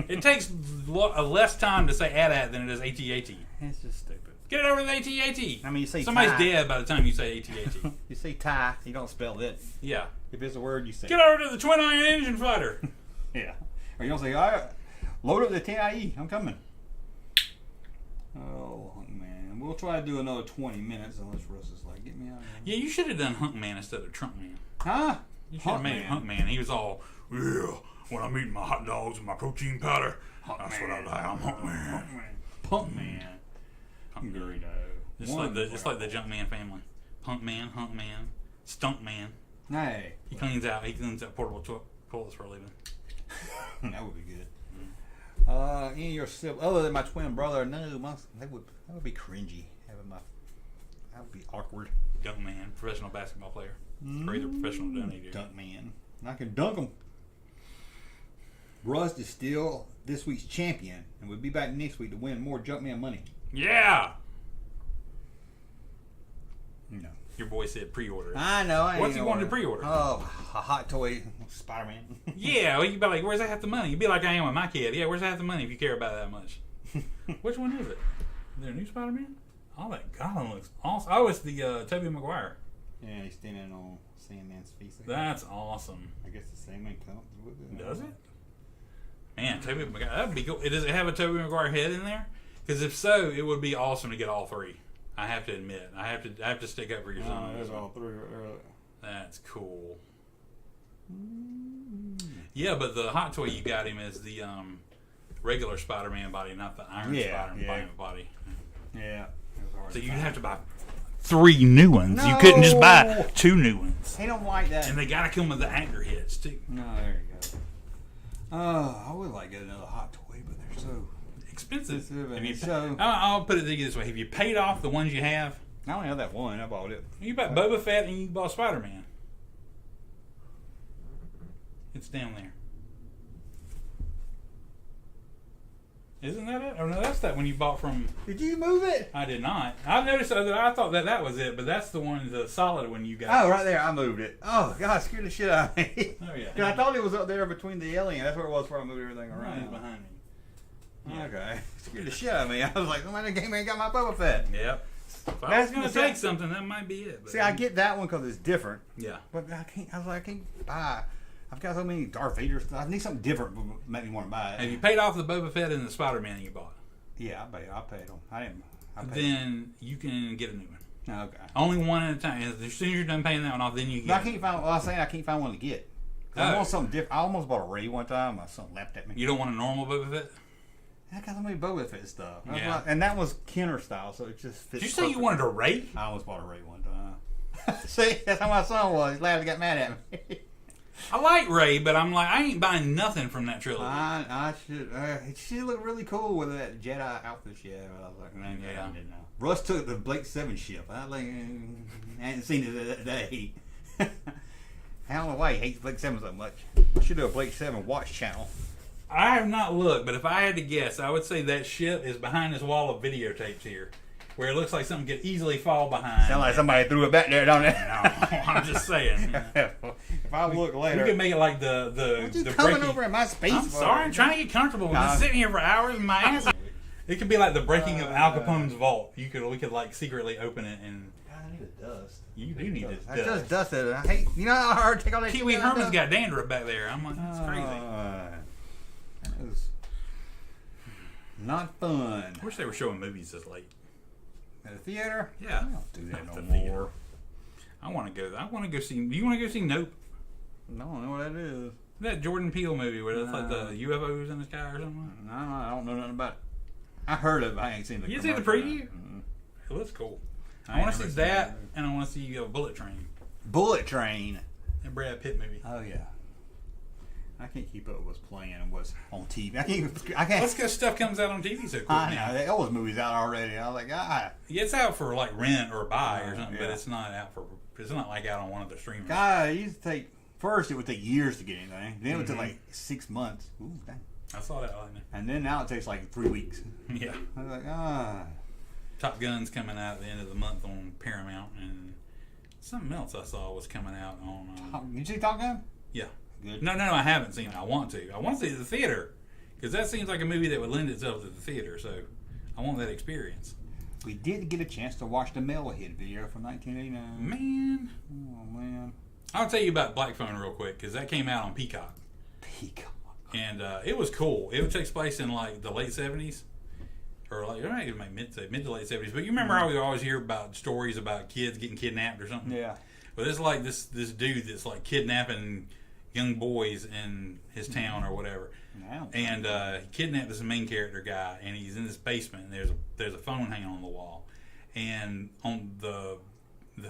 It takes less time to say AT than it is ATAT. It's just stupid. Get it over to the ATAT. I mean, you say somebody's tie. dead by the time you say ATAT. You say tie, you don't spell it. Yeah. If it's a word, you say Get over to the twin iron engine fighter. Yeah. Or you don't say, all right, load up the 10IE. I'm coming. Oh, man. We'll try to do another 20 minutes unless Russ is like, get me out of here. Yeah, you should have done Hunk Man instead of Trunk Man. Huh? You should have made it Hunk Man. He was all, yeah, when I'm eating my hot dogs and my protein powder, that's what I like. I'm Hunk Man. Punk Man. Hunk Man. Great. It's like the Junkman family. Hunk Man, Stunk Man. Hey. He cleans out portable toilets for a living. That would be good. Any of your siblings, other than my twin brother, no, that would be cringy. That would be awkward. Dunk Man, professional basketball player. Or either professional or donator. Dunk Man. I can dunk him. Rust is still this week's champion, and we'll be back next week to win more Junkman money. Yeah! No. Your boy said pre-order. I know. What's he wanted to pre-order? Oh, a hot toy Spider-Man. Yeah, well, you'd be like, where's that half the money? You'd be like I am with my kid. Yeah, where's that half the money if you care about it that much? Which one is it? Is there a new Spider-Man? Oh, that Gollum looks awesome. Oh, it's the Tobey Maguire. Yeah, he's standing on Sandman's face. That's awesome. I guess the Sandman comes with it. Does it? Man, Tobey Maguire. That'd be cool. Does it have a Tobey Maguire head in there? Because if so, it would be awesome to get all 3. I have to admit. I have to stick up for your son. There's all 3. That's cool. Yeah, but the hot toy you got him is the regular Spider-Man body, not the Iron Spider-Man body. Yeah. So you'd have to buy 3 new ones. No. You couldn't just buy 2 new ones. They don't like that. And they gotta come with the anchor heads too. No, there you go. I would like to get another hot toy, but they're so expensive. So I'll put it this way: have you paid off the ones you have? I only have that one. I bought it. You bought Boba Fett and you bought Spider-Man. It's down there. Isn't that it? Oh no, that's that one you bought from. Did you move it? I did not. I noticed that. I thought that was it, but that's the one, the solid one you got. Oh, right there. I moved it. Oh God, scared the shit out of me. Oh yeah. Because I thought it was up there between the alien. That's where it was before I moved everything around. Right behind me. Yeah. Okay. Scared the shit out of me. I was like, oh man, the game ain't got my Boba Fett. Yep. If I was gonna take something, that might be it. But see, I get that one because it's different. Yeah. But I can't. I was like, I can't buy. I've got so many Darth Vader stuff. I need something different to make me want to buy it. Have you paid off the Boba Fett and the Spider-Man you bought? Yeah, I paid them. I didn't. Then you can get a new one. Okay. Only one at a time. As soon as you're done paying that one off, then you get. I can't find. Well, I was saying I can't find one to get. I want something different. I almost bought a Ray one time. My son laughed at me. You don't want a normal Boba Fett? I got so many Boba Fett stuff. Yeah. And that was Kenner style, so it just fits. Did you say you wanted a Ray? I almost bought a Ray one time. See, that's how my son was. He laughed and got mad at me. I like Ray, but I'm like, I ain't buying nothing from that trilogy. I should. She looked really cool with that Jedi outfit she had. I was like, man, yeah. I didn't know. Russ took the Blake 7 ship. I hadn't seen it that day. I don't know why he hates Blake 7 so much. I should do a Blake 7 watch channel. I have not looked, but if I had to guess, I would say that ship is behind this wall of videotapes here, where it looks like something could easily fall behind. Sound like somebody threw it back there, don't it? No, I'm just saying. If I look later, you could make it like the coming breaking. over in my space. I'm sorry, I'm trying to get comfortable. We've been sitting here for hours in my ass. It could be like the breaking of Al Capone's vault. We could like secretly open it and need a dust. You do need I to just dusted it. I hate. You know how hard to take all that. Pee Wee shit out of Herman's stuff? got dandruff back there. I'm like, that's crazy. That was not fun. I wish they were showing movies this late. At a theater? Yeah. I don't do that At no the theater. more. I want to go. I want to go see. Do you want to go see Nope? No, I don't know what that is. That Jordan Peele movie where it's like the UFOs in the sky or something. No, I don't know nothing about it. I heard of it, but I ain't seen the You see the commercial. preview? Mm-mm. It looks cool. I I ain't want to never see seen that, it. and I want to see Bullet Train. Bullet Train. That Brad Pitt movie. Oh, yeah. I can't keep up with what's playing and what's on TV. I can't. That's because stuff comes out on TV so quick I now. know. All those movies out already. I was like, It's out for like rent or buy or something, but yeah. it's not out for. It's not like out on one of the streamers. God, it used to take. First, it would take years to get anything. Then it would take like 6 months. Ooh, dang. I saw that line. And then now it takes like 3 weeks. Yeah. I was like, Top Gun's coming out at the end of the month on Paramount, and something else I saw was coming out on. You see Top Gun? Yeah. Good. No, I haven't seen it. I want to. I want to see it at the theater because that seems like a movie that would lend itself to the theater. So I want that experience. We did get a chance to watch the Metalhead video from 1989. Man, Oh, man. I'll tell you about Black Phone real quick because that came out on Peacock, Peacock. and it was cool. It takes place in like the late 70s. Or like mid to late 70s. But you remember how we always hear about stories about kids getting kidnapped or something? Yeah. Well, there's like this dude that's like kidnapping young boys in his town or whatever. Now. And he kidnapped this main character guy, and he's in this basement, and there's a phone hanging on the wall. And on the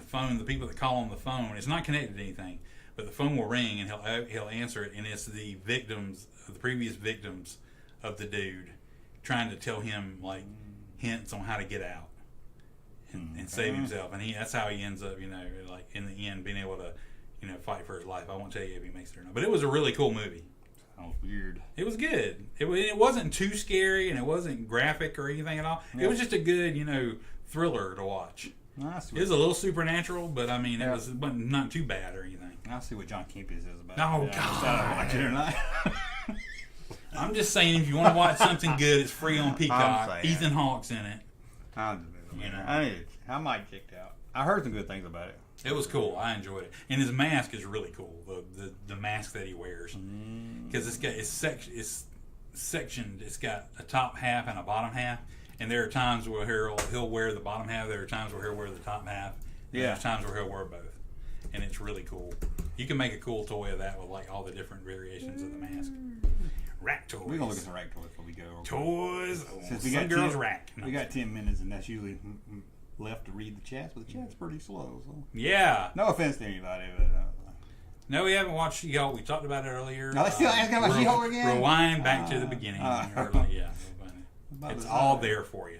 phone, the people that call on the phone, it's not connected to anything, but the phone will ring, and he'll answer it, and it's the previous victims of the dude, trying to tell him like hints on how to get out and save himself, and that's how he ends up, like in the end being able to, fight for his life. I won't tell you if he makes it or not, but it was a really cool movie. Sounds weird. It was good. It wasn't too scary, and it wasn't graphic or anything at all. Yeah. It was just a good, thriller to watch. Nice. It was a little supernatural, but I mean, it was not too bad or anything. I'll see what John Kempis is about. Oh, Yeah, God. I watch it or not. I'm just saying, if you want to watch something good, it's free on Peacock. saying. Ethan Hawke's in it. I might check it out. I heard some good things about it. It was cool. I enjoyed it, and his mask is really cool. The mask that he wears, because it's sectioned. It's got a top half and a bottom half, and there are times where he'll wear the bottom half. There are times where he'll wear the top half. And there's times where he'll wear both, and it's really cool. You can make a cool toy of that with like all the different variations of the mask. Rack toys. We're gonna look at some rack toys before we go. Toys. Since Some girls rack. We got 10 minutes, and that's usually left to read the chats, but the chat's pretty slow. So Yeah. no offense to anybody, but No, we haven't watched She-Hulk. We talked about it earlier. No, they still asking about She-Hulk again? Rewind back to the beginning. Or like, yeah, it's all there for you.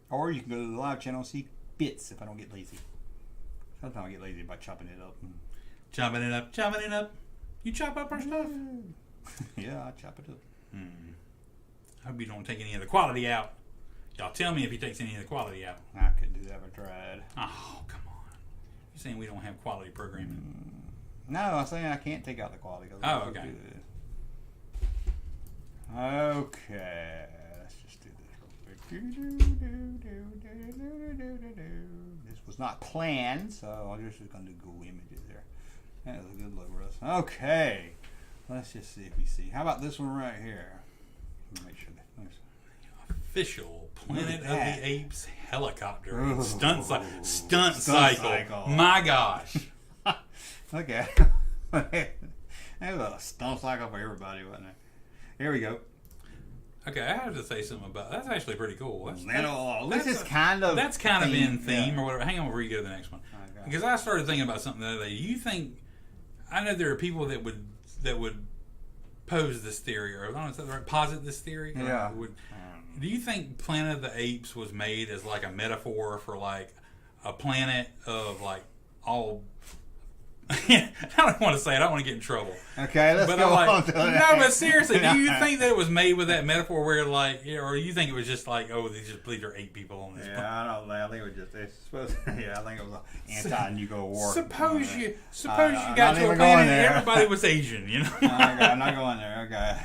or you can go to the live channel and see bits if I don't get lazy. Sometimes I get lazy by chopping it up. Chopping it up. You chop up our stuff. Yeah, I chop it up. I hope you don't take any of the quality out. Y'all tell me if he takes any of the quality out. I couldn't do that if I tried. Oh, come on. You're saying we don't have quality programming? No, I'm saying I can't take out the quality. Oh, okay. Okay, let's just do this real quick. This was not planned, so I'm just going to do Google Images there. That was a good look, Russ. Okay, let's just see if we see. How about this one right here? Let me make sure that. Official Planet of that. the Apes helicopter Ooh. stunt Stunt cycle. cycle. My gosh. Okay. That was a stunt cycle for everybody, wasn't it? Here we go. Okay, I have to say something about that's actually pretty cool. This is kind of in theme yeah. or whatever. Hang on before you go to the next one, Okay. because I started thinking about something the other day. You think? I know there are people that would pose this theory, or I don't know, is that right? Posit this theory. Yeah. Do you think Planet of the Apes was made as like a metaphor for like a planet of like all? I don't want to say it. I don't want to get in trouble. Okay, let's But go I'm on like, to that. no, but seriously, do you think that it was made with that metaphor where like, or you think it was just like, oh, these are 8 people on this planet? Yeah, I don't know. I think it was just. It's supposed. Yeah, I think it was an anti-nuclear war. Suppose you I'm got not to a even planet going and there. everybody was Asian, you know? I'm not going there. Okay.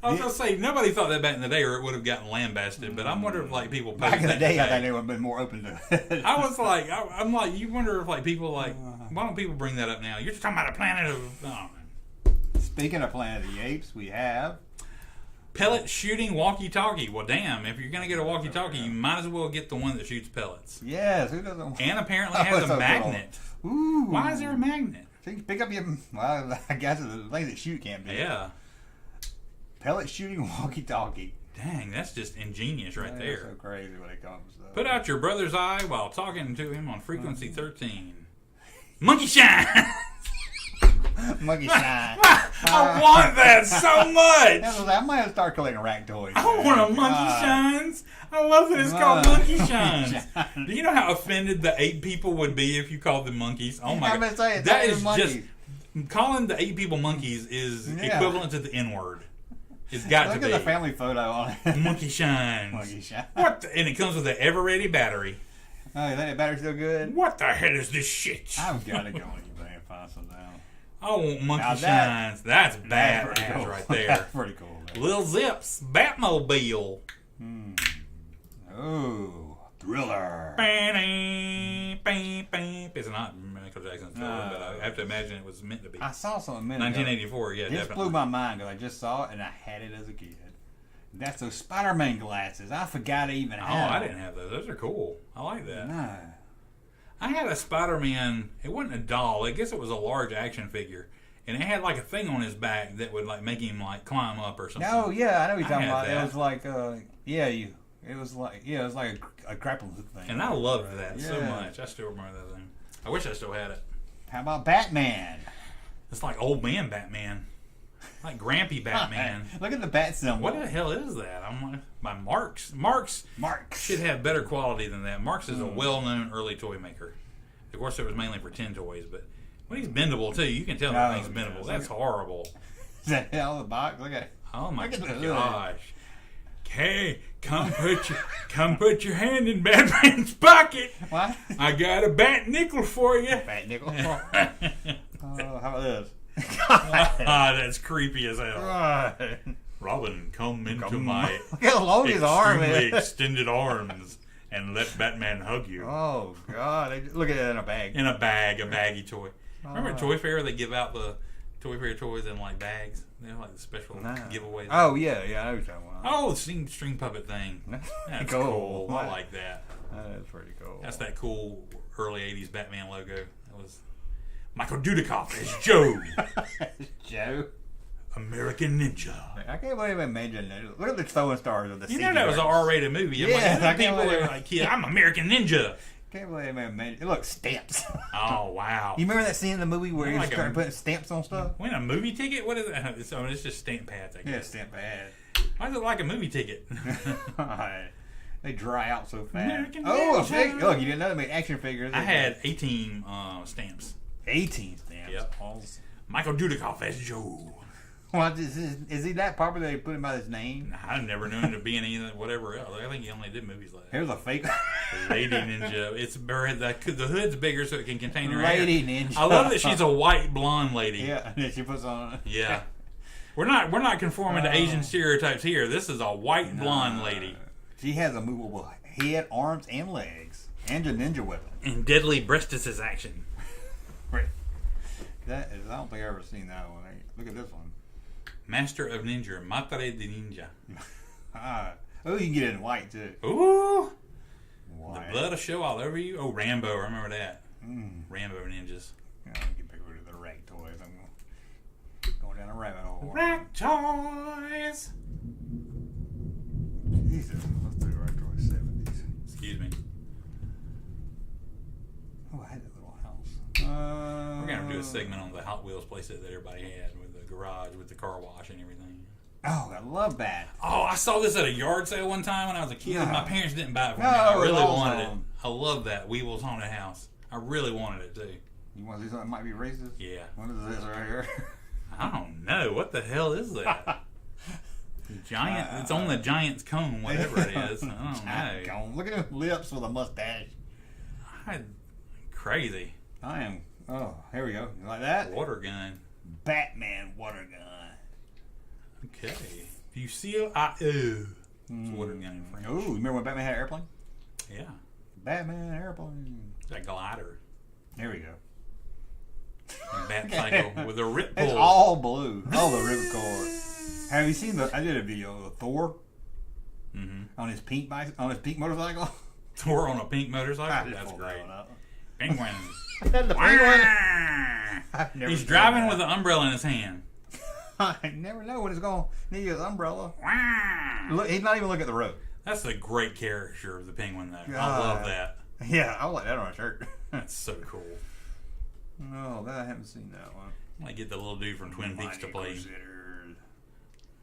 I was gonna say nobody thought that back in the day, or it would have gotten lambasted. But I'm wondering if like people Back in the day, I think they would have been more open to it. I was like, I'm like, you wonder if like people like, why don't people bring that up now? You're just talking about a planet of. Oh, Speaking of Planet of the Apes, we have pellet shooting walkie-talkie. Well, damn, if you're gonna get a walkie-talkie, you might as well get the one that shoots pellets. Yes, who doesn't? And apparently has a magnet. Ooh. Why is there a magnet? So you can pick up your. Well, I guess the things that shoot can't be. Yeah. Pellet shooting walkie-talkie. Dang, that's just ingenious right there. So crazy when it comes to. Put out your brother's eye while talking to him on frequency 13. Monkey shine. Monkey shine. I want that so much. I might have to start collecting rack toys. I want a monkey shines. I love that it's called monkey shines. Do you know how offended the ape people would be if you called them monkeys? Oh my god, that is just calling the ape people monkeys is equivalent to the N word. It's got to be. Look at the family photo on it. Monkey shines. Monkey shines. What? And it comes with an ever-ready battery. Oh, you think the battery's still good? What the hell is this shit? I've got to go on eBay and find some now. I want monkey shines. That's badass cool. right there. That's pretty cool. Man. Lil Zips, Batmobile. Ooh, Thriller. It's not Michael Jackson's Thriller, but I have to imagine it was meant to be. I saw something 1984, yeah, This definitely. blew my mind because I just saw it and I had it as a kid. That's those Spider-Man glasses. I forgot I even had. Oh, I didn't have those. Those are cool. I like that. No. I had a Spider-Man. It wasn't a doll. I guess it was a large action figure, and it had like a thing on his back that would like make him like climb up or something. No, yeah, I know what you're talking had about. that. It was like, it was like a grappling hook thing. And I loved that so Yeah. much. I still remember that thing. I wish I still had it. How about Batman? It's like old man Batman, like Grampy Batman. Look at the bat symbol. What the hell is that? I'm like, by Marks. Marks should have better quality than that. Marks is a well-known early toy maker. Of course, it was mainly for 10 toys, but when he's bendable too, you can tell that thing's bendable. That's horrible. Is that hell the box? Look at it. Oh my Look at the gosh! Okay, come put your hand in Batman's pocket. What? I got a bat nickel for you. Bat nickel. How about this? That's creepy as hell. Right. Robin, come into my Look how long his arm extremely is. extended arms and let Batman hug you. Oh God! Look at it in a bag. In a bag, a baggy toy. Remember at Toy Fair they give out the Toy Fair toys in like bags? They're like the special giveaways. Oh yeah, I know what you're talking about. Oh, the string puppet thing. That's cool. I like that. That's pretty cool. That's that cool early 80s Batman logo. That was Michael Dudikoff as Joe. Joe. American Ninja. I can't believe I made that. Look at the throwing stars of the You know that was an R-rated movie. I'm Yeah, like, I people can't are believe- like, yeah, I'm American Ninja. Can't believe I made it. Look, stamps. Oh, wow. You remember that scene in the movie where he Like started a- putting stamps on stuff? Win a movie ticket? What is that? It's just stamp pads, I guess. Yeah, stamp pad. Why is it like a movie ticket? They dry out so fast. American Oh, Ninja. look, you didn't know they made action figures. I had 18 stamps. 18 stamps. Yep. Michael Dudikoff as Joe. What is he that popular? They put him by his name. I never knew him to be in anything, whatever else. I think he only did movies like that. Here's a fake Lady Ninja. It's the hood's bigger so it can contain her Lady hair. Ninja. I love that she's a white blonde lady. Yeah, and then she puts on. Yeah. We're not conforming to Asian stereotypes here. This is a white blonde lady. She has a movable head, arms, and legs, and a ninja weapon. And deadly breasticus action. That is, I don't think I've ever seen that one. Look at this one. Master of Ninja, Madre de Ninja. Oh, you can get it in white too. Ooh. White. The blood will show all over you. Oh, Rambo. I remember that. Rambo ninjas. Yeah, I can pick rid of the rag toys. I'm going down a rabbit hole. Rack toys. Jesus, let's do rag toys 70s. Excuse me. Oh, I had that little house. We're going to do a segment on the Hot Wheels playset that everybody had with the garage, with the car wash and everything. Oh, I love that. Oh, I saw this at a yard sale one time when I was a kid. No. My parents didn't buy it for me. No, I it really was wanted it. awesome. I love that. Weevil's Haunted House. I really wanted it too. You want to see something that might be racist? Yeah. What is this right here? I don't know. What the hell is that? Giant. It's on the Giant's cone, whatever it is. I don't know. Look at his lips with a mustache. Crazy. I am. Oh, here we go. You like that? Water gun. Batman water gun. Okay. If you see it's water gun in French. Ooh, remember when Batman had an airplane? Yeah. Batman airplane. That glider. There we go. And Bat Cycle with a rip It's pull. all blue. All the ripcord. Have you seen I did a video of Thor on his pink motorcycle. Thor on a pink I motorcycle? just That's pulled great. that one up. Penguin. The penguin. I've never He's seen driving that. with an umbrella in his hand. I never know when it's going to need his umbrella. Wah. Look, he's not even looking at the road. That's a great caricature of the penguin, though. I God. love that. Yeah, I like that on a shirt. That's so cool. No, I haven't seen that one. I might get the little dude from Twin Peaks to play. Crusaders.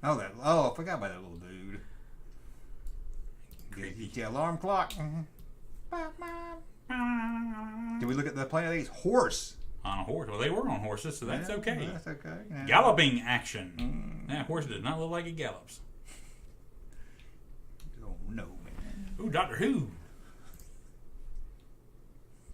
I forgot about that little dude. Creepy. The alarm clock. Did we look at the Planet of the Apes? Horse. On a horse. Well, they were on horses, so that's Yeah, okay. That's okay. Yeah. Galloping action. That horse does not look like it gallops. Oh no, man. Ooh, Doctor Who.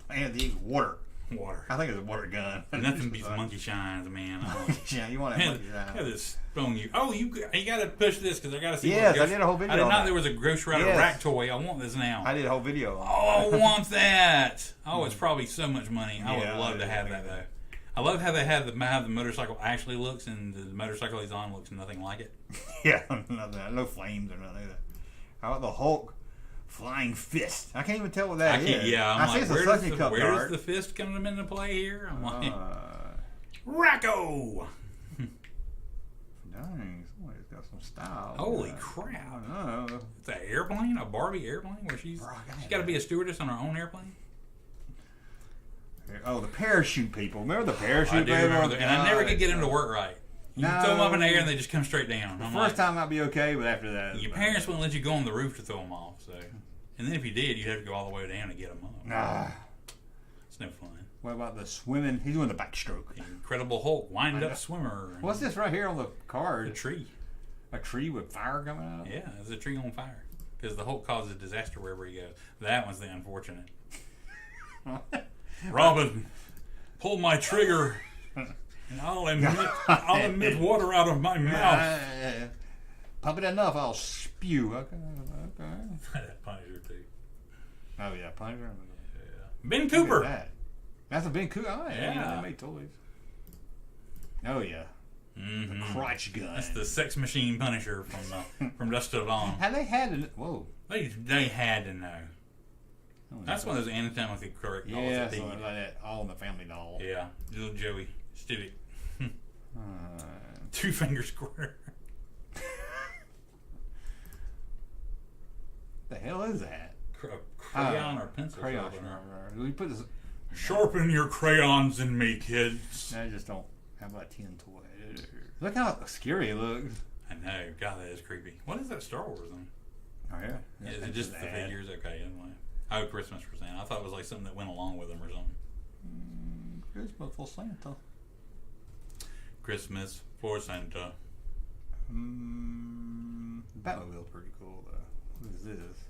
And the water. Water. I think it's a water gun. Nothing beats monkey shines, man. Yeah, you want that monkey shine. Have this phone you. Oh, you got to push this because I got to see. Yes, what I did a whole video I did on not. that. There was a Ghost Rider Yes. rack toy. I want this now. I did a whole video on Oh, I want that. Oh, it's probably so much money. I Yeah, would love to have that though. I love how they have the motorcycle actually looks, and the motorcycle he's on looks nothing like it. Yeah, no flames or nothing either. How about the Hulk flying fist? I can't even tell what that is. Yeah, I'm I see like, it's a where suction cup does card. the fist come into play here? I'm like, Uh, Racco! dang, somebody's got some style. Holy I crap! don't know. It's an airplane, a Barbie airplane, where she's got to be a stewardess on her own airplane. Oh, the parachute people. Remember the parachute I do people? remember that, and I never could get them to work right. You No. throw them up in the air and they just come straight down. The I'm first like, time might be okay, but after that, your parents wouldn't let you go on the roof to throw them off. So, and then if you did, you'd have to go all the way down to get them up. Nah. It's no fun. What about the swimming? He's doing the backstroke. Incredible Hulk, wind up swimmer. What's this right here on the A card? tree. A tree with fire coming out of it? Yeah, there's a tree on fire because the Hulk causes disaster wherever he goes. That one's the unfortunate. Robin, pull my trigger, and I'll emit water out of my mouth. Pump it enough, I'll spew. Okay. That Punisher too. Oh yeah, Punisher. Ben Look Cooper. at that. That's a big Cooper. Oh yeah, Yeah. they made toys. Oh yeah, the crotch gun. That's the sex machine Punisher from Dusk Till Dawn. How they had it? Whoa. They had to know. That's one of those anatomically correct dolls. Yeah, that they something like that. All in the Family Doll. Yeah, little Joey Stivic. Two finger squirter. The hell is that? Crayon or pencil? Crayon. sharpener. We put this. Sharpen your crayons in me, kids. I just don't. How about 10 toy? Look how scary it looks. I know. God, that is creepy. What is that Star Wars then? Oh yeah. Is it just the figures? Okay. Anyway. Oh, Christmas for Santa. I thought it was like something that went along with them or something. Christmas for Santa. Christmas for Santa. Batmobile's pretty cool though. What is this?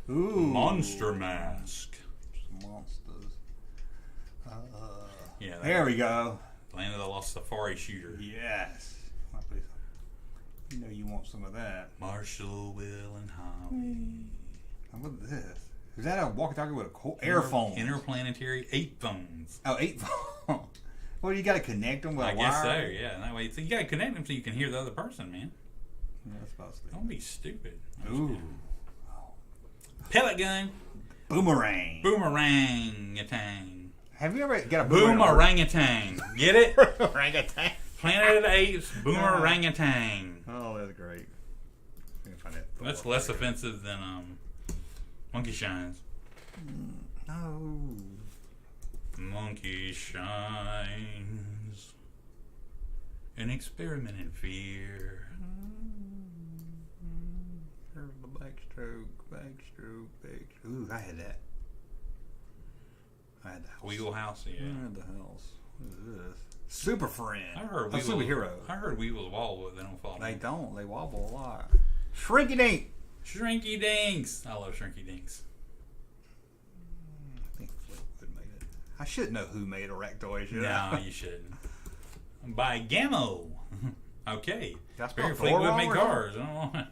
Ooh. Monster Mask. Some monsters. Yeah. There we go. Land of the Lost Safari Shooter. Yes. You know you want some of that. Marshall, Will, and Holly. What is this? Is that a walkie-talkie with a airphone? Interplanetary 8 phones. Oh, 8 phone. Well, you got to connect them with I a guess so, wire? yeah. And that way, so you gotta connect them so you can hear the other person, man. Yeah, that's supposed to be. Don't be stupid. Ooh. Pellet gun. Boomerang. Boomerang-a-tang. Have you ever got a boomerang? Boomerang-a-tang. Get it? Boomerang-a-tang. Planet of the Apes. Boomerang-a-tang. Oh, that's great. Let me find that. That's less offensive than Monkey Shines. No. Monkey Shines. An experiment in fear. There's the backstroke. Ooh, I had that. I had the house. Wheelhouse, yeah. I had the house. What is this? Super Friend. I heard Superhero. I heard Weevils wobble, but they don't fall They down. don't. They wobble a lot. Shrinky Dink. Shrinky Dinks. I love Shrinky Dinks. I think Fleetwood made it. I should know who made a rack toy, should No, I? you shouldn't. By Gammo. Okay. That's Barry not Fleetwood Thor make wrong, cars. I don't know.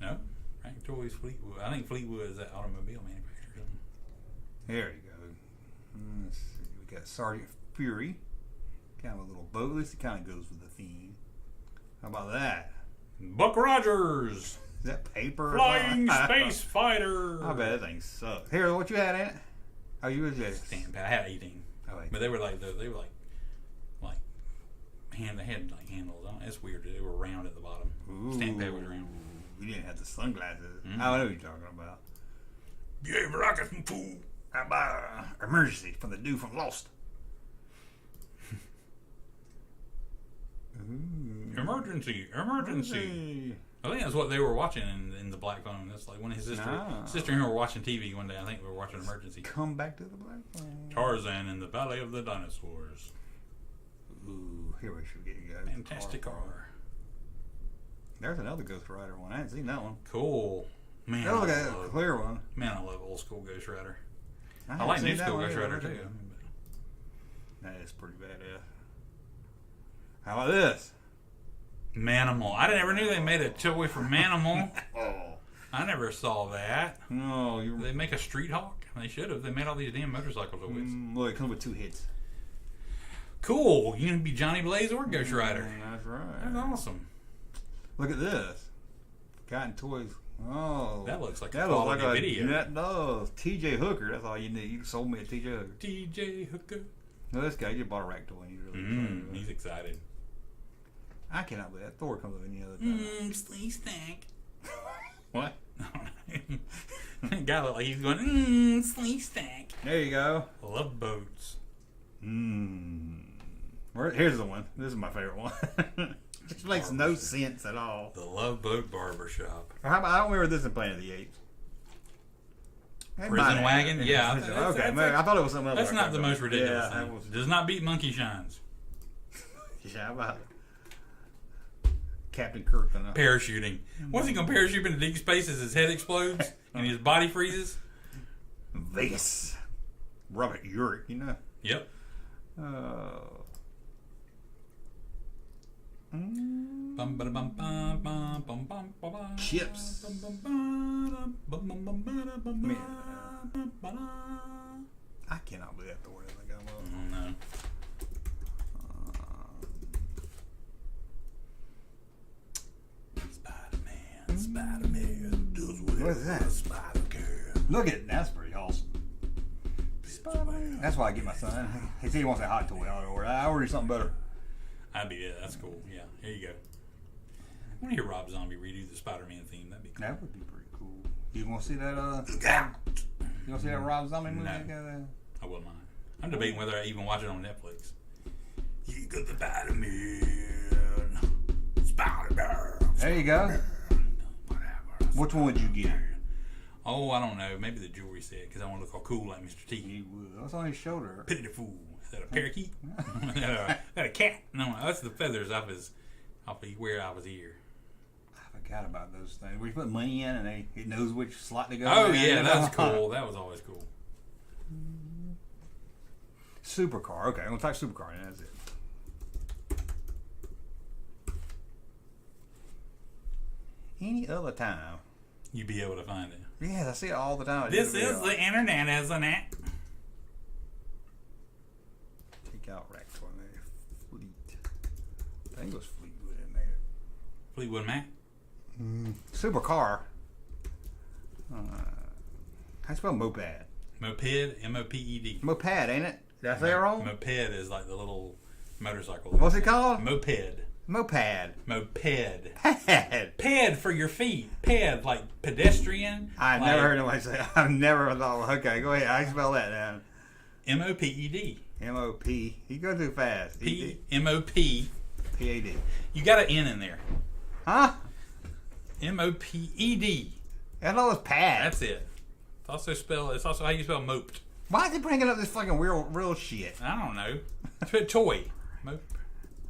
No. Frank Toys Fleetwood. I think Fleetwood is that automobile manufacturer. There you go. Let's see. We got Sergeant Fury. Kind of a little boat. At least it kind of goes with the theme. How about that? Buck Rogers. Is that paper? Flying Space Fighter. I bet that thing sucks. Here, what you had in it? Oh, you was just Stamp pad. I had 18. Oh, wait. But they were like man, they had like handles on it. It's weird. They were round at the bottom. Stamp pad was round. You didn't have the sunglasses. I know what you're talking about. Yeah, rocket some fool. How about Emergency from the dude from Lost? Emergency. I think that's what they were watching in the black phone. That's like when his sister and him were watching TV one day. I think we were watching Emergency. Come back to the black phone. Tarzan in the Valley of the Dinosaurs. Ooh, here we should get you guys. Fantastic car. There's another Ghost Rider one. I hadn't seen that one. Cool. Man, That was like a clear one. Man, I love old school Ghost Rider. I haven't like seen new that school one Ghost either. Rider too. That is pretty badass. How about this? Manimal. I never knew they made a toy for Manimal. Oh. I never saw that. No, They make a Street Hawk? They should have. They made all these damn motorcycle toys. Look, it comes with 2 hits. Cool. You can be Johnny Blaze or Ghost Rider. That's right. That's awesome. Look at this. Cotton Toys. Oh. That looks like a that looks like quality video. That does. TJ Hooker. That's all you need. You sold me a TJ Hooker. TJ Hooker. No, this guy just bought a rack toy. And he's really excited. He's excited. I cannot believe that. Thor comes with any other time. Slee Stack. What? Guy look like he's going, Slee Stack. There you go. Love boats. Here's the one. This is my favorite one. It makes no sense at all. The Love Boat Barbershop. I don't remember this in Planet of the Apes. Prison Wagon? Yeah. Okay, I thought it was something else. That's not the most ridiculous Yeah, thing. Does not beat Monkey Shines. Yeah, how about Captain Kirk? Parachuting. What's he going to parachute into deep space as his head explodes and his body freezes? Vegas. Robert Urich, you know. Yep. Chips. I cannot believe that Thor doesn't come up. No. Spider-Man does What is that? Spider can. Look at it. That's pretty awesome. That's why I get my son. He said he wants a hot toy. I ordered something better. That's cool. Yeah, here you go. I want to hear Rob Zombie redo the Spider-Man theme. That'd be cool. That would be pretty cool. You want to see that? You want to see that Rob Zombie movie? No. I wouldn't mind. I'm debating whether I even watch it on Netflix. You got the Spider-Man. Spider-Man. There you go. Which one would you get? Oh, I don't know. Maybe the jewelry set, because I want to look all cool like Mr. T. He would. What's on his shoulder? Pity the fool. Is that a parakeet? Is that a cat? No, that's the feathers off where I was ear. I forgot about those things. Where you put money in and it knows which slot to go Oh, in. yeah, that's cool. That was always cool. Supercar. Okay, I'm going to type supercar and that's it. Any other time. You'd be able to find it. Yes, I see it all the time. This is the internet, isn't it? Take out rack toy there. Fleet. I think it was Fleetwood in there. Fleetwood Mac? Supercar. How you spell moped? Moped, M-O-P-E-D. Moped, ain't it? Did I say it wrong? Moped is like the little motorcycle. What's it called? Moped. Moped. Moped. Ped. Ped for your feet. Ped, like pedestrian. I've like never heard nobody say it. I've never thought, okay, go ahead. I spell that down. M-O-P-E-D. M-O-P. You go too fast. P-M-O-P. P-A-D. You got an N in there. Huh? M-O-P-E-D. I thought it was pad. That's it. It's also how you spell moped. Why is he bringing up this fucking real shit? I don't know. Toy. Mope.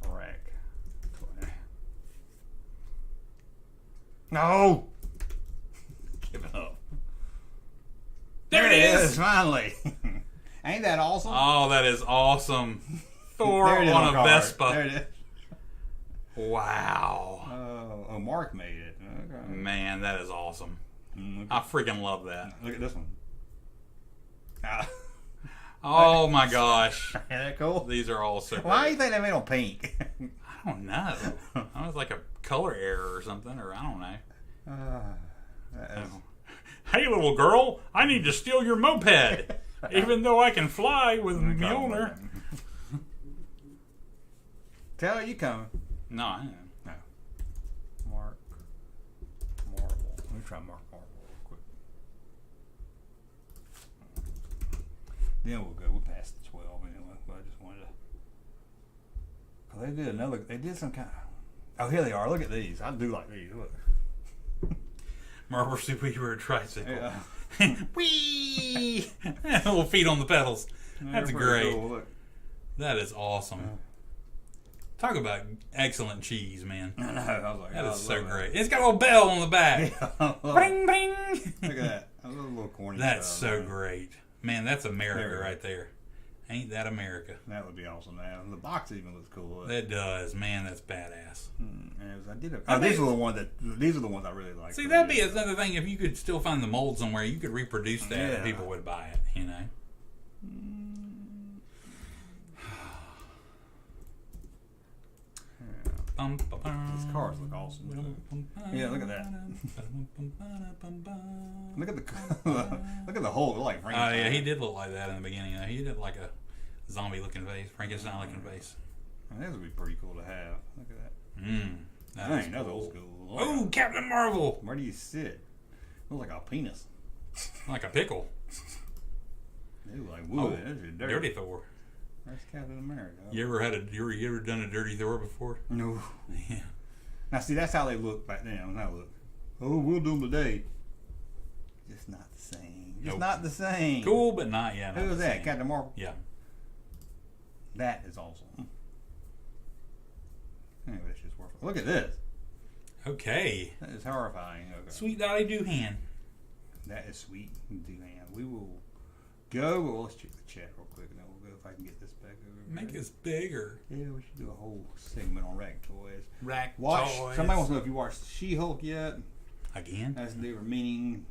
Rack. No. Give it up. There it is. Finally. Ain't that awesome? Oh, that is awesome. Thor There it is on a card. Vespa. There it is. Wow. Oh, Mark made it. Okay. Man, that is awesome. I freaking love that. Look at this one. Oh my gosh. Isn't that cool? These are all so Why do you great. think they made them pink? I don't know. I was like a color error or something, or I don't know. Hey, little girl, I need to steal your moped, even though I can fly with Mjolnir. Tell her you coming. No, I know. No. Mark Marvel. Let me try Mark Marvel real quick. Then we'll go. We'll pass the 12 anyway. But I just wanted to. They did some kind of. Oh, here they are. Look at these. I do like these. Look. Marvel Superhero Tricycle. Yeah. Whee! Little feet on the pedals. That's They're pretty great. cool. Look. That is awesome. Talk about excellent cheese, man. I know. I was like, That oh, is so I love great. It's got a little bell on the back. that. Bring, bring. Look at that. I love a little corny That's stuff, so man. great. Man, that's America There. right there. Ain't that America? That would be awesome. Now the box even looks cool. That does. Man, that's badass. I did. These are the ones These are the ones I really like. See, that'd be another thing. If you could still find the mold somewhere, you could reproduce that and Yeah. people would buy it, you know? These cars look awesome. Too. Yeah, look at that. Look at the look at the whole like. Oh, yeah, he did look like that in the beginning. He did like a zombie-looking face, Frankenstein-looking face. This would be pretty cool to have. Look at that. That's Dang, that's cool. old school. Oh, Captain Marvel! Where do you sit? Looks like a penis. Like a pickle. Ew, like wood. That's just Dirty Thor. That's Captain America. You ever done a Dirty Thor before? No. Yeah. Now see, that's how they look back then. Now look. Oh, we'll do them today. Just not the same. Just Nope. not the same. Cool, but not yet. Who was that? Captain Marvel. Yeah. That is awesome. Anyway, it's just worth it. Look at this. Okay. That is horrifying. Okay. Sweet Dolly Doohan. That is sweet. Man, we will go. Well, let's check the chat real quick, and then we'll go if I can get this back over. Make this bigger. Yeah, we should do a whole segment on Rack Toys. Rack Watch. toys. Somebody wants to know if you watched She-Hulk yet. Again? As they were meaning.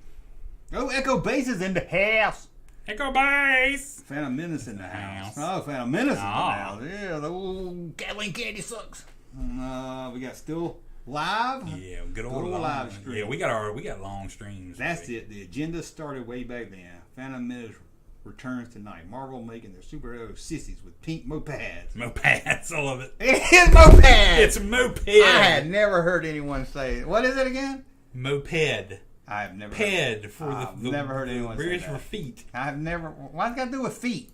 Oh, Echo Base is in the house. Echo Base! Phantom Menace in the house. House. Oh, Phantom Menace in the Oh. house. Yeah, the old Gatling Candy sucks. We got still live. Yeah, good old Good old long. live stream. Yeah, we got long streams. That's baby. it. The agenda started way back then. Phantom Menace returns tonight. Marvel making their superhero sissies with pink mopeds. Mopeds, I love it. It is moped. It's moped. I had never heard anyone say. What is it again? Moped. I have never. Ped for I've the never heard anyone say British that. for feet. I've never. What's it got to do with feet?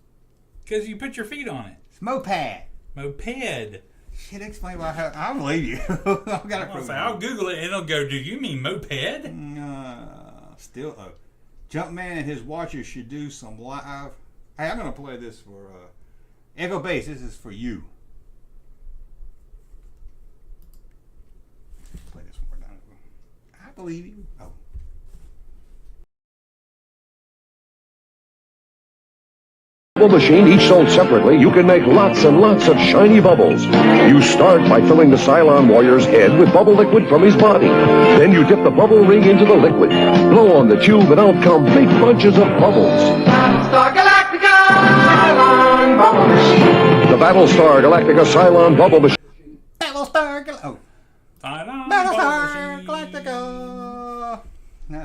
Because you put your feet on it. It's moped. Moped. Shit, explain why. I believe you. I've got to prove it. I'll Google it and it'll go, do you mean moped? Still, Junkman and his watchers should do some live. Hey, I'm going to play this for Echo Base. This is for you. Play this one more time. I believe you. Oh. Bubble machine, each sold separately, you can make lots and lots of shiny bubbles. You start by filling the Cylon warrior's head with bubble liquid from his body. Then you dip the bubble ring into the liquid. Blow on the tube and out come big bunches of bubbles. Battlestar Galactica, Cylon Bubble Machine. The Battlestar Galactica Cylon bubble machine. Battlestar Galactica.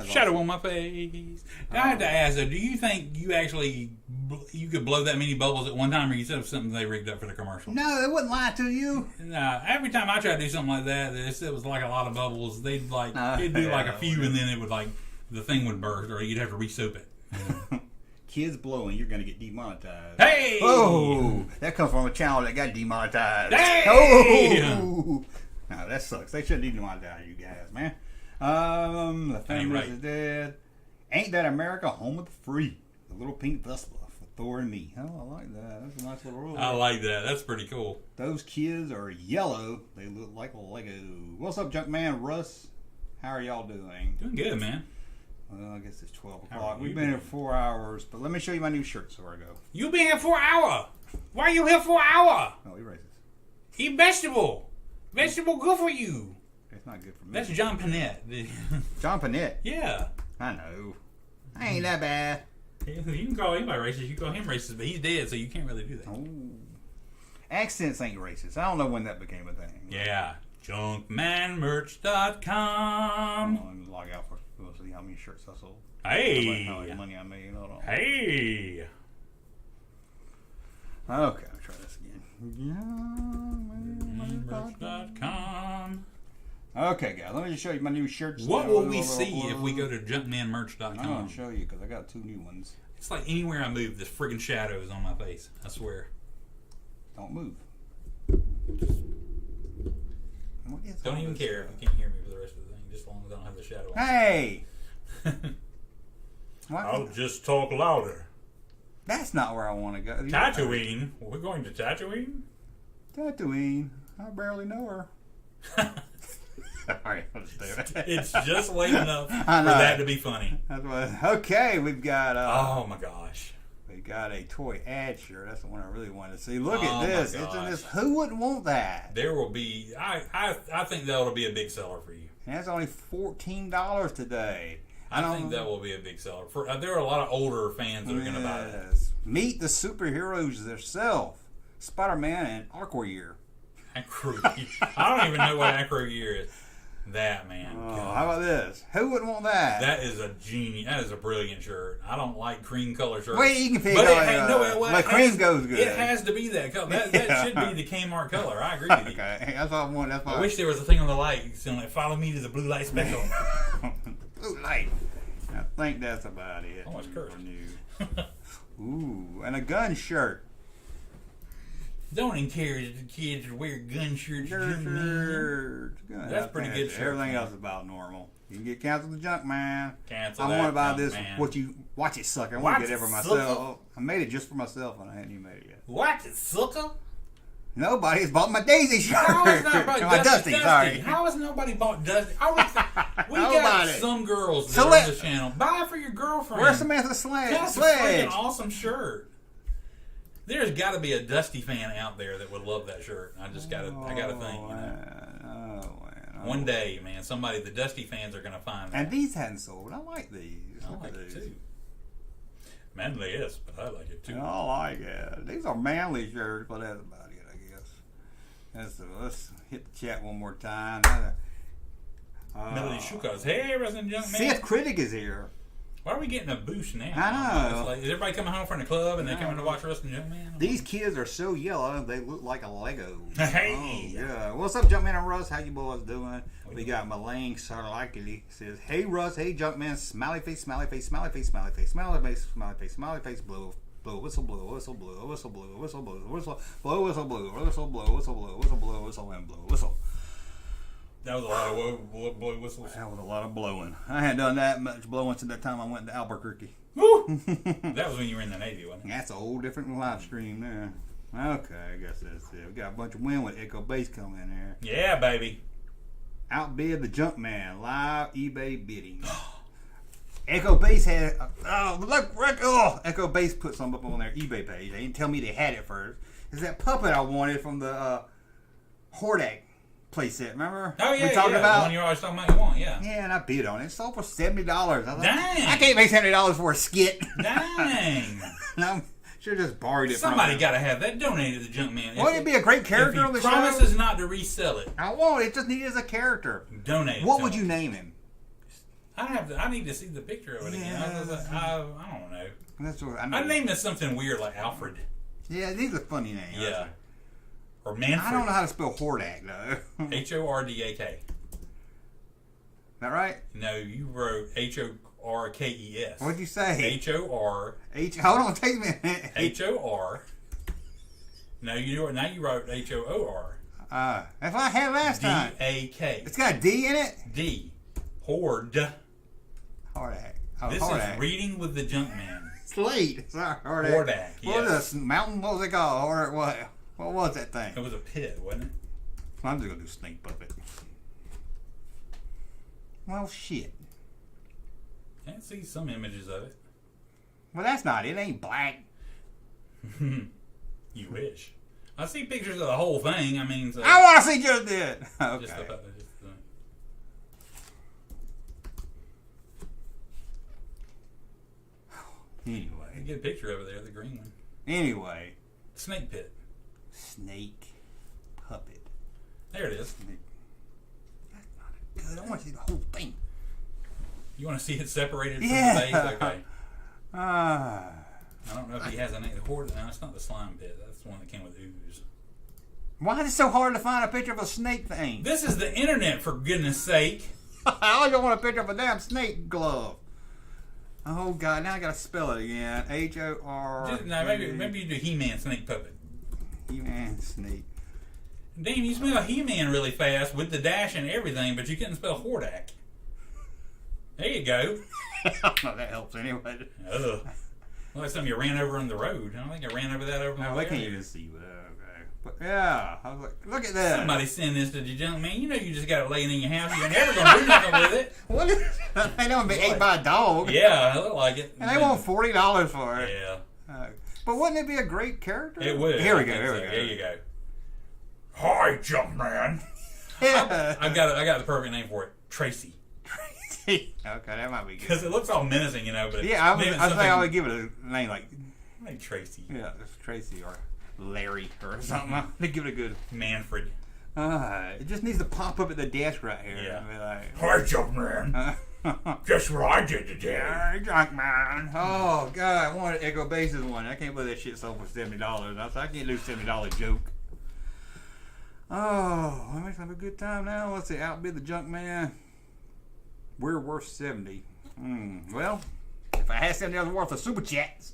Shadow on my face. I had to ask though, do you think you actually could blow that many bubbles at one time, or you said it was something they rigged up for the commercial? No, they wouldn't lie to you. Nah, every time I tried to do something like that, it was like a lot of bubbles. They'd like it'd do like a few, and then it would like the thing would burst, or you'd have to re-soap it. Kids blowing, you're gonna get demonetized. Hey! Oh, that comes from a channel that got demonetized. Hey! Oh, no, that sucks. They shouldn't demonetize you guys, man. The family right. is dead. Ain't that America, home of the free? The little pink Vespa for Thor and me. Oh, I like that. That's a nice little rule. I like that. That's pretty cool. Those kids are yellow. They look like Lego. What's up, Junkman? Russ? How are y'all doing? Doing good, man. Well, I guess it's 12 How o'clock. are We've you been here doing? 4 hours, but let me show you my new shirt so I go. You been here for an hour. Why you here for an hour? Oh, he racist. Eat vegetable. Vegetable good for you. It's not good for me. That's John Panette. John Panette. Yeah. I know. I ain't that bad. You can call anybody racist. You can call him racist, but he's dead, so you can't really do that. Oh. Accents ain't racist. I don't know when that became a thing. Yeah. Junkmanmerch.com. Let me log out first. We'll see how many shirts I sold. Hey. How much money I made. Hold on. Hey. Okay, I'll try this again. Junkmanmerch.com. Okay, guys, let me just show you my new shirts. What will we see if we go to junkmanmerch.com? I'm going to show you because I got 2 new ones. It's like anywhere I move, this friggin' shadow is on my face. I swear. Don't move. Don't even care if you can't hear me for the rest of the thing, just as long as I don't have the shadow on. Hey! I'll just talk louder. That's not where I want to go. Tatooine? We're going to Tatooine? Tatooine. I barely know her. Alright, let's do it. It's just late enough for that to be funny. That's what, okay, we've got oh my gosh. We got a toy ad shirt. That's the one I really wanted to see. Look at my this. gosh. It's in this. Who wouldn't want that? There will be I think that will be a big seller for you. And that's only $14 today. I think that will be a big seller. For there are a lot of older fans that are going to buy that. Meet the superheroes themselves. Spider-Man and Aqua Year. Acro Gear. I don't even know what Acro Gear is. That, man. Oh, how about this? Who wouldn't want that? That is a genius. That is a brilliant shirt. I don't like cream color shirts. Well, you can pick but but cream goes good. It has to be that color. That should be the Kmart color. I agree with you. Okay, that's what I want. That's why I wish there was a thing on the light saying, like, follow me to the blue light special. Blue light. I think that's about it. Almost cursed. Ooh, and a gun shirt. Don't encourage the kids to wear gun shirts. That's pretty good shirt. Everything else is about normal. You can get canceled the junk man. Cancel I that, want to buy junk this. man. Watch it, sucker. I want to get it for myself. I made it just for myself, and I hadn't even made it yet. Watch it, sucker. Nobody's bought my Daisy shirt. How is nobody my Dusty? Sorry. How has nobody bought Dusty? We got Nobody. some girls that are on this channel. Buy it for your girlfriend. Where's Samantha Sledge? That's a freaking awesome shirt. There's got to be a Dusty fan out there that would love that shirt. I gotta think. You know. One day, man, the Dusty fans are gonna find that. And these hadn't sold. I like these. I like it too. Manly, yes, but I like it too. I like it. These are manly shirts, but that's about it, I guess. Let's hit the chat one more time. Melody Shukas. Hey, Russ and Junkman. Sith Critic is here. Why are we getting a boost now? I know. It's like, is everybody coming home from the club and they're coming to watch Russ and Junkman? These kids are so yellow, they look like a Lego. Hey! Oh, yeah. What's up, Junkman and Russ? How you boys doing? We got Malang Sarlikely says, hey, Russ. Hey, Junkman. Smiley face, smiley face, smiley face, smiley face, smiley face, smiley face, smiley face, blue. Blow, whistle, blow, whistle, blow, whistle, blow, whistle, blow, whistle, blow, whistle, blow, whistle, blow, whistle, blow, whistle, blow, whistle, and blow, whistle. That was a lot of blow whistles. That was a lot of blowing. I hadn't done that much blowing since that time I went to Albuquerque. Woo! That was when you were in the Navy, wasn't it? That's a whole different live stream there. Okay, I guess that's it. We got a bunch of wind with Echo Bass coming in there. Yeah, baby. Outbid the Junkman. Live eBay bidding. Echo Bass had Echo Bass put some up on their eBay page. They didn't tell me they had it first. It's that puppet I wanted from the Hordak playset, remember? Oh yeah, we talked about the one you're always talking about you want, yeah. Yeah, and I bid on it. It sold for $70. I thought, Dang! I can't make $70 for a skit. Dang! I should have just borrowed it. Somebody got to have that donated to Junkman. Wouldn't it be a great character on the show? If he promises not to resell it, I won't. It just needed as a character. Donate. What would you name him? I need to see the picture of it again. I don't know. That's what I'd name it something weird like Alfred. Yeah, these are funny names. Yeah. Or Manfred. I don't know how to spell Hordak though. Hordak. Is that right? No, you wrote Horkes. What'd you say? HOR. Hold on, take me a minute. HOR. Now you wrote HOOR. That's what I had last time. DAK. It's got a D in it. D. Horde. Hordak. Oh, This Hordak. is Reading with the Junkman. It's late. Sorry, Hordak. Hordak, What was yes. this mountain? What was it called? Or what? What was that thing? It was a pit, wasn't it? I'm just gonna do snake puppet. Well, shit. I can see some images of it. Well, that's not it. It ain't black. You wish. I see pictures of the whole thing. I mean, so I want to see just it. Okay. just the, Anyway. get a picture over there, the green one. Anyway. Snake pit. Snake puppet. There it is. Snake. That's not good. I want to see the whole thing. You want to see it separated from Yeah. the base? Okay. Ah. I don't know if he has a name. No, it's not the slime pit. That's the one that came with ooze. Why is it so hard to find a picture of a snake thing? This is the internet, for goodness sake. I don't want a picture of a damn snake glove. Oh God! Now I gotta spell it again. H-O-R. No, maybe you do He-Man snake puppet. He-Man snake. Damn, you spell He-Man really fast with the dash and everything, but you couldn't spell Hordak. There you go. No, that helps anyway. Ugh. Well, that's something you ran over on the road. I don't think I ran over that over my No, way. they can't even see that. Okay. But yeah, I was like, look at that. Somebody send this to the junk man. You know you just got it laying in your house. You're never going to do nothing with it. What is they don't be ate by a dog. Yeah, I look like it. And they want $40 for it. Yeah. But wouldn't it be a great character? It would. Here we I go. think Here so. we go. There you go. Hi, junk man. Yeah. I got the perfect name for it. Tracy. Tracy. Okay, that might be good. Because it looks all menacing, you know. But Yeah, I maybe think something- I would give it a name like Tracy. it's Tracy or Larry or something. I'd give it a good. Manfred. It just needs to pop up at the desk right here. Yeah. And be like, Hi, junk man. Guess what I did today? Hey, junk man. Oh God, I wanted Echo Base's one. I can't believe that shit sold for $70. I said I can't do $70 joke. Oh, that makes have a good time now. Let's see, outbid the junk man. We're worth 70. Well, if I had $70 worth of super chats.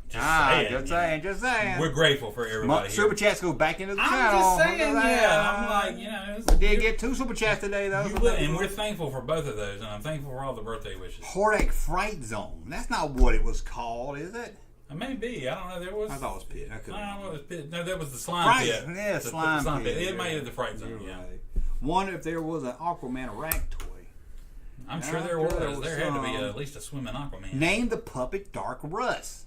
Just saying. We're grateful for everybody here. Super chats go back into the I'm channel. just saying, yeah. I'm like, you know. We did get 2 super chats today, though. And we're thankful for both of those, and I'm thankful for all the birthday wishes. Hordak Fright Zone. That's not what it was called, is it? It may be. I don't know. There was. I thought it was Pit. I I could've- don't know. It was Pit. No, that was the slime Fright. pit. Yeah, The slime pit. It may Yeah. have the fright zone. You're Yeah. right. Wonder if there was an Aquaman rack toy. I'm sure there was. There had to be at least a swimming Aquaman. Name the puppet Dark Russ.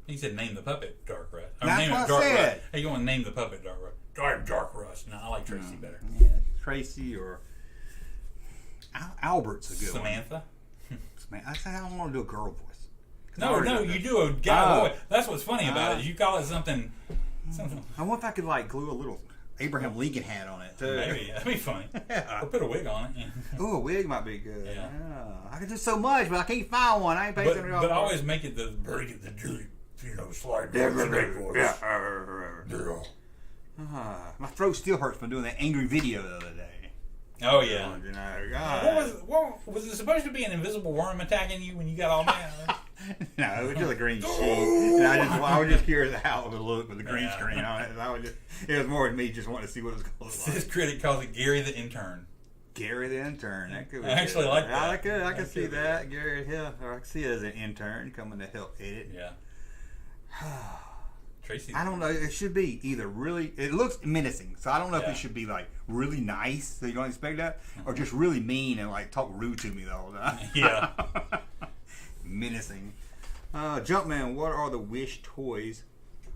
He said, "Name the puppet Dark Rust." That's name what it I Dark said. Rust. Hey, you want to name the puppet Dark Rust? I'm Dark Rust. No, I like Tracy better. Yeah, Tracy or Albert's a good Samantha. one. I say I don't want to do a girl voice. No, you do a guy Oh. voice. That's what's funny about it. You call it something. I wonder if I could like glue a little Abraham Lincoln hat on it too. Maybe that'd be funny. Yeah. Or put a wig on it. Ooh, a wig might be good. Yeah. I can do so much, but I can't find one. I ain't paying $70. But always make it the deep, slide down the snake voice. Yeah. My throat still hurts from doing that angry video the other day. Oh yeah. You know, What was it supposed to be? An invisible worm attacking you when you got all mad? no, it was just a green sheet. And I was just curious how it would look with the green Yeah. screen on it. It was more than me just wanting to see what it was going to look This like. critic calls it Gary the intern. Gary the intern. That could be I actually good. like that. I could That see could be that. Gary Hill. Or I could see it as an intern coming to help edit. Yeah. Tracy. I don't know. It should be either really. It looks menacing, so I don't know if Yeah. it should be like really nice, so you don't expect that, or just really mean and like talk rude to me the whole time. Yeah. Menacing. Junkman, what are the wish toys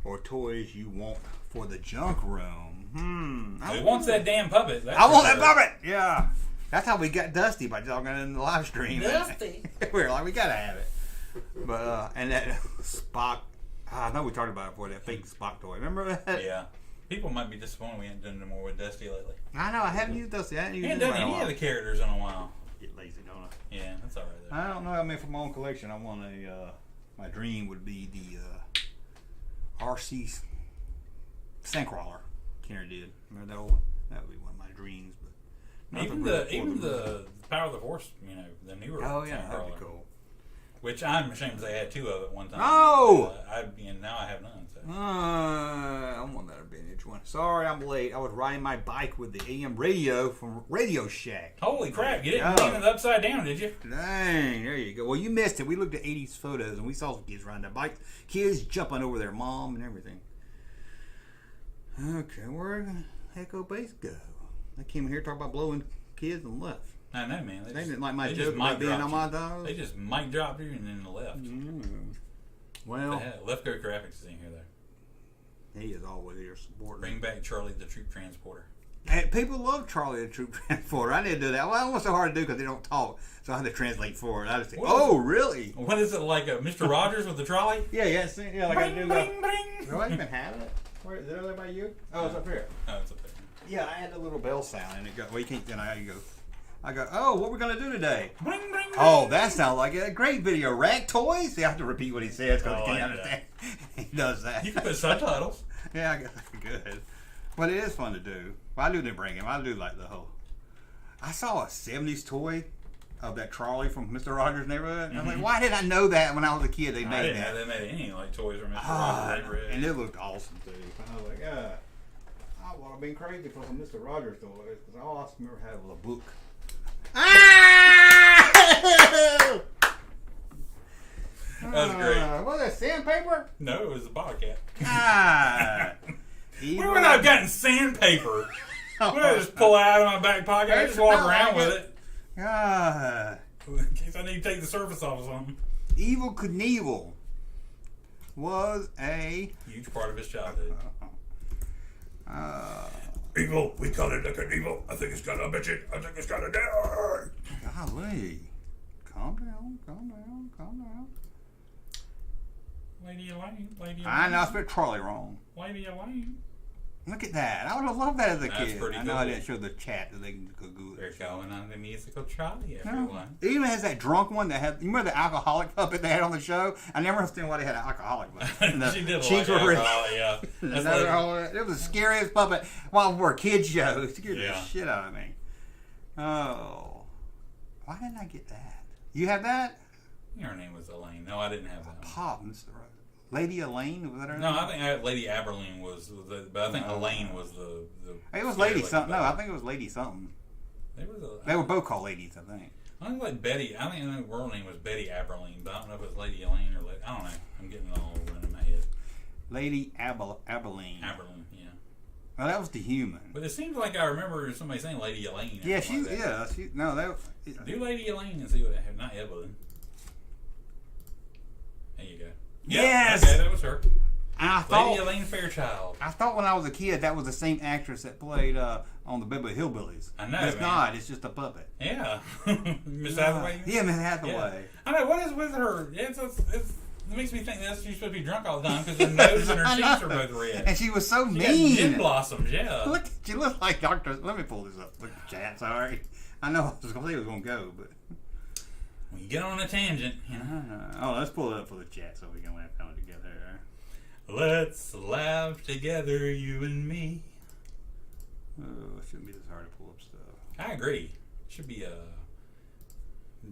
or toys you want for the junk room? Who wants that damn puppet? That's I want for that sure. puppet. Yeah. That's how we got Dusty by talking in the live stream. Dusty. We're like, we gotta have it. But and that Spock. I know we talked about it before, that fake Spock toy. Remember that? Yeah. People might be disappointed we haven't done no more with Dusty lately. I know. I haven't used Dusty. I haven't We used haven't him done in a any of while. the characters in a while. Get lazy, don't I? Yeah, that's all right though. I don't know. I mean, for my own collection, I want a. My dream would be the RC Sandcrawler Kenner did. Remember that old one? That would be one of my dreams. But Even the Power of the Force, you know, the newer. Oh yeah, that'd be Sandcrawler. cool. Which I'm ashamed they had 2 of at one time. No! And now I have none. So. I want that vintage one. Sorry, I'm late. I was riding my bike with the AM radio from Radio Shack. Holy crap! You didn't Yeah. leave it upside down, did you? Dang, there you go. Well, you missed it. We looked at 80s photos and we saw some kids riding their bikes. Kids jumping over their mom and everything. Okay, where the Echo Base go? They came here to talk about blowing kids and left. I know, man. They didn't like my they joke just about mic being dropped on you. my dog. They just mic dropped you and then left. Well, Left Go Graphics is in here though. He is always here supporting. Bring back Charlie the Troop Transporter. Hey, people love Charlie the Troop Transporter. I didn't do that. Well, it was so hard to do because they don't talk, so I had to translate for it. I just think, oh, really? What is it, like a Mr. Rogers with the trolley? Yeah, like I do. Bring, bring. Do I even have it? Where is it over by you? Oh, it's up here. Oh, it's up there. Yeah, I had the little bell sound, and it go. Well, you can't. Then I go. Oh, what we're gonna do today? Bring, bring, bring. Oh, that sounds like a great video. Rag toys. You have to repeat what he says because Oh, he can't yeah. understand. He does that. You can put subtitles. Yeah, I guess I could. But it is fun to do. Well, I do didn't bring him. I do like the whole. I saw a '70s toy of that trolley from Mr. Rogers' Neighborhood. And I'm like, why did I know that when I was a kid? They I made didn't that. know they made any like toys from Mr. Rogers. And it looked awesome too. I was like, I would have been crazy for some Mr. Rogers toys because all I remember had was a book. That was great. Was that sandpaper? No, it was a bobcat. We We would have gotten sandpaper. We would just pull it out of my back pocket. I just walk around with it. In case I need to take the surface off of something. Evil Knievel was a Huge part of his childhood. uh, Evil, we call it like an evil. I think it's gonna bitch it. I think it's gonna die. golly. Calm down, calm down, calm down. Lady Elaine, Lady Elaine. I know I spelled Charlie wrong. Lady Elaine. Look at that. I would have loved that as a That's kid. pretty I know I cool. didn't show the chat that they can Google They're it. going on the musical trolley, No. everyone. It even has that drunk one that had. You remember the alcoholic puppet they had on the show? I never understood why they had an alcoholic puppet. She did cheeks like were red. yeah. That's Another like, whole- it was the scariest puppet. Well, for a kid's show, it scared Yeah. the shit out of me. Oh, why didn't I get that? You have that? her name was Elaine. No, I didn't have that one. Pop, Lady Elaine, was that her No, name? I think Lady Aberline was the, but I think Elaine was the It was scary Lady looking something. No, puppet. I think it was Lady something. There was a, They were both called ladies, I think. I think like Betty. I think the girl name was Betty Aberline, but I don't know if it was Lady Elaine or Lady. I don't know. I'm getting it all in my head. Lady Aberline. Aberline, yeah. Well, that was the human. But it seems like I remember somebody saying Lady Elaine. or Yeah, something like that. no, that. Do Lady Elaine and see what they have. Not Evelyn. There you go. Yep, Yes! Okay, that was her. I Lady thought, Elaine Fairchild. I thought when I was a kid that was the same actress that played on the Beverly Hillbillies. I know, But it's man. not. It's just a puppet. Yeah. Miss Hathaway? Yeah, Miss Hathaway. I know. What is with her? It makes me think that she's supposed to be drunk all the time because her nose and her I cheeks know. are both red. And she was so She got gin mean. blossoms, yeah. Look, she looks like Dr. Let me pull this up. Look, chat, sorry. I know I was going to say it was going to go, but. When you get on a tangent, you know. Oh, let's pull it up for the chat so we can laugh down together. Let's laugh together, you and me. Oh, it shouldn't be this hard to pull up stuff. I agree. Should be a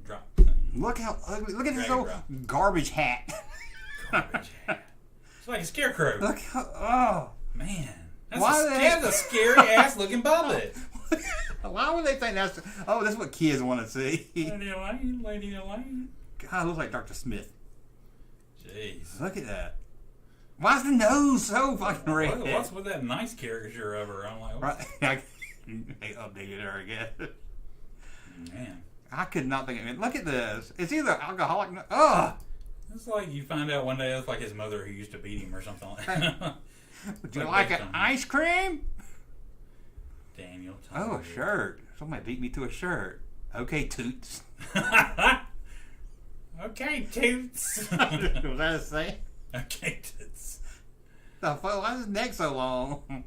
drop thing. Look how ugly. Look at this Drag old drop. garbage hat. Garbage hat. It's like a scarecrow. Look how. Man. Why they- That's a scary ass looking puppet. Why would they think that's. Oh, that's what kids want to see. Lady Elaine, Lady Elaine. God, it looks like Dr. Smith. Jeez. Look at that. Why is the nose so fucking red? What's with that nice caricature of her? I'm like, Right. They updated her again. man. I could not think of it. Look at this. It's either alcoholic. Ugh. It's like you find out one day it's like his mother who used to beat him or something like that. Would you like an ice cream? Daniel. Oh, a shirt. Somebody beat me to a shirt. Okay, Toots. Okay, Toots. Was that a saying? Okay, Toots. The fuck? Why is his neck so long?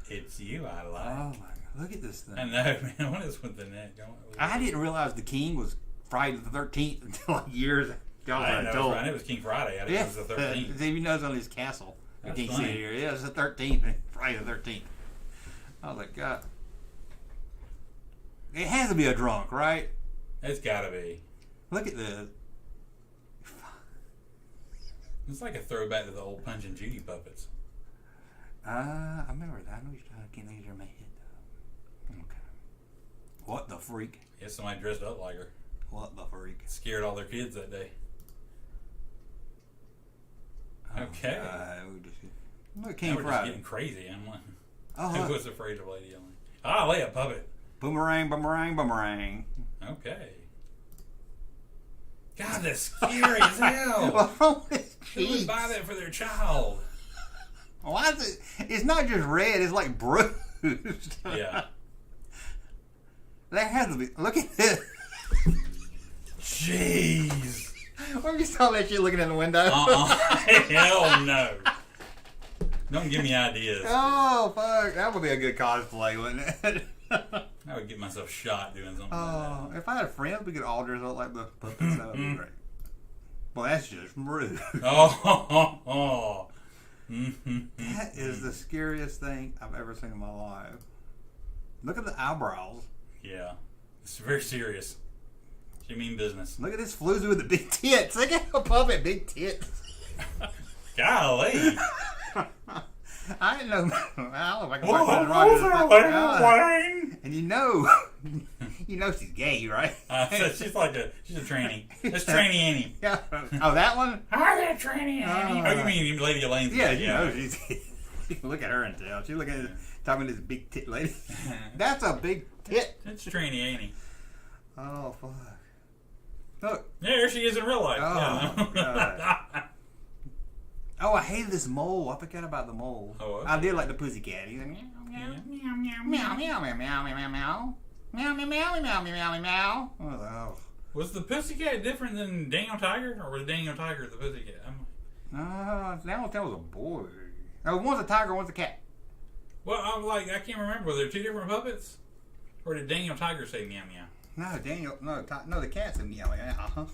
It's you I like. Oh my god! Look at this thing. I know, man. What is with the neck? I didn't realize the King was Friday the 13th until like years ago. I didn't know it was King Friday. I didn't know it was the 13th. He knows on his castle. You That's can't see funny. it here. Yeah, it's the 13th. Friday the 13th. I was like, God. It has to be a drunk, right? It's gotta be. Look at this. It's like a throwback to the old Punch and Judy puppets. I remember that. I know I can't think of it in my head though. Okay. What the freak? Yes, somebody dressed up like her. What the freak? Scared all their kids that day. Oh, Okay. Look, Now King we're just Friday. getting crazy. I'm like, Oh, who look. was afraid of Lady Elaine? Ah, lay a puppet. Boomerang, boomerang, boomerang. Okay. God, that's scary as hell. What's wrong with Who would cheeks? buy that for their child? Why is it? It's not just red. It's like bruised. Yeah. There has to be. Look at this. Jeez. When you saw that shit looking in the window. Hell no. Don't give me ideas. Oh fuck! That would be a good cosplay, wouldn't it? I would get myself shot doing something Oh, like that. if I had friends, we could all dress up like the puppets. That would be great. Well, that's just rude. Oh. That is the scariest thing I've ever seen in my life. Look at the eyebrows. Yeah. It's very serious. You mean business. Look at this floozy with the big tits. Look at a puppet, big tits. Golly. I didn't know. I don't know if I can Oh, watch Wayne. And you know she's gay, right? So she's a tranny. That's Tranny Annie. Yeah. Oh, that one? Hi there, Tranny Annie. Oh, you mean Lady Elaine's? Yeah, you know she's. You can look at her and tell. She's looking at talking to this big tit lady. That's a big tit. It's Tranny Annie. Oh fuck. Look. Yeah, there she is in real life. Oh, Yeah. God. Oh, I hated this mole. I forgot about the mole. Oh, okay. I did like the pussycat. He's like meow meow meow meow meow meow meow meow meow meow meow meow meow meow meow meow. Oh, Was the pussycat different than Daniel Tiger, or was Daniel Tiger the pussycat? no, that was a boy. No, one's a tiger, one's a cat. Well, I can't remember. Were there two different puppets, or did Daniel Tiger say meow meow? No, the cat's a meow meow.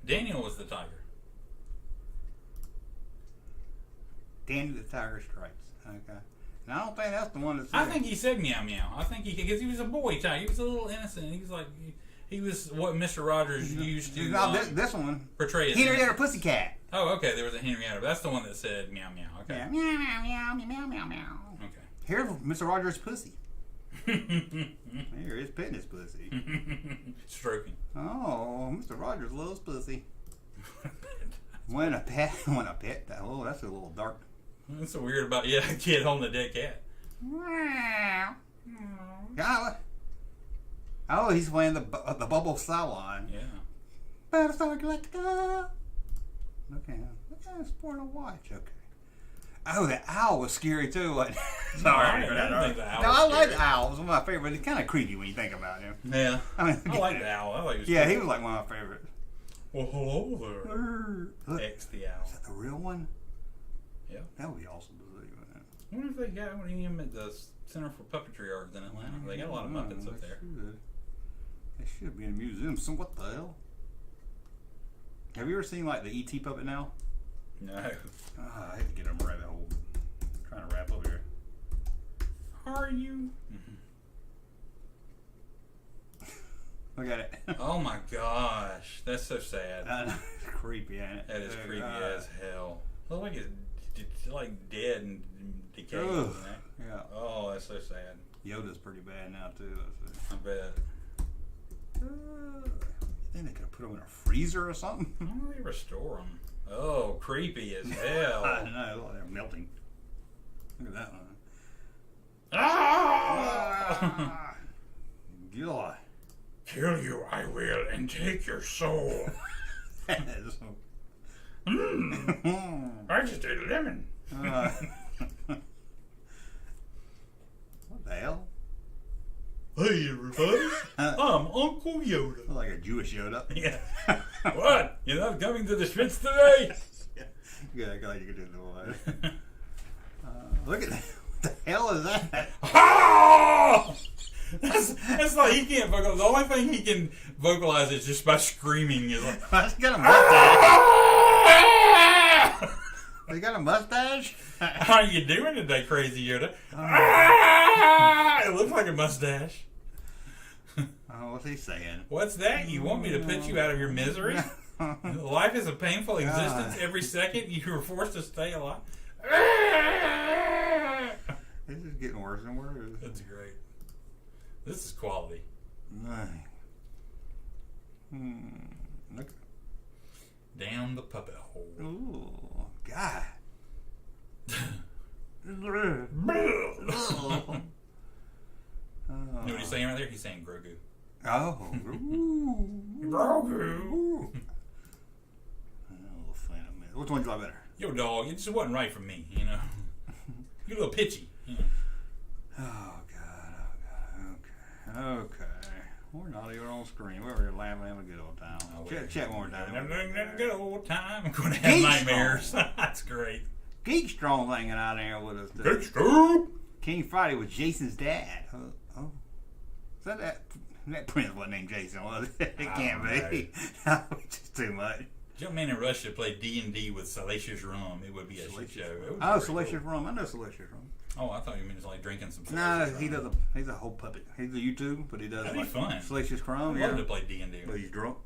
Daniel was the tiger. Danny the Tiger Stripes. Okay. And I don't think that's the one that's. I think he said meow meow. I think because he was a boy tiger. He was a little innocent. He was like he was what Mr. Rogers used to this one portray as Henrietta innocent. Pussycat. Oh, okay. There was a Henrietta. That's the one that said meow meow. Okay. Yeah. Meow meow meow meow meow meow meow. Okay. Here's Mr. Rogers' pussy. Here, he's petting his pussy. Stroking. Oh, Mr. Rogers loves pussy. When a pet. Oh, that's a little dark. That's so weird about a kid holding a dead cat. Oh, he's playing the Bubble Salon. Yeah. Battlestar Galactica. Okay, that's for to watch. Okay. Oh, the owl was scary too. Sorry, I didn't think the owl no, was I like scary. the owl. It's one of my favorites. It's kind of creepy when you think about him. Yeah. I mean, I like the owl. I like his yeah, he was like one of my favorites. Well, hello there. Look, X the owl. is that the real one? Yeah. That would be awesome to see. Wouldn't it? I wonder if they got one of them at the Center for Puppetry Arts in Atlanta. They got a lot of Muppets up there. They should be in a museum. So what the hell? Have you ever seen like the E.T. puppet now? No. I hate to get them rabbit hole. I'm trying to wrap up here. Are you? Look at it. Oh my gosh. That's so sad. It's creepy, ain't it? That is creepy as hell. Looks like it's like dead and decayed. Ugh. Isn't it? Yeah. Oh, that's so sad. Yoda's pretty bad now too. I bet. You think they could have put them in a freezer or something? Why don't they restore them? Oh, creepy as hell. I know. They're melting. Look at that one. Ah! God. Kill you, I will, and take your soul. I just ate a lemon. What the hell? Hey, everybody. I'm Uncle Yoda. Look like a Jewish Yoda. Yeah. What? You're not coming to the Schwitz today? Yeah, I'm glad you could do the one. Look at that. What the hell is that? Oh! That's like he can't vocalize. The only thing he can vocalize is just by screaming. Is like, He's got a mustache. He got a mustache? how are you doing today, crazy Yoda? It looks like a mustache. Oh, what's he saying? What's that? You want me to put you out of your misery? Life is a painful existence. Every second you are forced to stay alive. This is getting worse and worse. That's great. This is quality. Look. Down the puppet hole. Ooh, God. You know what he's saying right there? He's saying Grogu. Oh. Ooh. Grogu. Which one do you like better? Yo, dog, it just wasn't right for me, you know. You're a little pitchy, you know. Oh, God. Okay. We're not even on screen. We're over here laughing, having a good old time. Chat one more time. Good old time. I'm going to have nightmares. That's great. Geek Strong hanging out there with us. Good stuff. King Friday was Jason's dad. Oh. Is that Prince wasn't named Jason, was it? It can't be. Just too much. Junkman and Russ should play D&D with Salacious Rum. It would be a shit show. Oh, Salacious Rum. I know Salacious Rum. Oh, I thought you meant like drinking some. No, he does. He's a whole puppet. He's a YouTube, but he does. That'd be fun. Salacious Rum. I'd love to play D&D. But he's drunk.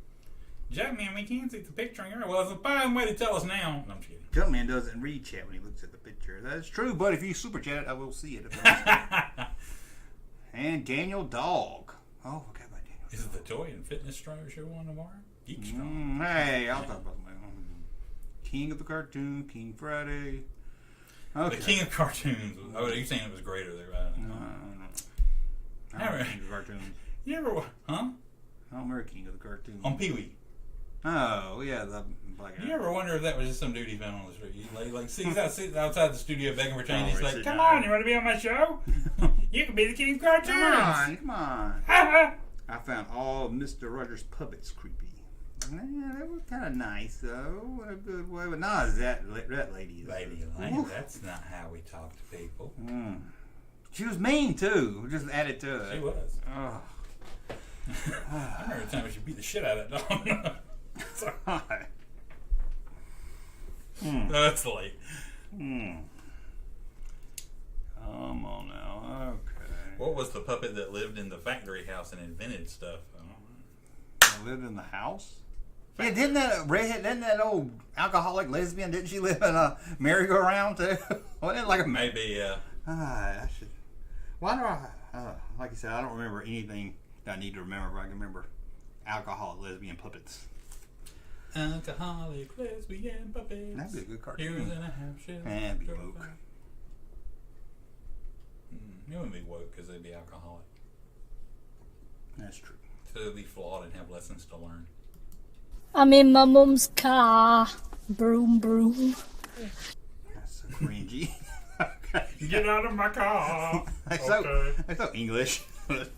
Junkman, we can't see the picture on your. Well, it's a fine way to tell us now. No, I'm just kidding. Junkman doesn't read chat when he looks at the picture. That's true, but if you super chat it, I will see it. And Daniel Dog. Oh, okay, about Daniel. Is it the toy and fitness show on tomorrow? Geek Strong. Hey, I'll talk about that. King of the Cartoon, King Friday. Okay. The King of Cartoons. Oh, are you saying it was greater there? No. I don't King of the Cartoons. You ever, huh? I don't remember King of the Cartoons. On Pee-wee. Oh, yeah, the black guy. You ever wonder if that was just some dude he found on the street? He's sitting outside the studio begging for change. He's like, come on, you want to be on my show? You can be the King of Cartoons. Come on. I found all of Mr. Rogers' puppets creepy. Yeah, that was kind of nice, though, in a good way. But not as that lady. Lady Elaine, that's not how we talk to people. She was mean, too. Just added to it. She was. Oh. I remember the time we should beat the shit out of that dog. Sorry. No, that's late. Come on now. Okay. What was the puppet that lived in the factory house and invented stuff? Lived in the house? Yeah, didn't that old alcoholic lesbian, didn't she live in a merry-go-round too? Wasn't it like a maybe, yeah. I should. Why do like I said, I don't remember anything that I need to remember, but I can remember alcoholic lesbian puppets. Alcoholic lesbian puppets. That'd be a good cartoon. Heroes in a half shell. And be woke. It wouldn't be woke because they'd be alcoholic. That's true. So they'd be flawed and have lessons to learn. I'm in my mum's car. Broom, broom. That's so cringy. Okay. Get out of my car. That's so English.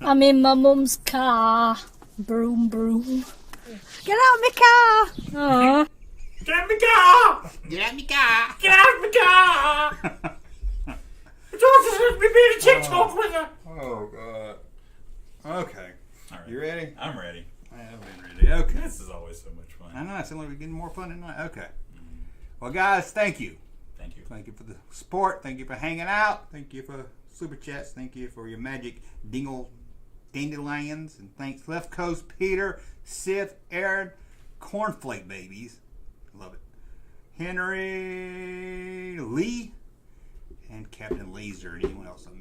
I'm in my mum's car. Broom, broom. Get out of my car. Aww. Get out of my car. Get out of my car. Get out of my car. Don't let me be a TikTok with her. Oh, God. Okay. All right. You ready? I'm ready. I've been ready. Okay. This is always so much fun. I know. It seems like we're getting more fun tonight. Okay. Well, guys, thank you. Thank you. Thank you for the support. Thank you for hanging out. Thank you for super chats. Thank you for your magic dandelions. And thanks Left Coast Peter, Sith, Aaron, Cornflake Babies. Love it. Henry, Lee, and Captain Laser, and anyone else I'm